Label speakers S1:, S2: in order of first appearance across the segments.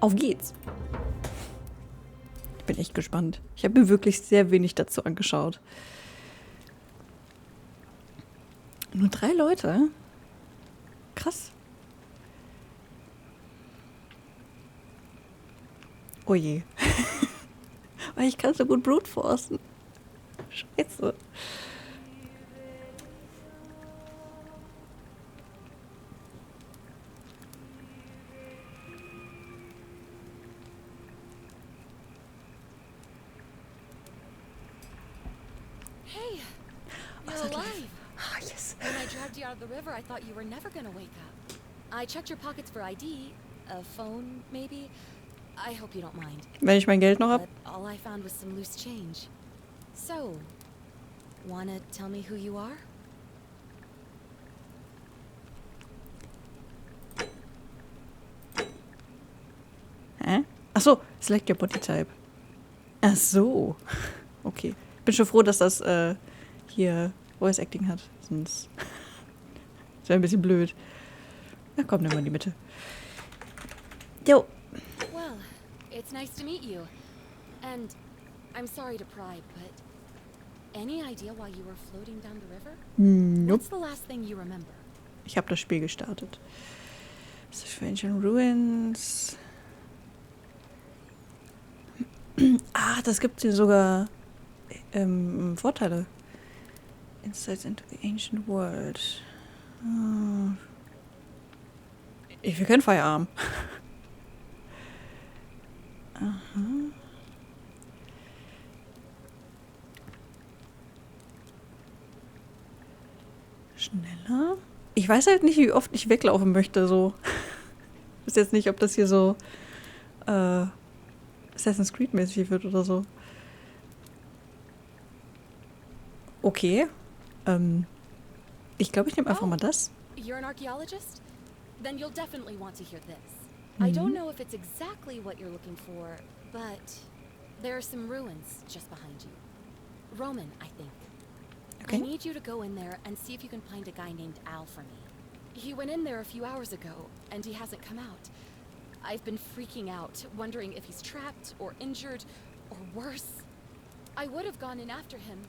S1: Auf geht's. Ich bin echt gespannt. Ich habe mir wirklich sehr wenig dazu angeschaut. Nur 3 Leute? Krass. Oh je. Weil ich kann so gut brute forcen. Scheiße.
S2: Hey, you're alive.
S1: Ah, yes.
S2: When I dragged you out of the river, I thought you were never gonna wake up. I checked your pockets for ID, a phone, maybe. I hope you don't mind.
S1: Wenn ich mein Geld noch hab.
S2: But all I found was some loose change. So, wanna tell me who you are?
S1: Hä? Ach so, select your body type. Ach so. Okay. Bin schon froh, dass das hier Voice Acting hat. Sonst wäre ein bisschen blöd. Na komm, nimm mal in die Mitte. Jo.
S2: Well, it's nice to meet you. And I'm sorry to pry, but any idea why you were floating down the river?
S1: Nope.
S2: What's the last thing you remember?
S1: Ich habe das Spiel gestartet. Search for Ancient Ruins. Ah, das gibt hier sogar Vorteile. Insights into the Ancient World. Ich will keinen Firearm. Aha. Schneller? Ich weiß halt nicht, wie oft ich weglaufen möchte, so. Ich weiß jetzt nicht, ob das hier so Assassin's Creed mäßig wird oder so. Okay. Ich glaube, ich nehme einfach mal das.
S2: You're an archaeologist? Then you'll definitely want to hear this. I don't know if it's exactly what you're looking for, but there are some ruins just behind you. Roman, I think.
S1: Okay.
S2: I need you to go in there and see if you can find a guy named Al for me. He went in there a few hours ago, and he hasn't come out. I've been freaking out, wondering if he's trapped or injured or worse. I would have gone in after him,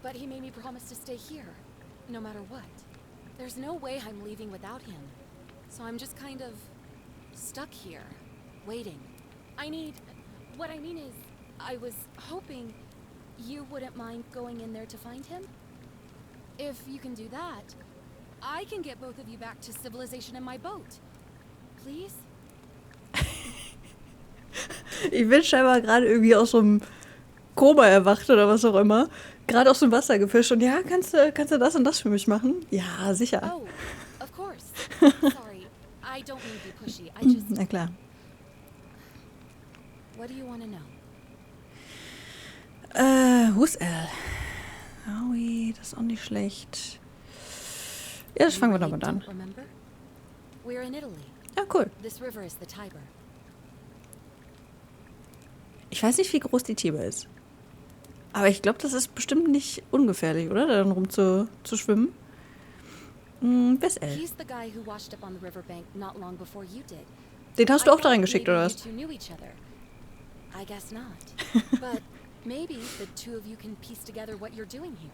S2: but he made me promise to stay here, no matter what. There's no way I'm leaving without him. So I'm just kind of stuck here, waiting. What I mean is, I was hoping you wouldn't mind going in there to find him. If you can do that, I can get both of you back to civilization in my boat. Please?
S1: Ich bin scheinbar gerade irgendwie aus so einem Koma erwacht oder was auch immer. Gerade aus dem Wasser gefischt und ja, kannst du das und das für mich machen? Ja, sicher.
S2: Oh, of course. Sorry, I don't mean to be pushy. I just...
S1: Na klar.
S2: What do you want to know?
S1: Who's Al? Aui, das ist auch nicht schlecht. Ja, das fangen wir damit an.
S2: Remember? We're in Italy.
S1: Ja, cool.
S2: This river is the Tiber.
S1: Ich weiß nicht, wie groß die Tiber ist. Aber ich glaube, das ist bestimmt nicht ungefährlich, oder? Da dann rumzuschwimmen. Wer ist Al?
S2: He's the guy who washed up on the riverbank not long before you did.
S1: Den hast du auch da reingeschickt, oder was?
S2: You two knew each other. I guess not. But maybe the two of you can piece together what you're doing here.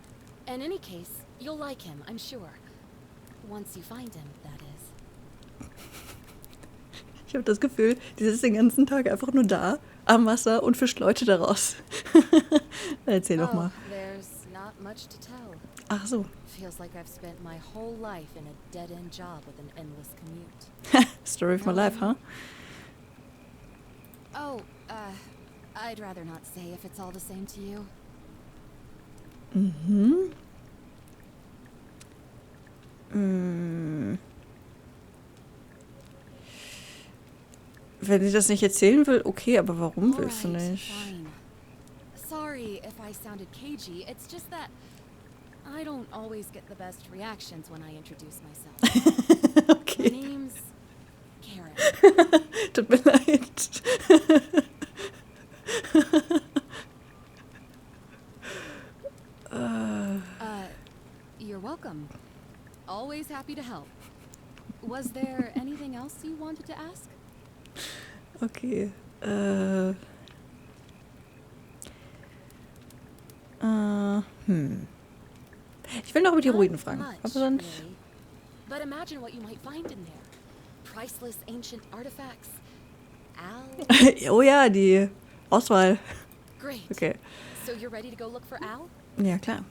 S2: In any case, you'll like him, I'm sure. Once you find him, that is.
S1: Ich habe das Gefühl, die sitzt den ganzen Tag einfach nur da, am Wasser und fischt Leute daraus. Erzähl doch mal.
S2: There's not much to tell.
S1: Ach so.
S2: Feels like I've spent my whole life in a dead-end job with an endless commute.
S1: Story of my life, huh?
S2: Oh, I'd rather not say if it's all the same to you.
S1: Mhm. Wenn sie das nicht erzählen will, okay, aber warum willst du nicht?
S2: Fine. Sorry if I sounded cagey. It's just that I don't always get the best reactions when I introduce myself. My
S1: Okay.
S2: name's Karen.
S1: Tut mir leid.
S2: You're welcome. Always happy to help. Was there anything else you wanted to ask?
S1: Okay. Ich will noch über die Ruinen fragen.
S2: Not
S1: Aber
S2: much,
S1: sonst.
S2: really. But imagine what you might find in there. Priceless ancient artifacts. Al?
S1: Oh ja, die Auswahl.
S2: Great.
S1: Okay.
S2: So you're ready to go look for Al?
S1: Ja, klar.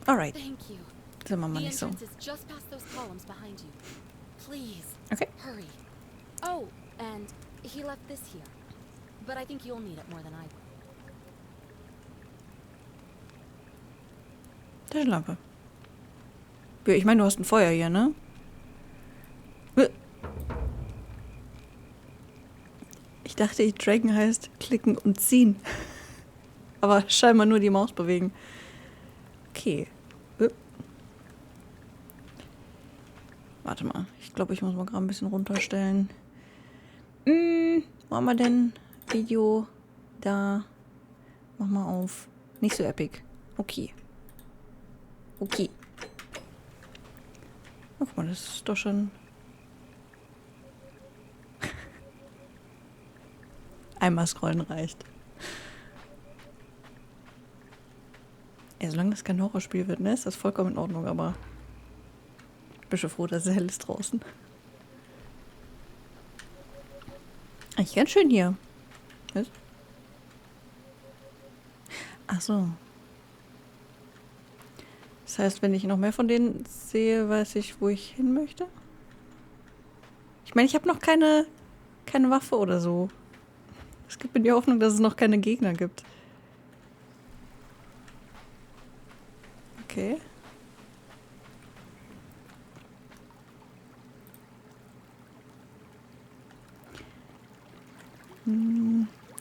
S1: Alright.
S2: Thank you.
S1: Sind wir mal
S2: The
S1: nicht so.
S2: entrance is just past those columns behind you. Please,
S1: Okay.
S2: hurry. Oh, and he left this here. But I think you'll need it more than I will.
S1: Taschenlampe. Ja, ich meine, du hast ein Feuer hier, ne? Ich dachte, Dragon heißt klicken und ziehen. Aber scheinbar nur die Maus bewegen. Okay. Warte mal. Ich glaube, ich muss mal gerade ein bisschen runterstellen. Wo haben wir denn? Video. Da. Mach mal auf. Nicht so epic. Okay. Okay. Oh, guck mal, das ist doch schon... Einmal scrollen reicht. Ja, solange das kein Horrorspiel wird, ne, ist das vollkommen in Ordnung, aber ich bin schon froh, dass es hell ist draußen. Eigentlich ganz schön hier. Was? Ach so. Das heißt, wenn ich noch mehr von denen sehe, weiß ich, wo ich hin möchte? Ich meine, ich habe noch keine Waffe oder so. Es gibt mir die Hoffnung, dass es noch keine Gegner gibt. Okay.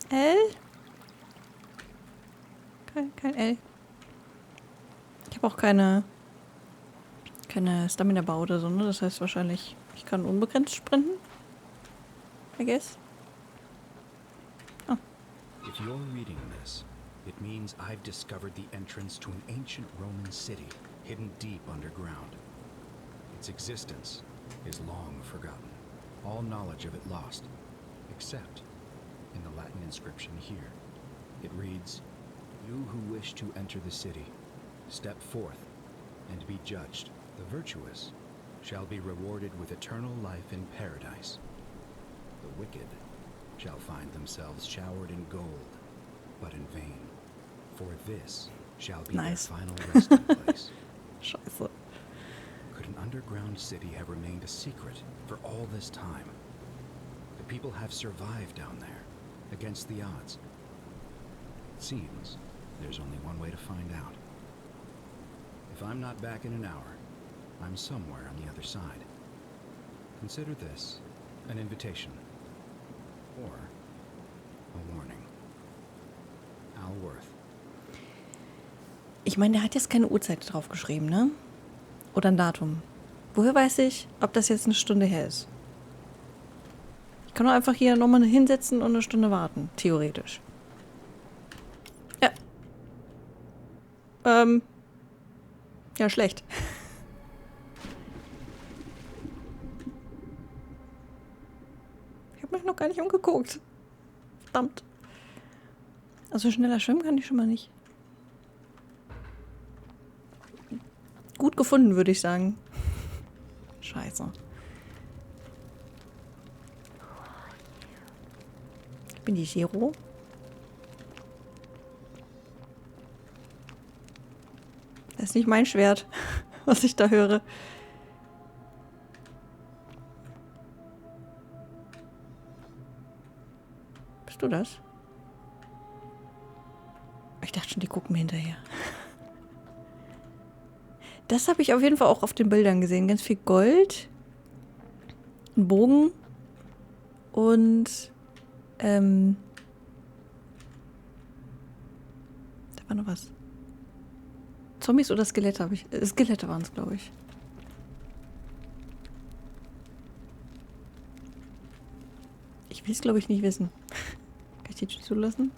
S1: L? Kein L. Ich habe auch keine Stamina-Bar oder so, ne? Das heißt wahrscheinlich, ich kann unbegrenzt sprinten. I guess. Oh.
S3: If you're reading this, it means I've discovered the entrance to an ancient Roman city hidden deep underground. Its existence is long forgotten, all knowledge of it lost, except in the Latin inscription here. It reads, "You who wish to enter the city, step forth and be judged. The virtuous shall be rewarded with eternal life in paradise. The wicked shall find themselves showered in gold, but in vain. For this shall be
S1: Nice.
S3: their final resting place."
S1: Scheiße.
S3: Could an underground city have remained a secret for all this time? The people have survived down there, against the odds. It seems there's only one way to find out. If I'm not back in an hour, I'm somewhere on the other side. Consider this an invitation, or a warning. Al Worth.
S1: Ich meine, der hat jetzt keine Uhrzeit drauf geschrieben, ne? Oder ein Datum. Woher weiß ich, ob das jetzt eine Stunde her ist? Ich kann doch einfach hier nochmal hinsetzen und eine Stunde warten. Theoretisch. Ja. Ja, schlecht. Ich habe mich noch gar nicht umgeguckt. Verdammt. Also schneller schwimmen kann ich schon mal nicht. Gut gefunden, würde ich sagen. Scheiße. Ich bin die Shiro. Das ist nicht mein Schwert, was ich da höre. Bist du das? Ich dachte schon, die gucken mir hinterher. Das habe ich auf jeden Fall auch auf den Bildern gesehen. Ganz viel Gold. Ein Bogen. Und da war noch was. Zombies oder Skelette habe ich. Skelette waren es, glaube ich. Ich will es, glaube ich, nicht wissen. Kann ich die Tür zulassen?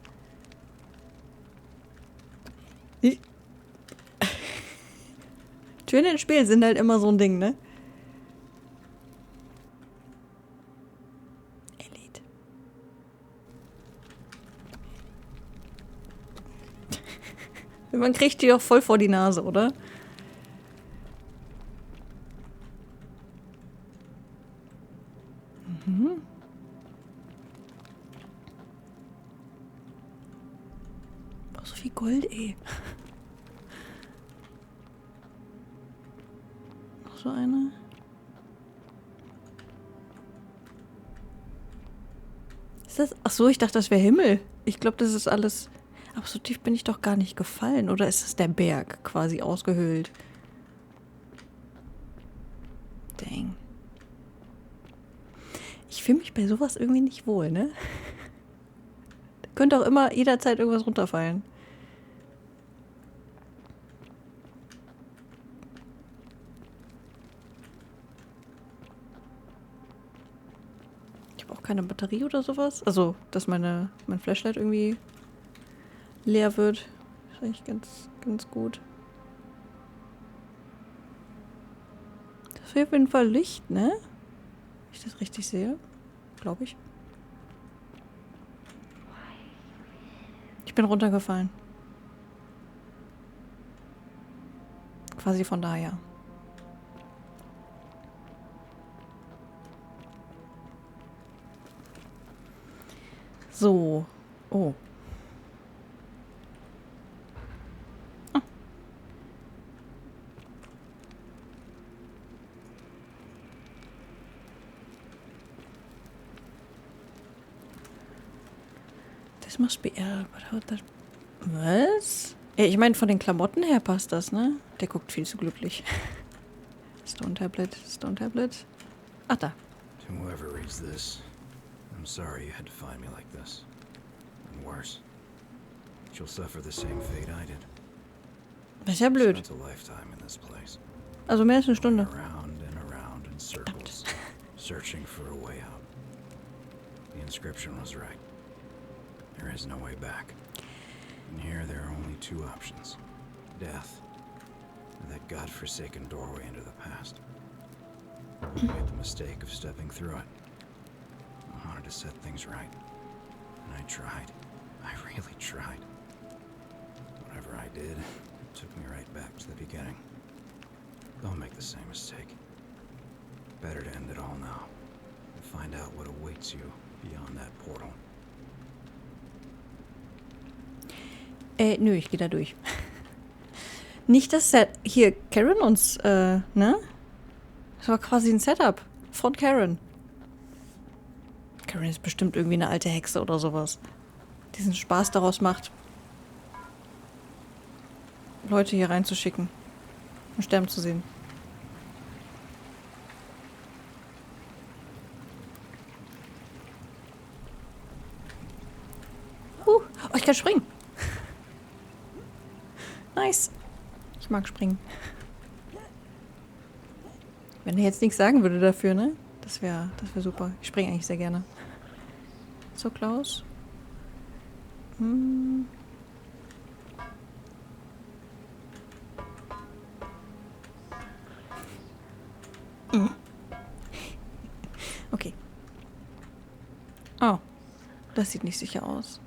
S1: Türen in Spielen sind halt immer so ein Ding, ne? Man kriegt die doch voll vor die Nase, oder? Mhm. Boah, so viel Gold, ey. Noch so eine. Ist das? Ach so, ich dachte, das wäre Himmel. Ich glaube, das ist alles. Aber so tief bin ich doch gar nicht gefallen. Oder ist es der Berg quasi ausgehöhlt? Dang. Ich fühle mich bei sowas irgendwie nicht wohl, ne? Da könnte auch immer jederzeit irgendwas runterfallen. Ich habe auch keine Batterie oder sowas. Also, dass mein Flashlight irgendwie leer wird. Ist eigentlich ganz gut. Das ist auf jeden Fall Licht, ne? Wenn ich das richtig sehe. Glaube ich. Ich bin runtergefallen. Quasi von daher. So. Oh. Ah. Das must be air, but how that... Was? Ja, ich meine, von den Klamotten her passt das, ne? Der guckt viel zu glücklich. Stone Tablet, Stone Tablet. Ach, da.
S3: To whoever reads this, I'm sorry you had to find me like this. And worse, you'll suffer the same fate I did.
S1: Das ist ja blöd.
S3: Spent a lifetime in this place.
S1: Also mehr als eine Stunde.
S3: Around in circles, searching for a way out. The inscription was right. There is no way back. And here there are only two options. Death, and that godforsaken doorway into the past. I made the mistake of stepping through it. I wanted to set things right. And I tried. I really tried. Whatever I did, it took me right back to the beginning. Don't make the same mistake. Better to end it all now. And find out what awaits you beyond that portal.
S1: Nö, ich gehe da durch. Nicht das Set. Hier, Karen uns, ne? Das war quasi ein Setup von Karen. Karen ist bestimmt irgendwie eine alte Hexe oder sowas. Die diesen Spaß daraus macht, Leute hier reinzuschicken und sterben zu sehen. Oh, ich kann springen. Nice. Ich mag springen. Wenn er jetzt nichts sagen würde dafür, ne? Das wär super. Ich springe eigentlich sehr gerne. So, Klaus. Hm. Okay. Oh. Das sieht nicht sicher aus.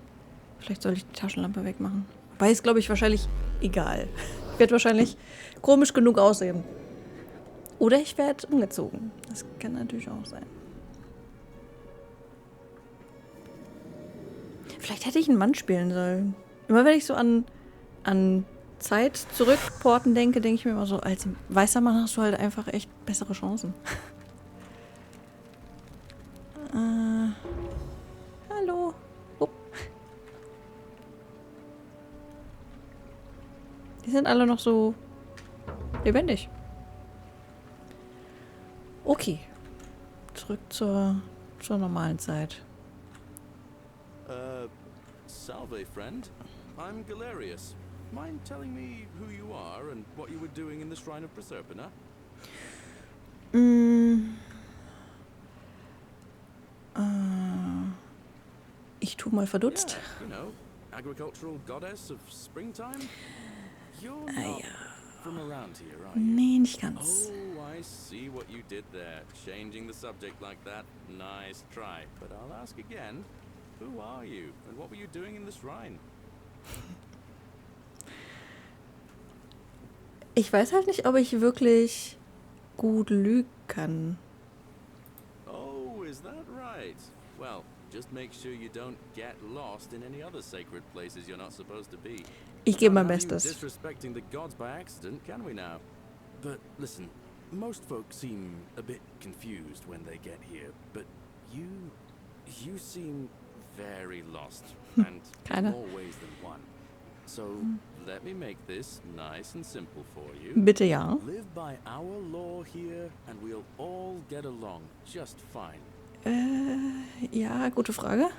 S1: Vielleicht soll ich die Taschenlampe wegmachen. Wobei ist, glaube ich, wahrscheinlich egal. Wird wahrscheinlich komisch genug aussehen. Oder ich werde umgezogen. Das kann natürlich auch sein. Vielleicht hätte ich einen Mann spielen sollen. Immer wenn ich so an Zeit zurückporten denke, denke ich mir immer so, als weißer Mann hast du halt einfach echt bessere Chancen. Hallo. Oh. Die sind alle noch so lebendig. Okay. Zurück zur normalen Zeit.
S4: Salve, friend. I'm Galerius. Mind telling me who you are and what you were doing in the Shrine of Proserpina?
S1: Ich tu mal verdutzt.
S4: Yeah, you know, agricultural goddess of springtime? You're not from around here, are you?
S1: Nee, nicht ganz.
S4: Oh, I see what you did there. Changing the subject like that. Nice try. But I'll ask again. Who are you? And what were you doing in the shrine?
S1: Ich weiß halt nicht, ob ich wirklich gut lügen kann.
S4: Oh, is that right? Well, just make sure you don't get lost in any other sacred places you're not supposed to be.
S1: Ich gebe mein
S4: Can't have you
S1: Bestes.
S4: disrespecting the gods by accident, can we now? But listen, most folk seem a bit confused when they get here, but you seem very lost, and in more ways than one. So let me make this nice and simple for you.
S1: Bitte ja.
S4: Live by our law here, and we'll all get along just fine.
S1: Ja, gute Frage.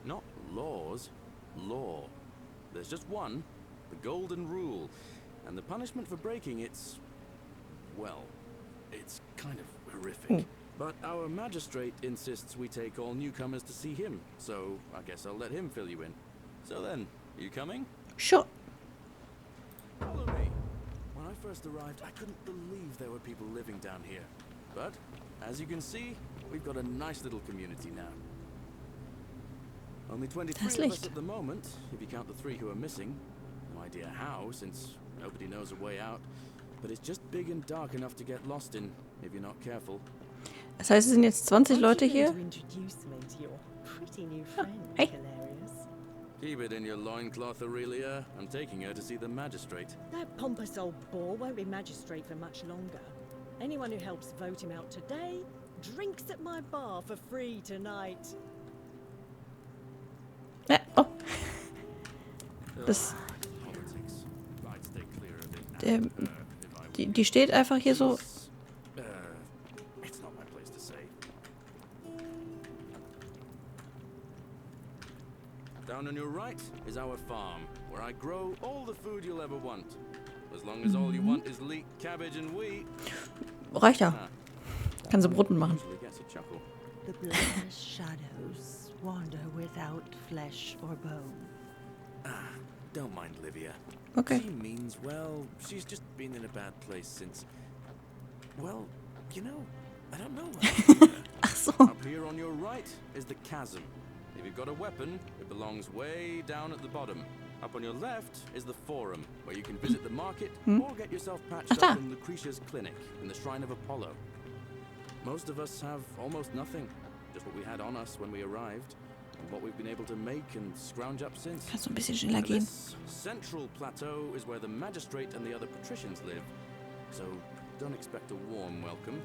S4: Not laws, law. There's just one, the golden rule, and the punishment for breaking it's, well, it's kind of horrific. But our magistrate insists we take all newcomers to see him, so I guess I'll let him fill you in. So then, you coming?
S1: Sure.
S4: Follow me. When I first arrived, I couldn't believe there were people living down here. But, as you can see, we've got a nice little community now. Only 23
S1: Das
S4: of us
S1: Licht.
S4: at the moment, if you count the 3 who are missing. No idea how, since nobody knows a way out. But it's just big and dark enough to get lost in, if you're not careful.
S1: Das heißt, es sind jetzt 20 Leute hier. Hey.
S4: Keep it in your loincloth, Aurelia. I'm taking her to see the magistrate.
S5: That pompous old bore won't be magistrate for much longer. Anyone who helps vote him out today drinks at my bar for free tonight.
S1: Oh. Das,
S4: Politics. I'd stay clear of it.
S1: die steht einfach hier so.
S4: It's not my place to say. Down on your right is our farm, where I grow all the food you'll ever want. As long as all you want is leek, cabbage and wheat.
S1: Reicht ja. Kann sie Broten machen.
S4: Usually gets a chuckle.
S6: The blackest shadows wander without flesh or bone.
S4: Don't mind Livia.
S1: Okay.
S4: She means well. She's just been in a bad place since. Well, you know, I don't know.
S1: Ach so.
S4: Up here on your right is the chasm. If you've got a weapon, it belongs way down at the bottom. Up on your left is the forum, where you can visit the market or get yourself patched up in Lucretia's clinic in the Shrine of Apollo. Most of us have almost nothing, just what we had on us when we arrived, and what we've been able to make and scrounge up since.
S1: Kannst du ein bisschen schneller
S4: And
S1: gehen?
S4: this central plateau is where the magistrate and the other patricians live, so don't expect a warm welcome.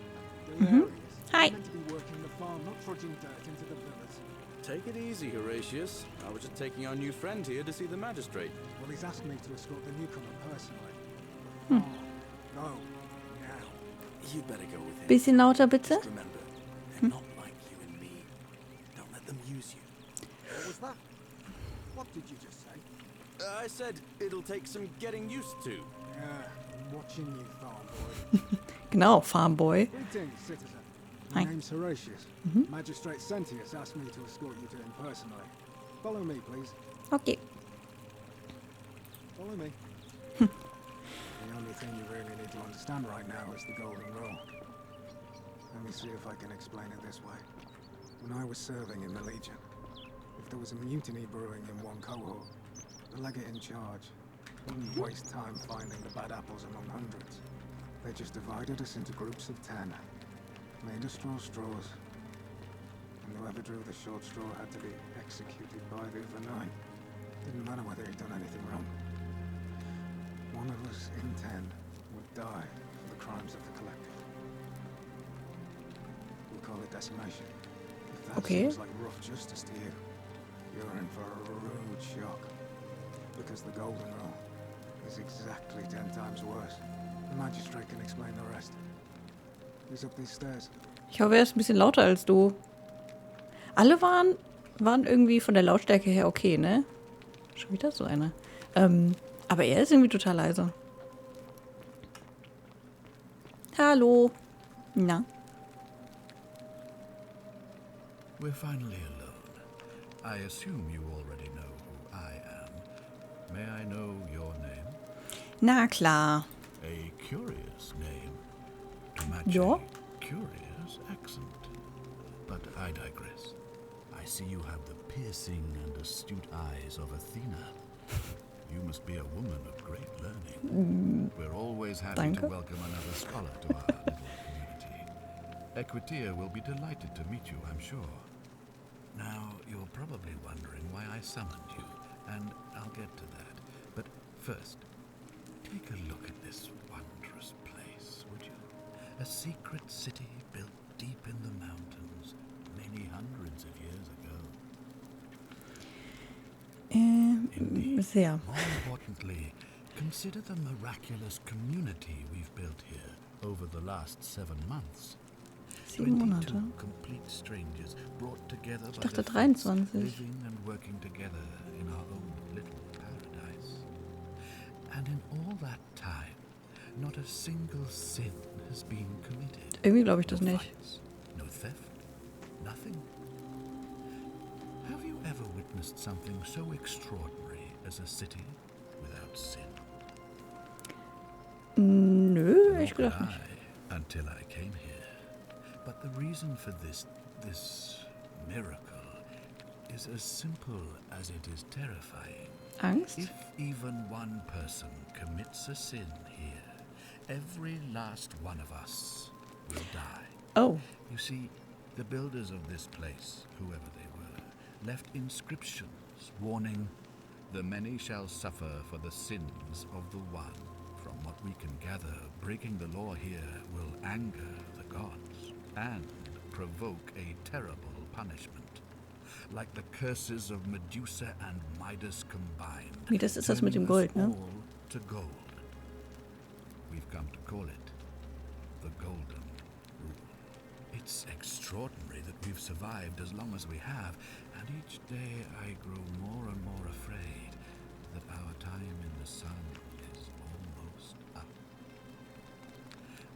S1: Hi.
S7: Meant to be working the farm, not trudging dirt into the villas.
S4: Take it easy, Horatius. I was just taking our new friend here to see the magistrate.
S7: Well, he's asked me to escort the newcomer personally. Oh, no, now.
S4: You'd better go with him.
S1: Bisschen lauter bitte.
S4: Just remember, they're not like you and me. Don't let them use you.
S7: What was that? What did you just say?
S4: I said it'll take some getting used to.
S7: Yeah, I'm watching you, farm boy.
S1: Genau, Farmboy.
S7: Greetings, citizen. My
S1: Hi.
S7: name's Horatius. Magistrate Sentius asked me to escort you to him personally. Follow me, please.
S1: Okay.
S7: Follow me. The only thing you really need to understand right now is the golden rule. Let me see if I can explain it this way. When I was serving in the Legion, if there was a mutiny brewing in one cohort, the legate in charge wouldn't waste time finding the bad apples among hundreds. They just divided us into groups of 10, made us draw straws, and whoever drew the short straw had to be executed by the other 9. Didn't matter whether he'd done anything wrong. One of us in 10 would die for the crimes of the collective. We call it decimation. If that seems like rough justice to you, you're in for a rude shock. Because the golden rule is exactly 10 times worse. The magistrate can explain the rest. He's up these stairs.
S1: Ich hoffe, er ist ein bisschen lauter als du. Alle waren irgendwie von der Lautstärke her okay, ne? Schon wieder so eine. Aber er ist irgendwie total leise. Hallo. Na?
S3: We're finally alone. I assume you already know who I am. May I know your name?
S1: Na klar.
S3: A curious name. To match
S1: Ja.
S3: a curious accent. But I digress. I see you have the piercing and astute eyes of Athena. You must be a woman of great learning. We're always happy to welcome another scholar to our little community. Equitia will be delighted to meet you, I'm sure. Now, you're probably wondering why I summoned you, and I'll get to that. But first, take a look at this wondrous place, would you? A secret city built deep in the mountains, many hundreds of years ago. Indeed.
S1: Sehr.
S3: More importantly, consider the miraculous community we've built here over the last 7 months.
S1: 7 Monate.
S3: 22 complete strangers brought together
S1: Ich
S3: by
S1: dachte
S3: the fates,
S1: 23.
S3: living and working together in our own little paradise. And in all that time, not a single sin has been committed.
S1: Irgendwie glaube ich das
S3: No
S1: nicht.
S3: fights, no theft, nothing. Have you ever witnessed something so extraordinary as a city without sin?
S1: Nö, ich
S3: Nor
S1: gedacht
S3: could
S1: nicht.
S3: I, until I came here. But the reason for this miracle is as simple as it is terrifying.
S1: Angst?
S3: If even one person commits a sin here, every last one of us will die.
S1: Oh,
S3: You see, the builders of this place, whoever they were, left inscriptions warning, "The many shall suffer for the sins of the one." From what we can gather, breaking the law here will anger the gods and provoke a terrible punishment. Like the curses of Medusa and Midas combined.
S1: wie das ist das mit dem Gold,
S3: turning
S1: ne?
S3: us all to gold. We've come to call it the Golden Rule. It's extraordinary that we've survived as long as we have, and each day I grow more and more afraid that our time in the sun is almost up.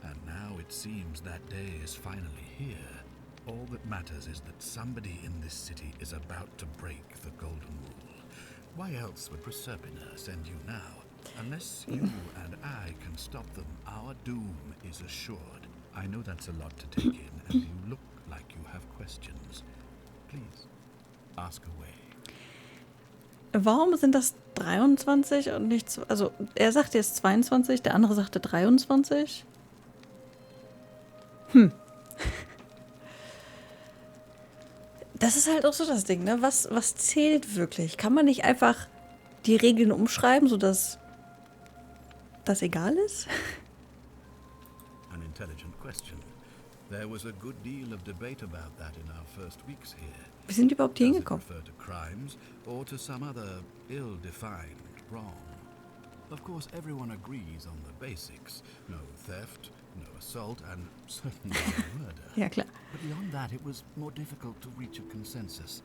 S3: And now it seems that day is finally here. All that matters is that somebody in this city is about to break the Golden Rule. Why else would Proserpina send you now? Unless you and I can stop them, our doom is assured. I know that's a lot to take in, and you look like you have questions. Please, ask away.
S1: Warum sind das 23 und nicht... Also, er sagt jetzt 22, der andere sagte 23. Das ist halt auch so das Ding, ne? Was zählt wirklich? Kann man nicht einfach die Regeln umschreiben, sodass das egal ist?
S3: An intelligent question. There was a good deal of debate about that in our first weeks here.
S1: Wie sind die überhaupt hier
S3: Does it
S1: hingekommen?
S3: refer to crimes or to some other ill-defined wrong? Of course, everyone agrees on the basics. No theft, no assault, and certainly no murder.
S1: Ja, klar.
S3: But beyond that, it was more difficult to reach a consensus.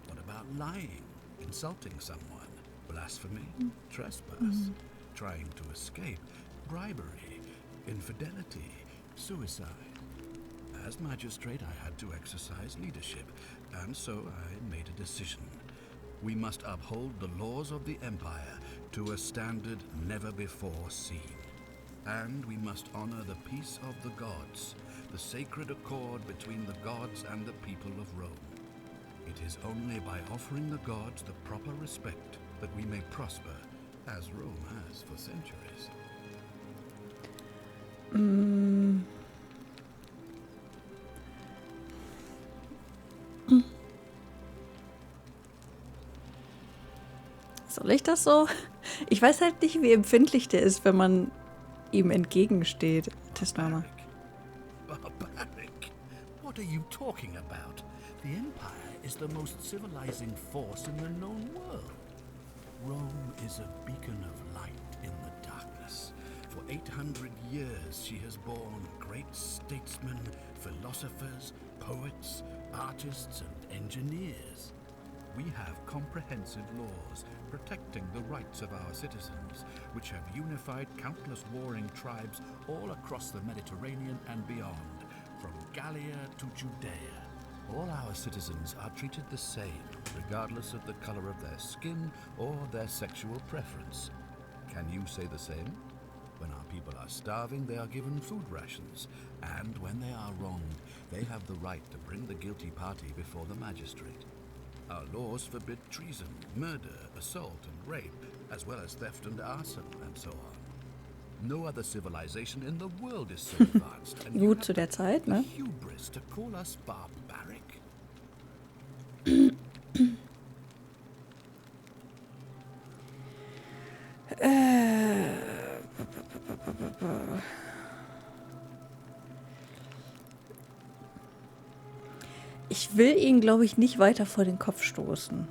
S3: What about lying, insulting someone, blasphemy, trespass, trying to escape, bribery, infidelity, suicide? As magistrate, I had to exercise leadership, and so I made a decision. We must uphold the laws of the Empire to a standard never before seen. And we must honor the peace of the gods, the sacred accord between the gods and the people of Rome. It is only by offering the gods the proper respect that we may prosper, as Rome has for centuries.
S1: Soll ich das so? Ich weiß halt nicht, wie empfindlich der ist, wenn man ihm entgegensteht. Test mal.
S3: Barbaric? What are you talking about? The Empire is the most civilizing force in the known world. Rome is a beacon of light in the darkness. For 800 years she has borne great statesmen, philosophers, poets, artists, and engineers. We have comprehensive laws protecting the rights of our citizens, which have unified countless warring tribes all across the Mediterranean and beyond, from Gallia to Judea. All our citizens are treated the same, regardless of the color of their skin or their sexual preference. Can you say the same? When our people are starving, they are given food rations, and when they are wronged, they have the right to bring the guilty party before the magistrate.
S8: Our laws forbid treason, murder, assault, and rape, as well as theft and arson, and so on. No other civilization in the world is so advanced. And you
S1: Gut
S8: have
S1: zu der Zeit,
S8: the
S1: ne?
S8: hubris to call us barbaric.
S1: Ich will ihn, glaube ich, nicht weiter vor den Kopf stoßen.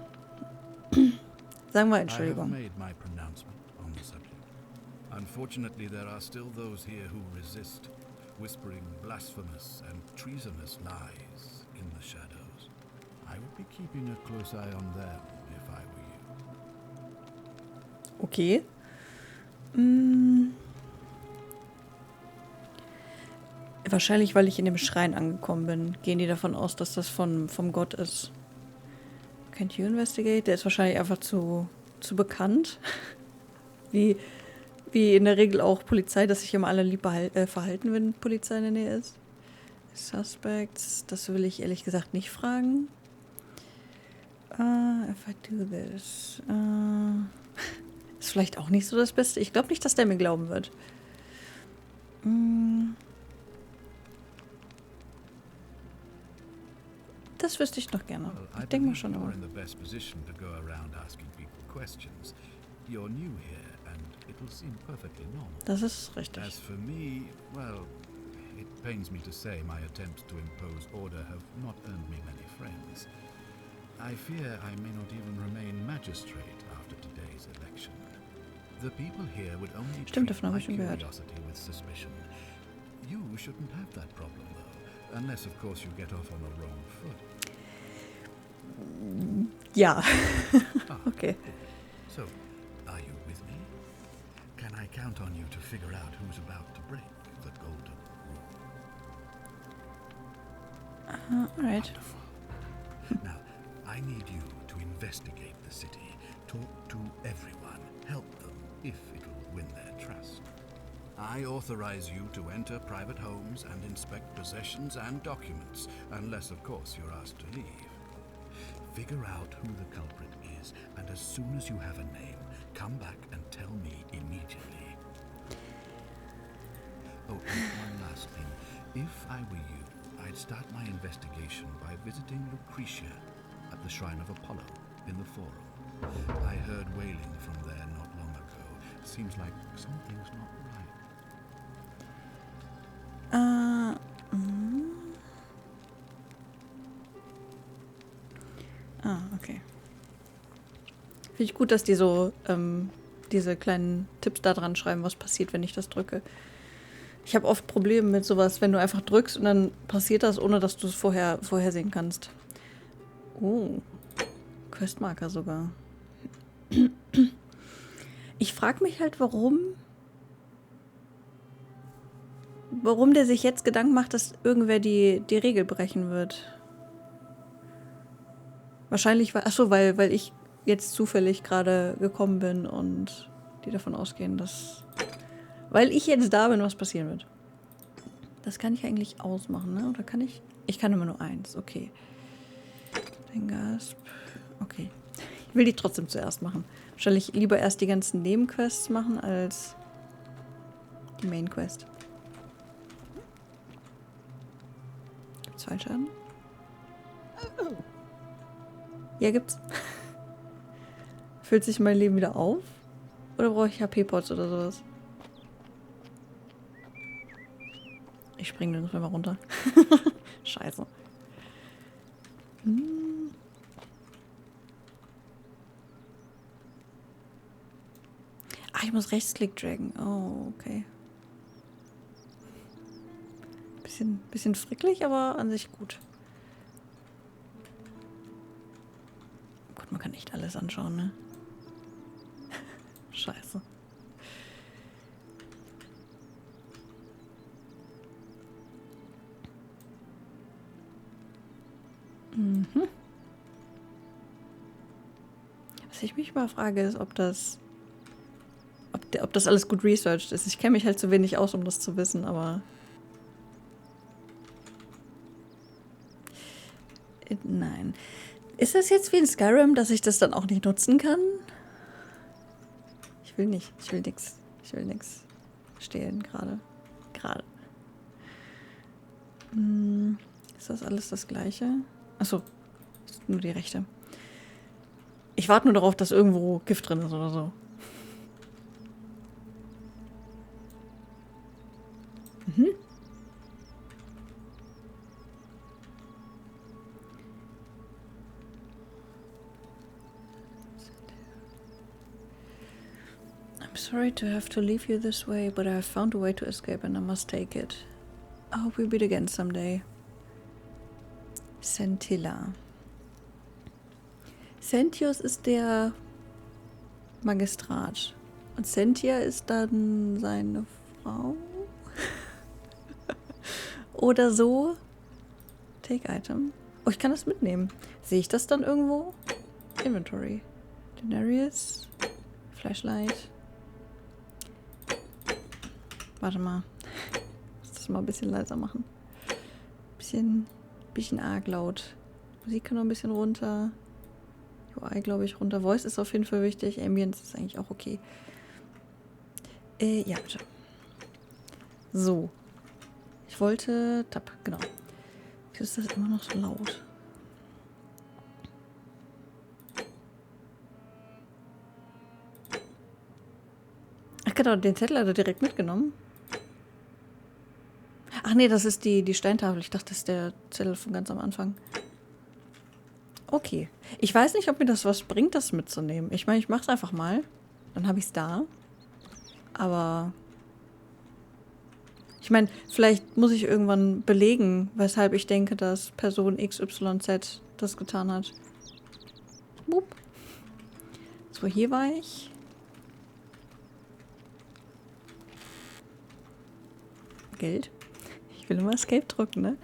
S1: Sagen wir
S8: I have
S1: Entschuldigung.
S8: made my pronouncement on the subject. Unfortunately, there are still those here who resist, whispering blasphemous and treasonous lies in the shadows. I would be keeping a close eye on them if I were you.
S1: Okay. Wahrscheinlich, weil ich in dem Schrein angekommen bin, gehen die davon aus, dass das vom Gott ist. Can't you investigate? Der ist wahrscheinlich einfach zu bekannt. Wie in der Regel auch Polizei, dass sich immer alle lieb verhalten, wenn Polizei in der Nähe ist. Suspects, das will ich ehrlich gesagt nicht fragen. If I do this. Ist vielleicht auch nicht so das Beste. Ich glaube nicht, dass der mir glauben wird. Das wüsste ich noch gerne.
S8: Well,
S1: Ich
S8: I
S1: denke mal
S8: believe
S1: schon.
S8: you're
S1: Aber.
S8: in the best position to go around asking people questions. You're new here, and it will seem perfectly normal.
S1: Das ist richtig.
S8: As for me, well, it pains me to say my attempts to impose order have not earned me many friends. I fear I may not even remain magistrate after today's election. The people here would only
S1: Stimmt,
S8: treat
S1: davon habe
S8: my
S1: ich schon gehört.
S8: curiosity with suspicion. You shouldn't have that problem, though, unless, of course, you get off on the wrong foot.
S1: Ja.
S8: Ah,
S1: Okay.
S8: so, are you with me? Can I count on you to figure out who's about to break the golden rule?
S1: Alright.
S8: Wonderful. Now, I need you to investigate the city, talk to everyone, help them if it will win their trust. I authorize you to enter private homes and inspect possessions and documents, unless, of course, you're asked to leave. Figure out who the culprit is, and as soon as you have a name, come back and tell me immediately. Oh, and one last thing. If I were you, I'd start my investigation by visiting Lucretia at the Shrine of Apollo in the Forum. I heard wailing from there not long ago. Seems like something's not right.
S1: Okay. Finde ich gut, dass die so diese kleinen Tipps da dran schreiben, was passiert, wenn ich das drücke. Ich habe oft Probleme mit sowas, wenn du einfach drückst und dann passiert das, ohne dass du es vorhersehen kannst. Oh, Questmarker sogar. Ich frage mich halt, warum der sich jetzt Gedanken macht, dass irgendwer die Regel brechen wird. Wahrscheinlich, weil ich jetzt zufällig gerade gekommen bin und die davon ausgehen, dass, weil ich jetzt da bin, was passieren wird. Das kann ich eigentlich ausmachen, ne? Oder kann ich? Ich kann immer nur eins, okay. Den Gasp. Okay. Ich will die trotzdem zuerst machen. Wahrscheinlich lieber erst die ganzen Nebenquests machen, als die Main Quest. Gibt's Fallschaden? Ja, gibt's. Füllt sich mein Leben wieder auf? Oder brauche ich HP-Pots oder sowas? Ich springe nirgendwo mal runter. Scheiße. Ah, ich muss Rechtsklick draggen. Oh, okay. Bisschen fricklig, aber an sich gut. Gut, man kann nicht alles anschauen, ne? Scheiße. Was ich mich mal frage, ist, ob das alles gut researched ist. Ich kenne mich halt zu wenig aus, um das zu wissen, aber nein. Ist das jetzt wie in Skyrim, dass ich das dann auch nicht nutzen kann? Ich will nicht. Ich will nix. Ich will nix stehlen gerade. Ist das alles das Gleiche? Achso, ist nur die rechte. Ich warte nur darauf, dass irgendwo Gift drin ist oder so. Mhm. I'm sorry to have to leave you this way, but I have found a way to escape and I must take it. I hope we meet again someday. Centilla. Centius ist der Magistrat. Und Centia ist dann seine Frau? Oder so. Take Item. Oh, ich kann das mitnehmen. Sehe ich das dann irgendwo? Inventory. Denarius. Flashlight. Warte mal. Ich muss das mal ein bisschen leiser machen. Bisschen arg laut. Musik kann noch ein bisschen runter. UI, glaube ich, runter. Voice ist auf jeden Fall wichtig. Ambience ist eigentlich auch okay. Ja, bitte. So. Ich wollte... Tab, genau. Wieso ist das immer noch so laut? Ach genau, den Zettel hat er direkt mitgenommen. Ach nee, das ist die Steintafel. Ich dachte, das ist der Zettel von ganz am Anfang. Okay. Ich weiß nicht, ob mir das was bringt, das mitzunehmen. Ich meine, ich mache es einfach mal. Dann habe ich es da. Aber... Ich meine, vielleicht muss ich irgendwann belegen, weshalb ich denke, dass Person XYZ das getan hat. Boop. So, hier war ich. Geld. Ich will immer Escape drücken, ne?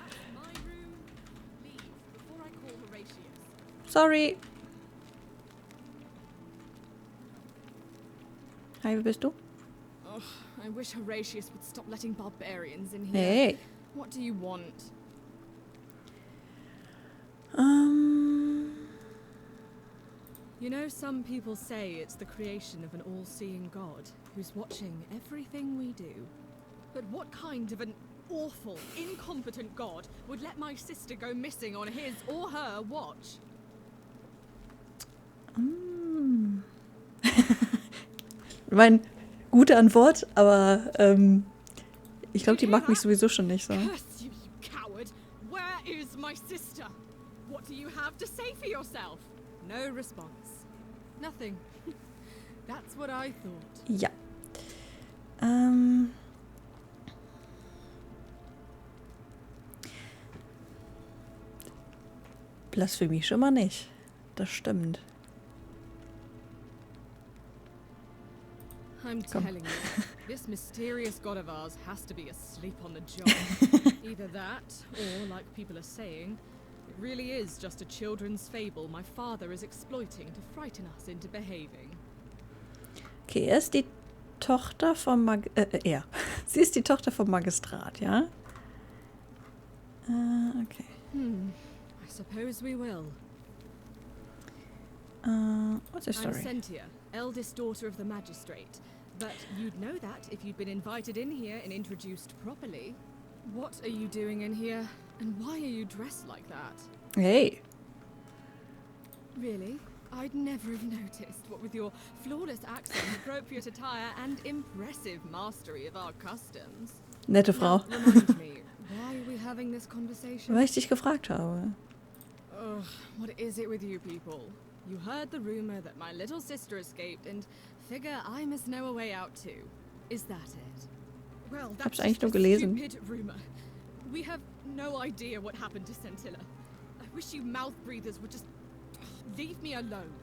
S1: Sorry. Hi, wer bist du?
S9: Ugh, I wish Horatius would stop letting barbarians in here.
S1: Hey.
S9: What do you want? You know, some people say it's the creation of an all-seeing God who's watching everything we do. But what kind of an awful, incompetent God would let my sister go missing on his or her watch?
S1: Ich meine, gute Antwort, aber ich glaube, die mag mich sowieso schon nicht so.
S9: Curse you, you coward! Where is my sister? What do you have to say for yourself? No response. Nothing. That's what I thought.
S1: Ja. Blasphemie schon mal nicht. Das stimmt.
S9: I'm
S1: Komm.
S9: telling you, this mysterious god of ours has to be asleep on the job. Either that, or, like people are saying, it really is just a children's fable my father is exploiting to frighten us into behaving.
S1: Okay, er ist die Tochter vom er. Sie ist die Tochter vom Magistrat, ja? Okay.
S9: I suppose we will.
S1: What's your
S9: I'm
S1: story?
S9: Sentia, eldest daughter of the magistrate. But you'd know that if you'd been invited in here and introduced properly. What are you doing in here? And why are you dressed like that?
S1: Hey.
S9: Really? I'd never have noticed, what with your flawless accent, appropriate attire, and impressive mastery of our customs.
S1: Nette Frau.
S9: Now, remind me, why are we having this conversation?
S1: Weil ich dich gefragt habe.
S9: Ugh, what is it with you people? You heard the rumor that my little sister escaped and figure I must know a way out too. Is that it? Well, that's
S1: Hab's eigentlich
S9: just
S1: nur
S9: a
S1: gelesen.
S9: stupid rumor. We have no idea what happened to Centilla. I wish you mouth breathers would just leave me alone.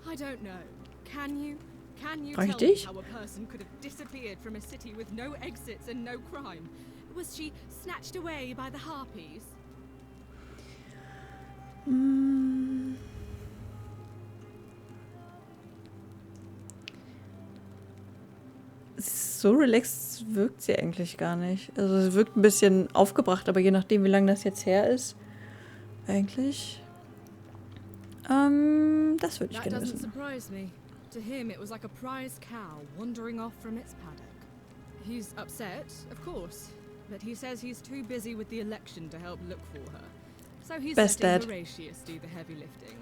S9: I don't know. Can you? Can you tell me
S1: Richtig?
S9: how a person could have disappeared from a city with no exits and no crime? Was she snatched away by the harpies?
S1: So relaxed wirkt sie eigentlich gar nicht. Also sie wirkt ein bisschen aufgebracht, aber je nachdem, wie lange das jetzt her ist, eigentlich? Das würde ich
S9: That
S1: gerne
S9: doesn't
S1: wissen.
S9: surprise me. To him, it was like a prize cow wandering off from its paddock. He's upset, of course, but he says he's too busy with the election to help look for her. So he's
S1: Best
S9: letting
S1: dad.
S9: Horatius do the heavy lifting.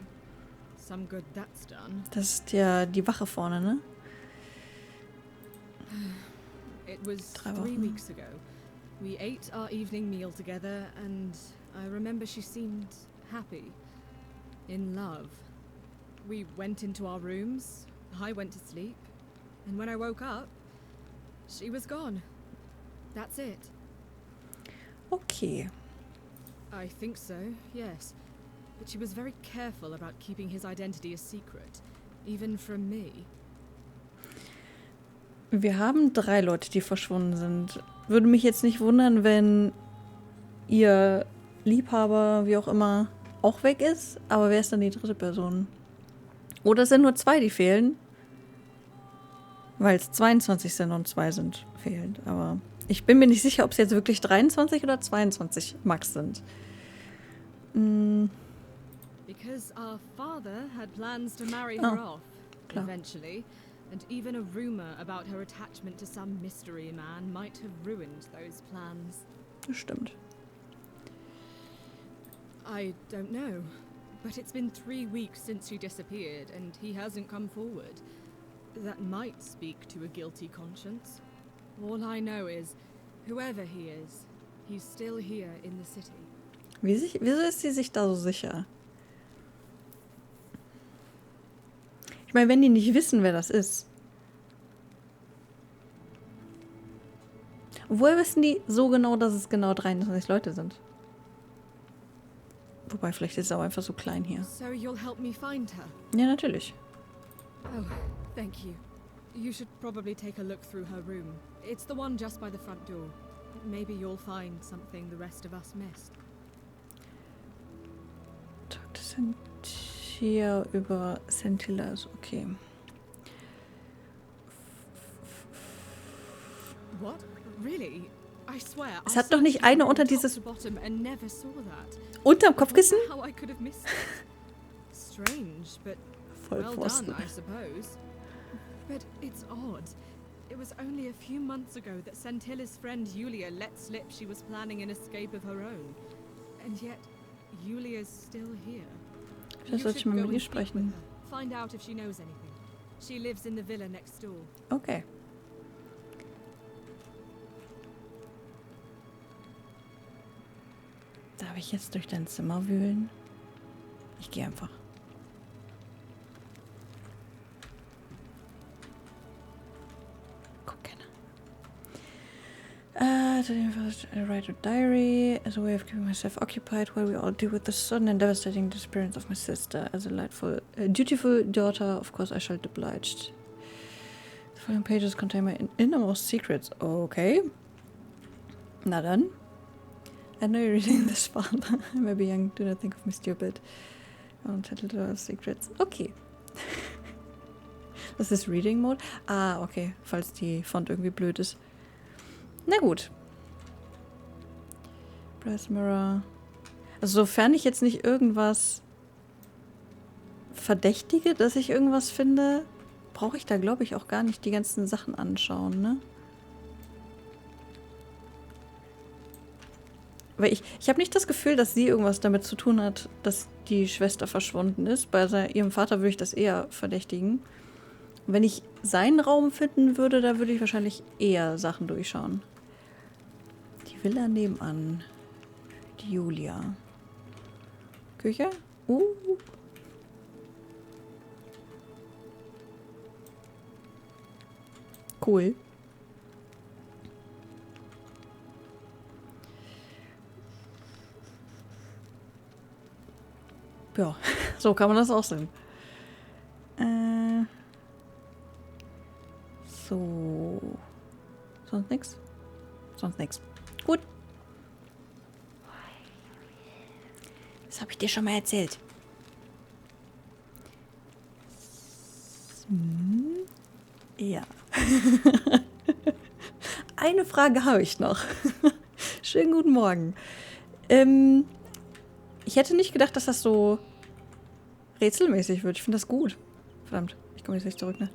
S9: Some good that's done.
S1: Das ist ja die Wache vorne, ne?
S9: It was
S1: 3
S9: 3
S1: Wochen.
S9: weeks ago. We ate our evening meal together, and I remember she seemed happy, in love. We went into our rooms, I went to sleep, and when I woke up, she was gone. That's it.
S1: Okay.
S9: I think so, yes. But she was very careful about keeping his identity a secret, even from me.
S1: Wir haben 3 Leute, die verschwunden sind. Würde mich jetzt nicht wundern, wenn ihr Liebhaber, wie auch immer, auch weg ist. Aber wer ist dann die 3. Person? Oder es sind nur 2, die fehlen. Weil es 22 sind und 2 sind fehlend. Aber ich bin mir nicht sicher, ob es jetzt wirklich 23 oder 22 Max sind.
S9: Because our father had plans to marry
S1: Oh,
S9: her off,
S1: klar.
S9: eventually. And even a rumor about her attachment to some mystery man might have ruined those plans.
S1: Das stimmt.
S9: I don't know. But it's been 3 weeks since she disappeared, and he hasn't come forward. That might speak to a guilty conscience. All I know is, whoever he is, he's still here in the city.
S1: Wieso ist sie sich da so sicher? Ich meine, wenn die nicht wissen, wer das ist. Woher wissen die so genau, dass es genau 23 Leute sind? Wobei, vielleicht ist es auch einfach so klein hier.
S9: So you'll help me find her?
S1: Ja, natürlich.
S9: Oh, thank you. You should probably take a look through her room. It's the one just by the front door. Maybe you'll find something the rest of us missed.
S1: Das sind hier über Scentillas, okay.
S9: What? Really? I swear.
S1: Es
S9: I
S1: hat doch nicht
S9: searched
S1: eine
S9: from
S1: unter
S9: top
S1: dieses-
S9: to bottom and never saw that.
S1: Unterm Kopfkissen?
S9: I wonder how I could have missed it. Strange, but well done,
S1: Vollpfosten.
S9: I suppose. But it's odd. It was only a few months ago that Sentilla's friend Yulia let slip she was planning an escape of her own. And yet, Yulia's still here.
S1: Vielleicht sollte ich mal mit ihr sprechen.
S9: Find out if she knows anything. She lives in the villa next door.
S1: Okay. Darf ich jetzt durch dein Zimmer wühlen? Ich gehe einfach. Guck keiner. I write a diary as a way of keeping myself occupied while we all deal with the sudden and devastating disappearance of my sister. As a dutiful daughter, of course I shall be obliged. The following pages contain my innermost secrets. Okay. Na dann. I know you're reading this far. I may be young, do not think of me stupid. I won't tell you all secrets. Okay. Das ist Reading Mode? Ah, okay. Falls die Font irgendwie blöd ist. Na gut. Brass Mirror. Also sofern ich jetzt nicht irgendwas verdächtige, dass ich irgendwas finde, brauche ich da, glaube ich, auch gar nicht die ganzen Sachen anschauen, ne? Weil ich habe nicht das Gefühl, dass sie irgendwas damit zu tun hat, dass die Schwester verschwunden ist. Bei ihrem Vater würde ich das eher verdächtigen. Und wenn ich seinen Raum finden würde, da würde ich wahrscheinlich eher Sachen durchschauen. Die Villa nebenan. Die Julia. Küche? Cool. Ja, so kann man das auch sehen. So. Sonst nix? Sonst nix. Gut. Das habe ich dir schon mal erzählt. Ja. Eine Frage habe ich noch. Schönen guten Morgen. Ich hätte nicht gedacht, dass das so rätselmäßig wird. Ich finde das gut. Verdammt, ich komme jetzt nicht zurück, ne?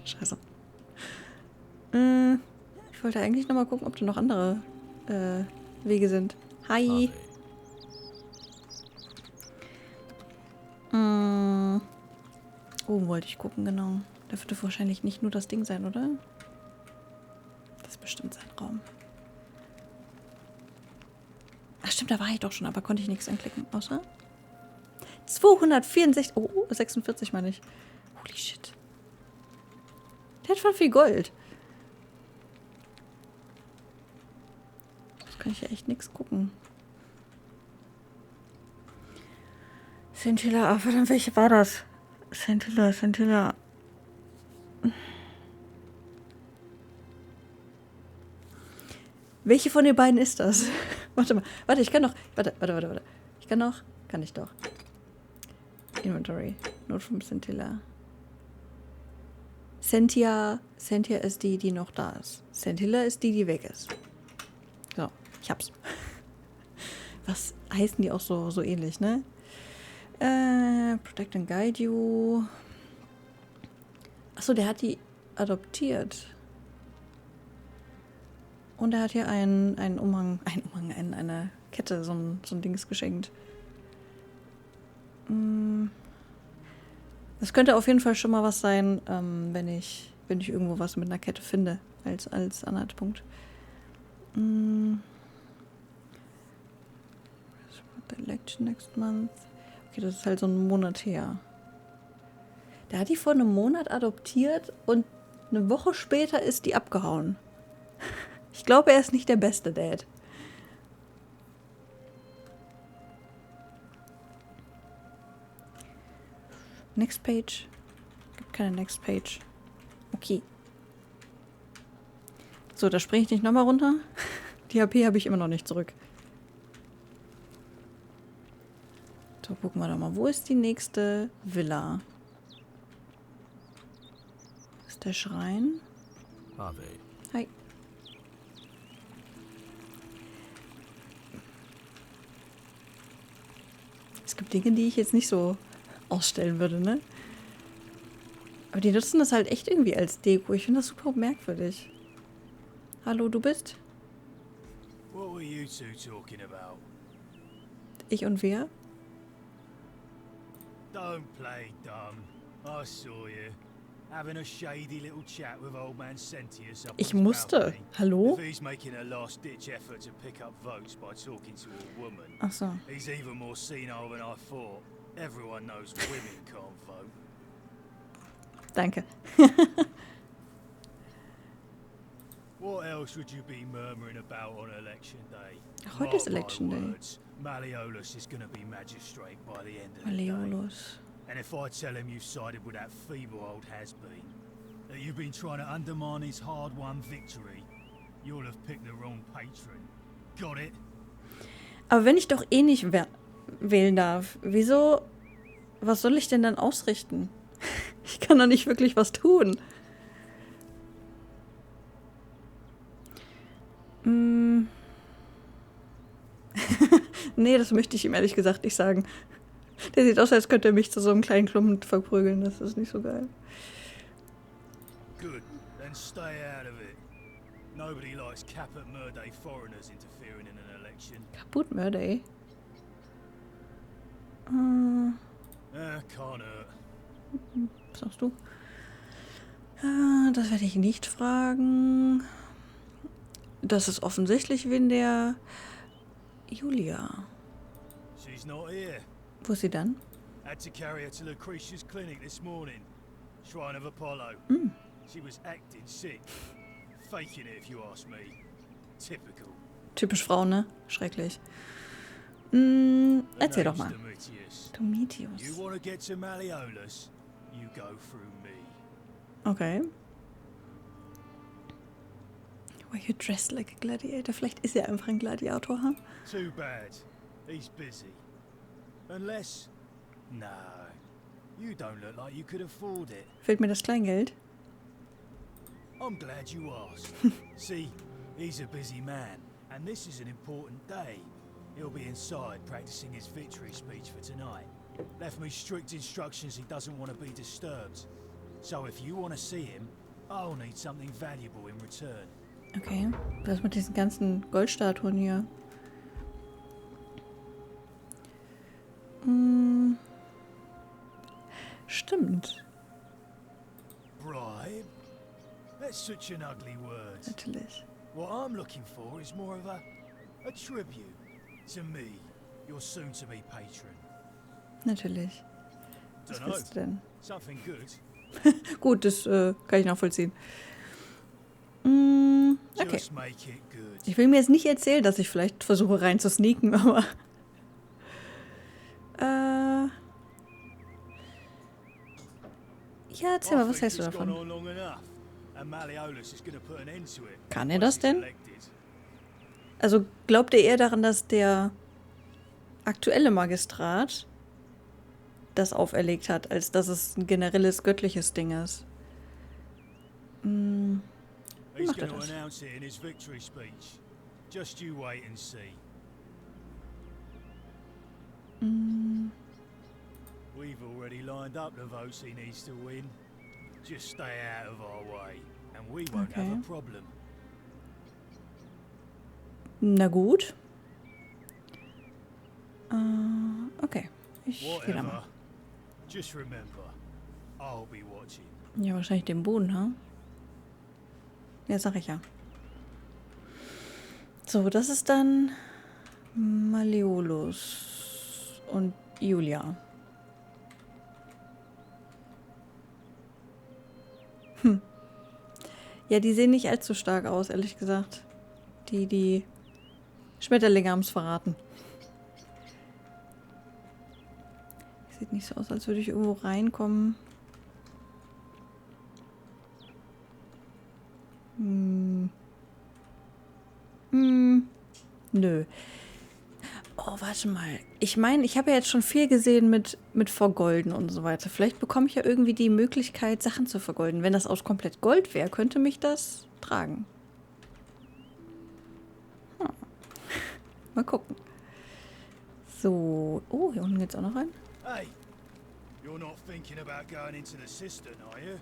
S1: Scheiße. Ich wollte eigentlich nochmal gucken, ob da noch andere Wege sind. Hi. Oben wollte ich gucken, genau. Da dürfte wahrscheinlich nicht nur das Ding sein, oder? Das ist bestimmt sein Raum. Ach stimmt, da war ich doch schon, aber konnte ich nichts anklicken. Außer 264, 46 meine ich. Holy shit. Der hat voll viel Gold. Das kann ich ja echt nichts gucken. Scintilla, verdammt, welche war das? Scintilla. Welche von den beiden ist das? Warte mal. Warte, ich kann noch. Warte. Kann ich doch. Inventory. Not from Scintilla. Sentia ist die, die noch da ist. Scintilla ist die, die weg ist. So, ich hab's. Was heißen die auch so ähnlich, ne? Protect and Guide You. Achso, der hat die adoptiert. Und er hat hier einen Umhang, eine Kette, so ein Dings geschenkt. Das könnte auf jeden Fall schon mal was sein, wenn ich irgendwo was mit einer Kette finde, als Anhaltspunkt. The election next month. Okay, das ist halt so ein Monat her. Der hat die vor einem Monat adoptiert und eine Woche später ist die abgehauen. Ich glaube, er ist nicht der beste Dad. Next Page. Gibt keine Next Page. Okay. So, da springe ich nicht nochmal runter. Die HP habe ich immer noch nicht zurück. So, gucken wir doch mal. Wo ist die nächste Villa? Ist der Schrein? Hi. Es gibt Dinge, die ich jetzt nicht so ausstellen würde, ne? Aber die nutzen das halt echt irgendwie als Deko. Ich finde das super merkwürdig. Hallo, du bist?
S10: What were you two talking about?
S1: Ich und wer?
S10: Don't play dumb. I saw you. Having a shady little chat with old man Sentius up
S1: Ich
S10: on his
S1: musste.
S10: balcony.
S1: Hallo?
S10: If he's making a last-ditch effort to pick up votes by talking to a woman,
S1: Ach so.
S10: he's even more senile than I thought. Everyone knows women can't vote.
S1: Danke.
S10: What else would you be murmuring about on election day?
S1: Heute ist
S10: Mark my
S1: Election Day.
S10: words, Malleolus is going to be magistrate by the end of the day.
S1: Malleolus.
S10: And if I tell him you've sided with that feeble old has-been, that you've been trying to undermine his hard-won victory, you'll have picked the wrong patron. Got it?
S1: Aber wenn ich doch eh nicht wählen darf, wieso? Was soll ich denn dann ausrichten? Ich kann doch nicht wirklich was tun. Nee, das möchte ich ihm ehrlich gesagt nicht sagen. Der sieht aus, als könnte er mich zu so einem kleinen Klumpen verprügeln. Das ist nicht so geil.
S10: Good. Then stay out of it. Nobody likes Caput Murday foreigners interfering in an election.
S1: Kaputt, Murday.
S10: Can't hurt.
S1: Was sagst du? Das werde ich nicht fragen. Das ist offensichtlich wen der Julia.
S10: She's not here.
S1: Wo ist sie dann?
S10: Had to carry her to Lucretia's clinic this morning. Shrine of Apollo. She was acting sick. Faking it, if you ask me. Typical.
S1: Typisch Frau, ne? Schrecklich. Erzähl doch mal. Domitius.
S10: You want to get to Malleolus? You go through me.
S1: Okay. Why you dressed like a gladiator? Vielleicht ist er einfach ein Gladiator, ha?
S10: Too bad. He's busy. Unless... No. You don't look like you could afford it.
S1: Fehlt mir das Kleingeld?
S10: I'm glad you asked. See, he's a busy man, and this is an important day. He'll be inside practicing his victory speech for tonight. Left me strict instructions he doesn't want to be disturbed. So if you want to see him, I'll need something valuable in return.
S1: Okay, was mit diesen ganzen Goldstatuen hier? Stimmt.
S10: Bribe? That's such an ugly word.
S1: Natürlich.
S10: What I'm looking for is more of a tribute to me, your soon-to-be patron.
S1: Natürlich. Was
S10: Dunno.
S1: willst du denn?
S10: Something good.
S1: Gut, das kann ich nachvollziehen. Okay.
S10: Just make it good.
S1: Ich will mir jetzt nicht erzählen, dass ich vielleicht versuche reinzusneaken, aber... Ja, erzähl mal, was hältst du davon? Kann er das denn? Also glaubt er eher daran, dass der aktuelle Magistrat das auferlegt hat, als dass es ein generelles göttliches Ding ist? Wie macht er das?
S10: We've already lined up the votes he needs to win. Just stay out of our way, and we won't have a problem.
S1: Na gut. Okay. Ich gehe da mal.
S10: Just remember, I'll be watching.
S1: Ja, wahrscheinlich den Boden, ha? Ja, sag ich ja. So, das ist dann Malleolus und Julia. Ja, die sehen nicht allzu stark aus, ehrlich gesagt. Die Schmetterlinge haben es verraten. Sieht nicht so aus, als würde ich irgendwo reinkommen. Nö. Oh, warte mal. Ich meine, ich habe ja jetzt schon viel gesehen mit Vergolden und so weiter. Vielleicht bekomme ich ja irgendwie die Möglichkeit, Sachen zu vergolden. Wenn das aus komplett Gold wäre, könnte mich das tragen. Mal gucken. So. Oh, hier unten geht's auch noch rein.
S10: Hey, you're not thinking about going into the cistern, are you?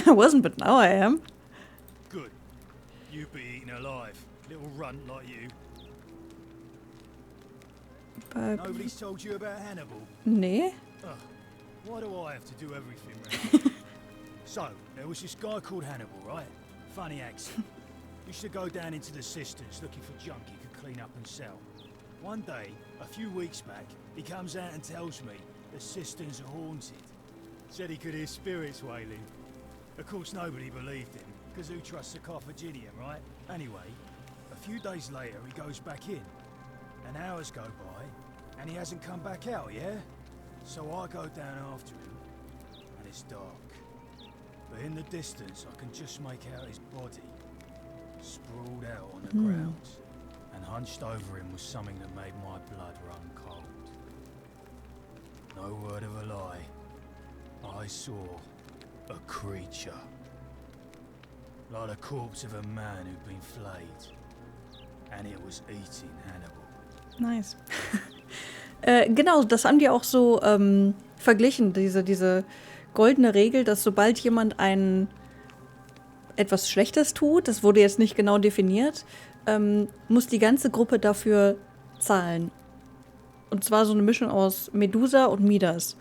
S1: I wasn't, but now I am.
S10: Good. You'd be eaten alive. Little runt like you. Nobody's told you about Hannibal?
S1: Nee.
S10: Why do I have to do everything right? So, there was this guy called Hannibal, right? Funny accent. Used to go down into the cisterns looking for junk he could clean up and sell. One day, a few weeks back, he comes out and tells me the cisterns are haunted. Said he could hear spirits wailing. Of course, nobody believed him, because who trusts a Carthaginian, right? Anyway, a few days later, he goes back in. And hours go by, and he hasn't come back out, yeah? So I go down after him, and it's dark. But in the distance, I can just make out his body, sprawled out on the ground. And hunched over him was something that made my blood run cold. No word of a lie. I saw a creature. Like the corpse of a man who'd been flayed. And it was eating Hannibal.
S1: Nice. Genau, das haben die auch so verglichen, diese goldene Regel, dass sobald jemand etwas Schlechtes tut, das wurde jetzt nicht genau definiert, muss die ganze Gruppe dafür zahlen. Und zwar so eine Mischung aus Medusa und Midas.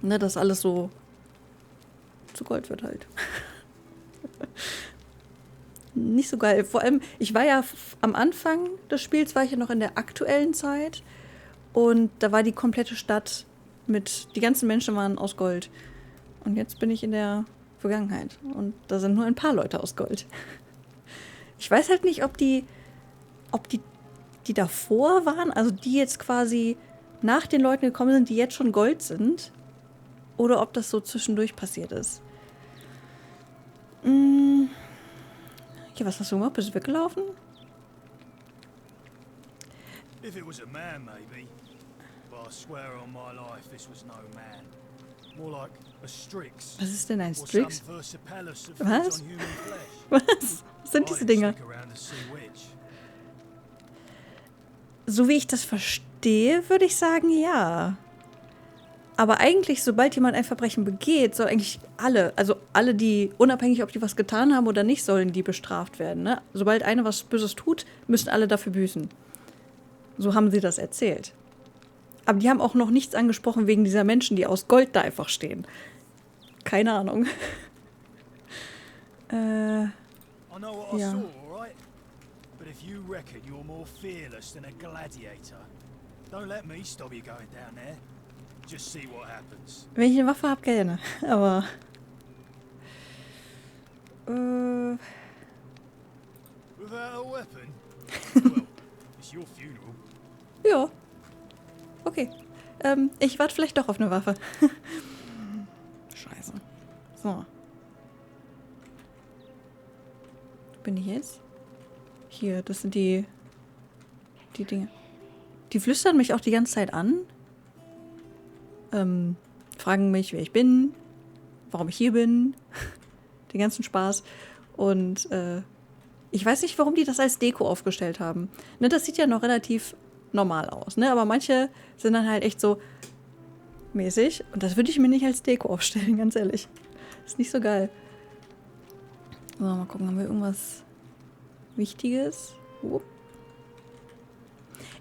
S1: Ne, dass alles so zu Gold wird halt. Nicht so geil. Vor allem, ich war ja am Anfang des Spiels, war ich ja noch in der aktuellen Zeit. Und da war die komplette Stadt die ganzen Menschen waren aus Gold. Und jetzt bin ich in der Vergangenheit. Und da sind nur ein paar Leute aus Gold. Ich weiß halt nicht, ob die davor waren, also die jetzt quasi nach den Leuten gekommen sind, die jetzt schon Gold sind. Oder ob das so zwischendurch passiert ist. Okay, was hast du gemacht? Bist du weggelaufen?
S10: If it was a man, maybe. But I swear on my life, this was no man. More like a Strix.
S1: Was ist denn ein Strix?
S10: Or some Versipalus that
S1: Was?
S10: feeds on human flesh.
S1: Was? Was sind diese Dinger?
S10: Stick around the see which.
S1: So wie ich das verstehe, würde ich sagen, ja. Aber eigentlich, sobald jemand ein Verbrechen begeht, soll eigentlich alle, die, unabhängig, ob die was getan haben oder nicht, sollen die bestraft werden. Ne? Sobald einer was Böses tut, müssen alle dafür büßen. So haben sie das erzählt. Aber die haben auch noch nichts angesprochen wegen dieser Menschen, die aus Gold da einfach stehen. Keine Ahnung.
S10: I know what I
S1: Ja.
S10: saw, all right? But if you reckon you're more fearless than a gladiator, don't let me stop you going down there. Just see what happens.
S1: Wenn ich eine Waffe habe, gerne. Aber
S10: Without a weapon? Well, it's your funeral.
S1: ja. Okay. Ich warte vielleicht doch auf eine Waffe. Scheiße. So. Wo bin ich jetzt? Hier, das sind die Dinge. Die flüstern mich auch die ganze Zeit an. Fragen mich, wer ich bin, warum ich hier bin. Den ganzen Spaß. Und ich weiß nicht, warum die das als Deko aufgestellt haben. Ne, das sieht ja noch relativ normal aus, ne? Aber manche sind dann halt echt so mäßig. Und das würde ich mir nicht als Deko aufstellen, ganz ehrlich. Ist nicht so geil. So, mal gucken, haben wir irgendwas Wichtiges?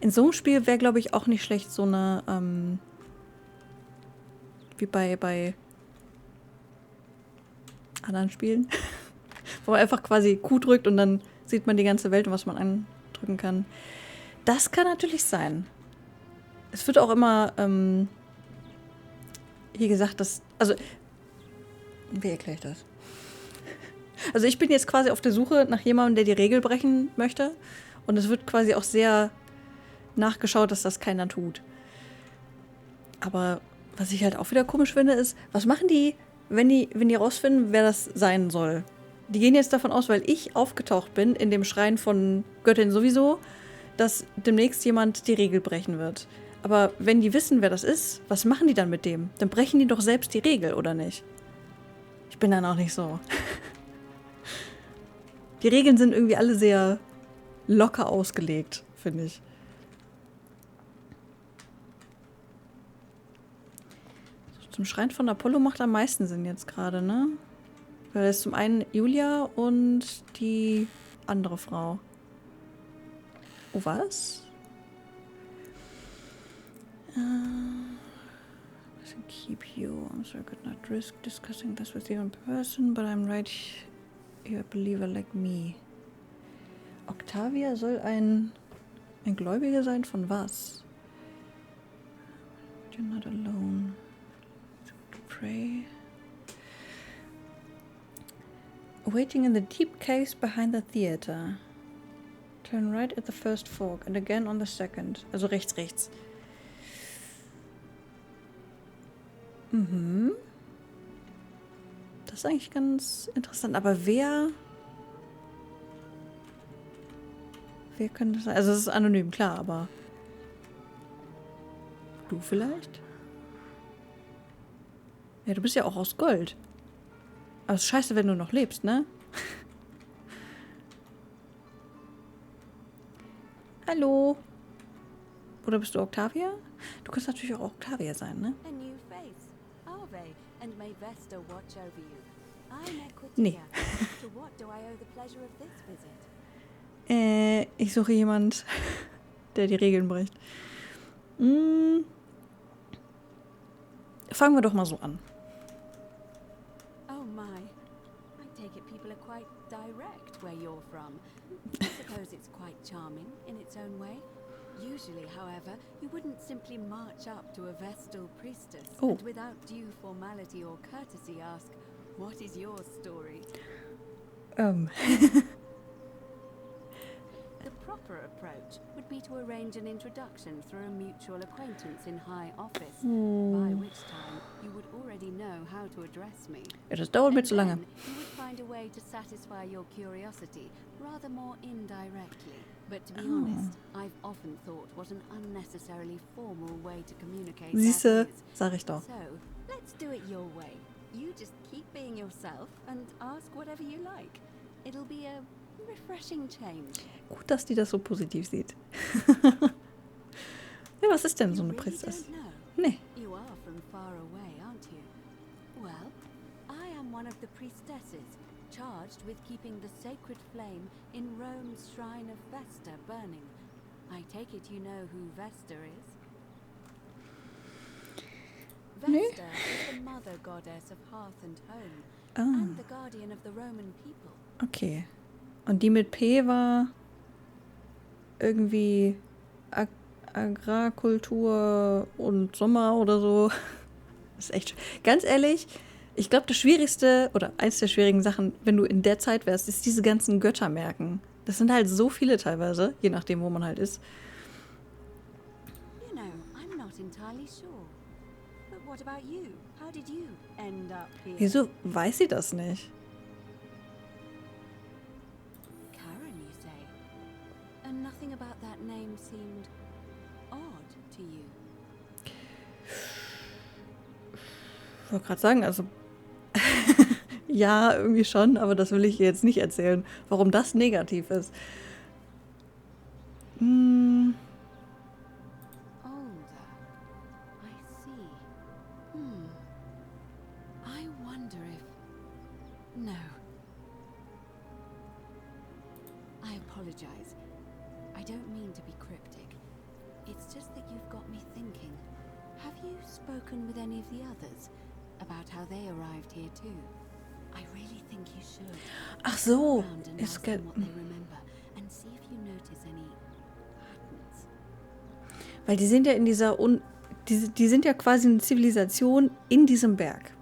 S1: In so einem Spiel wäre, glaube ich, auch nicht schlecht, so eine, wie bei anderen Spielen, wo man einfach quasi Q drückt und dann sieht man die ganze Welt und was man andrücken kann. Das kann natürlich sein. Es wird auch immer hier gesagt, dass, also, wie erkläre ich das? Also ich bin jetzt quasi auf der Suche nach jemandem, der die Regel brechen möchte, und es wird quasi auch sehr nachgeschaut, dass das keiner tut. Aber was ich halt auch wieder komisch finde, ist, was machen die, wenn die rausfinden, wer das sein soll? Die gehen jetzt davon aus, weil ich aufgetaucht bin in dem Schrein von Göttin sowieso, dass demnächst jemand die Regel brechen wird. Aber wenn die wissen, wer das ist, was machen die dann mit dem? Dann brechen die doch selbst die Regel, oder nicht? Ich bin dann auch nicht so. Die Regeln sind irgendwie alle sehr locker ausgelegt, finde ich. Zum Schrein von Apollo macht am meisten Sinn jetzt gerade, ne? Weil es ist zum einen Julia und die andere Frau. Oh, was? Keep you. I'm sorry, I could not risk discussing this with you in person, but I'm right. You're a believer like me. Octavia soll ein Gläubiger sein von was? You're not alone. Pray. Waiting in the deep caves behind the theater. Turn right at the first fork and again on the second. Also rechts. Mhm. Das ist eigentlich ganz interessant. Aber wer könnte das sein? Also es ist anonym, klar, aber du vielleicht? Ja, du bist ja auch aus Gold. Aber es ist scheiße, wenn du noch lebst, ne? Hallo? Oder bist du Octavia? Du kannst natürlich auch Octavia sein, ne?
S11: A new face, Ave, and may Vesta watch over you. I'm Equitia.
S1: Nee.
S11: To what do I owe the pleasure of this visit?
S1: Ich suche jemand, der die Regeln bricht. Fangen wir doch mal so an.
S11: Oh my. I take it people are quite direct where you're from. I suppose it's quite charming in its own way. Usually, however, you wouldn't simply march up to a Vestal priestess and without due formality or courtesy ask, what is your story? The proper approach would be to arrange an introduction through a mutual acquaintance in high office, by which time you would already know how to address me.
S1: Das dauert mir zu lange.
S11: Then you would find a way to satisfy your curiosity rather more indirectly. But to be honest, I've often thought what an unnecessarily formal way to communicate
S1: Siehste,
S11: that is.
S1: sag ich doch.
S11: So, let's do it your way. You just keep being yourself and ask whatever you like. It'll be a Refreshing change.
S1: Gut, dass die das so positiv sieht. Ja, was ist denn so eine
S11: You really
S1: Priestess?
S11: don't know?
S1: Nee.
S11: You are from far away, aren't you? Well, I am one of the priestesses, charged with keeping the sacred flame in Rome's shrine of Vesta burning. I take it you know who Vesta is? Vesta is the mother goddess of hearth and home, and the guardian of the Roman people.
S1: Okay. Und die mit P war irgendwie Agrarkultur und Sommer oder so. Das ist echt, ganz ehrlich, ich glaube, das Schwierigste oder eins der schwierigen Sachen, wenn du in der Zeit wärst, ist diese ganzen Götter merken. Das sind halt so viele teilweise, je nachdem, wo man halt ist.
S11: You know, I'm not entirely sure. But what about you? How did you end up here?
S1: Wieso weiß sie das nicht?
S11: Karen, you say? And nothing about that name seemed odd to you.
S1: Ich wollte gerade sagen, also ja, irgendwie schon, aber das will ich ihr jetzt nicht erzählen, warum das negativ ist.
S11: Older. I see. I wonder if... No. I apologize. I don't mean to be cryptic. It's just that you've got me thinking. Have you spoken with any of the others about how they arrived here too? I really think you should.
S1: Ach so,
S11: Around and
S1: es
S11: ask them
S1: gibt...
S11: what they remember and see if you notice any patterns.
S1: Weil die sind ja in dieser... Die sind ja quasi eine Zivilisation in diesem Berg.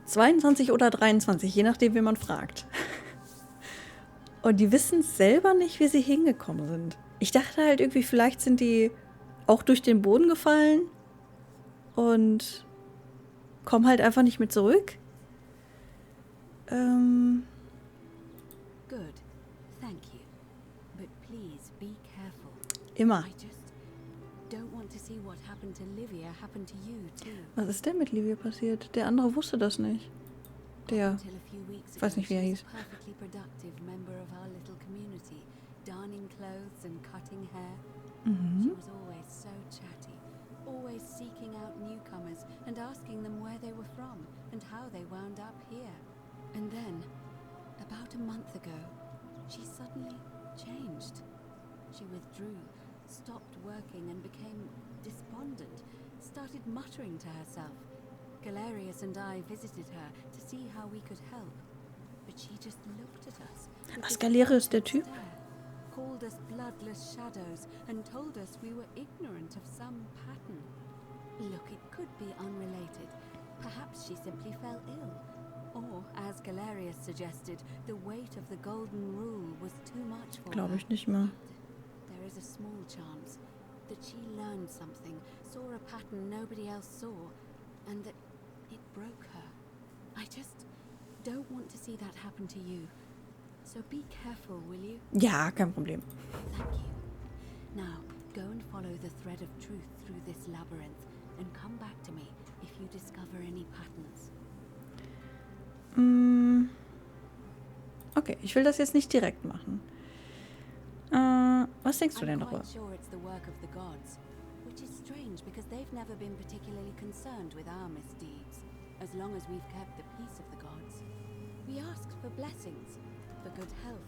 S1: 22 oder 23, je nachdem, wen man fragt. Und die wissen selber nicht, wie sie hingekommen sind. Ich dachte halt irgendwie, vielleicht sind die auch durch den Boden gefallen und kommen halt einfach nicht mehr zurück.
S11: Good. Thank you. But please be careful.
S1: Immer.
S11: I just don't want to see what happened to Livia happen to you too.
S1: Was ist denn mit Livia passiert? Der andere wusste das nicht. Der...
S11: Until a few weeks
S1: Ich weiß
S11: ago,
S1: nicht, wie er
S11: she was
S1: hieß.
S11: a perfectly productive member of our little community, darning clothes and cutting hair. She was always so chatty, always seeking out newcomers and asking them where they were from and how they wound up here. And then, about a month ago, she suddenly changed. She withdrew, stopped working and became despondent, started muttering to herself. Galerius and I visited her to see how we could help, but she just looked at us. with
S1: Was,
S11: this
S1: Galerius der
S11: vacant
S1: Typ?
S11: stare, called us bloodless shadows and told us we were ignorant of some pattern. Look, it could be unrelated. Perhaps she simply fell ill. Or, as Galerius suggested, the weight of the golden rule was too much for
S1: Glaube
S11: her.
S1: ich nicht mal.
S11: There is a small chance that she learned something, saw a pattern nobody else saw, and that it broke her. I just don't want to see that happen to you. So be careful, will you?
S1: Ja, kein Problem.
S11: Thank you. Now, go and follow the thread of truth through this labyrinth, and come back to me if you discover any patterns.
S1: Okay, ich will das jetzt nicht direkt machen. Was denkst du denn
S11: I'm
S1: darüber?
S11: quite sure it's the work of the gods, which is strange because they've never been particularly concerned with our misdeeds, as long as we've kept the peace of the gods. We asked for blessings, for good health,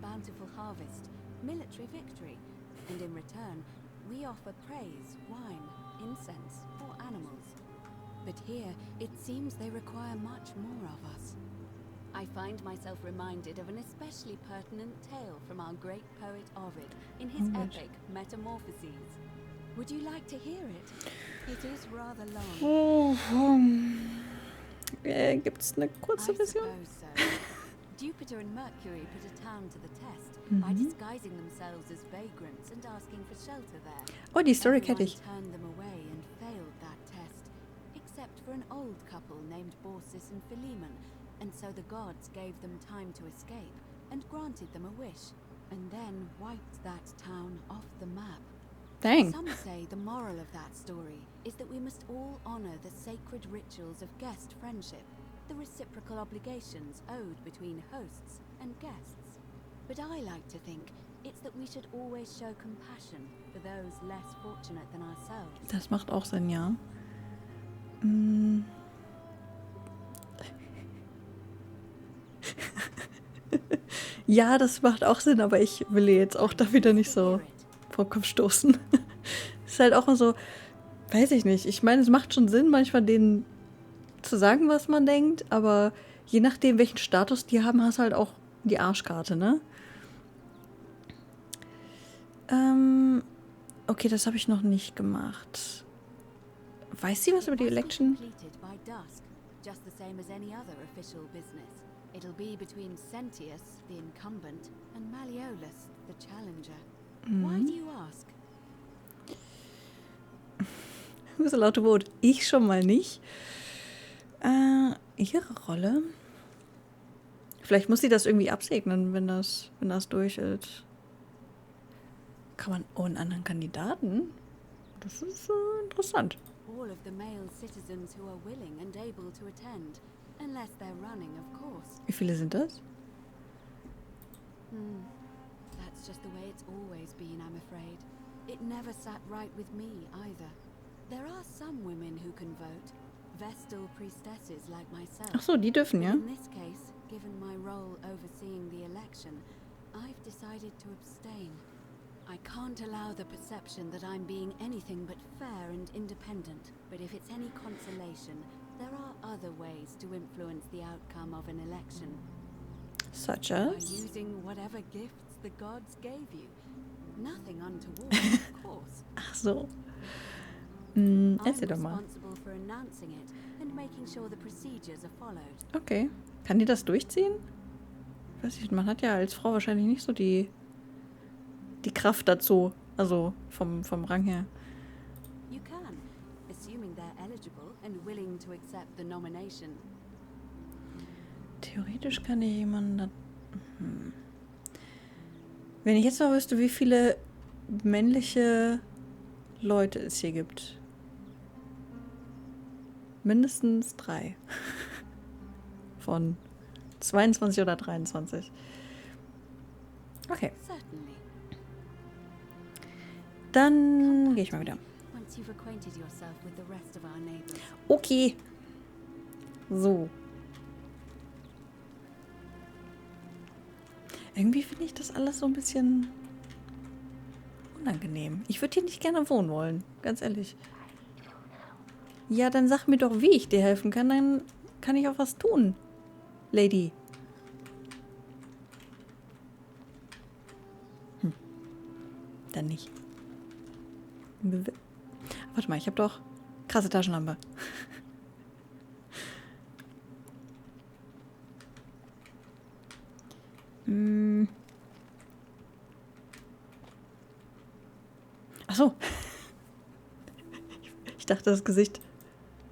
S11: bountiful harvest, military victory, and in return, we offer praise, wine, incense, or animals. But here, it seems they require much more of us. I find myself reminded of an especially pertinent tale from our great poet Ovid in his epic Metamorphoses. Would you like to hear it? It is rather long.
S1: Gibt's eine kurze
S11: I
S1: Version?
S11: suppose so. Jupiter and Mercury put a town to the test by disguising themselves as vagrants and asking for shelter there.
S1: Oh, die Story kenne
S11: Everyone
S1: ich.
S11: turned them away and failed that test, except for an old couple named Baucis and Philemon, and so the gods gave them time to escape and granted them a wish, and then wiped that town off the map.
S1: Dang.
S11: Some say the moral of that story is that we must all honor the sacred rituals of guest friendship, the reciprocal obligations owed between hosts and guests. But I like to think it's that we should always show compassion for those less fortunate than ourselves.
S1: Das macht auch Sinn, ja. Ja, das macht auch Sinn, aber ich will jetzt auch da wieder nicht so vor den Kopf stoßen. Ist halt auch mal so, weiß ich nicht. Ich meine, es macht schon Sinn, manchmal denen zu sagen, was man denkt, aber je nachdem, welchen Status die haben, hast du halt auch die Arschkarte, ne? Okay, das habe ich noch nicht gemacht. Weiß sie was über die Election?
S11: Just the same as any other official business. It'll be between Sentius, the incumbent, and Malleolus, the challenger. Why do you ask?
S1: Das ist ein lautes Wort. Ich schon mal nicht. Ihre Rolle? Vielleicht muss sie das irgendwie absegnen, wenn das durch ist. Kann man einen anderen Kandidaten? Das ist interessant.
S11: All of the male citizens who are willing and able to attend, unless they're running, of course.
S1: Wie viele sind das?
S11: That's just the way it's always been, I'm afraid. It never sat right with me either. There are some women who can vote, Vestal priestesses like myself.
S1: Ach so, die dürfen, ja?
S11: In this case, given my role overseeing the election, I've decided to abstain. I can't allow the perception that I'm being anything but fair and independent. But if it's any consolation, there are other ways to influence the outcome of an election.
S1: Such
S11: By
S1: as?
S11: using whatever gifts the gods gave you. Nothing untoward, of course.
S1: Ach so. Erzähl doch mal.
S11: Responsible for announcing it and making sure the procedures are followed.
S1: Okay. Kann die das durchziehen? Ich weiß nicht, man hat ja als Frau wahrscheinlich nicht so die Kraft dazu. Also vom Rang her.
S11: You can, assuming they're eligible and willing to accept the nomination.
S1: Theoretisch kann ich jemanden... Wenn ich jetzt noch wüsste, wie viele männliche Leute es hier gibt. Mindestens 3. Von 22 oder 23. Okay.
S11: Certainly.
S1: Dann gehe ich mal wieder.
S11: Once you've acquainted yourself with the rest of our neighbors.
S1: Okay. So. Irgendwie finde ich das alles so ein bisschen unangenehm. Ich würde hier nicht gerne wohnen wollen, ganz ehrlich. Ja, dann sag mir doch, wie ich dir helfen kann, dann kann ich auch was tun, Lady. Dann nicht. Warte mal, ich habe doch krasse Taschenlampe. Ach so. Ich dachte, das Gesicht,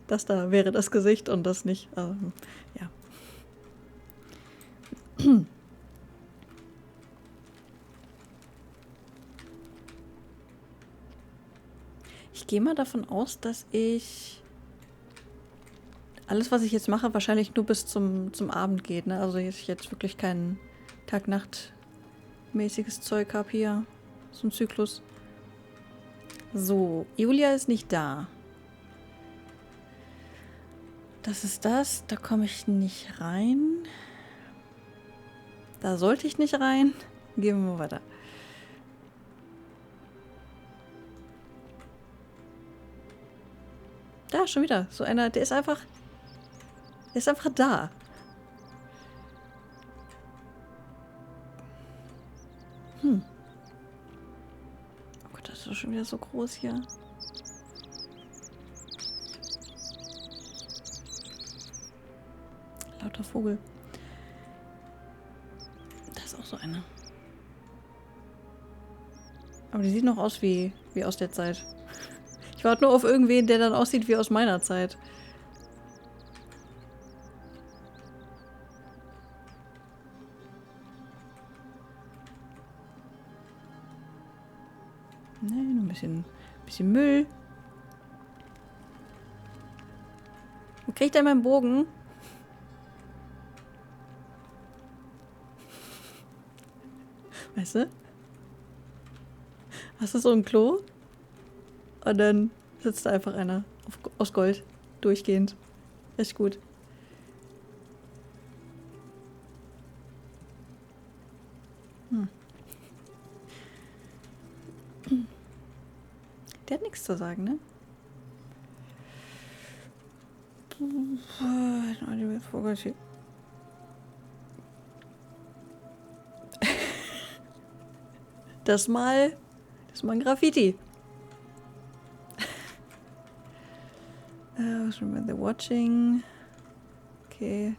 S1: das da wäre das Gesicht und das nicht. Ja. Ich gehe mal davon aus, dass ich alles, was ich jetzt mache, wahrscheinlich nur bis zum Abend geht. Ne? Also ich jetzt wirklich kein Tag-Nacht-mäßiges Zeug habe hier. So ein Zyklus. So, Julia ist nicht da. Das ist das. Da komme ich nicht rein. Da sollte ich nicht rein. Gehen wir mal weiter. Da, schon wieder. So einer, der ist einfach da. Oh Gott, das ist doch schon wieder so groß hier. Lauter Vogel. Da ist auch so einer. Aber die sieht noch aus wie aus der Zeit. Ich warte nur auf irgendwen, der dann aussieht wie aus meiner Zeit. Ne, nur ein bisschen Müll. Wo kriegt er meinen Bogen? Weißt du? Hast du so ein Klo? Und dann sitzt da einfach einer aus Gold. Durchgehend. Echt gut. Der hat nichts zu sagen, ne? Das mal ein Graffiti. The watching. Okay.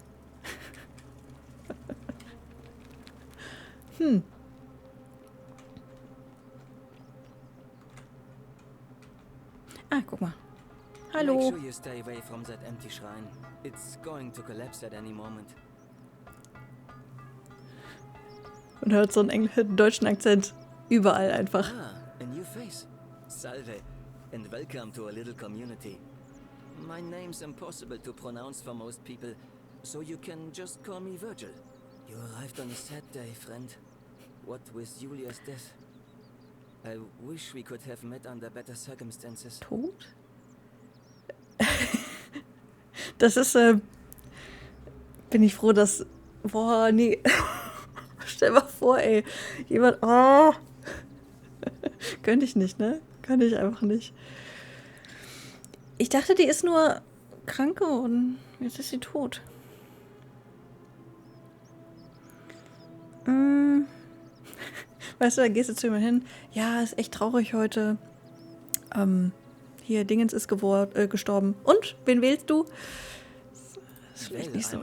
S1: Ah, guck mal. Hallo.
S12: Make sure you stay away from that empty shrine. It's going to collapse at any moment.
S1: Und hört so einen deutschen Akzent überall einfach.
S12: Ah, a new face. Salve, and welcome to a little community. My name's impossible to pronounce for most people, so you can just call me Virgil. You arrived on a sad day, friend. What with Julia's death? I wish we could have met under better circumstances.
S1: Tot? Das ist, bin ich froh, dass... Boah, nee. Stell mal vor, ey. Jemand... Oh. Könnte ich nicht, ne? Kann ich einfach nicht. Ich dachte, die ist nur krank geworden. Jetzt ist sie tot. Weißt du, da gehst du zu jemandem hin. Ja, ist echt traurig heute. Hier, Dingens ist gestorben. Und? Wen wählst du? Das ist vielleicht nicht so.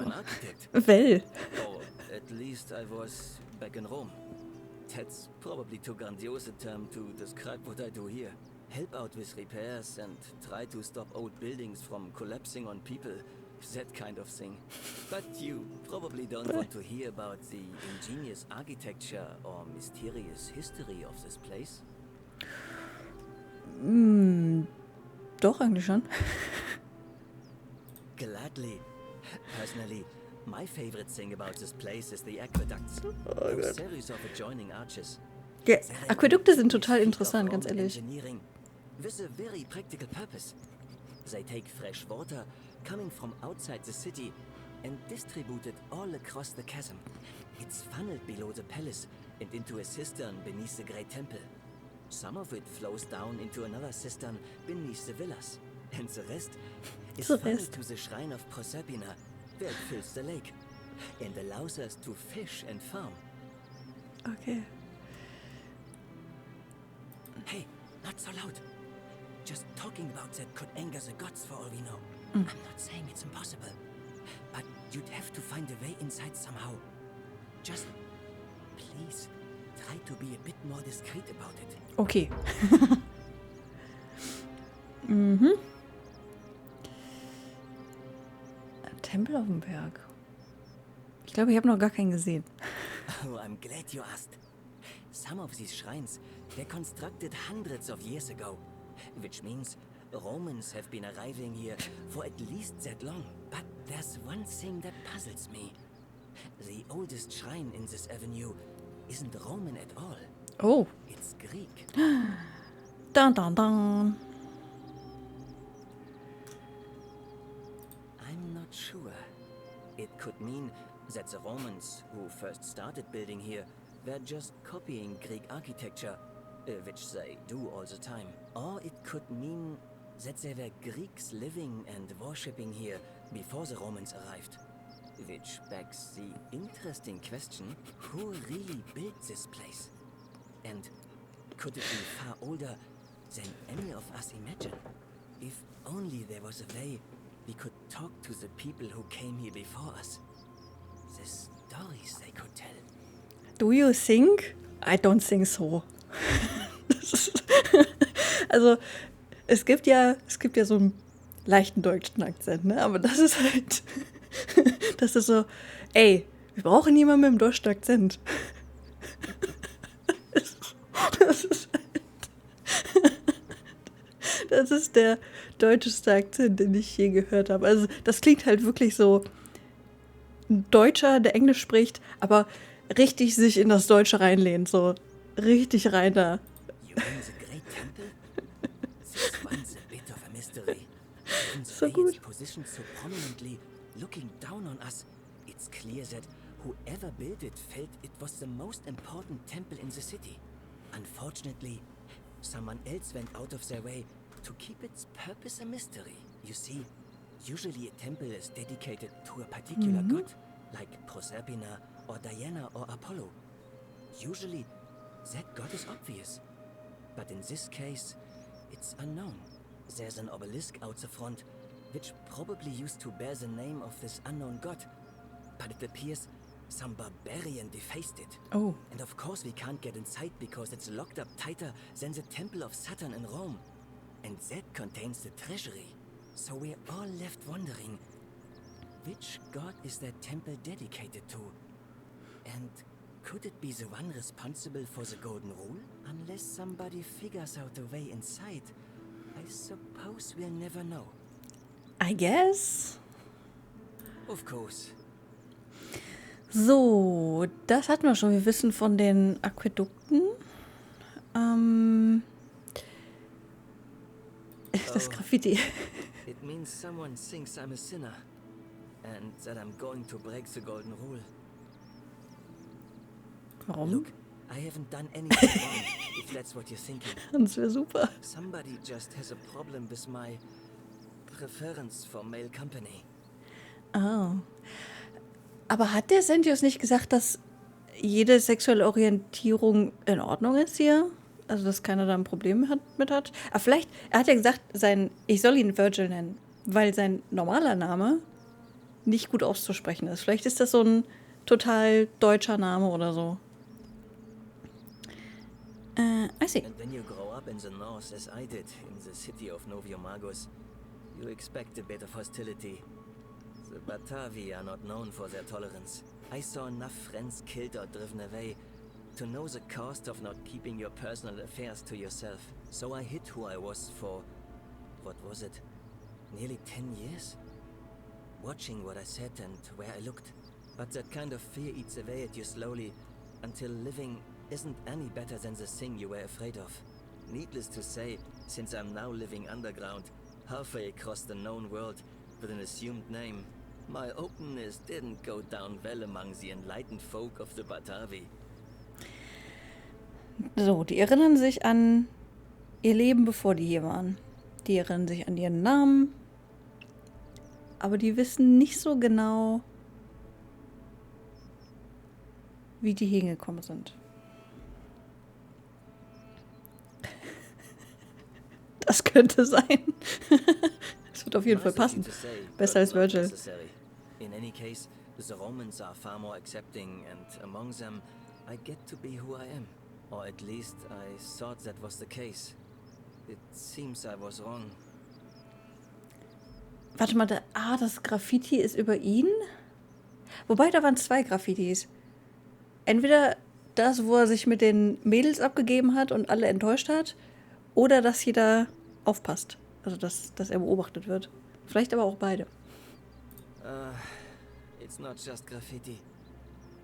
S1: Well.
S12: Oh, at least I was back in Rome. That's probably too grandiose a term to describe what I do here. Help out with repairs and try to stop old buildings from collapsing on people. That kind of thing. But you probably don't want to hear about the ingenious architecture or mysterious history of this place.
S1: Doch, eigentlich schon.
S12: Gladly. Personally, my favorite thing about this place is the aqueducts. Those series of adjoining arches.
S1: Ja, Aquädukte sind total interessant, ganz ehrlich.
S12: With a very practical purpose. They take fresh water coming from outside the city and distribute it all across the chasm. It's funneled below the palace and into a cistern beneath the great temple. Some of it flows down into another cistern beneath the villas. And the rest is funneled to the shrine of Proserpina, where it fills the lake and allows us to fish and farm.
S1: Okay.
S12: Hey, not so loud. Just talking about that could anger the gods for all we know. I'm not saying it's impossible, but you'd have to find a way inside somehow. Just please try to be a bit more discreet about it.
S1: Okay. Ein Tempel auf dem Berg. Ich glaube, ich habe noch gar keinen gesehen.
S12: Oh, I'm glad you asked. Some of these shrines were constructed hundreds of years ago, which means Romans have been arriving here for at least that long. But there's one thing that puzzles me. The oldest shrine in this avenue isn't Roman at all.
S1: Oh.
S12: It's Greek.
S1: Dun, dun, dun.
S12: I'm not sure. It could mean that the Romans who first started building here were just copying Greek architecture, which they do all the time. Or it could mean that there were Greeks living and worshipping here before the Romans arrived. Which begs the interesting question, who really built this place? And could it be far older than any of us imagine? If only there was a way we could talk to the people who came here before us. The stories they could tell.
S1: Do you think? I don't think so. Also, es gibt ja so einen leichten deutschen Akzent, ne? Aber das ist halt, das ist so, wir brauchen jemanden mit einem deutschen Akzent. Das ist der deutscheste Akzent, den ich je gehört habe. Also, das klingt halt wirklich so ein Deutscher, der Englisch spricht, aber richtig sich in das Deutsche reinlehnt, so richtig rein da.
S12: You mean the great temple? This one's a bit of a mystery. And the
S1: So
S12: way
S1: gut.
S12: it's positioned so prominently, looking down on us, it's clear that whoever built it felt it was the most important temple in the city. Unfortunately, someone else went out of their way to keep its purpose a mystery. You see, usually a temple is dedicated to a particular god, like Proserpina or Diana or Apollo. Usually, that god is obvious. But in this case, it's unknown. There's an obelisk out the front, which probably used to bear the name of this unknown god. But it appears some barbarian defaced it.
S1: Oh.
S12: And of course we can't get inside because it's locked up tighter than the Temple of Saturn in Rome. And that contains the treasury. So we're all left wondering, which god is that temple dedicated to? And could it be the one responsible for the Golden Rule? Unless somebody figures out a way inside, I suppose we'll never know.
S1: I guess.
S12: Of course.
S1: So, das hatten wir schon. Wir wissen von den Aquädukten. Das Graffiti.
S12: It means someone thinks I'm a sinner. And that I'm going to break the Golden Rule.
S1: Warum?
S12: Look, I haven't done anything wrong, if that's what you're thinking.
S1: Das wäre super.
S12: Somebody just has a problem with my preference for male company.
S1: Oh. Aber hat der Sentius nicht gesagt, dass jede sexuelle Orientierung in Ordnung ist hier? Also, dass keiner da ein Problem mit hat? Aber vielleicht, er hat ja gesagt, ich soll ihn Virgil nennen, weil sein normaler Name nicht gut auszusprechen ist. Vielleicht ist das so ein total deutscher Name oder so. I see.
S12: And when you grow up in the north, as I did, in the city of Noviomagus, you expect a bit of hostility. The Batavi are not known for their tolerance. I saw enough friends killed or driven away to know the cost of not keeping your personal affairs to yourself. So I hid who I was for, what was it, nearly 10 years? Watching what I said and where I looked. But that kind of fear eats away at you slowly, until living isn't any better than the thing you were afraid of. Needless to say, since I'm now living underground, halfway across the known world, with an assumed name, my openness didn't go down well among the enlightened folk of the Batavi.
S1: So, die erinnern sich an ihr Leben, bevor die hier waren. Die erinnern sich an ihren Namen. Aber die wissen nicht so genau, wie die hingekommen sind. Das könnte sein. Das wird auf jeden Fall passen. Besser als Virgil.
S12: In any case, the Romans are far more accepting, and among them, I get to be who I am. Or at least I thought that was the case. It seems I was wrong.
S1: Warte mal, das Graffiti ist über ihn? Wobei, da waren 2 Graffitis. Entweder das, wo er sich mit den Mädels abgegeben hat und alle enttäuscht hat, oder dass jeder aufpasst. Also, dass er beobachtet wird. Vielleicht aber auch beide.
S12: It's not just graffiti.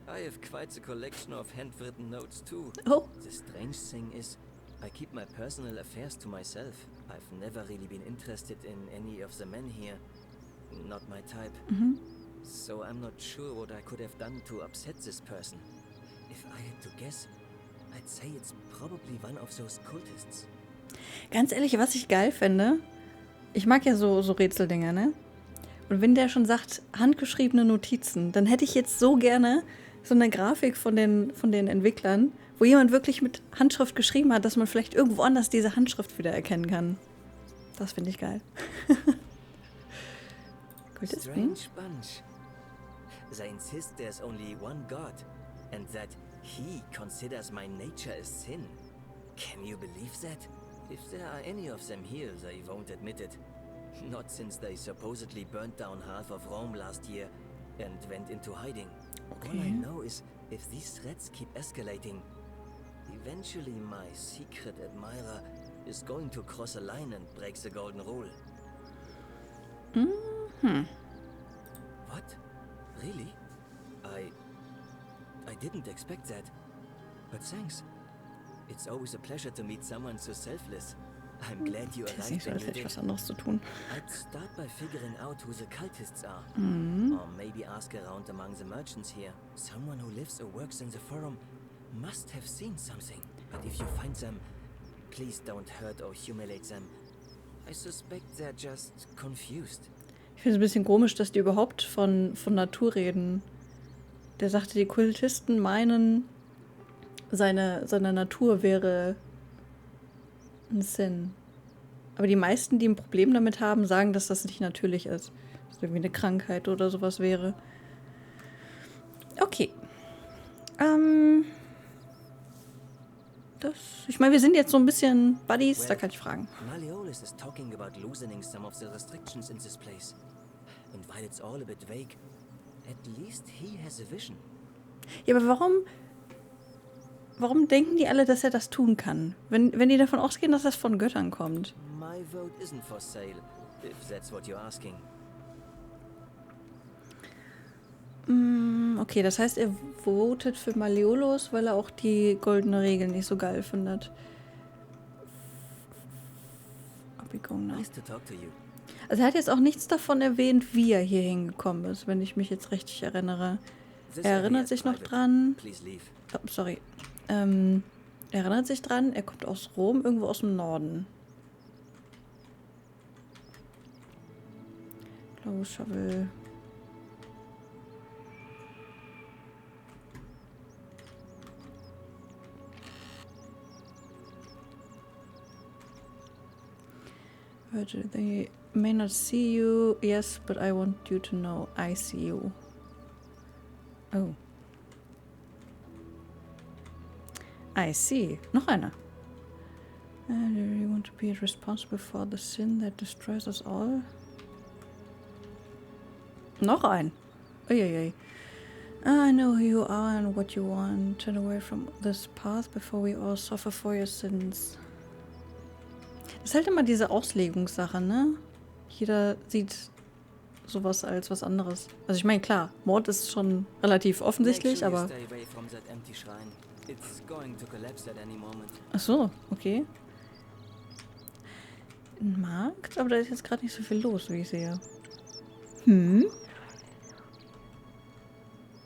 S12: I have quite a collection of handwritten notes too.
S1: Oh.
S12: The strange thing is, I keep my personal affairs to myself. I've never really been interested in any of the men here. Not my type. So I'm not sure what I could have done to upset this person. If I had to guess, I'd say it's probably one of those cultists.
S1: Ganz ehrlich, was ich geil finde, ich mag ja so Rätseldinger, ne? Und wenn der schon sagt, handgeschriebene Notizen, dann hätte ich jetzt so gerne so eine Grafik von den Entwicklern, wo jemand wirklich mit Handschrift geschrieben hat, dass man vielleicht irgendwo anders diese Handschrift wieder erkennen kann. Das finde ich geil.
S12: Strange bunch. They insist there's only one God, and that he considers my nature a sin. Can you believe that? If there are any of them here, they won't admit it. Not since they supposedly burnt down half of Rome last year and went into hiding.
S1: Okay.
S12: All I know is, if these threats keep escalating, eventually my secret admirer is going to cross a line and break the Golden Rule. What? Really? I didn't expect that. But thanks. It's always a pleasure to meet someone so selfless. I'm glad you
S1: Das ist nicht
S12: arrived
S1: so, als
S12: when you
S1: hätte ich
S12: did.
S1: was anderes zu tun.
S12: I'd start by figuring out who the cultists are.
S1: Mhm.
S12: Or maybe ask around among the merchants here. Someone who lives or works in the forum must have seen something. But if you find them, please don't hurt or humiliate them. I suspect they're just confused.
S1: Ich finde es ein bisschen komisch, dass die überhaupt von Natur reden. Der sagte, die Kultisten meinen, seine Natur wäre ein Sin. Aber die meisten, die ein Problem damit haben, sagen, dass das nicht natürlich ist. Dass es irgendwie eine Krankheit oder sowas wäre. Okay. Ich meine, wir sind jetzt so ein bisschen Buddies, da kann ich fragen.
S12: Malleolus is talking about loosening some of the restrictions in this place. And while it's all a bit vague, at least he has a vision.
S1: Ja, aber warum denken die alle, dass er das tun kann? Wenn die davon ausgehen, dass das von Göttern kommt.
S12: My vote isn't for sale, if that's what you're asking.
S1: Okay, das heißt, er votet für Malleolus, weil er auch die goldene Regel nicht so geil findet.
S12: Nice to talk to you.
S1: Also er hat jetzt auch nichts davon erwähnt, wie er hier hingekommen ist, wenn ich mich jetzt richtig erinnere. Er erinnert sich noch dran. Oh, sorry. Er erinnert sich dran, er kommt aus Rom, irgendwo aus dem Norden. Blaue Shovel. They may not see you, yes, but I want you to know I see you. Oh. I see. Noch einer. Do you want to be responsible for the sin that destroys us all? Noch ein. Uiuiui. I know who you are and what you want. Turn away from this path before we all suffer for your sins. Das ist halt immer diese Auslegungssache, ne? Jeder sieht sowas als was anderes. Also ich meine, klar, Mord ist schon relativ offensichtlich, aber... Ach so, okay. Ein Markt? Aber da ist jetzt gerade nicht so viel los, wie ich sehe.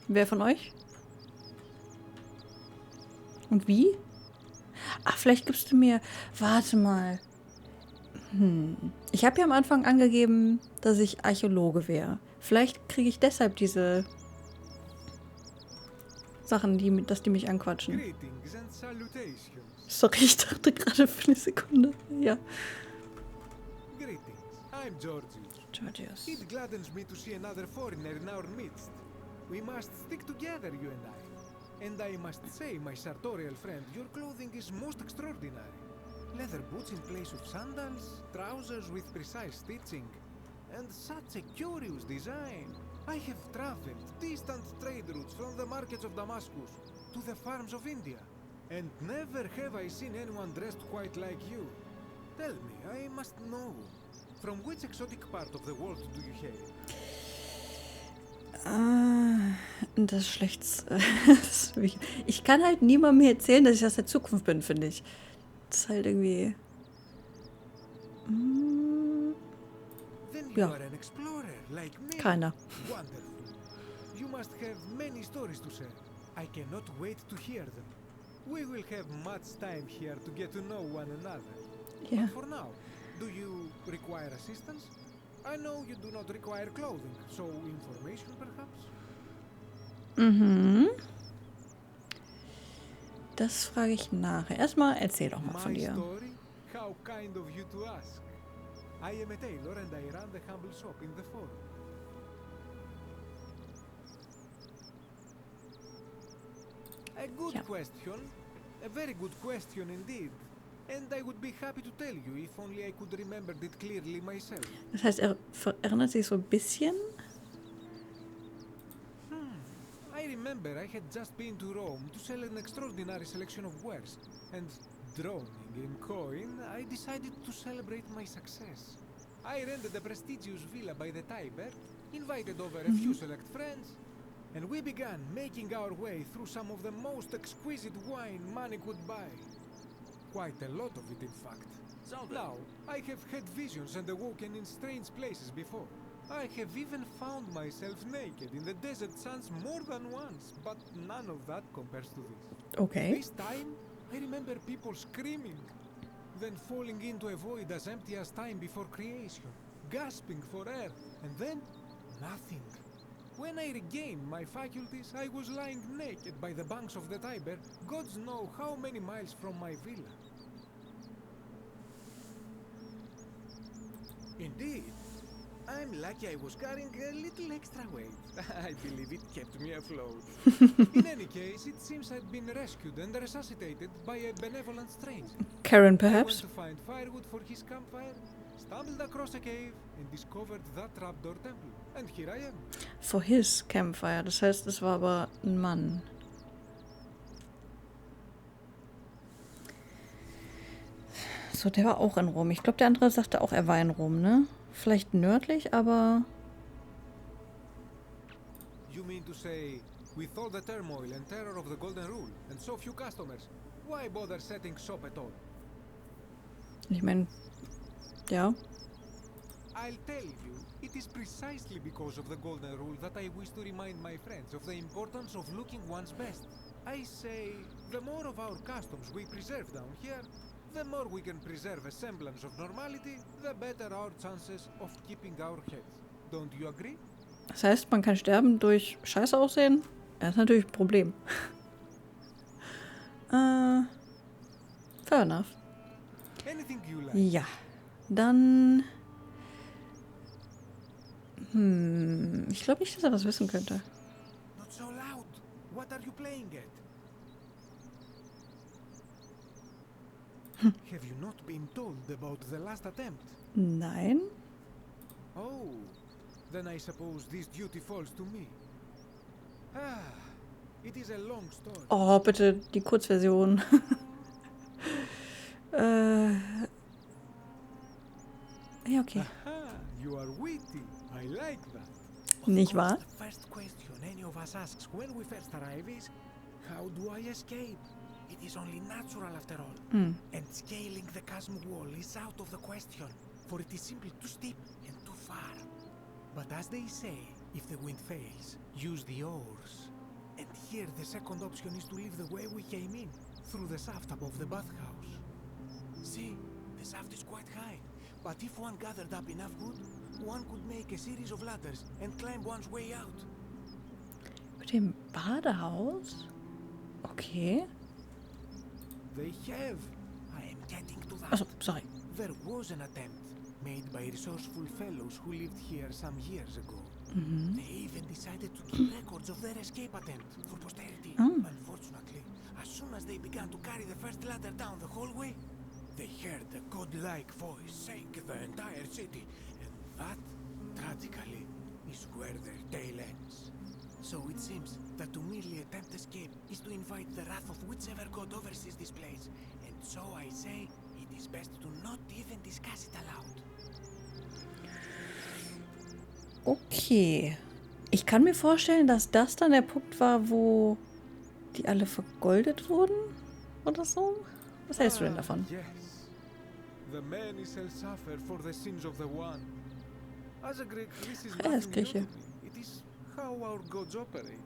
S1: Wer von euch? Und wie? Ach, vielleicht gibst du mir... Warte mal. Ich habe ja am Anfang angegeben, dass ich Archäologe wäre. Vielleicht kriege ich deshalb diese Sachen, dass die mich anquatschen. Sorry, ich dachte gerade für eine Sekunde. Ja.
S13: I'm Georgius. It gladdens me to see another foreigner in our midst. We must stick together, you and I. And I must say, my sartorial friend, your clothing is most extraordinary. Leather boots in place of sandals, trousers with precise stitching, and such a curious design. I have traveled distant trade routes from the markets of Damascus to the farms of India, and never have I seen anyone dressed quite like you. Tell me, I must know, from which exotic part of the world do you hail?
S1: Das ist schlecht. Ich kann halt niemandem mehr erzählen, dass ich aus der Zukunft bin, finde ich. Das ist halt irgendwie... Ja. Keiner.
S13: You must have many stories to share. I cannot wait to hear them. We will have much time here to get to know one another.
S1: Yeah.
S13: But for now, do you require assistance? I know you do not require clothing, so information perhaps?
S1: Das frage ich nachher. Erstmal erzähl doch mal von dir.
S13: Story? How kind of you to ask. I am a tailor and I run the humble shop in the forum. A good question. A very good question indeed. And I would be happy to tell you if only I could remember it clearly myself.
S1: Das heißt, er erinnert sich so ein bisschen?
S13: I remember I had just been to Rome to sell an extraordinary selection of wares, and drowning in coin, I decided to celebrate my success. I rented a prestigious villa by the Tiber, invited over a few select friends, and we began making our way through some of the most exquisite wine money could buy. Quite a lot of it, in fact. Now, I have had visions and awoken in strange places before. I have even found myself naked in the desert sands more than once, but none of that compares to this.
S1: Okay.
S13: This time, I remember people screaming, then falling into a void as empty as time before creation, gasping for air, and then nothing. When I regained my faculties, I was lying naked by the banks of the Tiber, gods know how many miles from my villa. Indeed. I'm lucky I was carrying a little extra weight. I believe it kept me afloat. In any case, it seems I'd been rescued and resuscitated by a benevolent stranger.
S1: Karen,
S13: I
S1: perhaps?
S13: went to find firewood for his campfire, stumbled across a cave, and discovered that trapdoor temple. And here I am.
S1: For his campfire. Das heißt, es war aber ein Mann. So, der war auch in Rom. Ich glaube, der andere sagte auch, er war in Rom, ne? Vielleicht nördlich, aber...
S13: You mean to say, with all the turmoil and terror of the Golden Rule, and so few customers, why bother setting shop at all?
S1: Ich meine, ja.
S13: I'll tell you, it is precisely because of the Golden Rule that I wish to remind my friends of the importance of looking one's best. I say, the more of our customs we preserve down here, the more we can preserve a semblance of normality, the better our chances of keeping our heads. Don't you agree?
S1: Das heißt, man kann sterben durch Scheiße aussehen? Das ist natürlich ein Problem. Fair enough.
S13: Anything you like.
S1: Ja, dann... ich glaube nicht, dass er das wissen könnte.
S13: Not so loud. What are you playing at? Have you not been told about the last attempt?
S1: Nein.
S13: Oh, then I suppose this duty falls to me. Ah, it is a long story.
S1: Oh, bitte die Kurzversion. Ja, okay.
S13: Aha, you are witty. I like that.
S1: Nicht wahr?
S13: The first question any of us asks when we first arrive is, how do I escape? It is only natural after all. And scaling the chasm wall is out of the question, for it is simply too steep and too far. But as they say, if the wind fails, use the oars. And here the second option is to leave the way we came in, through the shaft above the bathhouse. See, the shaft is quite high, but if one gathered up enough wood, one could make a series of ladders and climb one's way out.
S1: Mit dem Badehaus? Okay.
S13: They have. I am getting to that.
S1: Also, sorry.
S13: There was an attempt made by resourceful fellows who lived here some years ago. They even decided to keep records of their escape attempt for posterity. Unfortunately, as soon as they began to carry the first ladder down the hallway, they heard a godlike voice saying the entire city, and that, tragically, is where their tale ends. So it seems that to merely attempt escape is to invite the wrath of whichever god oversees this place. And so I say, it is best to not even discuss it aloud.
S1: Okay. Ich kann mir vorstellen, dass das dann der Punkt war, wo die alle vergoldet wurden? Oder so? Was hältst du denn davon?
S13: Yes. The many shall suffer for the sins of the one. As a Greek, this is
S1: Er ist
S13: nothing new
S1: Grieche.
S13: to me. It is how our gods operate.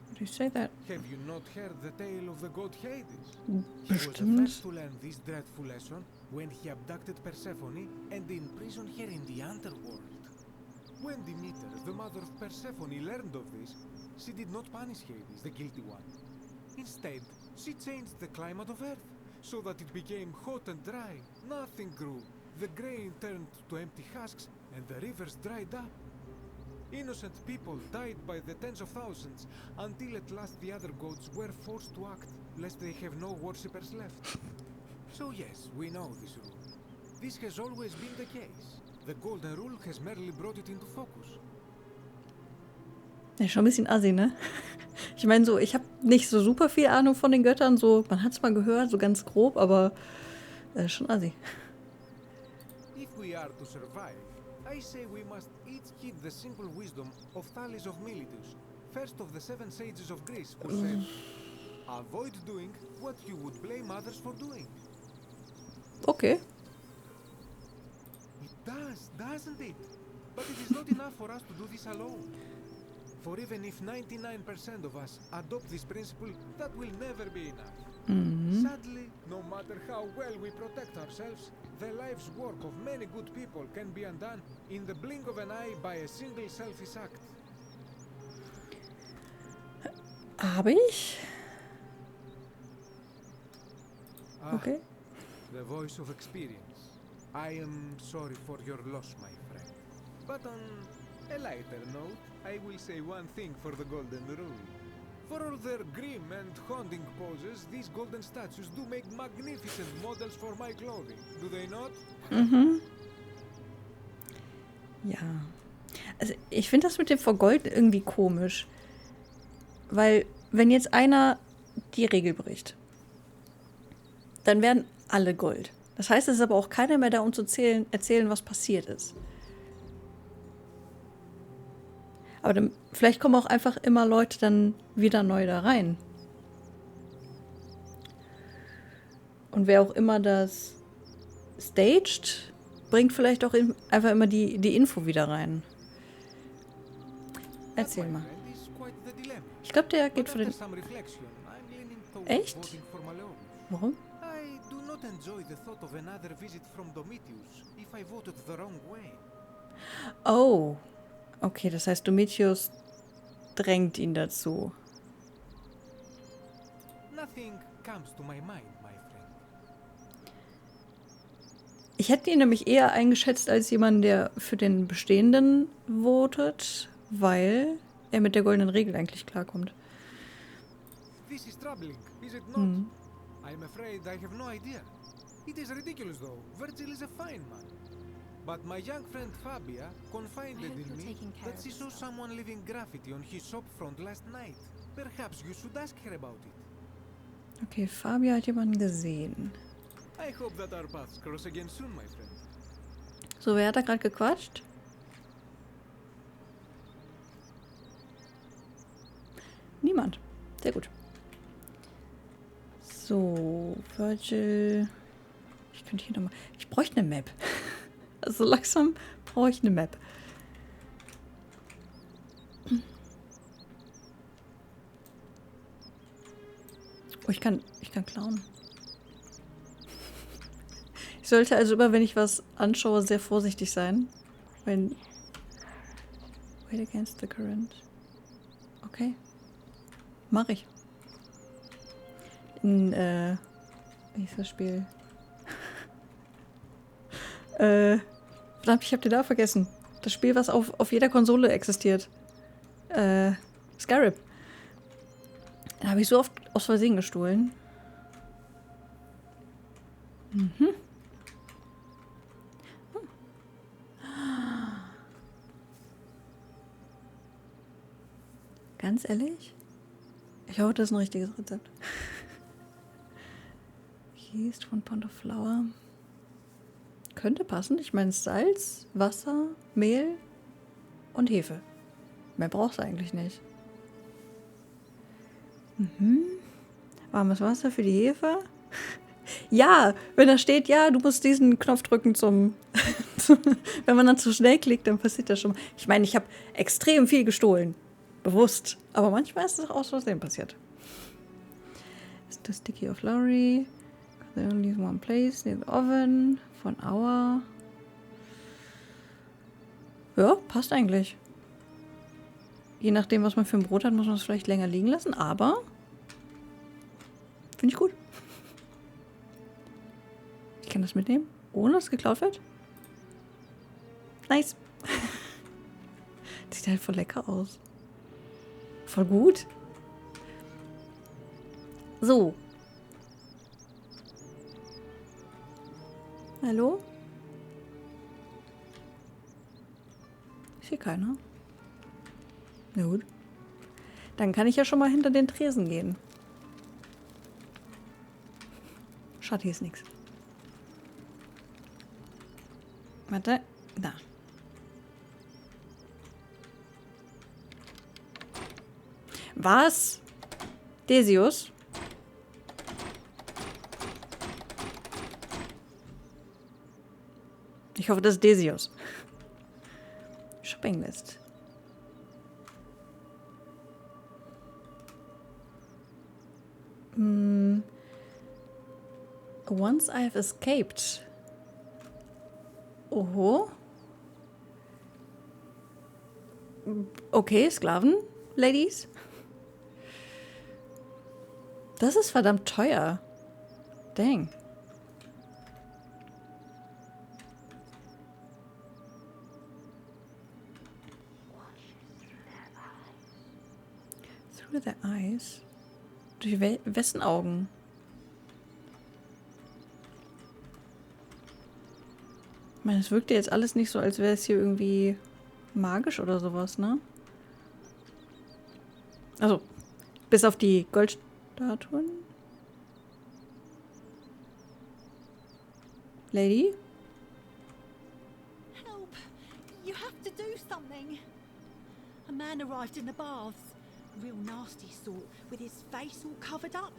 S1: Would you say that?
S13: Have you not heard the tale of the god Hades? He was the
S1: Bestimmt.
S13: first to learn this dreadful lesson when he abducted Persephone and imprisoned her in the underworld. When Demeter, the mother of Persephone, learned of this, she did not punish Hades, the guilty one. Instead, she changed the climate of Earth so that it became hot and dry. Nothing grew. The grain turned to empty husks and the rivers dried up. Innocent people died by the tens of thousands until at last the other gods were forced to act lest they have no worshippers left. So yes, we know this rule. This has always been the case. The Golden Rule has merely brought it into focus.
S1: Ja, schon ein bisschen assi, ne? Ich meine so, ich habe nicht so super viel Ahnung von den Göttern, so, man hat es mal gehört, so ganz grob, aber schon assi.
S13: If we are to survive, I say we must each heed the simple wisdom of Thales of Miletus, first of the 7 sages of Greece, who said, avoid doing what you would blame others for doing.
S1: Okay.
S13: It does, doesn't it? But it is not enough for us to do this alone. For even if 99% of us adopt this principle, that will never be enough. Sadly, no matter how well we protect ourselves, the life's work of many good people can be undone in the blink of an eye by a single selfish act.
S1: Habe ich? Okay.
S13: The voice of experience. I am sorry for your loss, my friend. But on a lighter note, I will say one thing for the Golden Rule. For all their grim and haunting poses, these golden statues do make magnificent models for my clothing. Do they not?
S1: Ja. Also ich finde das mit dem Vergolden irgendwie komisch. Weil, wenn jetzt einer die Regel bricht, dann werden alle Gold. Das heißt, es ist aber auch keiner mehr da, um zu erzählen, was passiert ist. Aber dann, vielleicht kommen auch einfach immer Leute dann wieder neu da rein. Und wer auch immer das staged, bringt vielleicht auch einfach immer die Info wieder rein. Erzähl mal. Ich glaube, der geht für den... Echt? Warum? Oh. Okay, das heißt, Domitius drängt ihn dazu. Ich hätte ihn nämlich eher eingeschätzt als jemanden, der für den Bestehenden votet, weil er mit der goldenen Regel eigentlich klarkommt.
S13: This is troubling, is it not? I'm afraid I have no idea. It is ridiculous though. Virgil is a fine man. But my young friend Fabia confided in me that she saw someone leaving graffiti on his shop front last night. Perhaps you should ask her about it.
S1: Okay, Fabia hat jemanden gesehen.
S13: I hope that our paths cross again soon, my friend.
S1: So, wer hat da gerade gequatscht? Niemand. Sehr gut. So, Virgil. Ich könnte hier nochmal... Ich bräuchte eine Map. Also langsam brauche ich eine Map. Oh, ich kann klauen. Ich sollte also immer, wenn ich was anschaue, sehr vorsichtig sein. Wait against the current. Okay. Mach ich. Wie ist das Spiel? Verdammt, ich hab den Namen vergessen. Das Spiel, was auf jeder Konsole existiert. Skyrim. Da habe ich so oft aus Versehen gestohlen. Ganz ehrlich? Ich hoffe, das ist ein richtiges Rezept. Yeast von Pound of Flour. Könnte passen. Ich meine Salz, Wasser, Mehl und Hefe. Mehr brauchst du eigentlich nicht. Warmes Wasser für die Hefe. Ja, wenn da steht, ja, du musst diesen Knopf drücken wenn man dann zu schnell klickt, dann passiert das schon mal. Ich meine, ich habe extrem viel gestohlen. Bewusst. Aber manchmal ist es auch aus Versehen passiert. Ist das Sticky of Lowry? They only use one place near the oven. Von Auer. Ja, passt eigentlich. Je nachdem, was man für ein Brot hat, muss man es vielleicht länger liegen lassen, aber finde ich gut. Ich kann das mitnehmen, ohne dass es geklaut wird. Nice. Sieht halt voll lecker aus. Voll gut. So. Hallo? Ist hier keiner? Na gut. Dann kann ich ja schon mal hinter den Tresen gehen. Schade, hier ist nichts. Warte. Da. Was? Decius? Ich hoffe, das ist Decius. Shopping List. Once I've escaped. Oho. Okay, Sklaven, Ladies. Das ist verdammt teuer. Dang. Through their eyes. Durch wessen Augen? Ich meine, es wirkte jetzt alles nicht so, als wäre es hier irgendwie magisch oder sowas, ne? Also, bis auf die Goldstatuen. Lady?
S6: Help! You have to do something. A man arrived in the baths. Real nasty sort, with his face all covered up.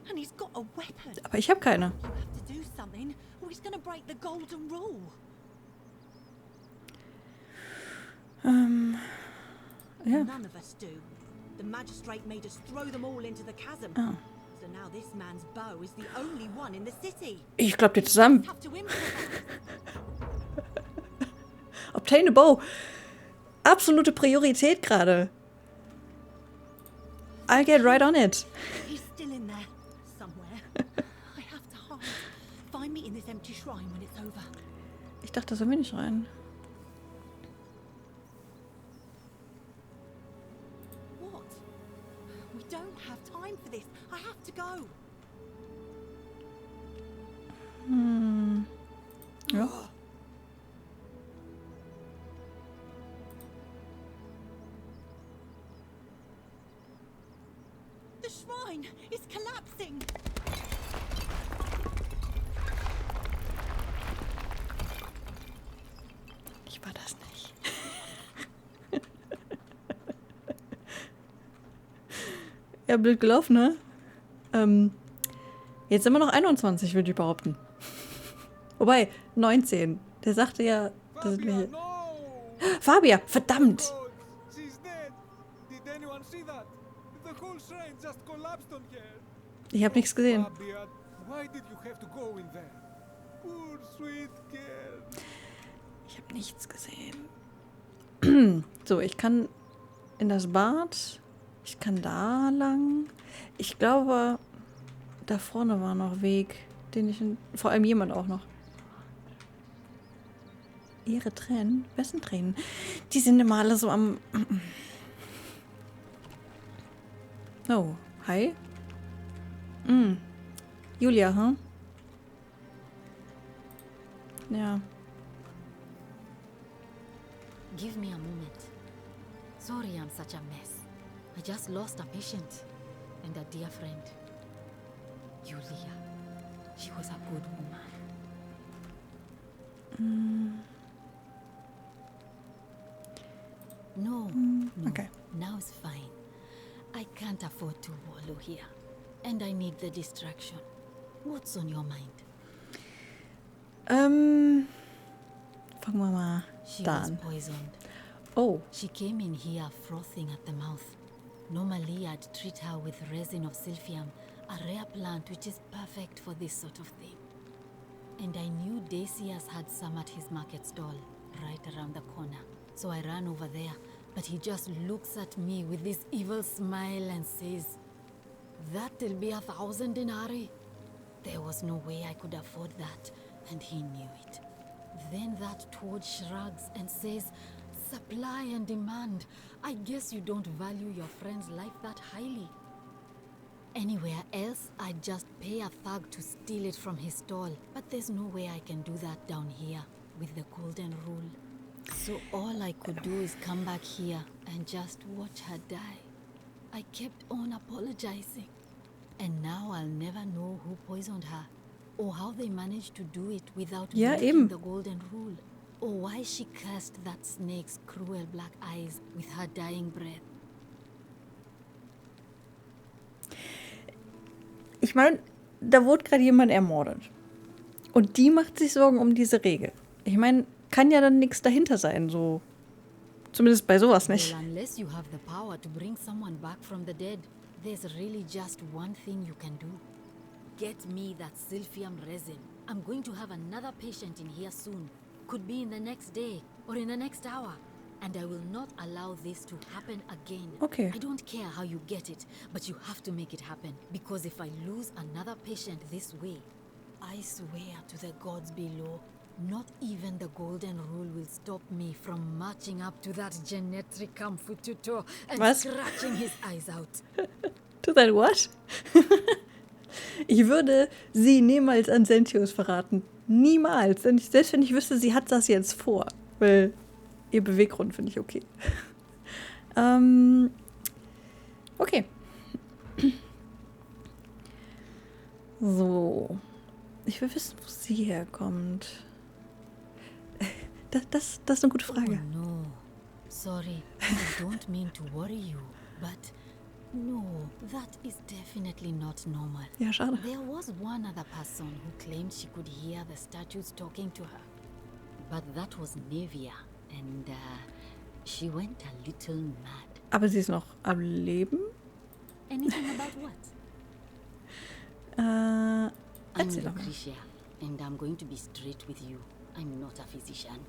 S6: And he's got a weapon.
S1: Aber ich habe keine.
S6: You have to do something, or he's gonna break the golden rule.
S1: Ja.
S6: None of us do. The magistrate made us throw them all into the chasm.
S1: Ah.
S6: So now this man's bow is the only one in the city.
S1: Ich glaube dir zusammen.
S6: Have to improvise.
S1: Obtain a bow. Absolute Priorität gerade. I'll get right on it.
S6: He's still in there somewhere. I have to hide. Find me in this empty shrine when it's over.
S1: Ich dachte, da sollen wir nicht rein.
S6: What? We don't have time for this. I have to go.
S1: Ja.
S6: The shrine is collapsing.
S1: Ich war das nicht. Ja, blöd gelaufen, ne? Jetzt sind wir noch 21, würde ich behaupten. Wobei, 19. Der sagte ja, da sind wir hier. Fabia, verdammt!
S13: She's dead. Did anyone see that? The whole shrine just collapsed on her.
S1: Ich habe nichts gesehen.
S13: Fabia, why did you have to go in there? Poor sweet girl.
S1: Ich habe nichts gesehen. So, ich kann in das Bad. Ich kann da lang. Ich glaube, da vorne war noch Weg, den ich... Vor allem jemand auch noch. Ihre Tränen? Wessen Tränen? Die sind immer alle so am... Oh, hi. Julia, hm? Ja.
S14: Give me a moment. Sorry I'm such a mess. I just lost a patient and a dear friend. Julia. She was a good woman. No, no.
S1: Okay.
S14: Now it's fine. I can't afford to wallow here. And I need the distraction. What's on your mind?
S1: Fangen wir mal
S14: She
S1: da
S14: was
S1: an.
S14: poisoned.
S1: Oh.
S14: She came in here frothing at the mouth. Normally I'd treat her with resin of silphium, a rare plant which is perfect for this sort of thing. And I knew Decius had some at his market stall, right around the corner. So I ran over there, but he just looks at me with this evil smile and says, "That'll be 1,000 denarii." There was no way I could afford that, and he knew it. Then that toad shrugs and says, "Supply and demand. I guess you don't value your friend's life that highly." Anywhere else, I'd just pay a thug to steal it from his stall. But there's no way I can do that down here, with the golden rule. So all I could do is come back here and just watch her die. I kept on apologizing. And now I'll never know who poisoned her, or how they managed to do it without breaking the golden rule, or why she cursed that snake's cruel black eyes with her dying breath.
S1: ich meine, da wurde gerade jemand ermordet. Und die macht sich Sorgen um diese Regel. Ich meine, kann ja dann nichts dahinter sein, so. Zumindest bei sowas nicht.
S14: Well, unless you have the power to bring someone back from the dead, there's really just one thing you can do. Get me that Silphium resin. I'm going to have another patient in here soon. Could be in the next day or in the next hour. And I will not allow this to happen again.
S1: Okay.
S14: I don't care how you get it, but you have to make it happen. Because if I lose another patient this way, I swear to the gods below, not even the golden rule will stop me from marching up to that genetic tutor and scratching his eyes out.
S1: To that what? Ich würde sie niemals an Sentius verraten. Niemals. Selbst wenn ich wüsste, sie hat das jetzt vor. Weil ihr Beweggrund finde ich okay. Okay. So. Ich will wissen, wo sie herkommt. Das ist eine gute Frage.
S14: Oh no. Sorry, I don't mean to worry you, but no, that is definitely not normal.
S1: Ja, schade.
S14: There was one other person who claimed she could hear the statues talking to her. But that was Nevia, and she went a little mad.
S1: Aber sie ist noch am Leben?
S14: Anything about what? I'm Lucretia, and I'm going to be straight with you. I'm not a physician.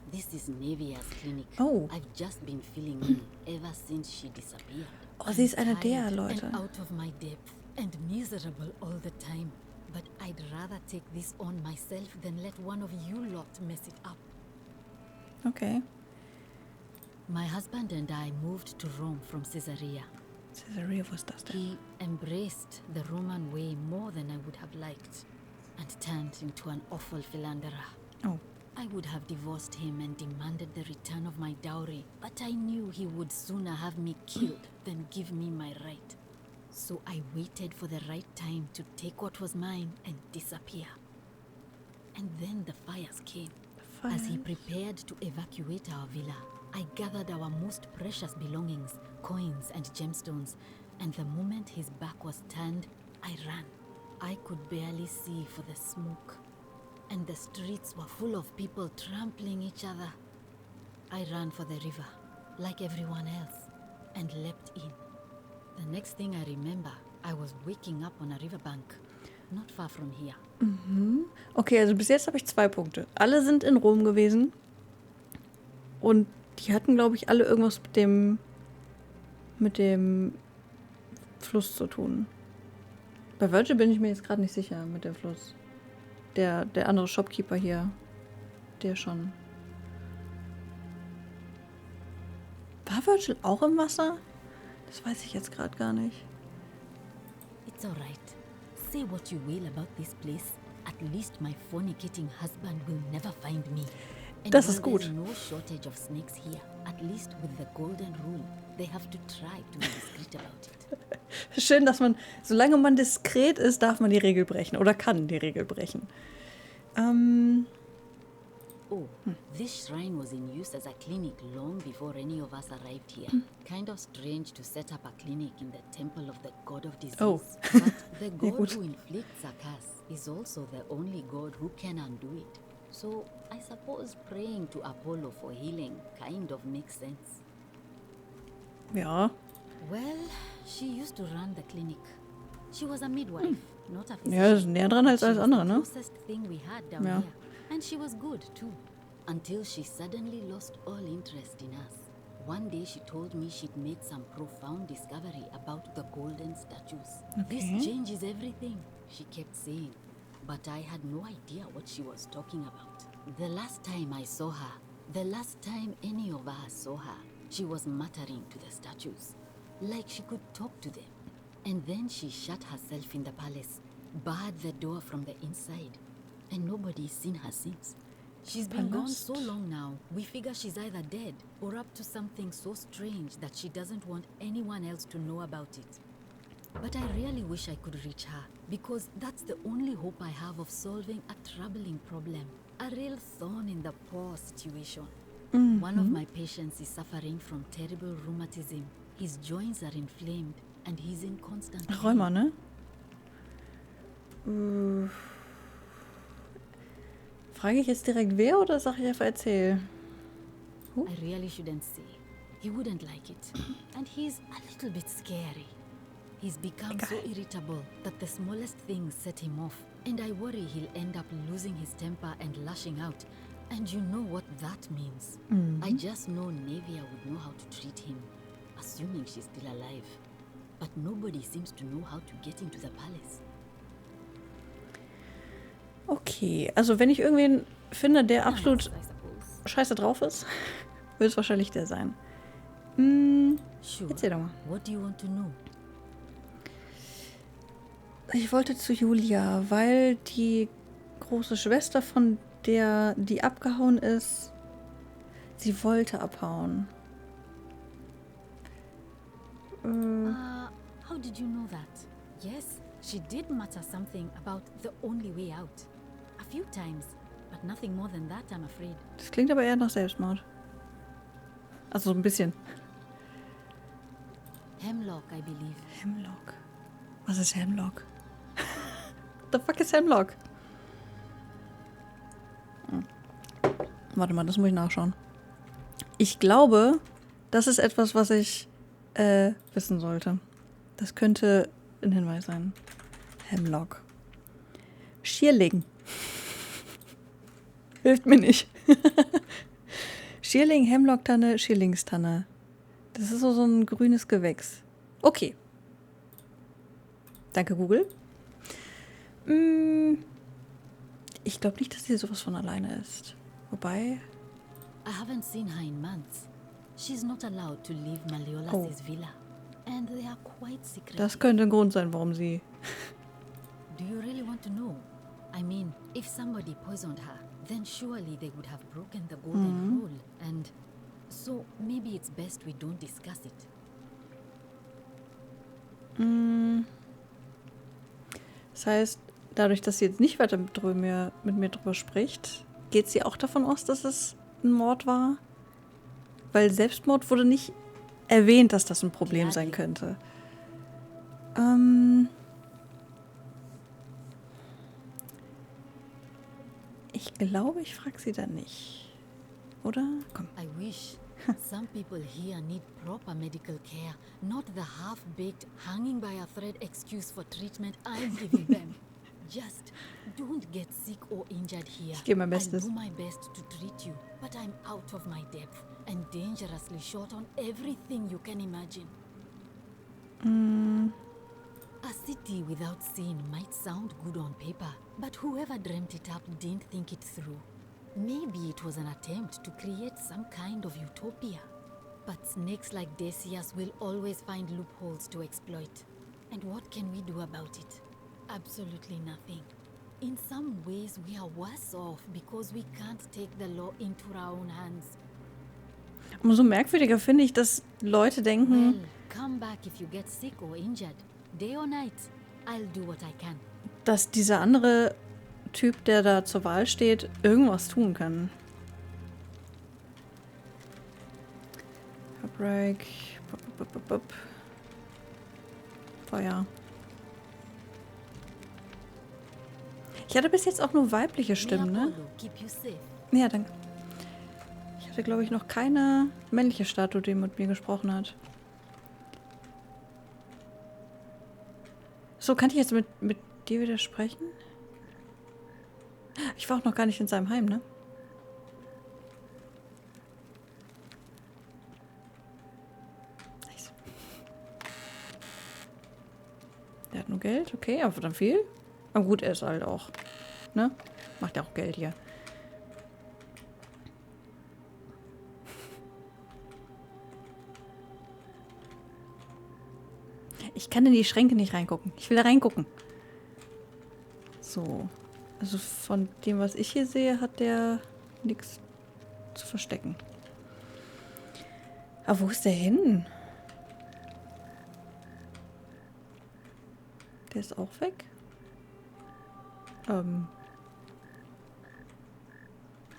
S14: This is Nevia's clinic.
S1: Oh.
S14: I've just been filling in ever since she disappeared.
S1: Oh, sie ist eine der Leute.
S14: And out of my depth and miserable all the time. But I'd rather take this on myself than let one of you lot mess it up.
S1: Okay.
S14: My husband and I moved to Rome from Caesarea.
S1: Caesarea, wo ist das denn?
S14: He embraced the Roman way more than I would have liked and turned into an awful philanderer.
S1: Oh.
S14: I would have divorced him and demanded the return of my dowry, but I knew he would sooner have me killed than give me my right. So I waited for the right time to take what was mine and disappear. And then the fires came. As he prepared to evacuate our villa, I gathered our most precious belongings, coins and gemstones, and the moment his back was turned, I ran. I could barely see for the smoke. And the streets were full of people trampling each other. I ran for the river, like everyone else, and leapt in. The next thing I remember, I was waking up on a riverbank, not far from here.
S1: Mhm. Okay, also bis jetzt habe ich 2 Punkte. Alle sind in Rom gewesen. Und die hatten, glaube ich, alle irgendwas mit dem Fluss zu tun. Bei Virgil bin ich mir jetzt gerade nicht sicher mit dem Fluss. Der andere Shopkeeper hier, der schon. War Virgil auch im Wasser? Das weiß ich jetzt gerade gar nicht.
S14: It's alright. Say what you will about this place. At least my fornicating husband will never find me. And
S1: Das ist gut.
S14: there's no shortage of snakes here. At least with the golden rule, they have to try to be discreet about it.
S1: Schön, dass man, solange man diskret ist, darf man die Regel brechen oder kann die Regel brechen.
S14: This shrine was in use as a clinic long before any of us arrived here. Kind of strange to set up a clinic in the temple of the god of disease.
S1: Oh.
S14: But the god who inflicts a curse is also the only god who can undo it. So I suppose praying to Apollo for healing kind of makes sense.
S1: Ja.
S14: Well, she used to run the clinic. She was a midwife, not a physician.
S1: Ja, das ist näher dran als alles andere, ne?
S14: The closest thing we had down
S1: Ja.
S14: here. And she was good too, until she suddenly lost all interest in us. One day she told me she'd made some profound discovery about the golden statues.
S1: Okay.
S14: This changes everything, she kept saying. But I had no idea what she was talking about. The last time I saw her, the last time any of us saw her, she was muttering to the statues, like she could talk to them. And then she shut herself in the palace, barred the door from the inside, and nobody's seen her since. She's been gone so long now, we figure she's either dead or up to something so strange that she doesn't want anyone else to know about it. But I really wish I could reach her, because that's the only hope I have of solving a troubling problem, a real thorn in the paw situation. One of my patients is suffering from terrible rheumatism. His joints are inflamed and he's in constant pain.
S1: Rheuma, ne? Frage ich jetzt direkt wer oder sag ich einfach erzähl?
S14: I really shouldn't say. He wouldn't like it. And he's a little bit scary. He's become so irritable that the smallest things set him off. And I worry he'll end up losing his temper and lashing out. And you know what that means. I just know Nevia would know how to treat him, assuming she's still alive. But nobody seems to know how to get into the palace.
S1: Okay, also wenn ich irgendwen finde, der absolut scheiße drauf ist, wird es wahrscheinlich der sein. Erzähl doch mal.
S14: What do you want to know?
S1: Ich wollte zu Julia, weil die große Schwester von der, die abgehauen ist, sie wollte abhauen.
S14: How did you know that? Yes, she did mutter something about the only way out. A few times, but nothing more than that, I'm afraid.
S1: Das klingt aber eher nach Selbstmord. Also so ein bisschen.
S14: Hemlock, I believe.
S1: Hemlock. Was ist Hemlock? The fuck ist Hemlock? Warte mal, das muss ich nachschauen. Ich glaube, das ist etwas, was ich wissen sollte. Das könnte ein Hinweis sein. Hemlock. Schierling. Hilft mir nicht. Schierling, Hemlocktanne, Schierlingstanne. Das ist so ein grünes Gewächs. Okay. Danke, Google. Ich glaube nicht, dass sie sowas von alleine ist. Wobei...
S14: I haven't seen her in months. She's not allowed to leave Malleolas' villa. And they are quite secretive.
S1: Das könnte ein Grund sein, warum sie...
S14: Do you really want to know? I mean, if somebody poisoned her, then surely they would have broken the golden rule. And so maybe it's best we don't discuss it.
S1: Das heißt, dadurch, dass sie jetzt nicht weiter mit mir drüber spricht, geht sie auch davon aus, dass es ein Mord war? Weil Selbstmord wurde nicht erwähnt, dass das ein Problem sein könnte. Ich glaube, ich frage sie dann nicht. Oder? Komm.
S14: I wish. Some people here need proper medical care, not the half-baked, hanging by a thread excuse for treatment I'm giving them. Just don't get sick or injured here.
S1: Ich gebe mein Bestes.
S14: I'll do my best to treat you, but I'm out of my depth and dangerously short on everything you can imagine. A city without sin might sound good on paper, but whoever dreamt it up didn't think it through. Maybe it was an attempt to create some kind of utopia. But snakes like Decius will always find loopholes to exploit. And what can we do about it? Absolutely nothing. In some ways, we are worse off because we can't take the law into our own hands.
S1: Umso merkwürdiger finde ich, dass Leute denken...
S14: Well, come back if you get sick or injured. Day or night, I'll do what I can.
S1: Dass dieser andere Typ, der da zur Wahl steht, irgendwas tun kann. Break. Feuer. Ich hatte bis jetzt auch nur weibliche Stimmen, ne? Ja, danke. Ich hatte, glaube ich, noch keine männliche Statue, die mit mir gesprochen hat. So, kann ich jetzt mit dir wieder sprechen? Ich war auch noch gar nicht in seinem Heim, ne? Nice. Der hat nur Geld, okay, aber dann viel. Aber gut, er ist halt auch, ne? Macht ja auch Geld hier. Ich kann in die Schränke nicht reingucken. Ich will da reingucken. So. Also von dem, was ich hier sehe, hat der nichts zu verstecken. Aber wo ist der hin? Der ist auch weg?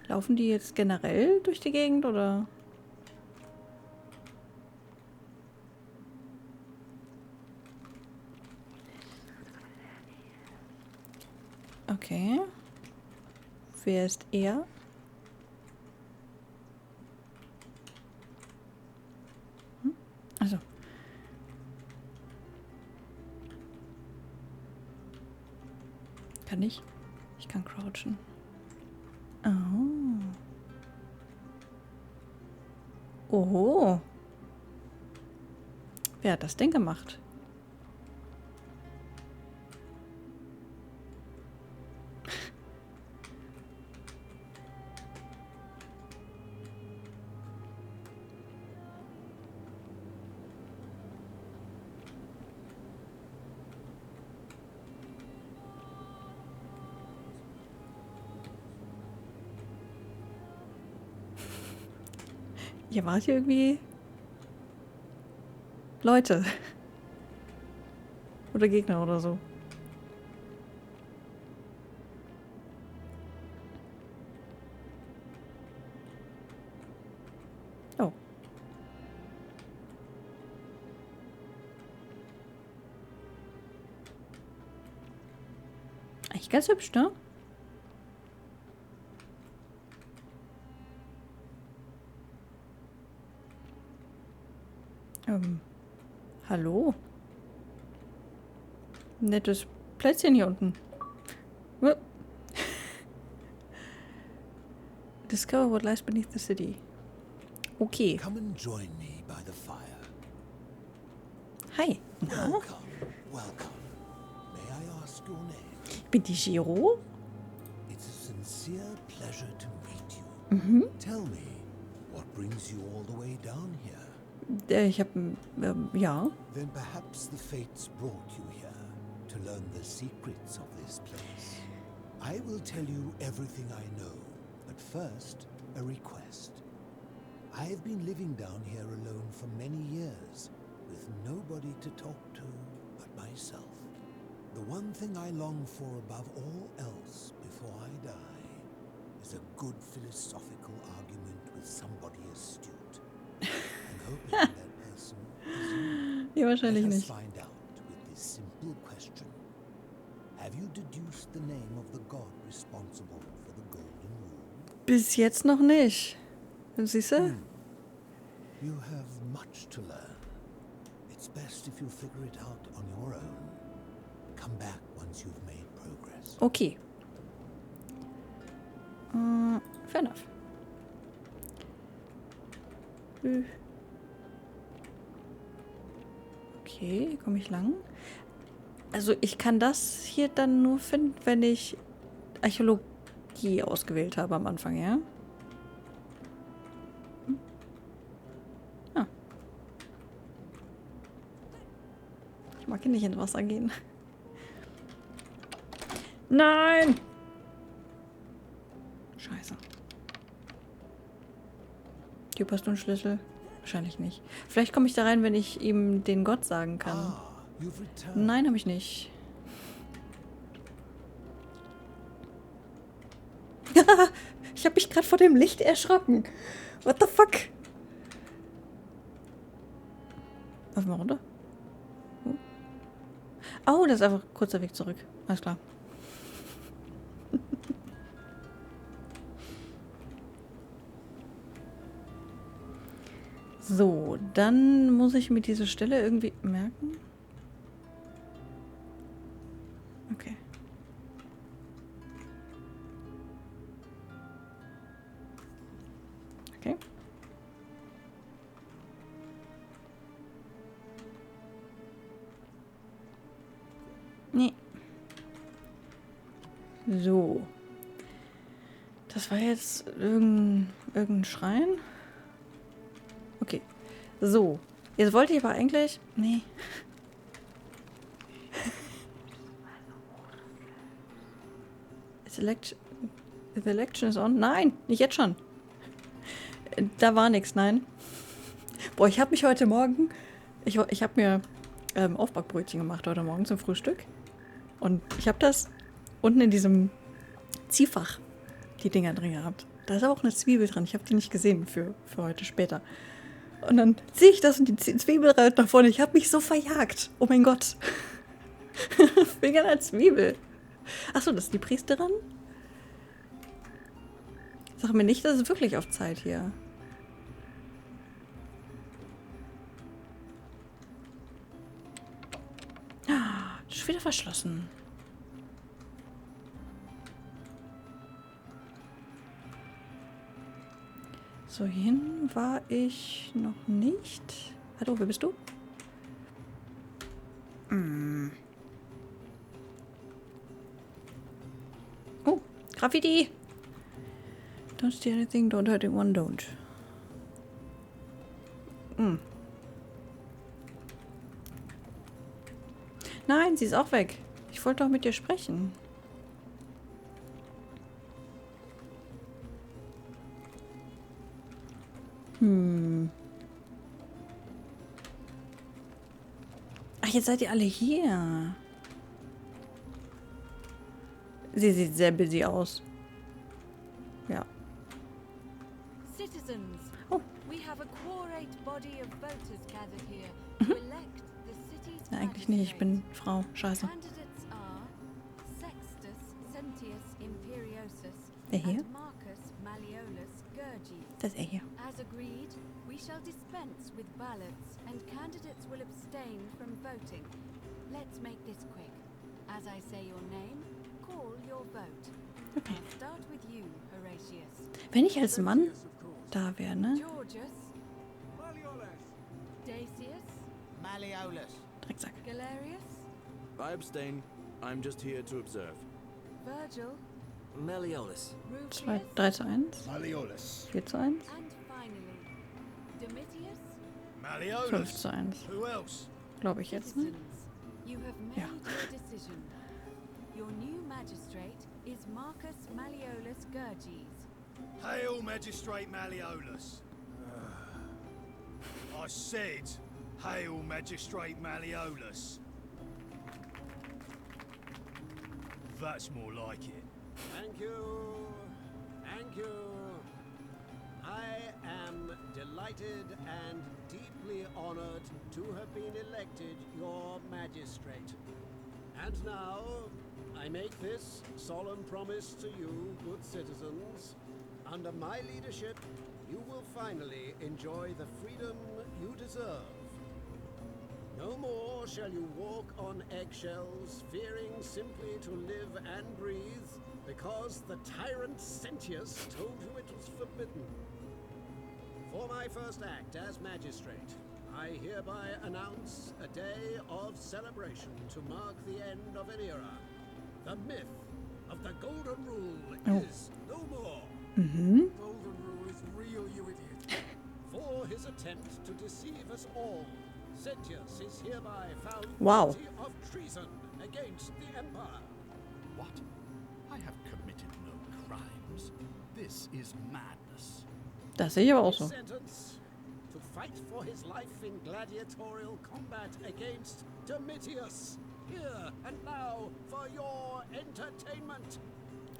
S1: Laufen die jetzt generell durch die Gegend, oder? Okay. Wer ist er? Also. Kann ich? Ich kann crouchen. Oh. Oho. Wer hat das denn gemacht? Hier war es irgendwie Leute. Oder Gegner oder so. Oh. Eigentlich ganz hübsch, ne? Hallo? Nettes Plätzchen hier unten. Discover what lies beneath the city. Okay.
S15: Come and join me by the fire.
S1: Hi.
S15: Welcome, welcome. May I ask your name?
S1: Bin die Shiro?
S15: It's a sincere pleasure to meet you. Tell me, what brings you all the way down here?
S1: Ich hab, ja.
S15: Then perhaps the fates brought you here to learn the secrets of this place. I will tell you everything I know, but first, a request. I have been living down here alone for many years, with nobody to talk to but myself. The one thing I long for above all else before I die is a good philosophical argument with somebody astute. That person is you.
S1: Ja, wahrscheinlich
S15: Let us
S1: nicht.
S15: find out with this simple question. Have you deduced the name of the god responsible for the golden rule?
S1: Bis jetzt noch nicht. Siehst du?
S15: You have much to learn. It's best if you figure it out on your own. Come back once you've made progress.
S1: Okay. Fair enough. Okay, komme ich lang? Also ich kann das hier dann nur finden, wenn ich Archäologie ausgewählt habe am Anfang, ja? Ah. Ich mag hier nicht ins Wasser gehen. Nein! Scheiße. Typ, hast du einen Schlüssel? Wahrscheinlich nicht. Vielleicht komme ich da rein, wenn ich ihm den Gott sagen kann. Nein, habe ich nicht. Ich habe mich gerade vor dem Licht erschrocken. What the fuck? Lauf mal runter. Oh, das ist einfach ein kurzer Weg zurück. Alles klar. So, dann muss ich mir diese Stelle irgendwie merken. Okay. Okay. Nee. So. Das war jetzt irgendein Schrein. Okay. So. Jetzt wollte ich aber eigentlich... Nee. The election is on. Nein, nicht jetzt schon. Da war nichts, nein. Boah, ich habe mich heute Morgen... Ich habe mir Aufbackbrötchen gemacht heute Morgen zum Frühstück. Und ich habe das unten in diesem Ziehfach, die Dinger drin gehabt. Da ist aber auch eine Zwiebel drin. Ich habe die nicht gesehen für heute später. Und dann sehe ich das und die Zwiebel rollt nach vorne. Ich habe mich so verjagt. Oh mein Gott. Wegen einer Zwiebel. Achso, das ist die Priesterin? Sag mir nicht, das ist wirklich auf Zeit hier. Ah, das ist wieder verschlossen. So, hierhin war ich noch nicht. Hallo, wer bist du? Hm. Oh, Graffiti! Don't steal anything, don't hurt anyone, don't. Hm. Nein, sie ist auch weg. Ich wollte doch mit dir sprechen. Ach, jetzt seid ihr alle hier. Sie sieht sehr busy aus. Ja.
S11: Citizens, we have a quorate body of voters gathered here to elect the city's
S1: Eigentlich nicht, ich bin Frau. Scheiße.
S11: Candidates are Sextus Sentius Imperiosus
S1: Der hier?
S11: and Marcus Malleolus Gurgi.
S1: Das ist er hier.
S11: As agreed, we shall dispense with ballots and candidates will abstain from voting. Let's make this quick. As I say your name, call your vote.
S1: Okay.
S11: I'll start with you, Horatius.
S1: Wenn ich als Mann da wäre, ne?
S11: Georgius. Dacius.
S16: Malleolus.
S1: Drecksack.
S11: Galerius.
S4: I abstain. I'm just here to observe.
S11: Virgil.
S12: Malleolus.
S1: 3 zu 1.
S16: Malleolus.
S1: 4 zu 1.
S11: And finally, Domitius.
S1: 5 zu 1.
S10: Who else?
S1: Glaube ich jetzt, ne?
S11: Citizens, you have made your decision. Your new magistrate is Marcus Malleolus Gurges.
S10: Hail, Magistrate Malleolus. I said, hail, Magistrate Malleolus. That's more like it.
S17: Thank you. Thank you. I am delighted and deeply honored to have been elected your magistrate. And now, I make this solemn promise to you, good citizens. Under my leadership, you will finally enjoy the freedom you deserve. No more shall you walk on eggshells, fearing simply to live and breathe, because the tyrant Sentius told you it was forbidden. For my first act as magistrate, I hereby announce a day of celebration to mark the end of an era. The myth of the Golden Rule is no more.
S7: Golden Rule is real, you idiot.
S17: For his attempt to deceive us all, Sentius is hereby found guilty of treason against the Empire.
S8: What? I have committed no crimes. This is madness.
S1: Das sehe ich aber auch so.
S17: Sentence to fight for his life in gladiatorial combat against Domitius. Here and now for your entertainment.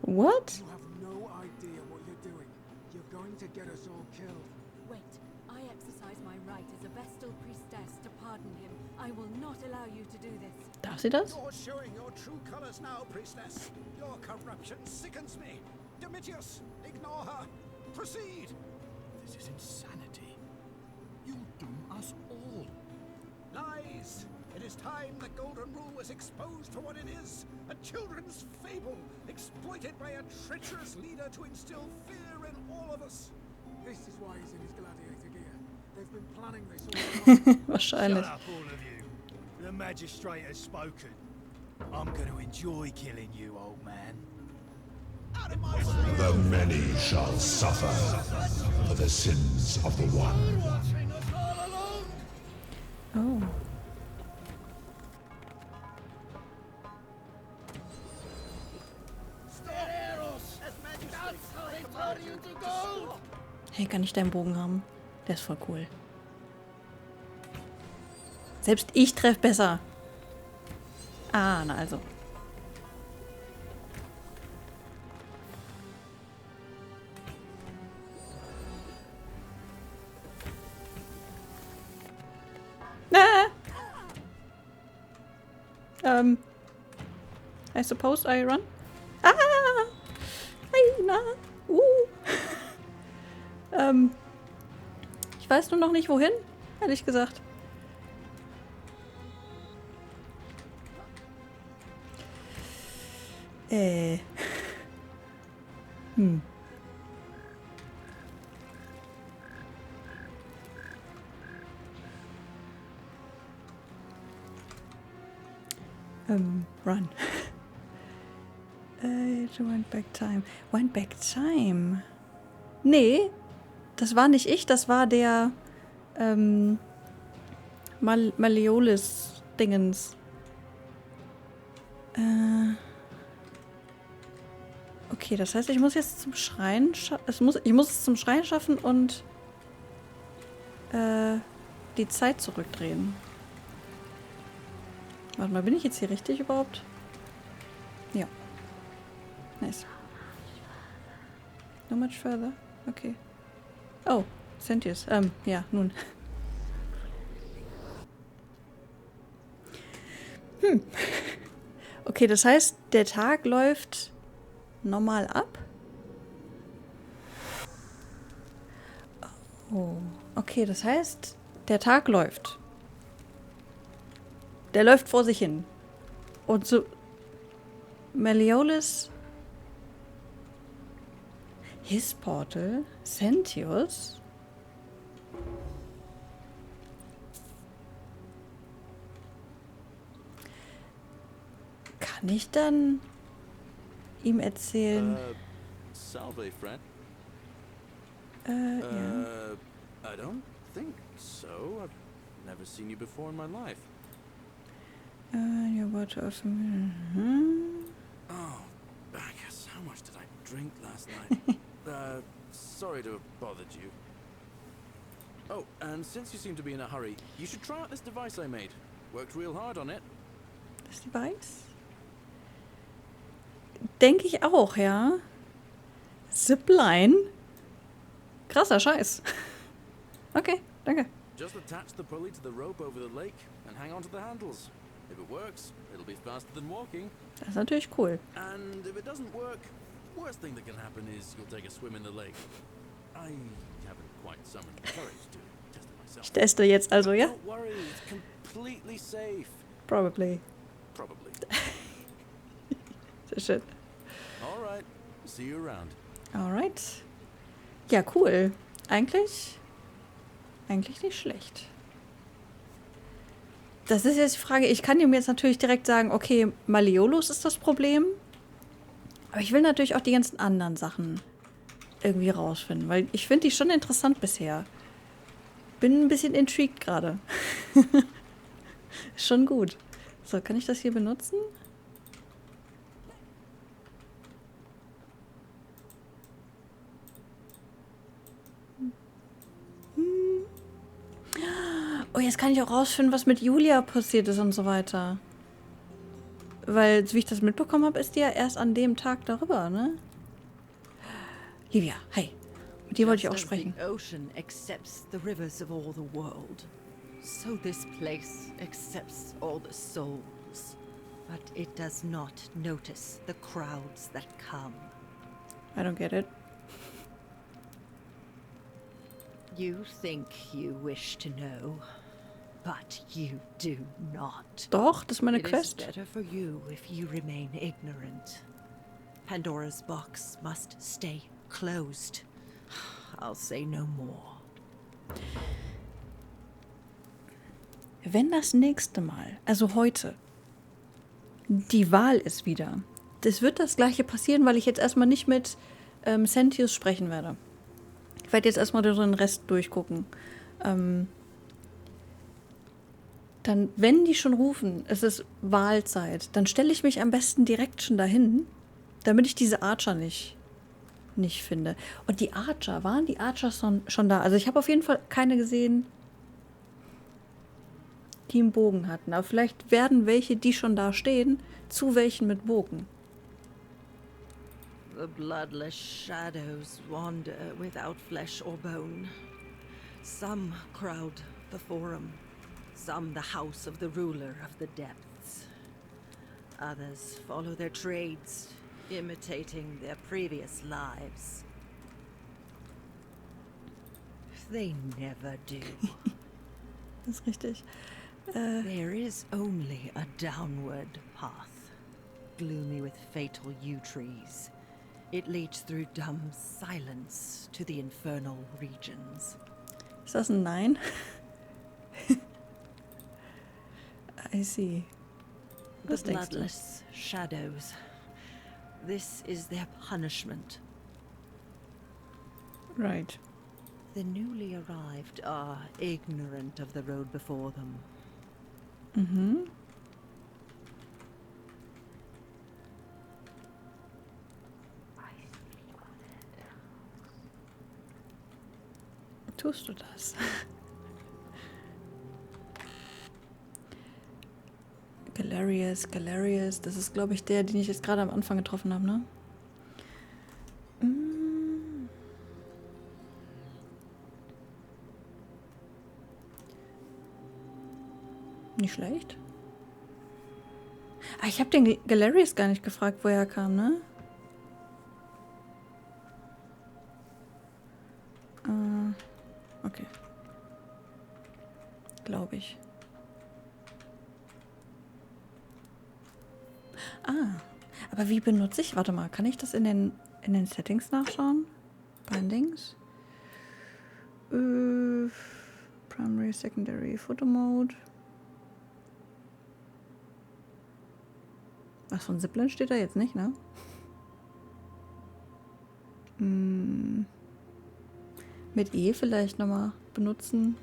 S1: What?
S7: You have no idea what you're doing. You're going to get us all killed.
S11: Wait, I exercise my right as a Vestal priestess to pardon him. I will not allow you to do this.
S1: Darf sie das?
S17: You're showing your true colors now, priestess. Your corruption sickens me. Domitius, ignore her. Proceed.
S8: This is insanity. You doom us all.
S17: Lies. It is time the Golden Rule was exposed for what it is. A children's fable, exploited by a treacherous leader to instill fear in all of us.
S7: This is why he's in his gladiator gear. They've been planning this all along.
S1: Wahrscheinlich.
S10: Shut up, all of you. The magistrate has spoken. I'm going to enjoy killing you, old man. Out of my way!
S15: The many shall suffer for the sins of the one.
S1: Oh. Hey, kann ich deinen Bogen haben? Der ist voll cool. Selbst ich treffe besser. Ah, na also. I suppose I run. Ah! Hey, na! Ich weiß nur noch nicht, wohin, ehrlich gesagt. Run. Went back time. Went back time. Nee, das war nicht ich, das war der Malleolus-Dingens. Okay, das heißt, ich muss jetzt zum Schrein ich muss es zum Schrein schaffen und die Zeit zurückdrehen. Warte mal, bin ich jetzt hier richtig überhaupt? Ja. Nice. No much further? Okay. Oh, Sentius. Ja, nun. Okay, das heißt, der Tag läuft normal ab? Oh, okay, das heißt, der Tag läuft. Der läuft vor sich hin. Und so Malleolus, his portal, Sentius. Kann ich dann ihm erzählen?
S4: Salve, friend.
S1: Ja.
S4: I don't think so. I've never seen you before in my life.
S1: You're about to offer me.
S4: Oh, Bacchus, how much did I drink last night? Sorry to have bothered you. Oh, and since you seem to be in a hurry, you should try out this device I made. Worked real hard on it.
S1: Das Device? Denke ich auch, ja. Zipline? Krasser Scheiß. Okay, danke.
S4: Just attach the pulley to the rope over the lake and hang on to the handles. If it works, it'll be faster than walking.
S1: Das ist natürlich cool.
S4: And if it doesn't work, worst thing that can happen is you'll take a swim in the lake. I haven't quite summoned the courage to test it myself.
S1: Ich teste jetzt also, ja?
S4: Don't worry, it's completely safe.
S1: Probably.
S4: Probably.
S1: Sehr schön.
S4: All right. See you around.
S1: Alright. Ja, cool. Eigentlich nicht schlecht. Das ist jetzt die Frage, ich kann ihm jetzt natürlich direkt sagen, okay, Malleolus ist das Problem. Aber ich will natürlich auch die ganzen anderen Sachen irgendwie rausfinden, weil ich finde die schon interessant bisher. Bin ein bisschen intrigued gerade. Schon gut. So, kann ich das hier benutzen? Oh, jetzt kann ich auch rausfinden, was mit Julia passiert ist und so weiter. Weil, wie ich das mitbekommen habe, ist die ja erst an dem Tag darüber, ne? Livia, hi. Mit dir wollte ich auch sprechen.
S18: The ocean accepts the rivers of all the world. So this place accepts all the souls. But it does not notice the crowds that come.
S1: I don't get it.
S18: You think you wish to know, but you do not.
S1: Doch, das ist meine
S18: It
S1: Quest.
S18: is better for you if you remain ignorant. Pandora's box must stay closed. I'll say no more.
S1: Wenn das nächste Mal, also heute, die Wahl ist wieder, das wird das gleiche passieren, weil ich jetzt erstmal nicht mit Sentius sprechen werde. Ich werde jetzt erstmal den Rest durchgucken. Dann, wenn die schon rufen, es ist Wahlzeit, dann stelle ich mich am besten direkt schon dahin, damit ich diese Archer nicht finde. Und die Archer, waren die Archer schon da? Also ich habe auf jeden Fall keine gesehen, die einen Bogen hatten. Aber vielleicht werden welche, die schon da stehen, zu welchen mit Bogen.
S18: The bloodless shadows wander without flesh or bone. Some crowd the forum, some the house of the ruler of the depths. Others follow their trades, imitating their previous lives. They never do.
S1: Das ist richtig.
S18: There is only a downward path, gloomy with fatal yew trees. It leads through dumb silence to the infernal regions.
S1: Ist das ein Nein? I see.
S18: The
S1: Was denkst du?
S18: bloodless shadows. This is their punishment.
S1: Right.
S18: The newly arrived are ignorant of the road before them.
S1: Mhm. Tust du das? Galerius. Das ist, glaube ich, der, den ich jetzt gerade am Anfang getroffen habe, ne? Nicht schlecht. Ah, ich habe den Galerius gar nicht gefragt, woher er kam, ne? Okay. Glaube ich. Aber wie benutze ich? Warte mal, kann ich das in den Settings nachschauen? Bindings? Primary, Secondary, Photo Mode. Was von Zipline steht da jetzt nicht, ne? Mit E vielleicht nochmal benutzen.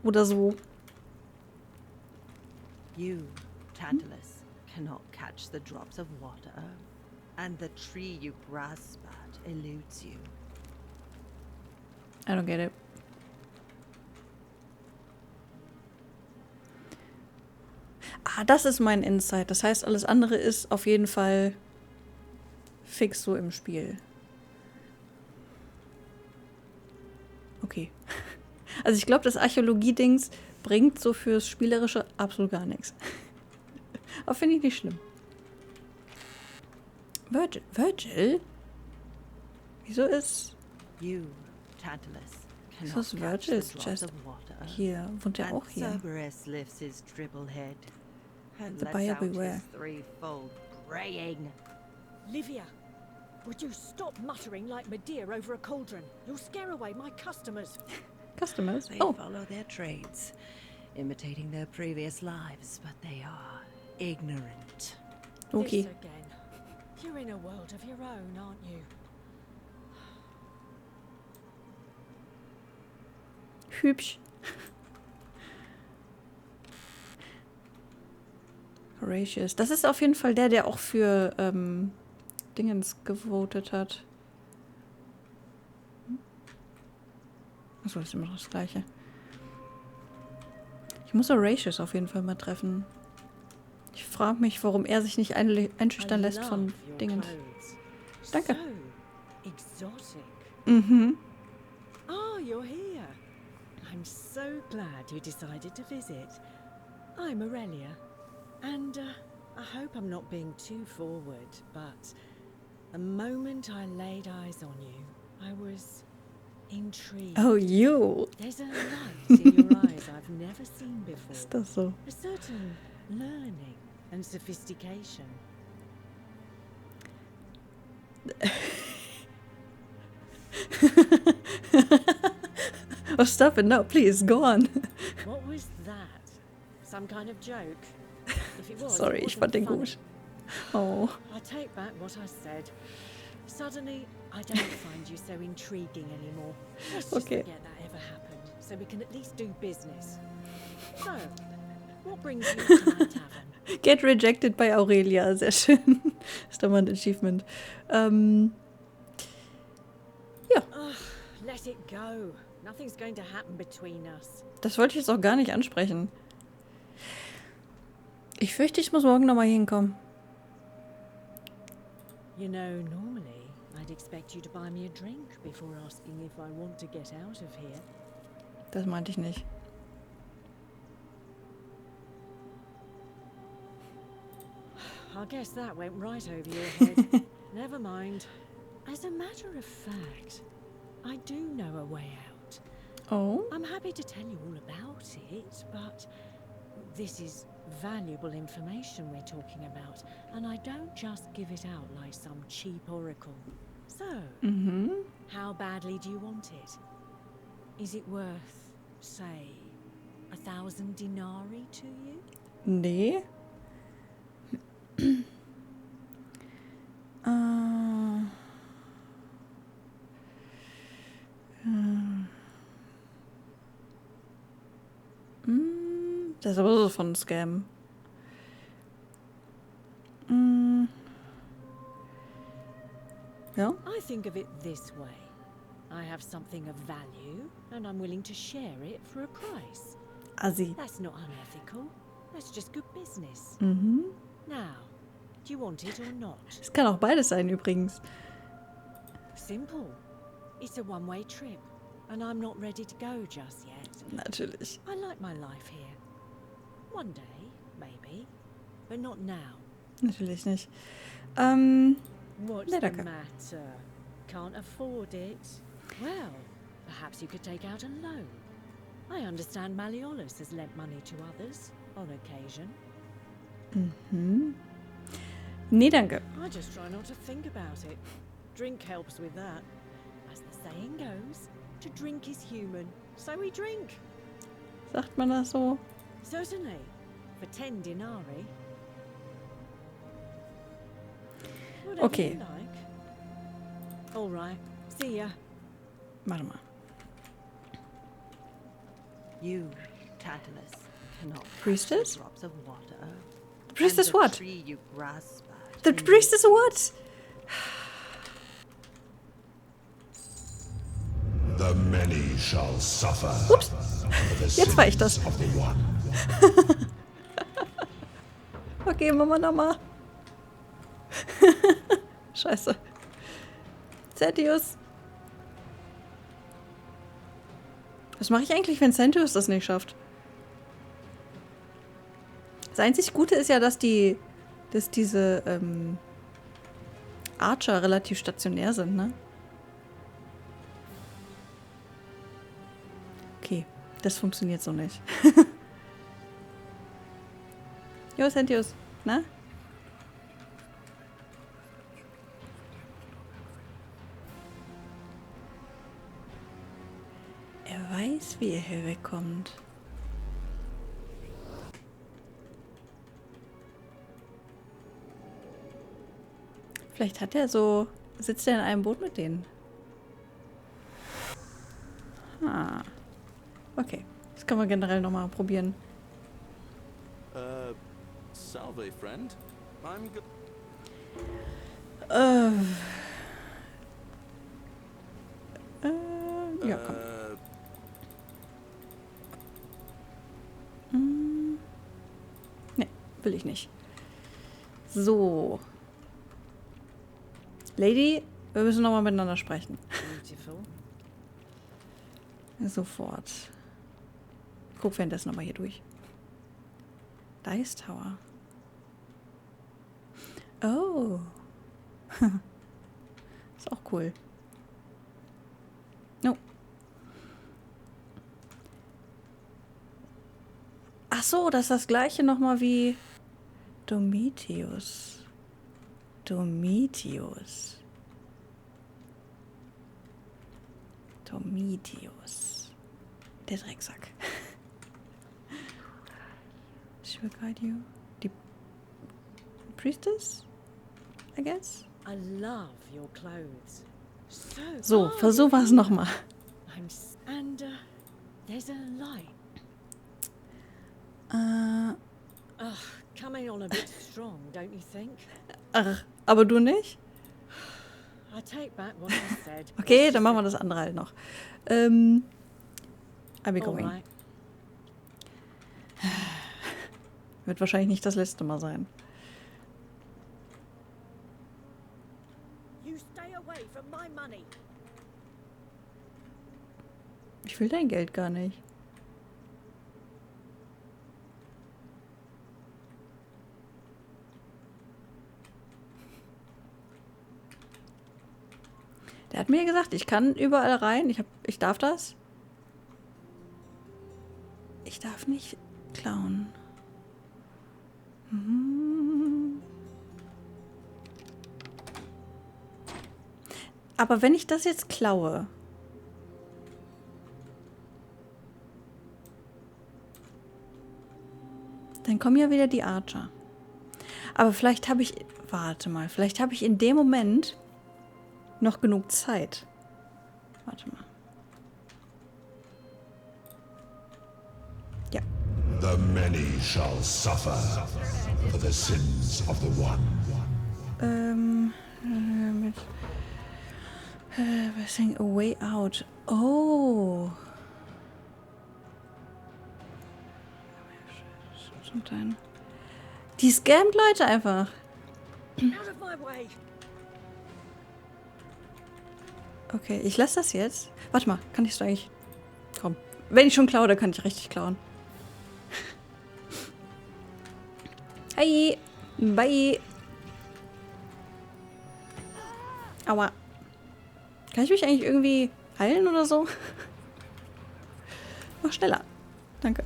S1: Oder so.
S18: You, Tantalus, cannot catch the drops of water, and the tree you grasp at eludes you.
S1: I don't get it. Das ist mein Insight. Das heißt, alles andere ist auf jeden Fall fix so im Spiel. Okay. Also ich glaube, das Archäologie-Dings bringt so fürs Spielerische absolut gar nichts. Aber finde ich nicht schlimm. Virgil? Wieso ist...
S18: You, Tantalus,
S1: Wieso ist Virgils Chest hier? Wohnt er auch hier?
S18: Cerberus lifts his triple head and
S1: The
S18: lets
S1: buyer
S18: out
S1: beware.
S18: his threefold braying.
S5: Livia, would you stop muttering like Medea over a cauldron? You'll scare away my customers.
S1: Customers?
S18: They
S1: Oh.
S18: follow their trades, imitating their previous lives, but they are ignorant.
S1: Okay.
S5: This again. You're in a world of your own, aren't you?
S1: Hübsch. Horatius. Das ist auf jeden Fall der auch für Dingens gewotet hat. Achso, das ist immer noch das Gleiche. Ich muss Horatius auf jeden Fall mal treffen. Ich frage mich, warum er sich nicht einschüchtern lässt von Dingen. Danke.
S5: So exotic.
S1: Mhm.
S5: Oh, you're here. I'm so glad you decided to visit. I'm Aurelia, and I hope I'm not being too forward, but the moment I laid eyes on you, I was intrigued.
S1: Oh, you.
S5: There's a light in your eyes I've never seen before.
S1: Ist das so?
S5: A certain learning and sophistication.
S1: Oh, stop it. No, please, go on.
S5: What was that? Some kind of joke? If it was,
S1: Sorry,
S5: it
S1: ich fand den
S5: wasn't
S1: gut.
S5: funny.
S1: Oh.
S5: I take back what I said. Suddenly, I don't find you so intriguing anymore. Let's just
S1: Okay.
S5: forget that ever happened, so we can at least do business. So, what brings you to my tavern?
S1: Get rejected by Aurelia. Sehr schön. Ist doch mal ein Achievement. Ja.
S5: Ugh, let it go. Nothing's going to happen between us.
S1: Das wollte ich jetzt auch gar nicht ansprechen. Ich fürchte, ich muss morgen nochmal hier hinkommen.
S5: You know, normally, I'd expect you to buy me a drink before asking if I want to get out of here.
S1: Das meinte ich nicht.
S5: I guess that went right over your head. Never mind. As a matter of fact, I do know a way out.
S1: Oh?
S5: I'm happy to tell you all about it, but this is valuable information we're talking about, and I don't just give it out like some cheap oracle. So, how badly do you want it? Is it worth, say, 1,000 denarii to you?
S1: Nee. Das ist aber so von Scam. Ja?
S5: I think of it this way. I have something of value, and I'm willing to share it for a price.
S1: Assi.
S5: That's not unethical. That's just good business.
S1: Mhm.
S5: Now, do you want it or not?
S1: Es kann auch beides sein übrigens.
S5: Simple. It's a one-way trip, and I'm not ready to go just yet.
S1: Natürlich.
S5: I like my life here. One day, maybe, but not now.
S1: Natürlich nicht.
S5: What's
S1: Nee,
S5: the
S1: danke.
S5: matter? Can't afford it? Well, perhaps you could take out a loan. I understand Malleolus has lent money to others on occasion.
S1: Mhm. Nee, danke.
S5: I just try not to think about it. Drink helps with that. As the saying goes, to drink is human, so we drink.
S1: Sagt man das so?
S5: Certainly, for 10 denarii. Whatever
S1: Okay.
S5: you like. All right, see ya.
S1: Warte mal.
S18: You, Tantalus, cannot
S1: Priestess?
S18: touch the drops of water.
S1: The priestess
S18: and the
S1: what?
S18: tree you grasp at
S1: The
S18: in
S1: priestess what?
S15: The many shall suffer.
S1: Ups.
S15: For the
S1: Jetzt war ich das.
S15: sins of the one.
S1: Okay, Mama nochmal. Scheiße. Centius. Was mache ich eigentlich, wenn Centius das nicht schafft? Das einzig Gute ist ja, dass diese Archer relativ stationär sind, ne? Okay, das funktioniert so nicht. Jo, Centius, ne? Er weiß, wie er hier wegkommt. Vielleicht hat er so... Sitzt er in einem Boot mit denen? Ah. Okay. Das kann man generell nochmal probieren.
S4: Salve, friend. I'm good.
S1: Ja, komm. Ne, will ich nicht. So. Lady, wir müssen nochmal miteinander sprechen.
S5: Beautiful.
S1: Sofort. Ich guck währenddessen nochmal hier durch. Dice Tower. Oh. Ist auch cool. No. Ach so, das ist das gleiche nochmal wie Domitius. Domitius. Der Drecksack. She will guide you. Die Priestess? I guess?
S5: I love your clothes.
S1: So, versuch was nochmal.
S5: And there's a light. Coming on a bit strong, don't you think?
S1: Ach, aber du nicht?
S5: I take back what I said.
S1: Okay, dann machen wir das andere halt noch. I'll be going.
S5: Alright.
S1: Wird wahrscheinlich nicht das letzte Mal sein.
S5: You stay away from my money.
S1: Ich will dein Geld gar nicht. Der hat mir gesagt, ich kann überall rein. Ich darf das. Ich darf nicht klauen. Aber wenn ich das jetzt klaue... Dann kommen ja wieder die Archer. Aber vielleicht habe ich... Warte mal. Vielleicht habe ich in dem Moment noch genug Zeit. Warte mal. Ja.
S15: The many shall suffer for the sins of the one.
S1: We're saying a way out. Oh. Die scammt Leute einfach. Okay, ich lasse das jetzt. Warte mal, kann ich es eigentlich... Komm. Wenn ich schon klaue, dann kann ich richtig klauen. Hi. Bye. Aua. Kann ich mich eigentlich irgendwie heilen oder so? Mach schneller. Danke.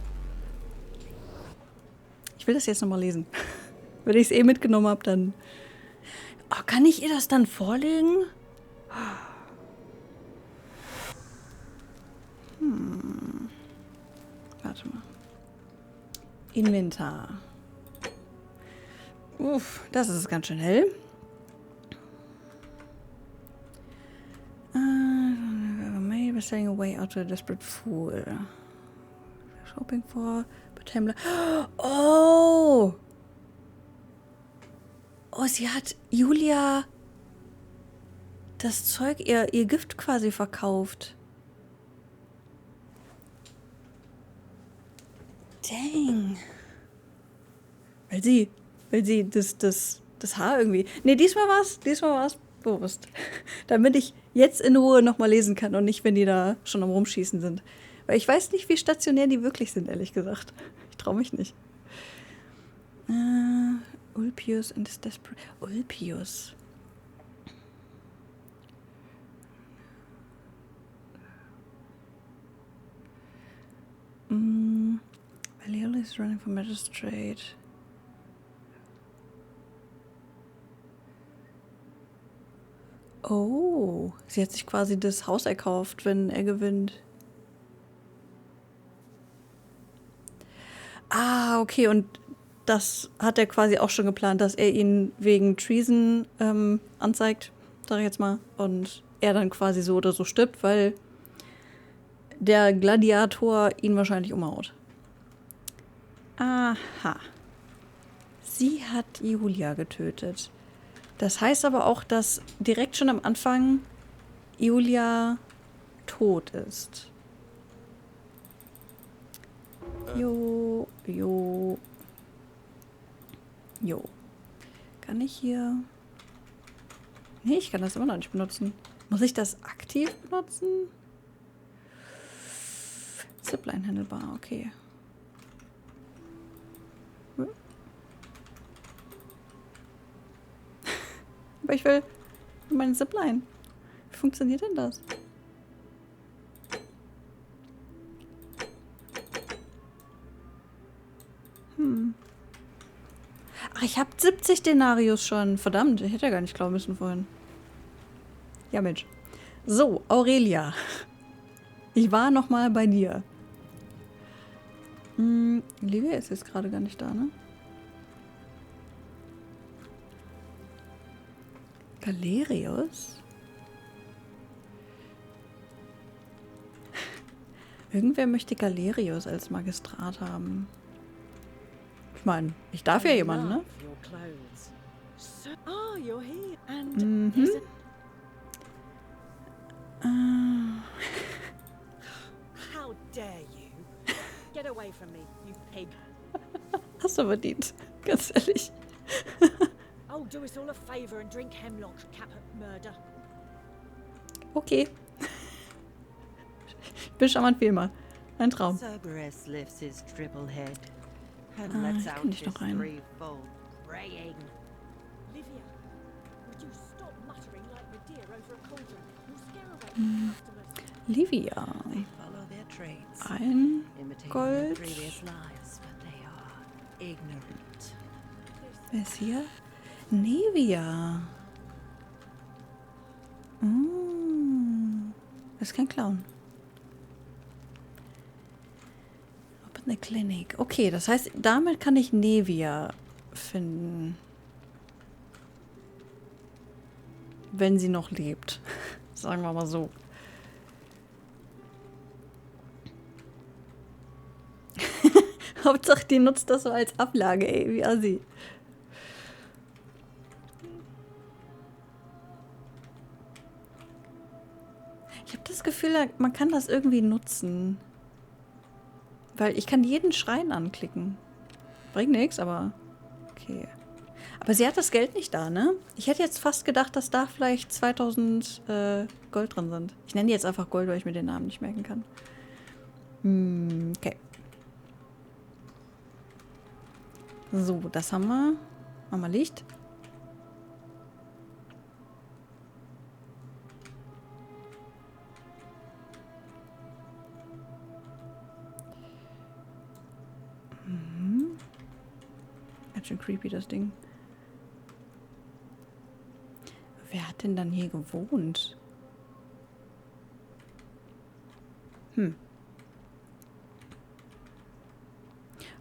S1: Ich will das jetzt nochmal lesen. Wenn ich es eh mitgenommen habe, dann... Oh, kann ich ihr das dann vorlegen? Warte mal. Inventar. Uff, das ist ganz schön hell. Maybe saying a way out to a desperate fool. Hoping for... Oh! Oh, sie hat Julia das Zeug, ihr Gift quasi verkauft. Dang. Weil sie das Haar irgendwie... Nee, diesmal war's bewusst. Damit ich jetzt in Ruhe nochmal lesen kann und nicht, wenn die da schon am Rumschießen sind. Weil ich weiß nicht, wie stationär die wirklich sind, ehrlich gesagt. Ich traue mich nicht. Ulpius and his desperate... Ulpius. Valiola is running for magistrate. Oh, sie hat sich quasi das Haus erkauft, wenn er gewinnt. Ah, okay, und das hat er quasi auch schon geplant, dass er ihn wegen Treason anzeigt, sag ich jetzt mal. Und er dann quasi so oder so stirbt, weil der Gladiator ihn wahrscheinlich umhaut. Aha. Sie hat Julia getötet. Das heißt aber auch, dass direkt schon am Anfang Julia tot ist. Jo. Kann ich hier... Nee, ich kann das immer noch nicht benutzen. Muss ich das aktiv benutzen? Zipline handelbar, okay. Aber ich will meine Zipline. Wie funktioniert denn das? Ach, ich habe 70 Denarius schon. Verdammt, ich hätte ja gar nicht glauben müssen vorhin. Ja, Mensch. So, Aurelia. Ich war noch mal bei dir. Livia ist jetzt gerade gar nicht da, ne? Galerius? Irgendwer möchte Galerius als Magistrat haben. Ich meine, ich darf ja jemanden, ne?
S5: How dare you? Get away from me, you pig.
S1: Hast du verdient, ganz ehrlich.
S5: Oh, do us all a favor and drink hemlock, Caput Murder.
S1: Okay. Ich bin charmant wie immer. Ein Traum.
S18: Cerberus lifts his triple head and
S1: Hier
S18: lets out
S1: kann ich
S18: his
S1: noch rein.
S18: threefold braying.
S5: Livia, would you stop
S6: muttering like the deer over a cauldron. You'll scare away the customers.
S1: Livia.
S5: They follow their trades,
S1: Ein
S5: imitating
S1: Gold.
S5: their previous lives, but they are ignorant.
S1: Wer ist hier? Nevia. Das ist kein Clown. Open the Clinic. Okay, das heißt, damit kann ich Nevia finden. Wenn sie noch lebt. Sagen wir mal so. Hauptsache, die nutzt das so als Ablage, ey, wie assi. Ich habe das Gefühl, man kann das irgendwie nutzen. Weil ich kann jeden Schrein anklicken. Bringt nichts, aber okay. Aber sie hat das Geld nicht da, ne? Ich hätte jetzt fast gedacht, dass da vielleicht 2000 Gold drin sind. Ich nenne die jetzt einfach Gold, weil ich mir den Namen nicht merken kann. Okay. So, das haben wir. Machen wir Licht. Ganz schön creepy, das Ding. Wer hat denn dann hier gewohnt?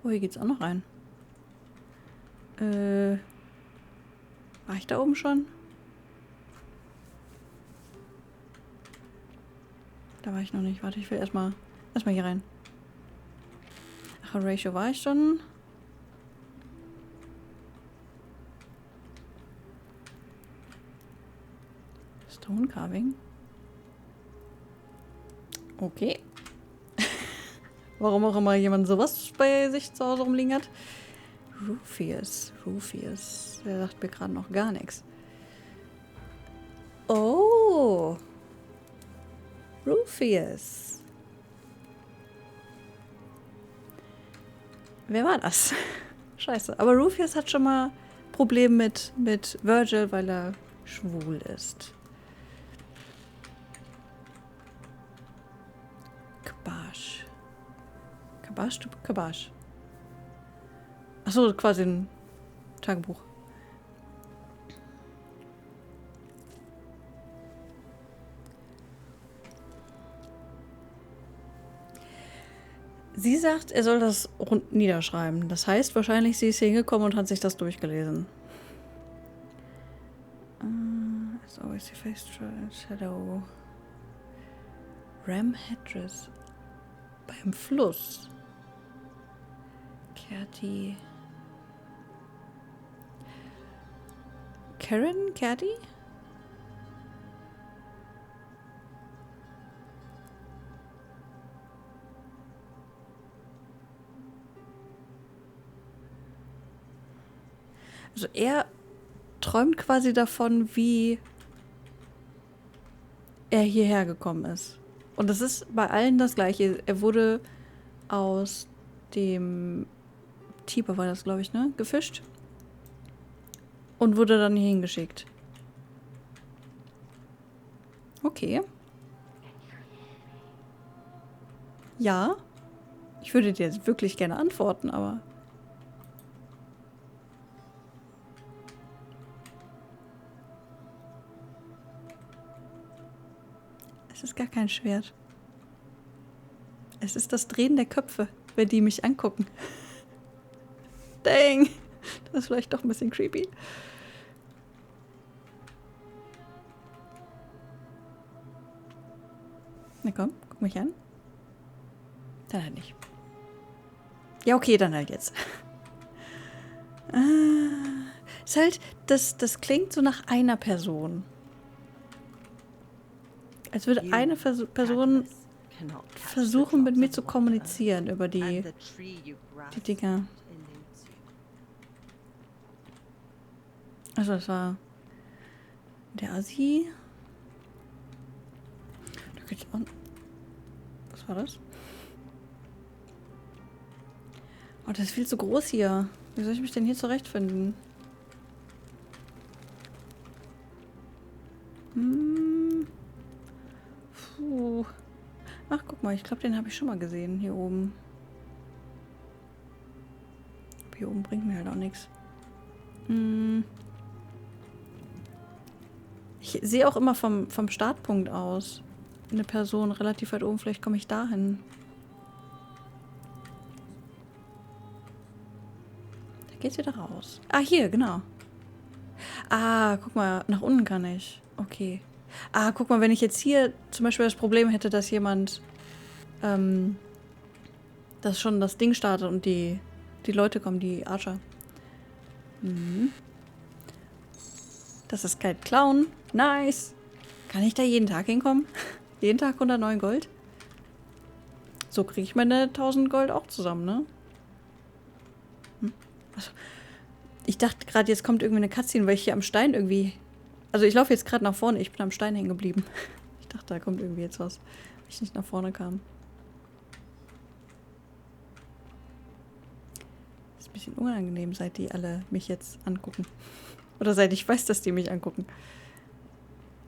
S1: Oh, hier geht's auch noch rein. War ich da oben schon? Da war ich noch nicht. Warte, ich will erstmal hier rein. Ach, Ratio war ich schon. Stone Carving. Okay. Warum auch immer jemand sowas bei sich zu Hause rumliegen hat. Rufius. Der sagt mir gerade noch gar nichts. Oh. Rufius. Wer war das? Scheiße. Aber Rufius hat schon mal Probleme mit Virgil, weil er schwul ist. Kabash. Achso, quasi ein Tagebuch. Sie sagt, er soll das niederschreiben. Das heißt wahrscheinlich, sie ist hingekommen und hat sich das durchgelesen. As always, you face shadow. Ram Headdress. Beim Fluss. Kerti. Karen? Kerti? Also er träumt quasi davon, wie er hierher gekommen ist. Und das ist bei allen das Gleiche. Er wurde aus dem Tiber, war das, glaube ich, ne? Gefischt. Und wurde dann hier hingeschickt. Okay. Ja. Ich würde dir jetzt wirklich gerne antworten, aber... Es ist gar kein Schwert. Es ist das Drehen der Köpfe, wenn die mich angucken. Dang. Das ist vielleicht doch ein bisschen creepy. Na komm, guck mich an. Dann halt nicht. Ja, okay, dann halt jetzt. Ist halt, das klingt so nach einer Person. Als würde eine Person versuchen, mit mir zu kommunizieren über die Dinger. Also das war der Assi. Da geht's an. Was war das? Oh, das ist viel zu groß hier. Wie soll ich mich denn hier zurechtfinden? Puh. Ach, guck mal, ich glaube, den habe ich schon mal gesehen, hier oben. Aber hier oben bringt mir halt auch nichts. Ich sehe auch immer vom Startpunkt aus eine Person relativ weit oben. Vielleicht komme ich dahin. Da geht's wieder raus. Ah, hier, genau. Ah, guck mal, nach unten kann ich. Okay. Ah, guck mal, wenn ich jetzt hier zum Beispiel das Problem hätte, dass jemand dass schon das Ding startet und die Leute kommen, die Archer. Das ist kein Clown. Nice. Kann ich da jeden Tag hinkommen? Jeden Tag 109 Gold? So kriege ich meine 1000 Gold auch zusammen, ne? Also, ich dachte gerade, jetzt kommt irgendwie eine Cutscene, weil ich hier am Stein irgendwie... Also ich laufe jetzt gerade nach vorne, ich bin am Stein hängen geblieben. Ich dachte, da kommt irgendwie jetzt was, weil ich nicht nach vorne kam. Ist ein bisschen unangenehm, seit die alle mich jetzt angucken. Oder seit ich weiß, dass die mich angucken.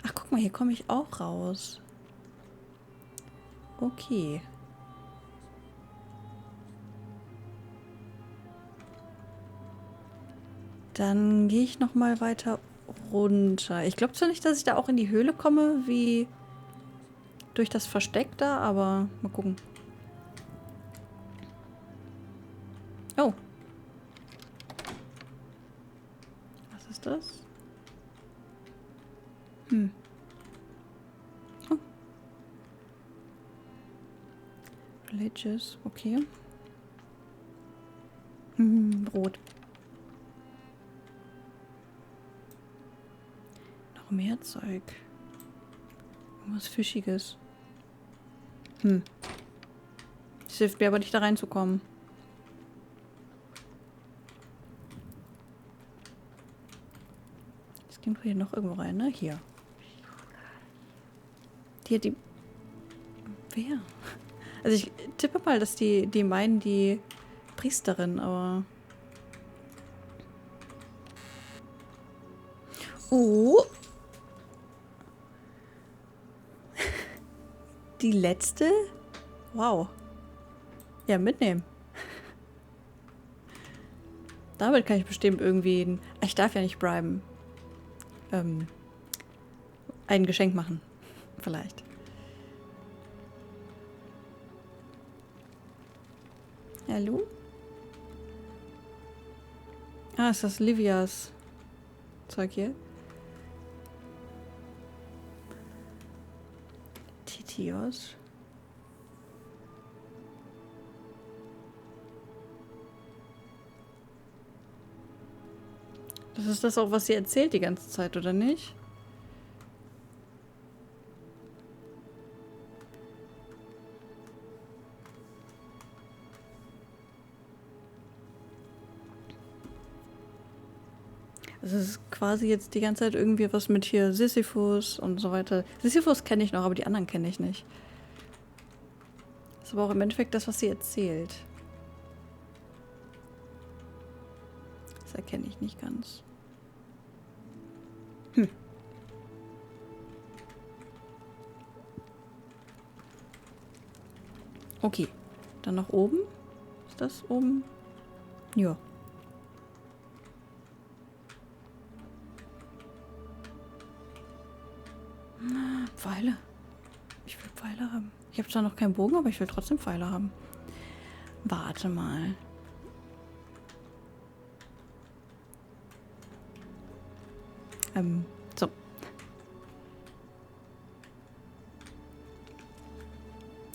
S1: Ach, guck mal, hier komme ich auch raus. Okay. Dann gehe ich noch mal weiter runter. Ich glaube zwar nicht, dass ich da auch in die Höhle komme, wie durch das Versteck da, aber mal gucken. Oh. Was ist das? Oh. Religious, okay. Brot. Noch mehr Zeug. Irgendwas Fischiges. Das hilft mir aber nicht, da reinzukommen. Jetzt gehen wir hier noch irgendwo rein, ne? Hier. Die... Wer? Also ich tippe mal, dass die meinen die Priesterin, aber... Oh! Die letzte? Wow. Ja, mitnehmen. Damit kann ich bestimmt irgendwie... Ich darf ja nicht briben. Ein Geschenk machen. Vielleicht. Hallo? Ah, ist das Livias Zeug hier? Titios. Das ist das auch, was sie erzählt die ganze Zeit, oder nicht? Es ist quasi jetzt die ganze Zeit irgendwie was mit hier Sisyphus und so weiter. Sisyphus kenne ich noch, aber die anderen kenne ich nicht. Das ist aber auch im Endeffekt das, was sie erzählt. Das erkenne ich nicht ganz. Okay. Dann nach oben. Ist das oben? Ja. Pfeile. Ich will Pfeile haben. Ich habe zwar noch keinen Bogen, aber ich will trotzdem Pfeile haben. Warte mal. So.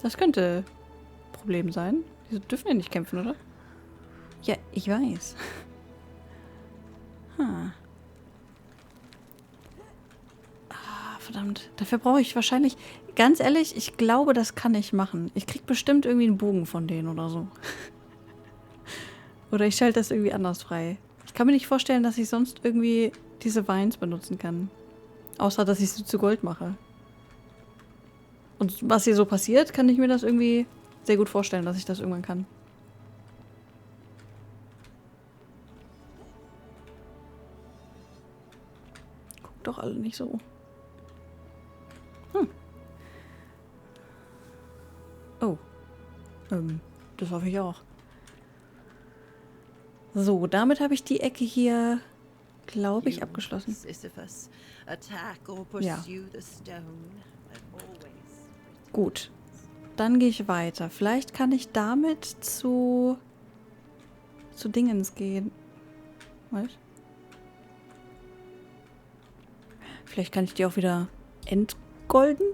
S1: Das könnte ein Problem sein. Die dürfen ja nicht kämpfen, oder? Ja, ich weiß. Verdammt. Dafür brauche ich wahrscheinlich... Ganz ehrlich, ich glaube, das kann ich machen. Ich krieg bestimmt irgendwie einen Bogen von denen oder so. Oder ich schalte das irgendwie anders frei. Ich kann mir nicht vorstellen, dass ich sonst irgendwie diese Vines benutzen kann. Außer, dass ich sie zu Gold mache. Und was hier so passiert, kann ich mir das irgendwie sehr gut vorstellen, dass ich das irgendwann kann. Guckt doch alle nicht so. Das hoffe ich auch. So, damit habe ich die Ecke hier, glaube ich, abgeschlossen.
S5: Sisyphus, attack or
S1: Ja.
S5: pursue the stone, but always.
S1: Gut. Dann gehe ich weiter. Vielleicht kann ich damit zu Dingens gehen. Was? Vielleicht kann ich die auch wieder entgolden?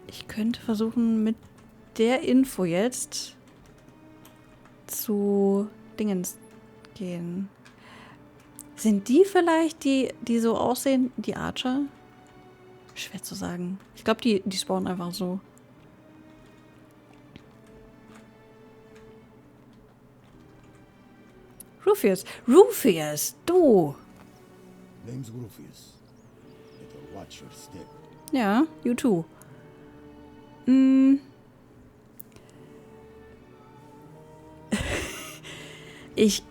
S1: Ich könnte versuchen, mit der Info jetzt zu Dingens gehen. Sind die vielleicht die so aussehen, die Archer? Schwer zu sagen. Ich glaube, die spawnen einfach so. Rufius, du!
S19: Name's Rufius. Better watch your step.
S1: Ja, you too. Ich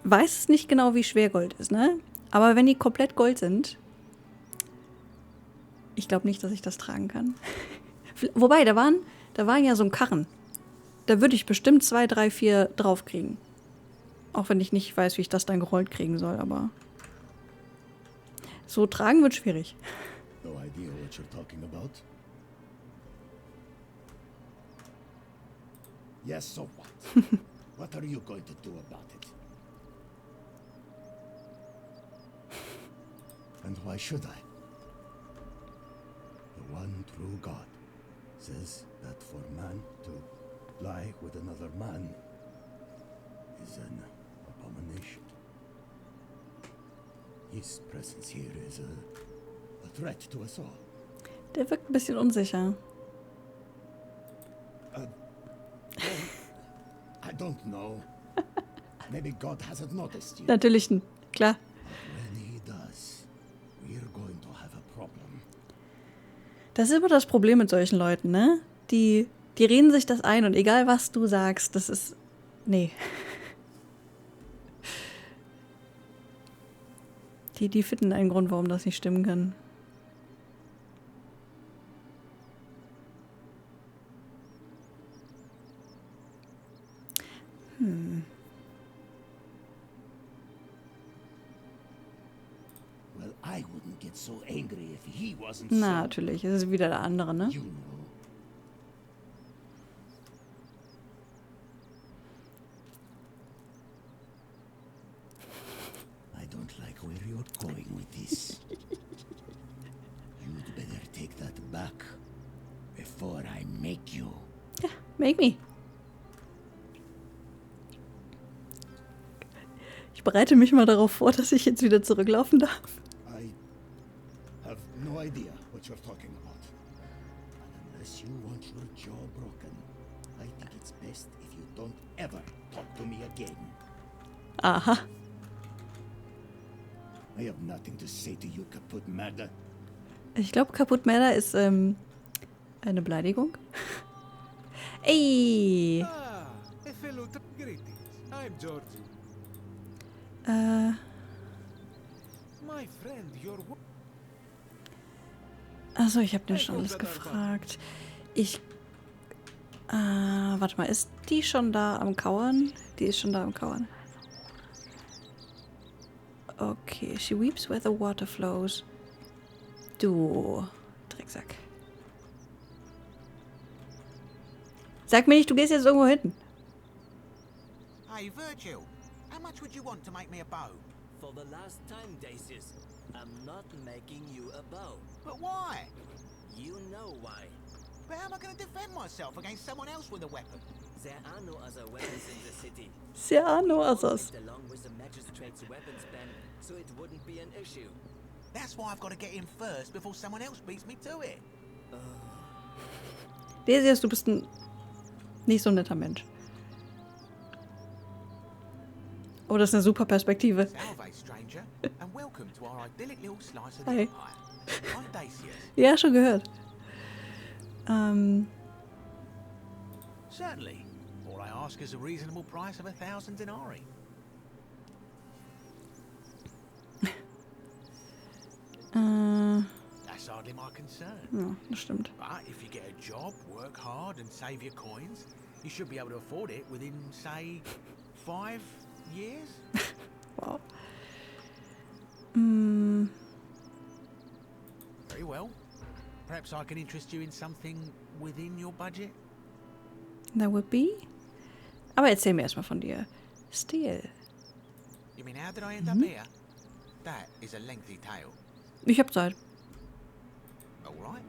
S1: weiß nicht genau, wie schwer Gold ist, ne? Aber wenn die komplett Gold sind, ich glaube nicht, dass ich das tragen kann. Wobei, da waren ja so ein Karren. Da würde ich bestimmt 2, 3, 4 draufkriegen. Auch wenn ich nicht weiß, wie ich das dann gerollt kriegen soll, aber so tragen wird schwierig.
S19: No idea what you're talking about? Yes, so what? What are you going to do about it? And why should I? The one true God says that for man to lie with another man is an abomination. His presence here is a threat to us all.
S1: Der wirkt ein bisschen unsicher.
S19: I don't know. Maybe God hasn't noticed you.
S1: Natürlich, klar.
S19: When he does, we're going to have a problem.
S1: Das ist immer das Problem mit solchen Leuten, ne? Die reden sich das ein und egal was du sagst, das ist... Nee. Die finden einen Grund, warum das nicht stimmen kann.
S19: Well, I wouldn't get so angry if he wasn't
S1: Na, natürlich. Es ist wieder der andere, ne?
S19: You know. I don't like where you're going with this. You'd better take that back before I make you.
S1: Ja, make me. Ich bereite mich mal darauf vor, dass ich jetzt wieder zurücklaufen darf.
S19: I have no idea what you're talking about. And unless you want your jaw broken, I think it's best if you don't ever talk to me again.
S1: Aha.
S19: I have nothing to say to you, kaputt Mörder.
S1: Ich glaube, kaputt Mörder ist eine Beleidigung. Ey!
S13: Ah, a fellow greetings. I'm Georgie. My friend, your
S1: Also ich habe den schon alles gefragt. Warte mal, ist die schon da am Kauern? Die ist schon da am Kauern. Okay, she weeps where the water flows. Du Drecksack. Sag mir nicht, du gehst jetzt irgendwo hin.
S20: Hey, Virgil, how much would you want to make me a bow?
S12: For the last time, Dacius, I'm not making you a bow.
S20: But why?
S12: You know why.
S20: But how am I going to defend myself against someone else with a weapon?
S12: There are no other weapons in the city.
S1: There are no others.
S12: Along with the magistrate's weapons ban, so it wouldn't be an issue.
S20: That's why I've got to get in first before someone else beats me to it.
S1: Desius, du bist ein nicht so netter Mensch. Oh, das ist eine super Perspektive.
S20: Salve, stranger, and welcome to our idyllic little slice of
S1: Hi.
S20: the empire. I'm Dacius.
S1: Ja, schon gehört.
S20: Certainly. All I ask is a reasonable price of 1,000 denarii. hardly my concern.
S1: Ja, das stimmt.
S20: But if you get a job, work hard and save your coins, you should be able to afford it within, say, 5 years.
S1: Wow.
S20: Very well. Perhaps I can interest you in something within your budget.
S1: That would be? Aber erzähl mir erstmal von dir. Stil.
S20: You mean, how did I end up here? That is a lengthy tale.
S1: Ich hab Zeit.
S20: All right.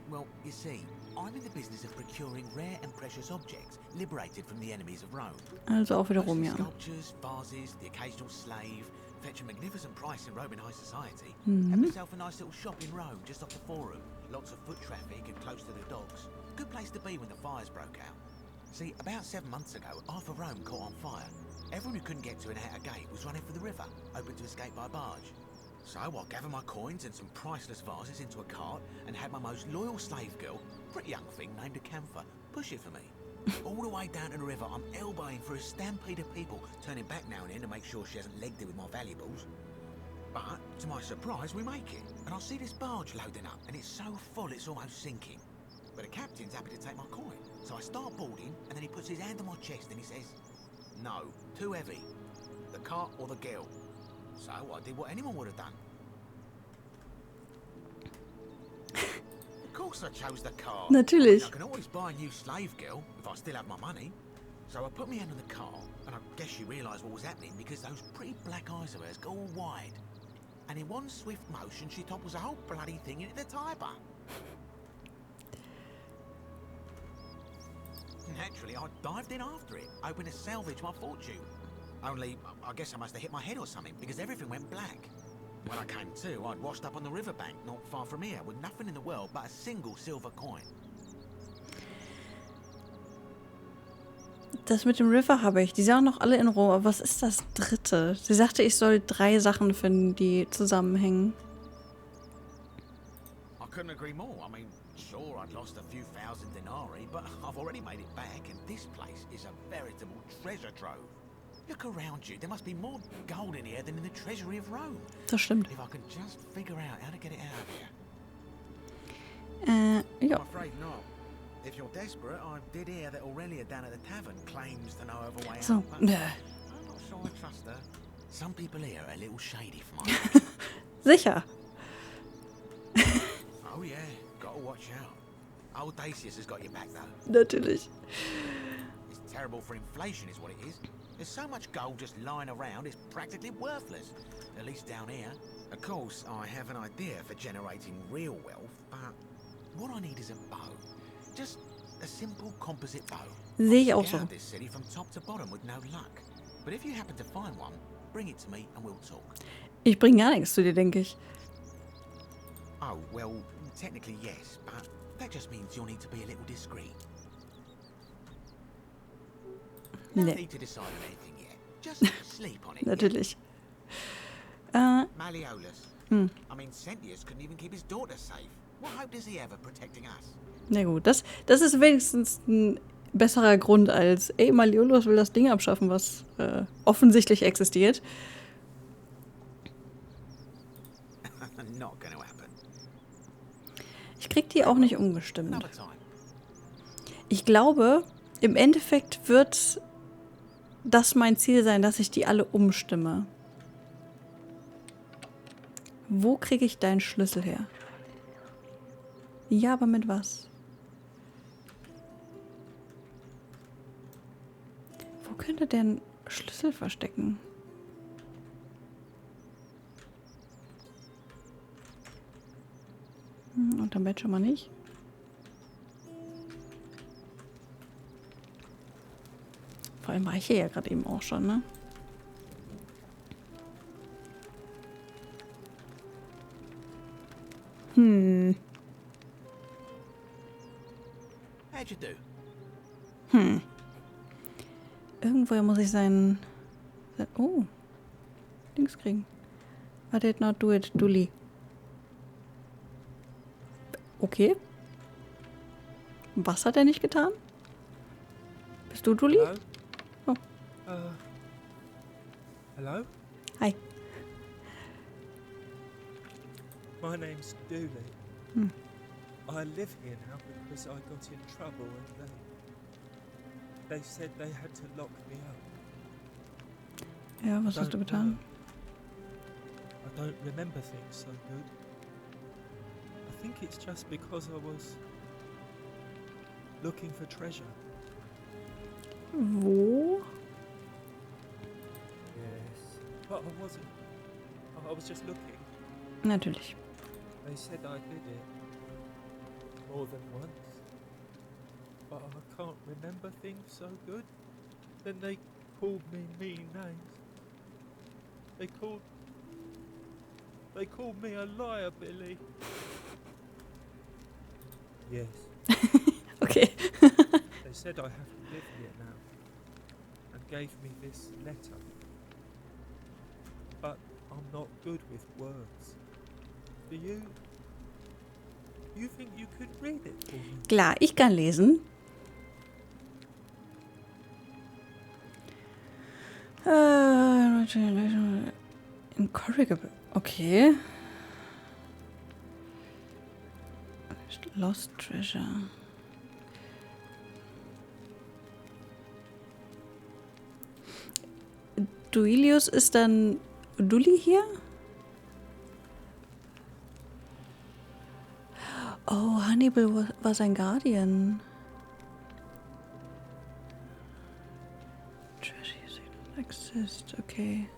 S20: Well, you see, I'm in the business of procuring rare and precious objects liberated from the enemies of Rome.
S1: Also auch wieder Rom, ja.
S20: Sculptures, vases, the occasional slave, fetch a magnificent price in Roman high society.
S1: Mhm.
S20: Have myself a nice little shop in Rome, just off the Forum. Lots of foot traffic and close to the docks. Good place to be when the fires broke out. See, about 7 months ago, half of Rome caught on fire. Everyone who couldn't get to an outer gate was running for the river, hoping to escape by barge. So I gathered my coins and some priceless vases into a cart and had my most loyal slave girl, pretty young thing named Acantha, push it for me. All the way down to the river, I'm elbowing for a stampede of people, turning back now and then to make sure she hasn't legged it with my valuables. But, to my surprise, we make it, and I see this barge loading up, and it's so full it's almost sinking. But the captain's happy to take my coin, so I start boarding, and then he puts his hand on my chest and he says, "No, too heavy. The cart or the girl." So I did what anyone would have done. Of course I chose the cart.
S1: Natürlich.
S20: I can always buy a new slave girl if I still have my money. So I put my hand on the cart, and I guess she realised what was happening because those pretty black eyes of hers go all wide. And in one swift motion, she topples the whole bloody thing into the Tiber. Naturally, I dived in after it, hoping to salvage my fortune. Only, I guess I must have hit my head or something, because everything went black. When I came to, I'd washed up on the riverbank, not far from here, with nothing in the world but a single silver coin.
S1: Das mit dem River habe ich. Die sind auch noch alle in Rom. Aber was ist das dritte? Sie sagte, ich soll 3 Sachen finden, die zusammenhängen.
S20: I couldn't agree more. I mean, sure, I'd lost a few thousand denarii, but I've already made it back, and this place is a veritable treasure trove. Look around you. There must be more gold in here than in the treasury of Rome.
S1: Das stimmt.
S20: If I can just figure out how to get it out of here.
S1: Ja.
S20: I'm afraid not. If you're desperate, I did hear that Aurelia down at the tavern claims to know of a way
S1: So,
S20: out, but I'm not sure I trust her. Some people here are a little shady for my
S1: Sicher.
S20: Oh yeah, gotta watch out. Old Dacius has got your back though.
S1: Natürlich.
S20: It's terrible for inflation is what it is. There's so much gold just lying around, it's practically worthless. At least down here. Of course, I have an idea for generating real wealth, but what I need is a bow. Just a simple composite bow.
S1: Sehe ich auch so.
S20: I've scoured this city from top to bottom with no luck. But if you happen to find one, bring it to me and we'll talk.
S1: Ich bringe gar nichts zu dir, denke ich.
S20: Oh, well, technically yes, but that just means you'll need to be a little discreet. No
S1: Nee.
S20: need to decide on anything yet. Just sleep on it.
S1: Natürlich.
S20: Malleolus. I mean, Sentius couldn't even keep his daughter safe. What hope does he have of protecting us?
S1: Na gut, das ist wenigstens ein besserer Grund als, ey, Malleolus will das Ding abschaffen, was offensichtlich existiert.
S20: Not gonna happen.
S1: Ich krieg die auch nicht umgestimmt. Ich glaube, im Endeffekt wird das mein Ziel sein, dass ich die alle umstimme. Wo kriege ich deinen Schlüssel her? Ja, aber mit was? Wo könnte der einen Schlüssel verstecken? Unterm Bett schon mal nicht. Vor allem war ich hier ja gerade eben auch schon, ne?
S20: How'd you do?
S1: Irgendwoher muss ich sein... Oh. Links kriegen. I did not do it, Dulli. Okay. Was hat er nicht getan? Bist du Dulli?
S21: Hello?
S1: Oh.
S21: Hello?
S1: Hi.
S21: My name's Dooley.
S17: I live here now because I got in trouble and they said they had to lock me up.
S1: Ja, was hast du getan?
S17: I don't remember things so good. I think it's just because I was looking for treasure.
S1: Wo?
S17: Yes. But I wasn't. I was just looking.
S1: Natürlich.
S17: They said I did it more than once. But I can't remember things so good. Then they called me mean names. They called me a liar, Billy. Yes.
S1: Okay.
S17: They said I have to live here now and gave me this letter. But I'm not good with words. Do you? You think you could read it for me?
S1: Klar, ich kann lesen. Incorrigible. Okay. Lost Treasure. Duilius ist dann Dulli hier? Oh, Hannibal war sein Guardian. Treasure don't exist, okay.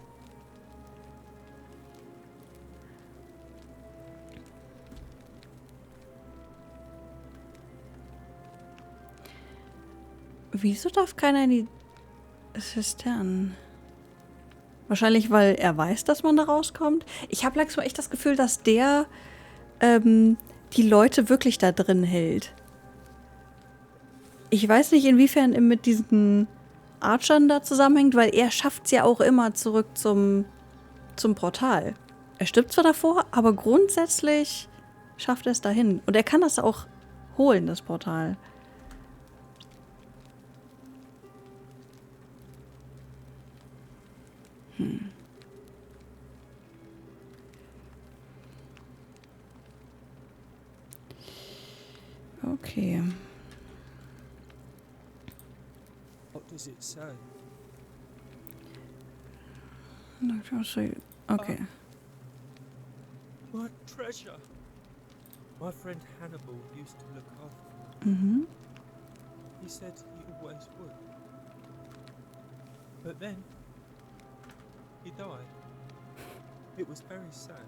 S1: Wieso darf keiner in die Zisternen? Wahrscheinlich, weil er weiß, dass man da rauskommt. Ich habe langsam echt das Gefühl, dass der die Leute wirklich da drin hält. Ich weiß nicht, inwiefern er mit diesen Archern da zusammenhängt, weil er schafft es ja auch immer zurück zum Portal. Er stirbt zwar davor, aber grundsätzlich schafft er es dahin. Und er kann das auch holen, das Portal. Okay.
S17: What does it say?
S1: Okay.
S17: My treasure. My friend Hannibal used to look after me.
S1: Mhm.
S17: He said he always would. But then he died. It was very sad.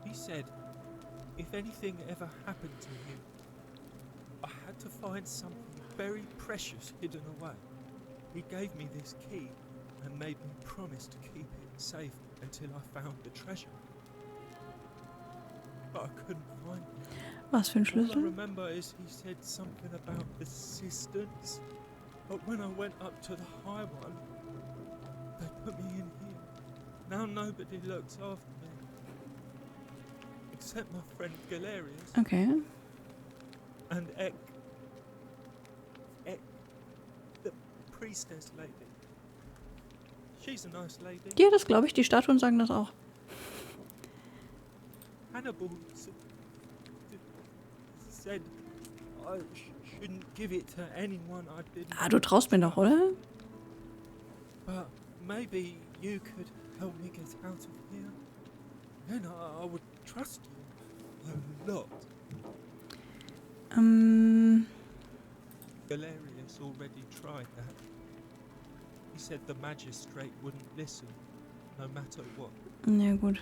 S17: He said if anything ever happened to him, I had to find something very precious hidden away. He gave me this key and made me promise to keep it safe until I found the treasure. But I couldn't find it.
S1: Was für ein
S17: All I
S1: Schlüssel?
S17: remember is he said something about the cisterns. But when I went up to the high one, they put me in here. Now nobody looks after me. Except my friend Galerius.
S1: Okay.
S17: And Ek, the priestess lady. She's a nice lady.
S1: Ja, das glaube ich. Die Statuen sagen das auch.
S17: Hannibal said I shouldn't give it to anyone I didn't.
S1: Ah, du traust mir doch, oder?
S17: But maybe you could help me get out of here. Then I would trust you a lot. Galerius already tried that. He said the magistrate wouldn't listen, no matter what.
S1: Ja, gut.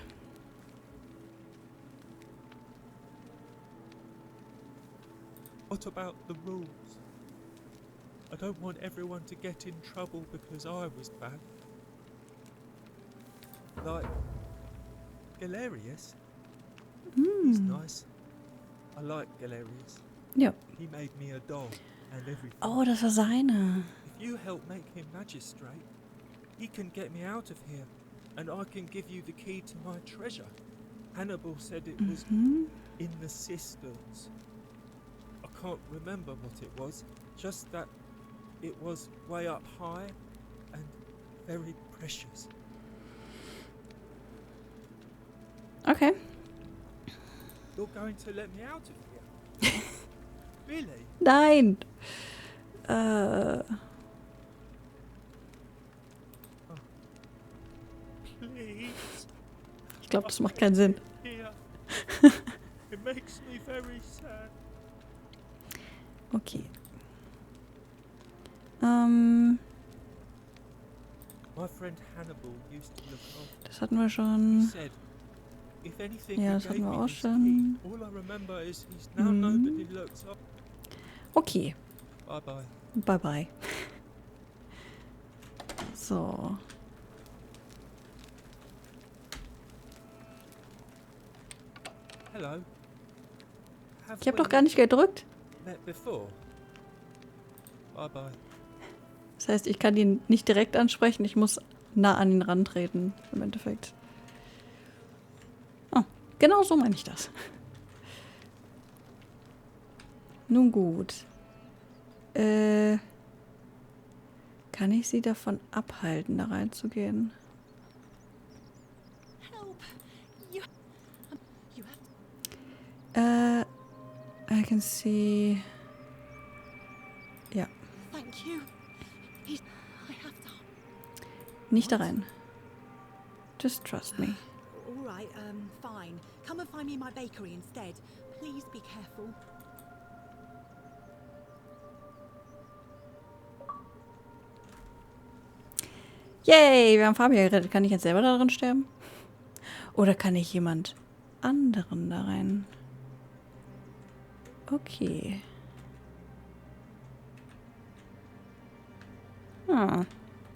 S17: What about the rules? I don't want everyone to get in trouble because I was bad. Like Galerius. He's nice. I like Galerius.
S1: Ja.
S17: He made me a doll and everything.
S1: Oh, das war seine.
S17: If you help make him magistrate, he can get me out of here, and I can give you the key to my treasure. Hannibal said it was in the cisterns. I can't remember what it was, just that it was way up high and very precious.
S1: Okay.
S21: You're going to let me out of here? Really?
S1: Nein!
S21: Please.
S1: Ich glaube, das macht keinen Sinn.
S21: Here. It makes me very sad.
S1: Okay.
S21: My friend Hannibal used to look after.
S1: Das hatten wir
S21: He
S1: schon.
S21: said, if anything,
S1: Ja,
S21: he
S1: das
S21: gave
S1: hatten wir
S21: me
S1: auch
S21: this
S1: schon.
S21: key. All I remember is he's now nobody looks up.
S1: Okay.
S21: Bye bye.
S1: Bye bye. So.
S21: Hello. Have
S1: Ich habe doch
S21: we
S1: gar nicht gedrückt.
S21: met before? Bye bye.
S1: Das heißt, ich kann ihn nicht direkt ansprechen. Ich muss nah an ihn rantreten. Im Endeffekt. Oh, genau so meine ich das. Nun gut. Kann ich sie davon abhalten, da reinzugehen? I can see. Ja.
S6: Thank you. I have to.
S1: Nicht da rein. Just trust me.
S6: All right, fine. Come and find me in my bakery instead. Please be careful.
S1: Yay, wir haben Fabian gerettet. Kann ich jetzt selber da drin sterben? Oder kann ich jemand anderen da rein? Okay.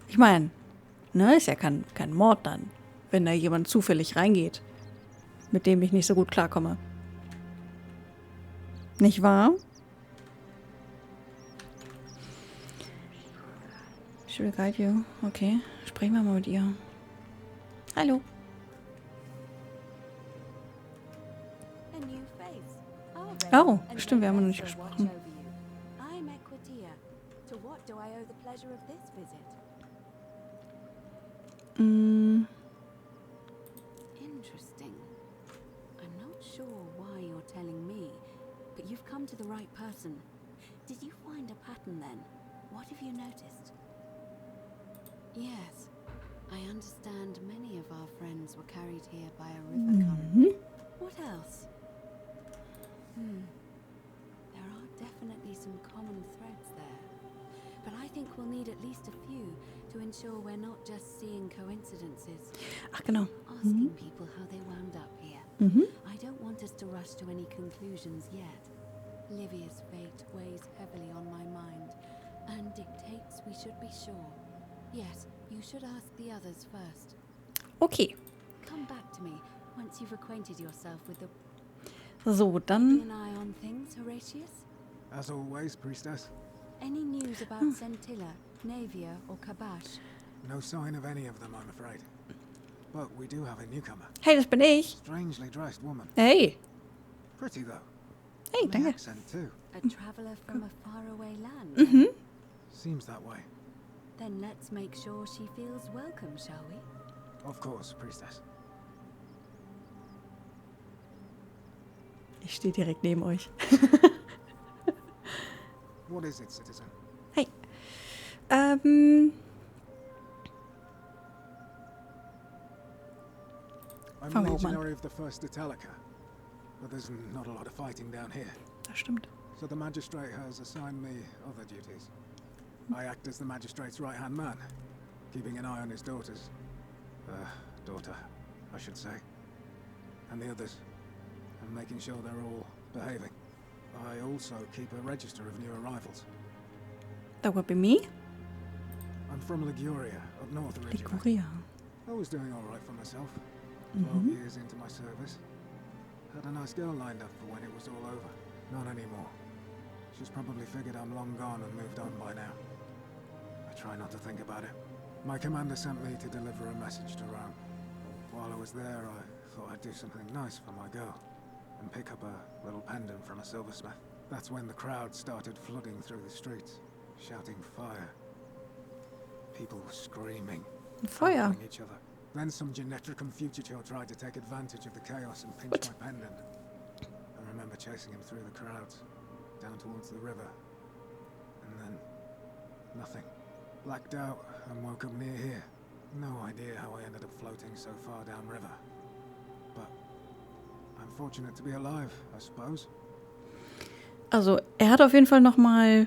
S1: Ich meine, ne, ist ja kein Mord dann, wenn da jemand zufällig reingeht, mit dem ich nicht so gut klarkomme. Nicht wahr? Should I guide you? Okay, sprechen wir mal mit ihr. Hallo. Oh, stimmt, wir haben noch nicht gesprochen.
S11: Interesting. I'm not sure why you're telling me, but you've come to the right person. Did you find a pattern then? What have you noticed? Yes, I understand many of our friends were carried here by a river current. What else? There are definitely some common threads there, but I think we'll need at least a few to ensure we're not just seeing coincidences.
S1: Ach, genau.
S11: Asking people how they wound up here. I don't want us to rush to any conclusions yet. Livia's fate weighs heavily on my mind and dictates we should be sure. Yes, you should ask the others first.
S1: Okay.
S11: Come back to me once you've acquainted yourself with the...
S1: So, dann...
S11: Keep an eye on things, Horatius?
S7: As always, priestess.
S11: Any news about Centilla, Navia, or Kabash?
S7: No sign of any of them, I'm afraid. But we do have a newcomer.
S1: Hey, das bin ich.
S7: Strangely dressed woman.
S1: Hey.
S7: Pretty though.
S1: Hey, danke.
S7: Accent too.
S11: A traveler from a faraway land?
S7: Seems that way.
S11: Then let's make sure she feels welcome, shall we?
S7: Of course, priestess.
S1: Ich stehe direkt neben euch.
S7: What is it, citizen?
S1: Hey.
S7: I'm a legionary of the First Italica, but there's not a lot of fighting down here.
S1: Das stimmt.
S7: So the magistrate has assigned me other duties. I act as the magistrate's right-hand man, keeping an eye on his daughter, I should say, and the others, and making sure they're all behaving. I also keep a register of new arrivals.
S1: That would be me?
S7: I'm from Liguria, up north originally.
S1: Liguria.
S7: I was doing all right for myself. 12 years into my service. Had a nice girl lined up for when it was all over. Not anymore. She's probably figured I'm long gone and moved on by now. I try not to think about it. My commander sent me to deliver a message to Rome. While I was there, I thought I'd do something nice for my girl and pick up a little pendant from a silversmith. That's when the crowd started flooding through the streets, shouting fire. People were screaming,
S1: Feuer.
S7: each other. Then some Genetricum fugitor tried to take advantage of the chaos and pinch my pendant. chasing him through the crowds, down towards the river. And then, nothing. Blacked out and woke up near here. No idea how I ended up floating so far downriver. But I'm fortunate to be alive, I suppose.
S1: Also, er hat auf jeden Fall nochmal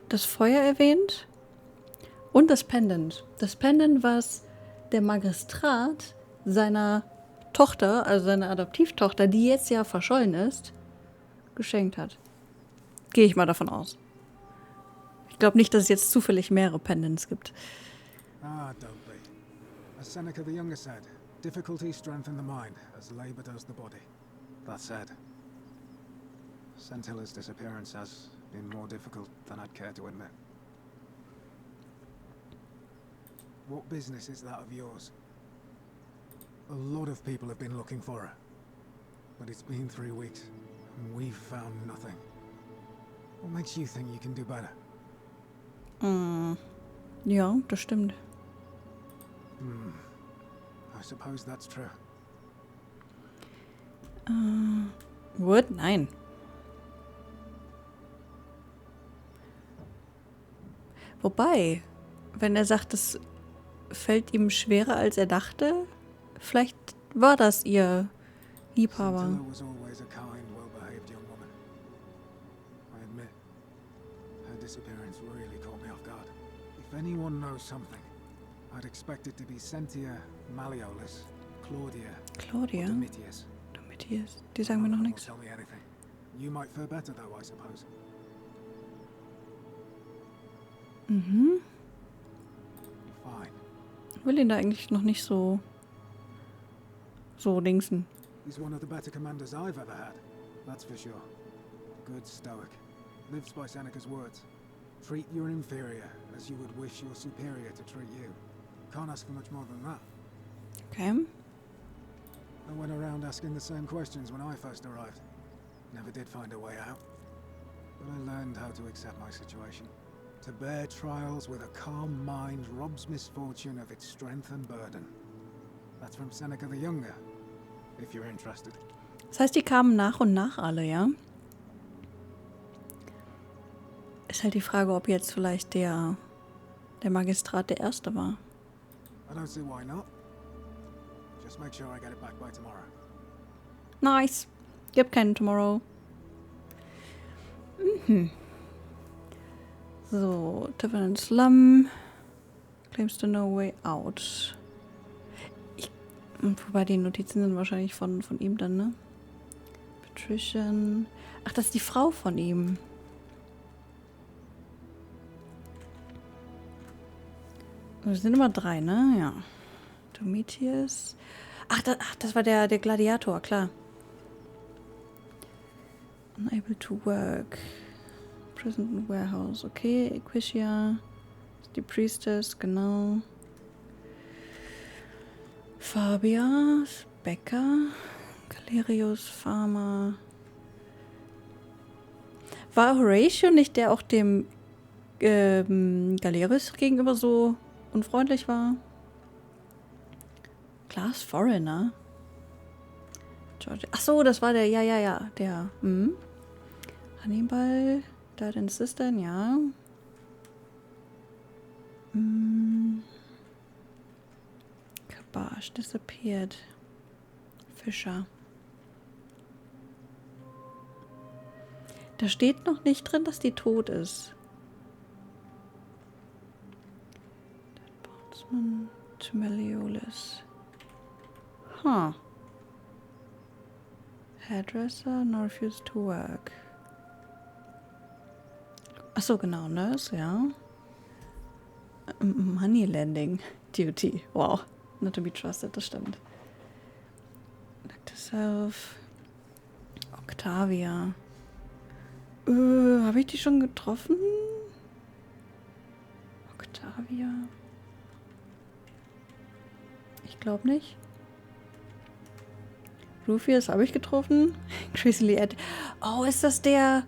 S1: das Feuer erwähnt und das Pendant. Das Pendant, was der Magistrat seiner Tochter, also seiner Adoptivtochter, die jetzt ja verschollen ist, geschenkt hat. Gehe ich mal davon aus. Ich glaube nicht, dass es jetzt zufällig mehrere Pendants gibt.
S7: Ah, don't be. As Seneca the Younger said, difficulty strengthens the mind, as labor does the body. That said, Centilla's disappearance has been more difficult than I'd care to admit. What business is that of yours? A lot of people have been looking for her. But it's been 3 weeks, and we've found nothing. What makes you think you can do better?
S1: Ja, das stimmt.
S7: I suppose that's true.
S1: What? Nein. Wobei, wenn er sagt, es fällt ihm schwerer, als er dachte, vielleicht war das ihr Liebhaber.
S7: Centilla was always a kind, well-behaved young woman. I admit, her disappearance really caught me off guard. If anyone knows something, I'd expect it to be Sentia, Malleolus, Claudia,
S1: Claudia?
S7: or Domitius.
S1: Domitius, die sagen mir noch nichts.
S7: Tell me anything. You might fare better though, I suppose.
S1: Mhm.
S7: Fine.
S1: Ich will ihn da eigentlich noch nicht so dingsen.
S7: He's one of the better commanders I've ever had. That's for sure. Good stoic. Lives by Seneca's words. Treat your inferior as you would wish your superior to treat you. Can't ask for much more than that.
S1: Okay.
S7: I went around asking the same questions when I first arrived. Never did find a way out. But I learned how to accept my situation. To bear trials with a calm mind robs misfortune of its strength and burden. That's from Seneca the Younger, if you're interested.
S1: Das heißt, die kamen nach und nach alle, ja? Ist halt die Frage, ob jetzt vielleicht der Magistrat der Erste war.
S7: I don't see why not. Just make sure I get it back by tomorrow.
S1: Nice. Gibt keinen Tomorrow. Mhm. So, Tavern Slum. Claims to no way out. Wobei die Notizen sind wahrscheinlich von ihm dann, ne? Patrician. Ach, das ist die Frau von ihm. Wir sind immer 3, ne? Ja. Domitius. Ach, das war der Gladiator, klar. Unable to work. Prison Warehouse, okay. Equitia. Die Priestess, genau. Fabius, Bäcker. Galerius, Farmer. War Horatio nicht der auch dem Galerius gegenüber so unfreundlich war? Glass Foreigner. George. Ach so, das war der, ja, der. Hannibal, Dad and Sister, ja. Kabash disappeared. Fischer. Da steht noch nicht drin, dass die tot ist. Botsman, Malleolus. Huh. Hairdresser, no refused to work. Achso, genau, Nurse, ja. Money lending duty. Wow. Not to be trusted, das stimmt. Dr. Self. Octavia. Habe ich die schon getroffen? Octavia. Ich glaube nicht. Rufius habe ich getroffen. Crazily Ed. Oh, ist das der